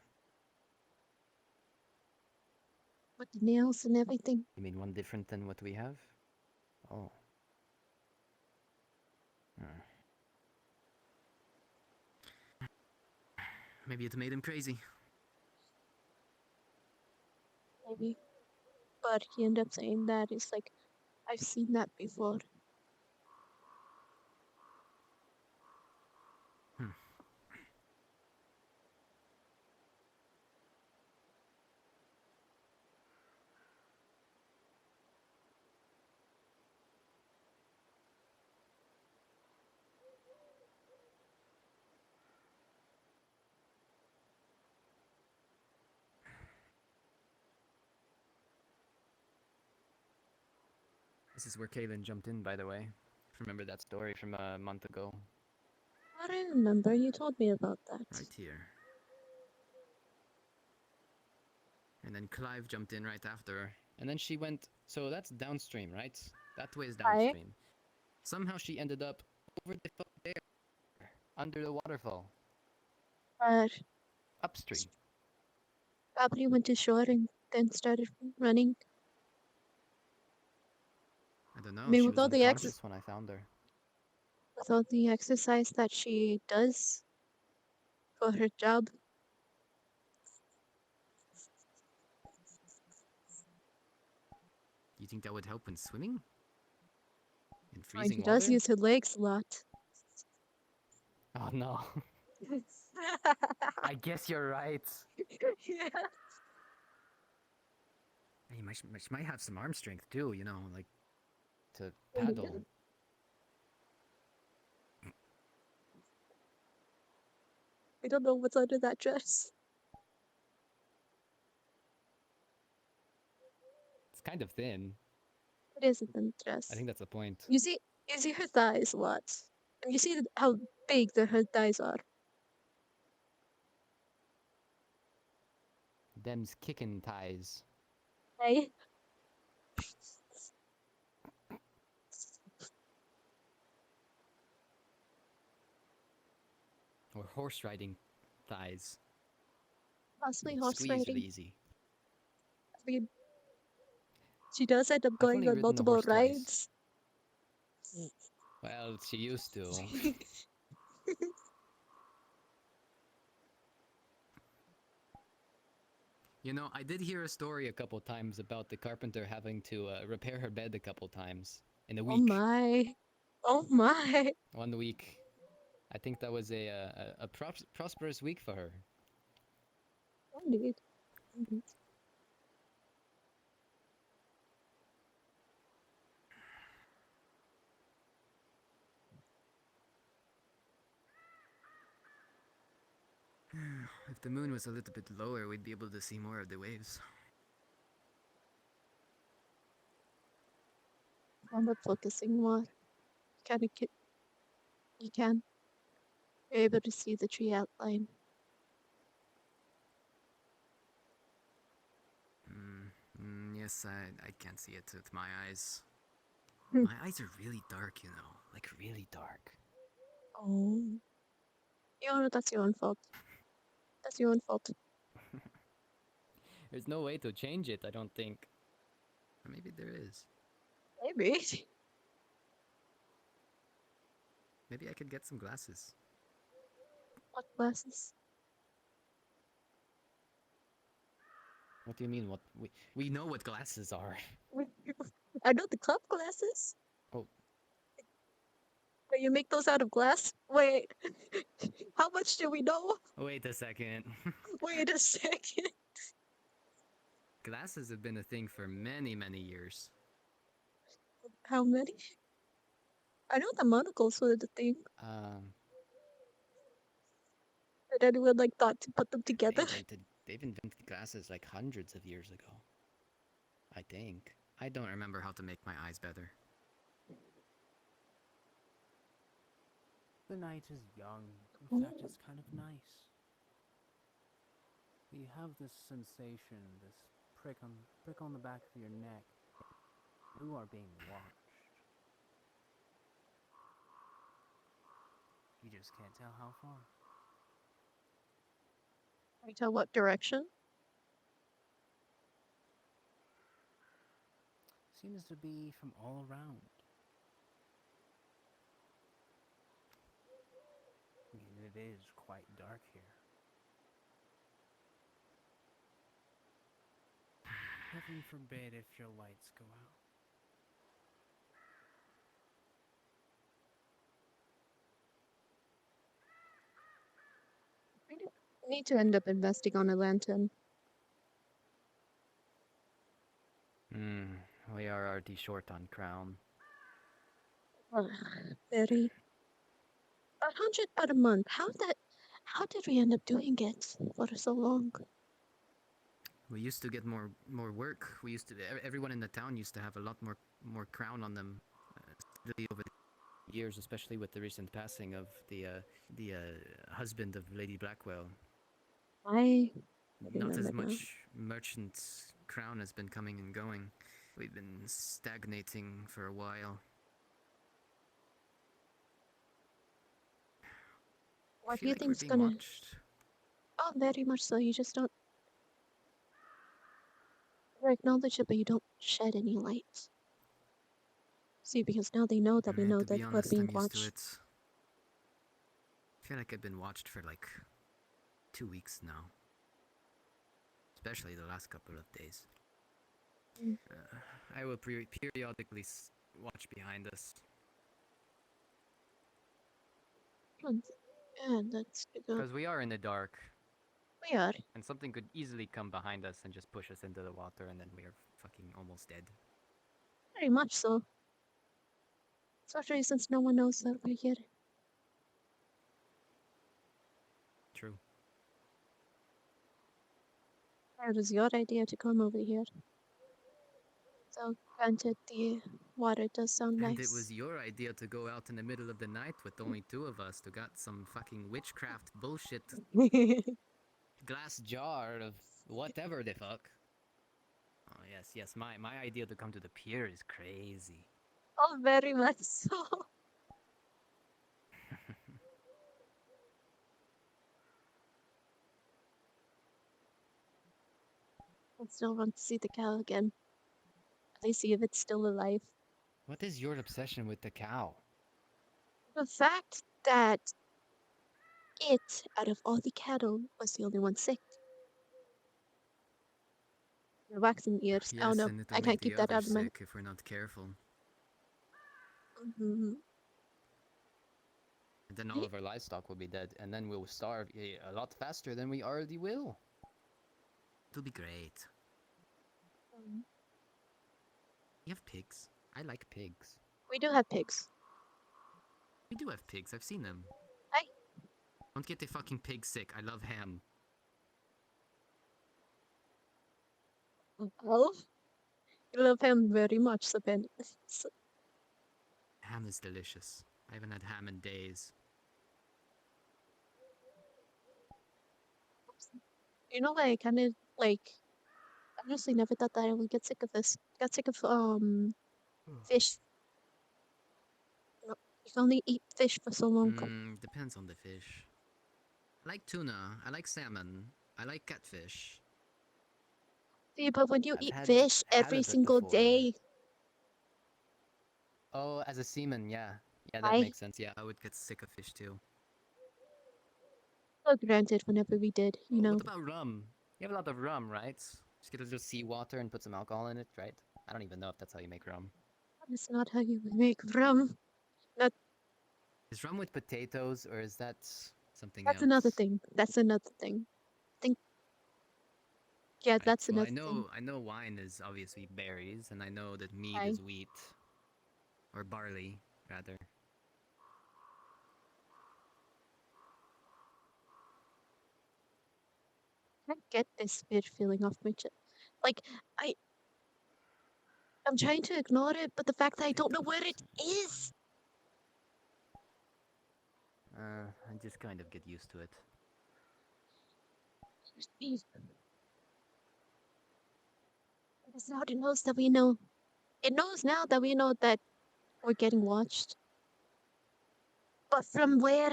With the nails and everything. You mean one different than what we have? Oh. Maybe it made him crazy. Maybe. But he ended up saying that. It's like, I've seen that before. This is where Kaylin jumped in, by the way. Remember that story from a month ago? I don't remember. You told me about that. Right here. And then Clive jumped in right after her. And then she went... So that's downstream, right? That way is downstream. Somehow she ended up over the fuck there. Under the waterfall. Upstream. Probably went to shore and then started running. I don't know. I mean, She with was all the unconscious when I found her. So the exercise that she does for her job, You think that would help when swimming? In and freezing she does water? use her legs a lot. Oh no. I guess you're right. Yeah. You might have some arm strength too, you know, like to Oh, paddle. yeah. I don't know what's under that dress. It's kind of thin. It is a thin I dress. think that's the point. You see her thighs a lot, and you see how big her thighs are. Them's kicking ties. Hey. Or horse riding thighs. Possibly horse Squeeze riding. really easy. I mean, she does end up I've going only on ridden a multiple horse twice. rides. Well, she used to. You know, I did hear a story a couple times about the carpenter having to repair her bed a couple times in a Oh week. my. Oh my. 1 week. I think that was a prosperous week for her. Indeed. Indeed. If the moon was a little bit lower, we'd be able to see more of the waves. I'm not focusing more. Kind of you can. You're able to see the tree outline. Yes, I can't see it with my eyes. Hmm. My eyes are really dark, you know, like really dark. Oh. That's your own fault. That's your own fault. There's no way to change it, I don't think. Or maybe there is. Maybe. Maybe I could get some glasses. What glasses? What do you mean? What we know what glasses are. I know the club glasses. Oh. But you make those out of glass? Wait. How much do we know? Wait a second. Wait a second. Glasses have been a thing for many, many years. How many? I know the monocles were the thing. Did anyone thought to put them together? They've invented glasses like hundreds of years ago. I think. I don't remember how to make my eyes better. The night is young. In fact, it's kind of nice. You have this sensation, this prick on the back of your neck. You are being watched. You just can't tell how far. Can you tell what direction? Seems to be from all around. It is quite dark here. Heaven forbid if your lights go out. I need to end up investing on a lantern. We are already short on crown. Very. 100 per a month. How did we end up doing it for so long? We used to get more work. We used to everyone in the town used to have a lot more crown on them, steadily over the years, especially with the recent passing of the husband of Lady Blackwell. I Not as remember now. much merchant crown has been coming and going. We've been stagnating for a while. What do feel you like we're think's being gonna? watched. Oh, very much so. You just don't. You acknowledge it, but you don't shed any light. See, because now they know that we know To that be we're honest, being I'm used to watched. it. feel like I've been watched for like 2 weeks now. Especially the last couple of days. I will periodically watch behind us. And that's good. Because we are in the dark. We are. And something could easily come behind us and just push us into the water, and then we are fucking almost dead. Very much so. Especially since no one knows that we're here. True. It was your idea to come over here. So, granted, the water does sound nice. And it was your idea to go out in the middle of the night with only 2 of us to got some fucking witchcraft bullshit glass jar of whatever the fuck. Oh, yes, my idea to come to the pier is crazy. Oh, very much so. I still want to see the cow again. At least see if it's still alive. What is your obsession with the cow? The fact that it, out of all the cattle, was the only one sick. The waxing ears. Yes, Oh no, and it'll I make can't the keep that out others of my. sick if we're not careful. Mm-hmm. And then all of our livestock will be dead, and then we'll starve a lot faster than we already will. It'll be great. You have pigs? I like pigs. We do have pigs. We do have pigs, I've seen them. Hi. Don't get the fucking pig sick, I love ham. Oh, you love him very much, so Ben. Ham is delicious. I haven't had ham in days. You know, I kind of like. Honestly, never thought that I would get sick of this. Got sick of fish. No, you can only eat fish for so long. Depends on the fish. I like tuna. I like salmon. I like catfish. See, but when you I've eat had fish every halibut single before. day, Oh, as a seaman, yeah. Yeah, that I makes sense. Yeah, I would get sick of fish too. well, granted, whenever we did, you know. What about rum? You have a lot of rum, right? Just get a little seawater and put some alcohol in it, right? I don't even know if that's how you make rum. That's not how you make rum. Not. Is rum with potatoes, or is that something That's else? another thing. That's another thing. Think. Yeah, that's Well, another thing. I know wine is obviously berries, and I know that mead Aye. is wheat. Or barley, rather. I get this weird feeling off my chest. Like, I'm trying to ignore it, but the fact that I don't know where it is. I just kind of get used to it. Because now it knows that we know. It knows now that we know that we're getting watched. But from where?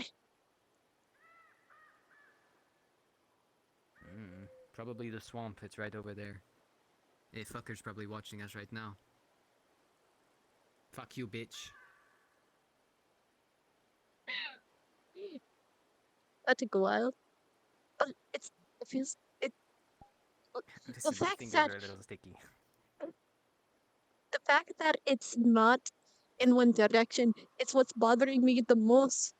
Probably the swamp. It's right over there. Hey, fucker's probably watching us right now. Fuck you, bitch. That took a while. But it feels it. Listen, The fact fingers that are a little sticky. the fact that it's not in one direction, it's what's bothering me the most.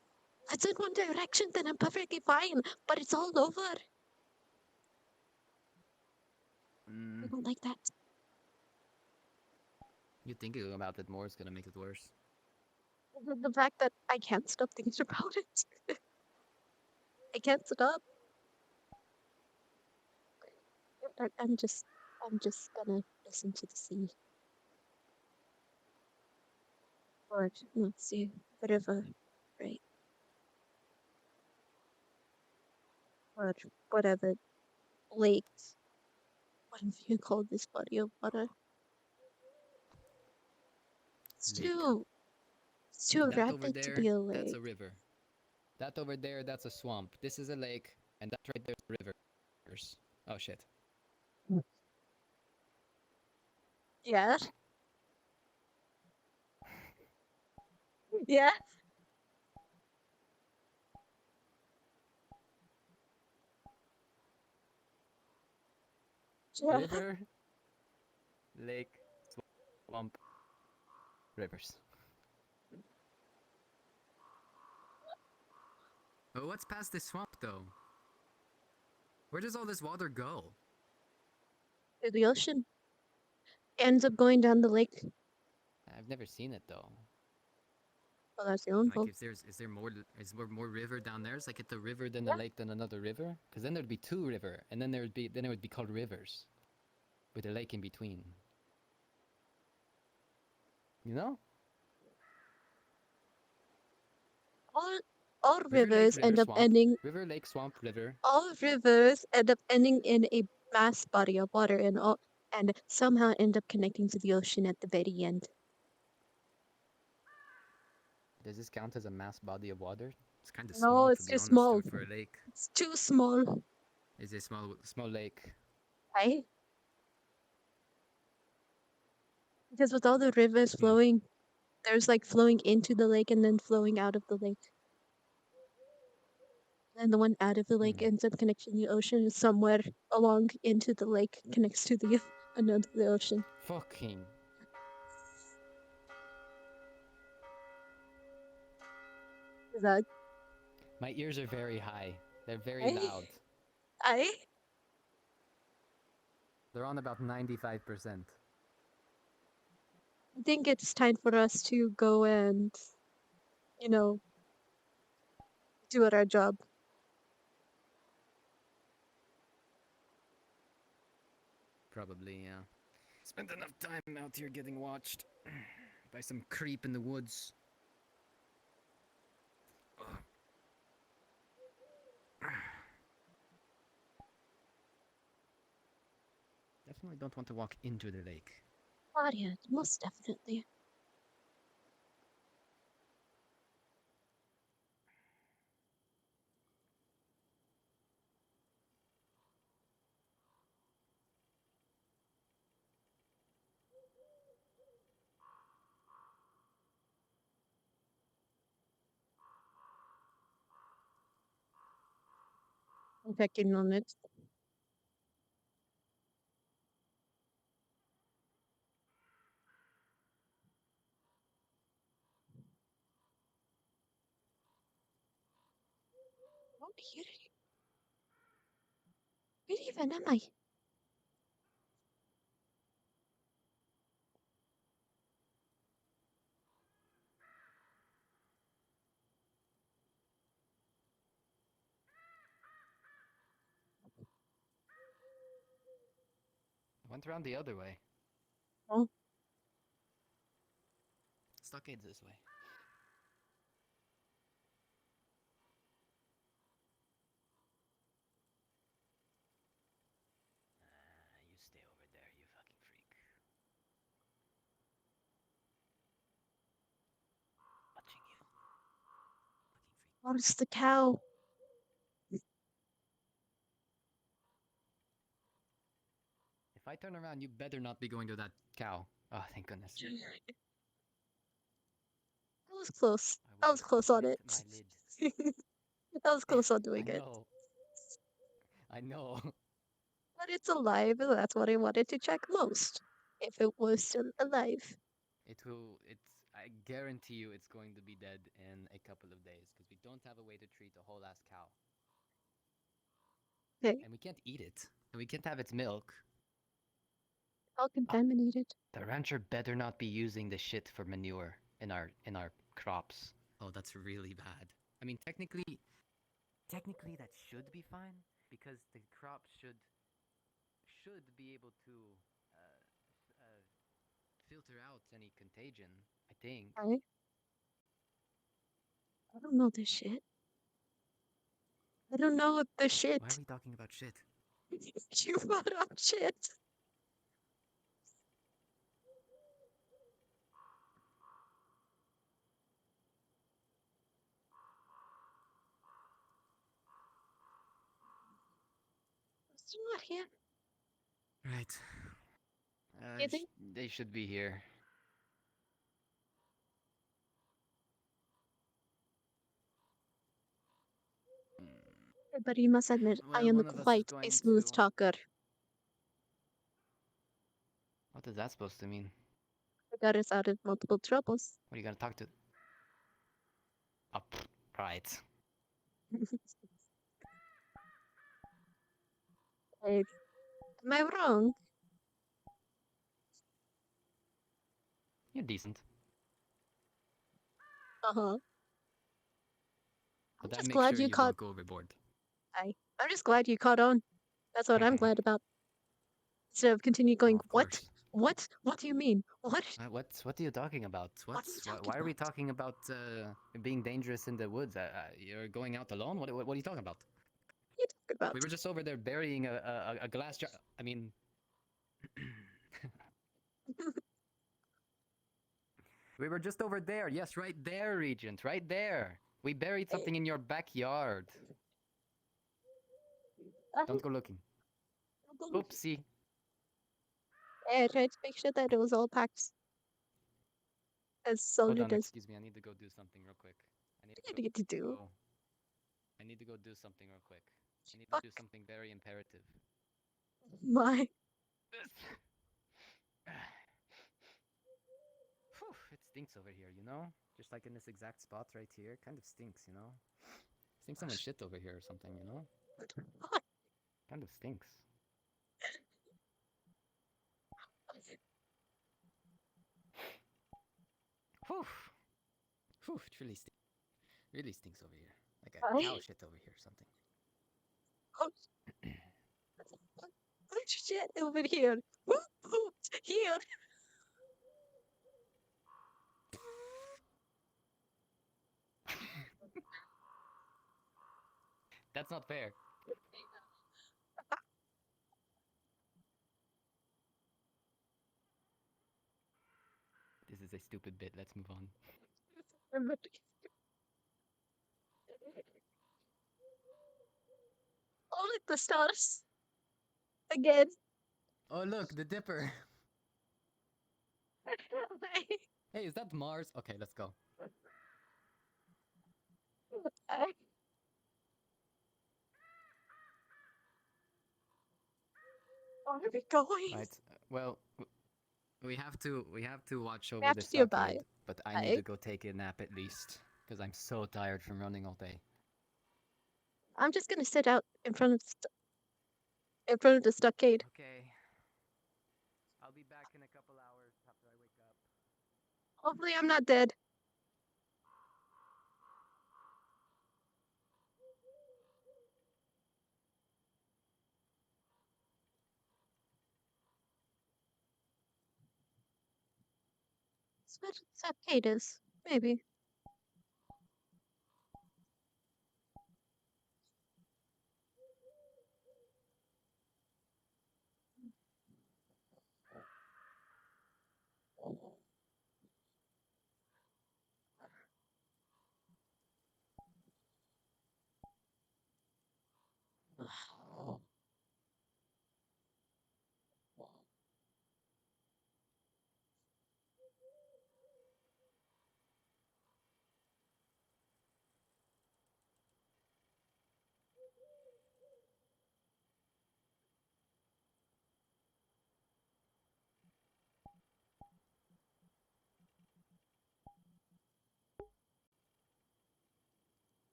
If it's in one direction, then I'm perfectly fine. But it's all over. I don't like that. You thinking about it more is gonna make it worse. The fact that I can't stop thinking about it. I can't stop. I'm just gonna listen to the sea. Or let's see, whatever, right? Or whatever lake. Whatever you call this body of water. It's too That over rapid to there, be a that's lake. a river. That over there, that's a swamp. This is a lake, and that right there's a river. Oh shit. Yeah. Yeah. River, lake, swamp, rivers. Oh, what's past this swamp, though? Where does all this water go? To the ocean. Ends up going down the lake. I've never seen it though. Well, that's your own Like, fault. is there more river down there? Is like at the River, then a lake, then another river. Because then there'd be two river, and then it would be called rivers, with a lake in between. You know? All River, rivers lake, end river, up swamp. ending. River, lake, swamp, river. All rivers end up ending in a mass body of water, and somehow end up connecting to the ocean at the very end. Does this count as a mass body of water? It's kind of No, small, it's to be too honest, small. dude, for a lake. It's too small. Is a small lake. Right? Because with all the rivers flowing, there's like flowing into the lake and then flowing out of the lake. And the one out of the lake ends up connecting the ocean, and somewhere along into the lake connects to the the ocean. Fucking. Is that My ears are very high. They're very Aye. loud. I? They're on about 95%. I think it's time for us to go and, do our job. Probably, yeah. Spent enough time out here getting watched by some creep in the woods. Definitely don't want to walk into the lake. Oh, yeah, most definitely. I'm checking on it. What here? Where even am I? I went around the other way. Oh. Stockade's this way. You stay over there, you fucking freak. Watching you. Where's the cow? If I turn around, you better not be going to that cow. Oh, thank goodness. I was close. I was close on it. I was close on doing it. I know. But it's alive, and that's what I wanted to check most. If it was still alive. I guarantee you it's going to be dead in a couple of days, because we don't have a way to treat a whole ass cow. Okay. And we can't eat it. And we can't have its milk. All contaminated. The rancher better not be using the shit for manure in our crops. Oh, that's really bad. I mean, technically that should be fine, because the crops should be able to filter out any contagion, I think. I don't know this shit. I don't know the shit. Why are we talking about shit? You brought up shit. It's not here. Right. You think? They should be here. But you must admit, I Well, am one of us is quite a going smooth to- talker. What is that supposed to mean? It got us out of multiple troubles. What are you gonna talk to? Oh, right. Hey, am I wrong? You're decent. Uh-huh. But I'm that just makes glad sure you you caught. don't go overboard. I'm just glad you caught on. That's what I'm glad about. Instead of continue going, Of what? course. What? What do you mean? What? What are you talking about? Why are we talking about being dangerous in the woods? You're going out alone? What are you talking about? What are you talking about? We were just over there burying a glass jar. I mean, we were just over there. Yes, right there, Regent. Right there. We buried something in your backyard. Don't go looking. Oopsie. I tried to make sure that it was all packed as Hold solid on, as excuse me. I need to go do something real quick. I need you need to do. go. I need to go do something real quick. I need to do something very imperative. My. Whew, it stinks over here, you know? Just like in this exact spot right here. Kind of stinks, you know? Seems someone shit over here or something, you know? Kind of stinks. Whew. Whew, it really stinks over here. Like a cow shit over here or something. Oh shit, over here. Here. That's not fair. This is a stupid bit. Let's move on. Oh, look, the stars. Again. Oh, look, the Dipper. Hey, is that Mars? Okay, let's go. Where are we going? Right. Well, we have to watch We over have the to do a bye. stockade, but I need to go take a nap at least because I'm so tired from running all day. I'm just gonna sit out in front of the stockade. Okay. I'll be back in a couple hours after I wake up. Hopefully, I'm not dead. That's what stockade is. Maybe.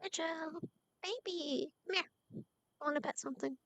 Rachel, baby, come here. I want to pet something.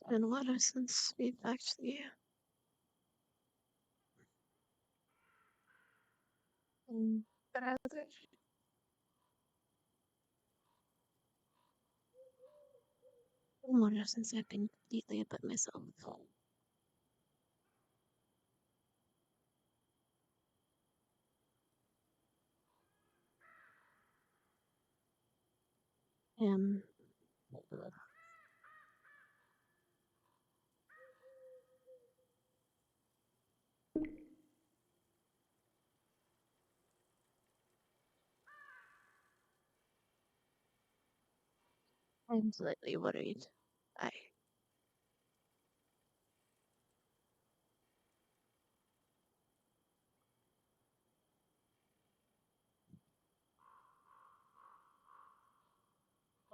been a while since we've actually rather been a while since I've been completely about myself. Um, I'm slightly worried. I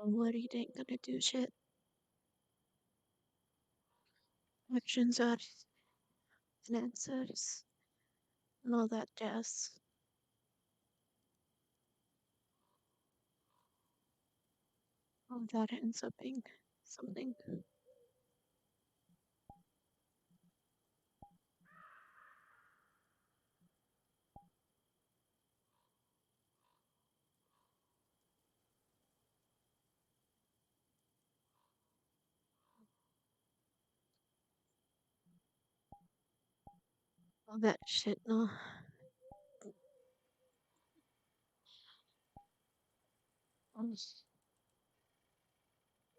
I'm worried ain't gonna do shit. Actions are answers and all that jazz. All that ends up being something. All that shit, no.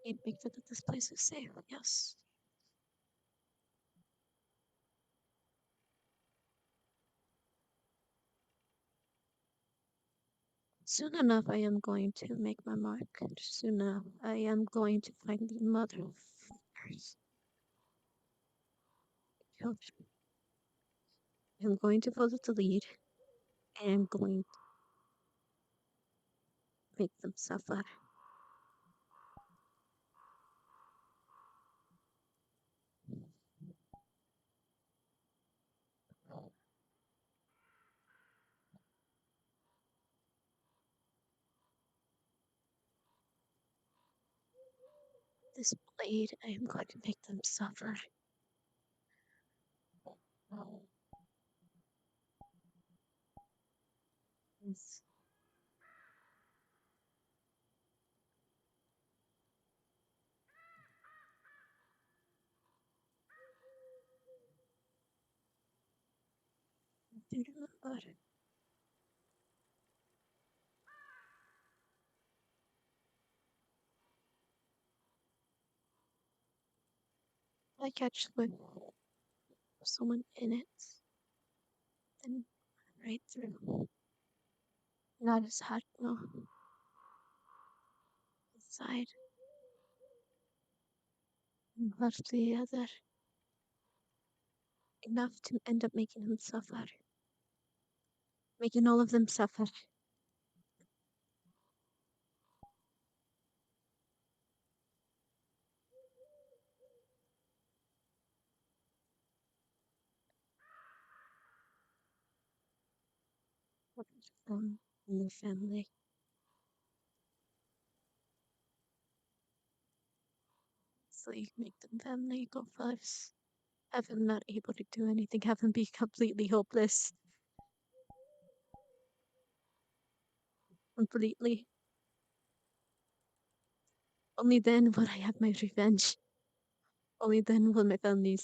Need to make sure that this place is safe, yes. Soon enough, I am going to make my mark. Soon enough, I am going to find the motherfuckers. I'm going to follow the lead, and I'm going to make them suffer. This blade, I am going to make them suffer. Yes. I do remember. I catch with someone in it, then right through. Not as hard, no. Inside. But the other. Enough to end up making him suffer. Making all of them suffer. Them and their family. So you make them family go first. Have him not able to do anything. Have him be completely hopeless. Completely. Only then will I have my revenge. Only then will my family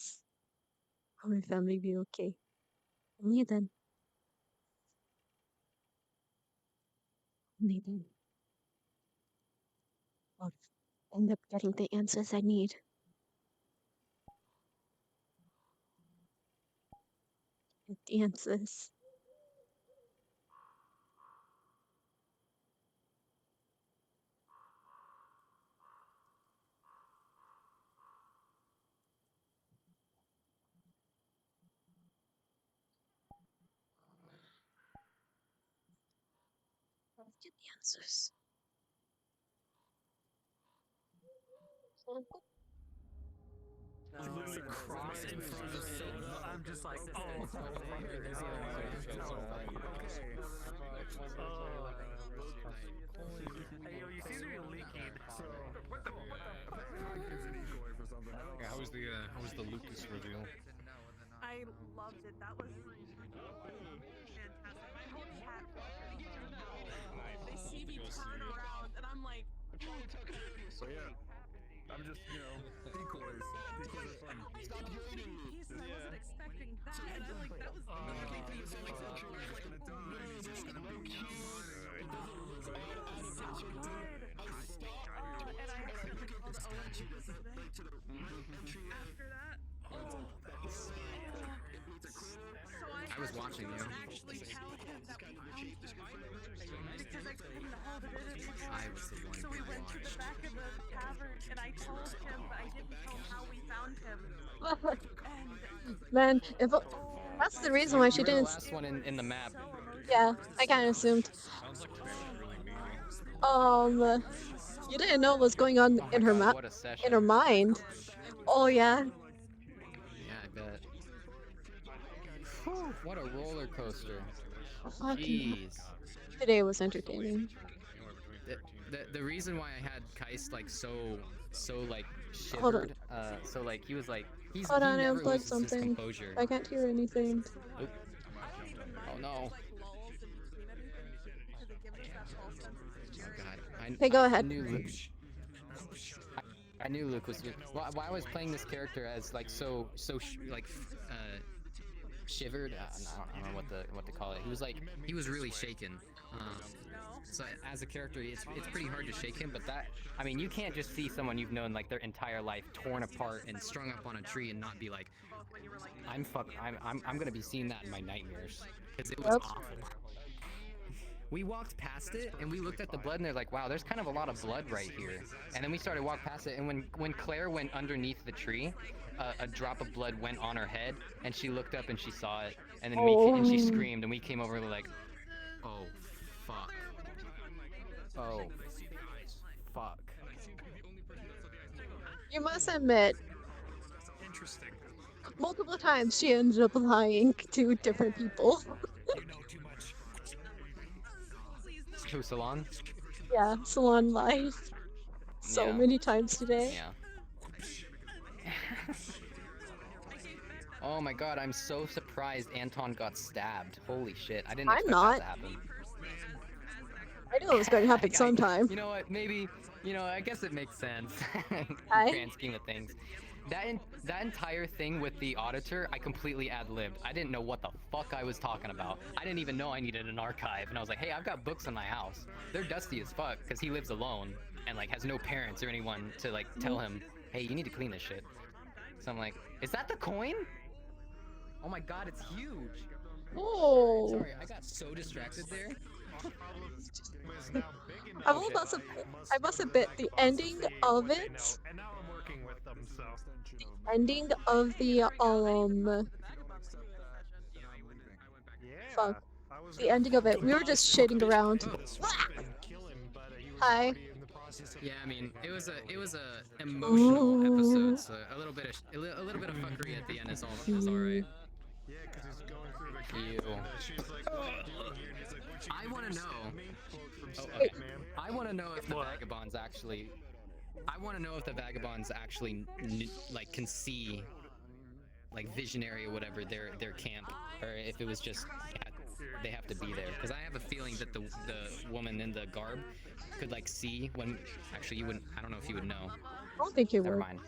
be okay. Only then. Only then. I'll end up getting the answers I need. Get the answers. I'll get the answers. Literally cross in front of Sola. I'm just like, oh, hey, yo, you seem to be leaking. So, what the? Yeah, I was loved it. That was fantastic. My whole chat they see me turn around, and I'm like, So yeah, I'm just, decoys. Decoys are fun. I know, piece, and I wasn't expecting that. And then, like, that was He's just gonna die. He's just gonna be so good. And I actually like called Owen after that. I was watching you. Actually tell him that we found him because I couldn't hold it in anymore. I was the one So we who went to the watched. back of the tavern and I told him, but I didn't tell him how we found him. Man, if that's the reason why she You were the didn't. last one in the map. Yeah, I kind of assumed. You didn't know what was going on in her God, what a session. in her mind. Oh yeah. Yeah, I bet. Whew, what a roller coaster. Fucking Jeez. today was entertaining. The reason why I had Keist like so like Hold on. shivered, so like he was like he Hold on, I never unplugged loses his something. composure. I can't hear anything. Oop. Oh no. Oh god. Hey, go ahead. I knew Luke was. Well, I was playing this character as like shivered. I don't know what to call it. He was really shaken. So as a character, it's pretty hard to shake him. But I mean, you can't just see someone you've known like their entire life torn apart and strung up on a tree and not be like, I'm gonna be seeing that in my nightmares because it was awful. We walked past it and we looked at the blood and they're like, wow, there's kind of a lot of blood right here. And then we started walking past it, and when Claire went underneath the tree, a drop of blood went on her head and she looked up and she saw it, and then and she screamed, and we came over and were like, oh fuck. Oh fuck. You must admit, Interesting. multiple times she ended up lying to different people. Who, Solan? Yeah, Solan lied so Yeah. many times today. Yeah. Oh my god, I'm so surprised Anton got stabbed. Holy shit, I didn't I'm expect not. that to happen. I knew it was going to happen sometime. You know what, maybe, I guess it makes sense. In Hi. grand scheme of things. That entire thing with the auditor, I completely ad-libbed. I didn't know what the fuck I was talking about. I didn't even know I needed an archive, and I was like, hey, I've got books in my house. They're dusty as fuck, because he lives alone, and like has no parents or anyone to like tell him, hey, you need to clean this shit. So I'm like, is that the coin? Oh my god, it's huge. Oh. Sorry, I got so distracted there. I must admit, the ending of it, And now I'm working with them, so. ending of the fuck, the ending of it, we were just shitting around. Hi. Yeah, I mean, it was a emotional episode, so a little bit of fuckery at the end is all right. Yeah, because he's going through the Ew. she's like, what are you doing here? And he's like, what you I want to doing, know. me? Quote from Okay. Batman. I want to know if the vagabonds actually. I want to know if the vagabonds actually like can see, like visionary or whatever their camp, or if it was just they have to be there. Because I have a feeling that the woman in the garb could like see when. Actually, you wouldn't. I don't know if you would know. I don't think you Never would. mind.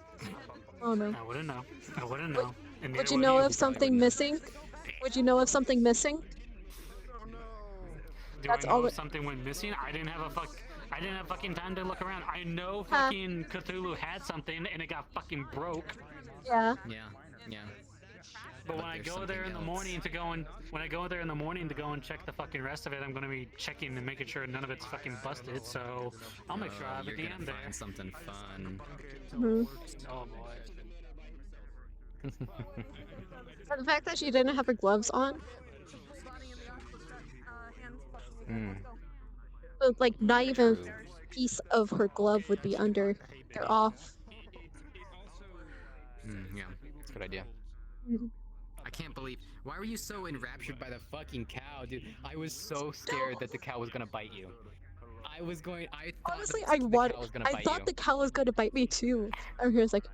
Oh no. I wouldn't know. I wouldn't know. And Would neither you would know you. if something missing? Would you know if something missing? Do That's I know all if something went missing? I didn't have fucking time to look around. I know fucking Cthulhu had something and it got fucking broke. Yeah. Yeah. But when I there's go there in the something morning to go and check the fucking rest of it, I'm gonna be checking and making sure none of it's fucking busted. So I'll make sure I have you're at the gonna end there. find something fun. Mhm. Oh boy. And the fact that she didn't have her gloves on, so, like not even a piece of her glove would be under. They're off. Yeah, that's a good idea. Mhm. I can't believe. Why were you so enraptured by the fucking cow, dude? I was so scared that the cow was gonna bite you. I thought Honestly, the cow was gonna bite I thought you. the cow was gonna bite me too. And he was like,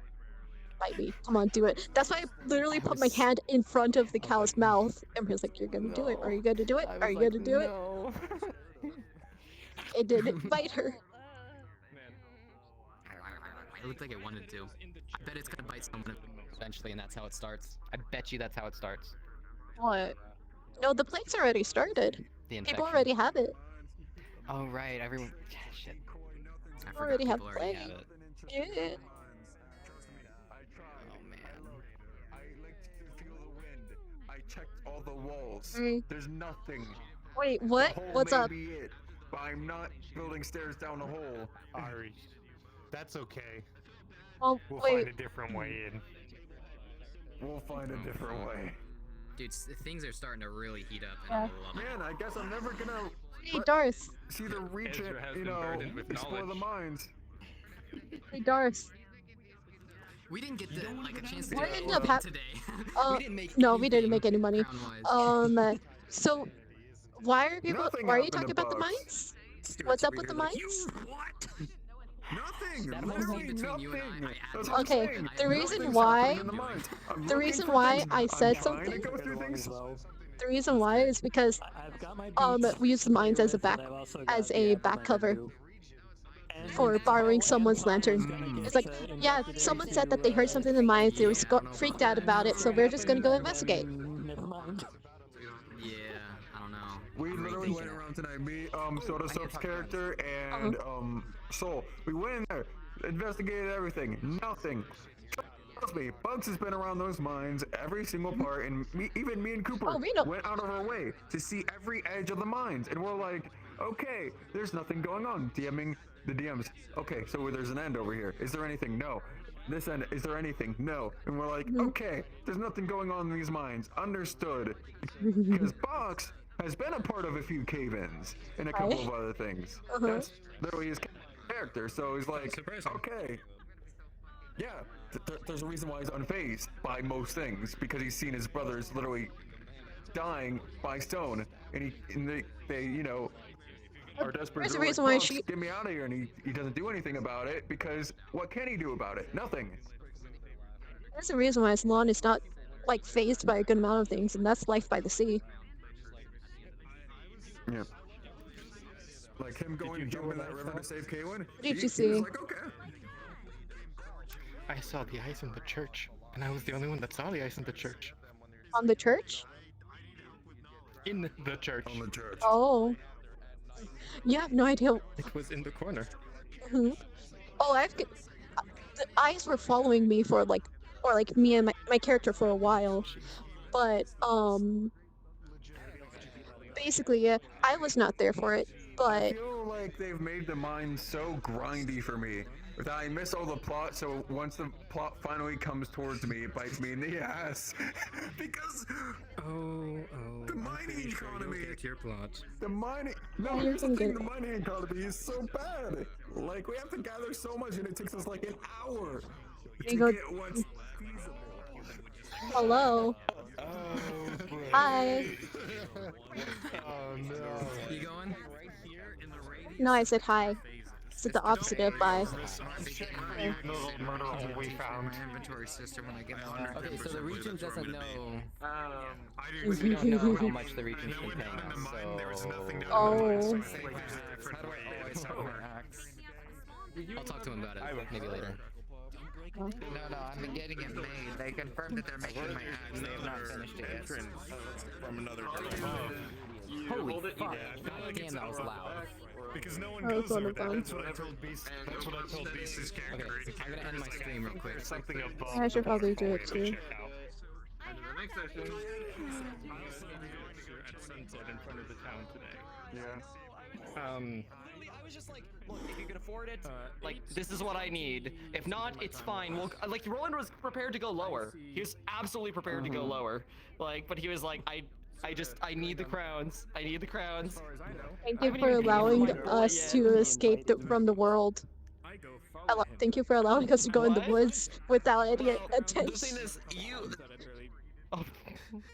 bite me. Come on, do it. That's why I literally put my hand in front of the cow's mouth. And he was like, "You're gonna do it. Are you gonna do it? Are you gonna do it?" It didn't bite her. It looked like it wanted to. I bet it's gonna bite someone eventually, and that's how it starts. I bet you that's how it starts. What? No, the plague's already started. The People infection. already have it. Oh right, everyone. Yeah, shit. I forgot Already have people already plague. have it. Yeah. Oh man. I feel the wind. I checked all the walls. Mm. There's nothing. Wait, what? The hole What's may up? be it, but I'm not building stairs down a hole. Ari, that's okay. Oh, We'll wait. find a different way in. We'll find a different way. Dude, things are starting to really heat up. Yeah. And I love it. Man, I guess I'm never gonna Hey, Darth. see the region, Ezra has you been know, burdened with explore the knowledge. mines. Hey, Darth. We didn't get a chance to What do ended anything up hap- today. We didn't make any money. So why are people? Nothing Why are you happened talking to about the Bucks. mines? What's up with the mines? Nothing. That must be Literally between you and nothing. I That's what I'm Okay, saying. the reason Nothing's why- happening in the mines. I'm The looking reason for why things. I I'm said trying to something- go through things. The reason why is because we use the mines as a back cover for borrowing someone's lantern. It's like, yeah, someone said that they heard something in the mines. They were freaked out about it, so we're just gonna go investigate. Yeah, I don't know. We literally went around tonight. Me, Soda Soap's character, and Soul. We went in there, investigated everything. Nothing. Trust me, Bugs has been around those mines every single part, and even me and Cooper went out of our way to see every edge of the mines. And we're like, okay, there's nothing going on. DMing the DMs. Okay, so there's an end over here. Is there anything? No. This end, is there anything? No. And we're like, okay, there's nothing going on in these mines. Understood. Because Box has been a part of a few cave-ins and a couple of other things. That's literally his character. So he's like, okay. Yeah, there's a reason why he's unfazed by most things, because he's seen his brothers literally dying by stone, and they you know, are desperate. There's a They're like, reason why "Bugs, she- get me out of here," and he doesn't do anything about it, because what can he do about it? Nothing. There's a reason why Solan is not like phased by a good amount of things, and that's life by the sea. Yeah. Like him going and jumping in that river to save Kaylin. What did you He see? was like, okay. I saw the ice in the church, and I was the only one that saw the ice in the church. On the church? In the church. On the church. Oh. You have no idea. It was in the corner. Oh, the eyes were following me for like me and my character for a while, but basically, yeah, I was not there for it. I But feel like they've made the mine so grindy for me that I miss all the plot, so once the plot finally comes towards me, it bites me in the ass. Because the mining economy, Get your plot. the mining, no, here's the thing, the mining economy is so bad. Like, we have to gather so much, and it takes us like an hour to You go- get what's feasible. hello. Hi. Oh no. You going? No, I said hi. It's the opposite of bye. We found my inventory system when I get one. Okay, so the region doesn't know. We don't know how much the region's been paying us, so. Oh. I'll talk to him about it maybe later. No, I've been getting it made. They confirmed that they're making my axe. They have not finished it yet. From another Holy fuck. Damn, that was loud. Because no one Oh, goes it's on over the there. phone. That's what I told Beast. That's what I told Beast's character. Okay, I'm gonna end my stream real quick. Something above. I should probably do it too. Check out. Next session. At sunset in front of the town today. Yeah. I was just like, look, if you can afford it, like, this is what I need. If not, it's fine. Well, like, Roland was prepared to go lower. He was absolutely prepared to go lower. Like, but he was like, I need the crowns. I need the crowns. Thank you for allowing us to escape from the world. Thank you for allowing us to go in the woods without any attention. The thing is,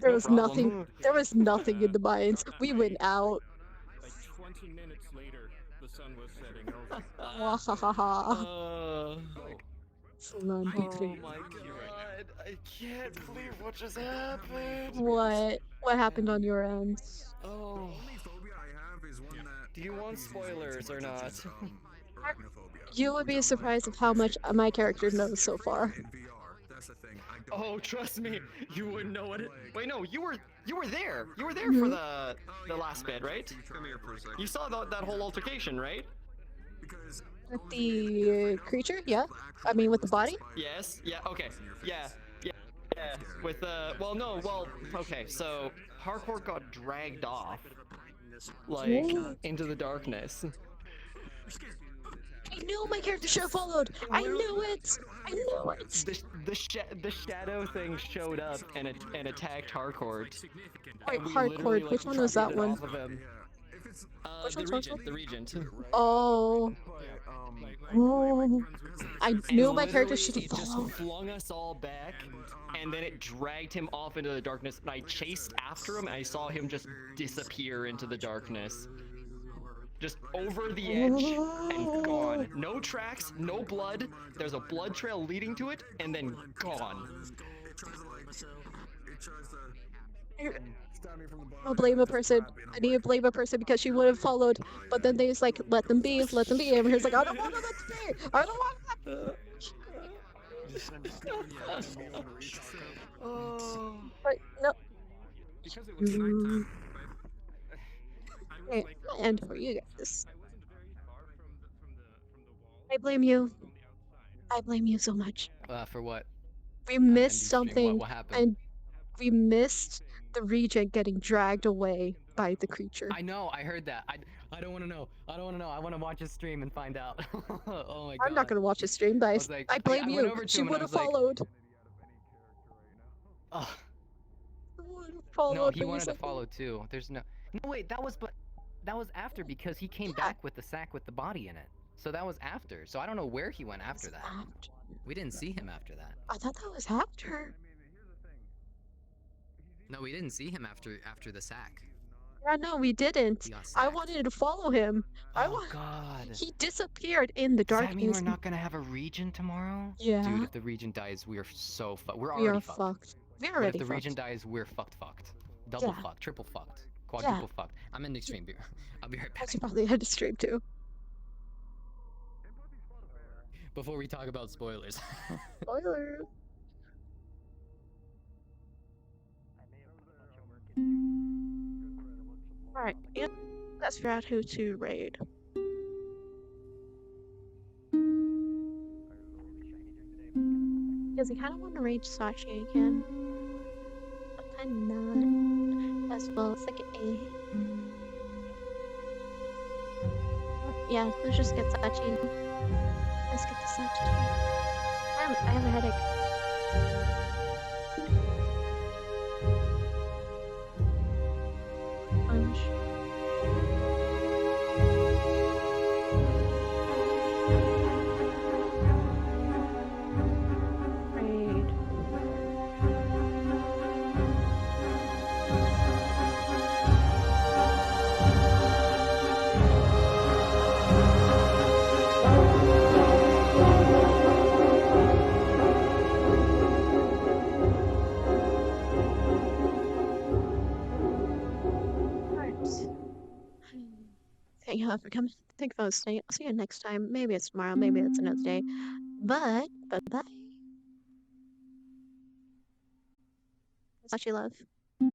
There was nothing. There was nothing in the mines. We went out. Like 20 minutes later, the sun was setting over. Wahahaha. Solan, Oh my god, I can't believe what just happened. What happened on your end? Oh. Do you want spoilers or not? You would be surprised of how much my character knows so far. Oh, trust me, you wouldn't know what it. Wait, no, you were there. You were there Mm-hmm. for the last bit, right? Come here for a second. You saw that whole altercation, right? With the creature, yeah. I mean, with the body. Yes. Yeah. Okay. Yeah. Yeah. Yeah. With well, no. Well, okay. So Harcourt got dragged off, like Ooh. into the darkness. I knew my character should have followed. I knew it. I knew it. The shadow thing showed up and attacked Harcourt. Wait, And we Harcourt. literally, like, Which one was that trusted one? off of him. Which The one's Regent. The Regent. Oh. Oh. I knew my character should have It just followed. flung us all back, and then it dragged him off into the darkness. And I chased after him, and I saw him just disappear into the darkness. Just over the edge and gone. No tracks, no blood. There's a blood trail leading to it, and then gone. I'll blame a person. I need to blame a person because she would have followed, but then they just like let them be, let them be. And he's like, I don't want them to be. I don't want them. Oh. But no. Because it was nighttime. Okay, and for you guys. I blame you. I blame you so much. For what? We missed stream. something, What happened? and we missed the Regent getting dragged away by the creature. I know. I heard that. I don't want to know. I don't want to know. I want to watch his stream and find out. Oh my god. I'm not gonna watch his stream, but was like, I blame I went you. over to She him and would I have was like, followed. Ugh. Followed, No, he but you wanted to said- follow too. There's no. No, wait. That was after because he came back with the sack with the body in it. So that was after. So I don't know where he went after that. We didn't see him after that. I thought that was after. No, we didn't see him after the sack. Yeah, no, we didn't. He got I wanted to follow him. Oh god. He disappeared in the Does darkness. that mean we're not gonna have a Regent tomorrow? Yeah. Dude, if the Regent dies, we're so fucked. We're We already are fucked. We're But already if the fucked. Regent dies, we're fucked. Double Yeah. fucked, triple fucked, quadruple fucked. I'm in the stream. I'll be right I back. should probably head to stream too. Before we talk about spoilers. Spoiler. Alright, yeah, let's figure out who to raid. Because I kind of want to raid Sachi again. But I'm not. As well as like A. Yeah, let's just get Sachi. Let's get the Sachi. I have a headache. Punch. Raid. Thank you all for coming. Thank you for listening. I'll see you next time. Maybe it's tomorrow, maybe it's another day. But bye. Such love.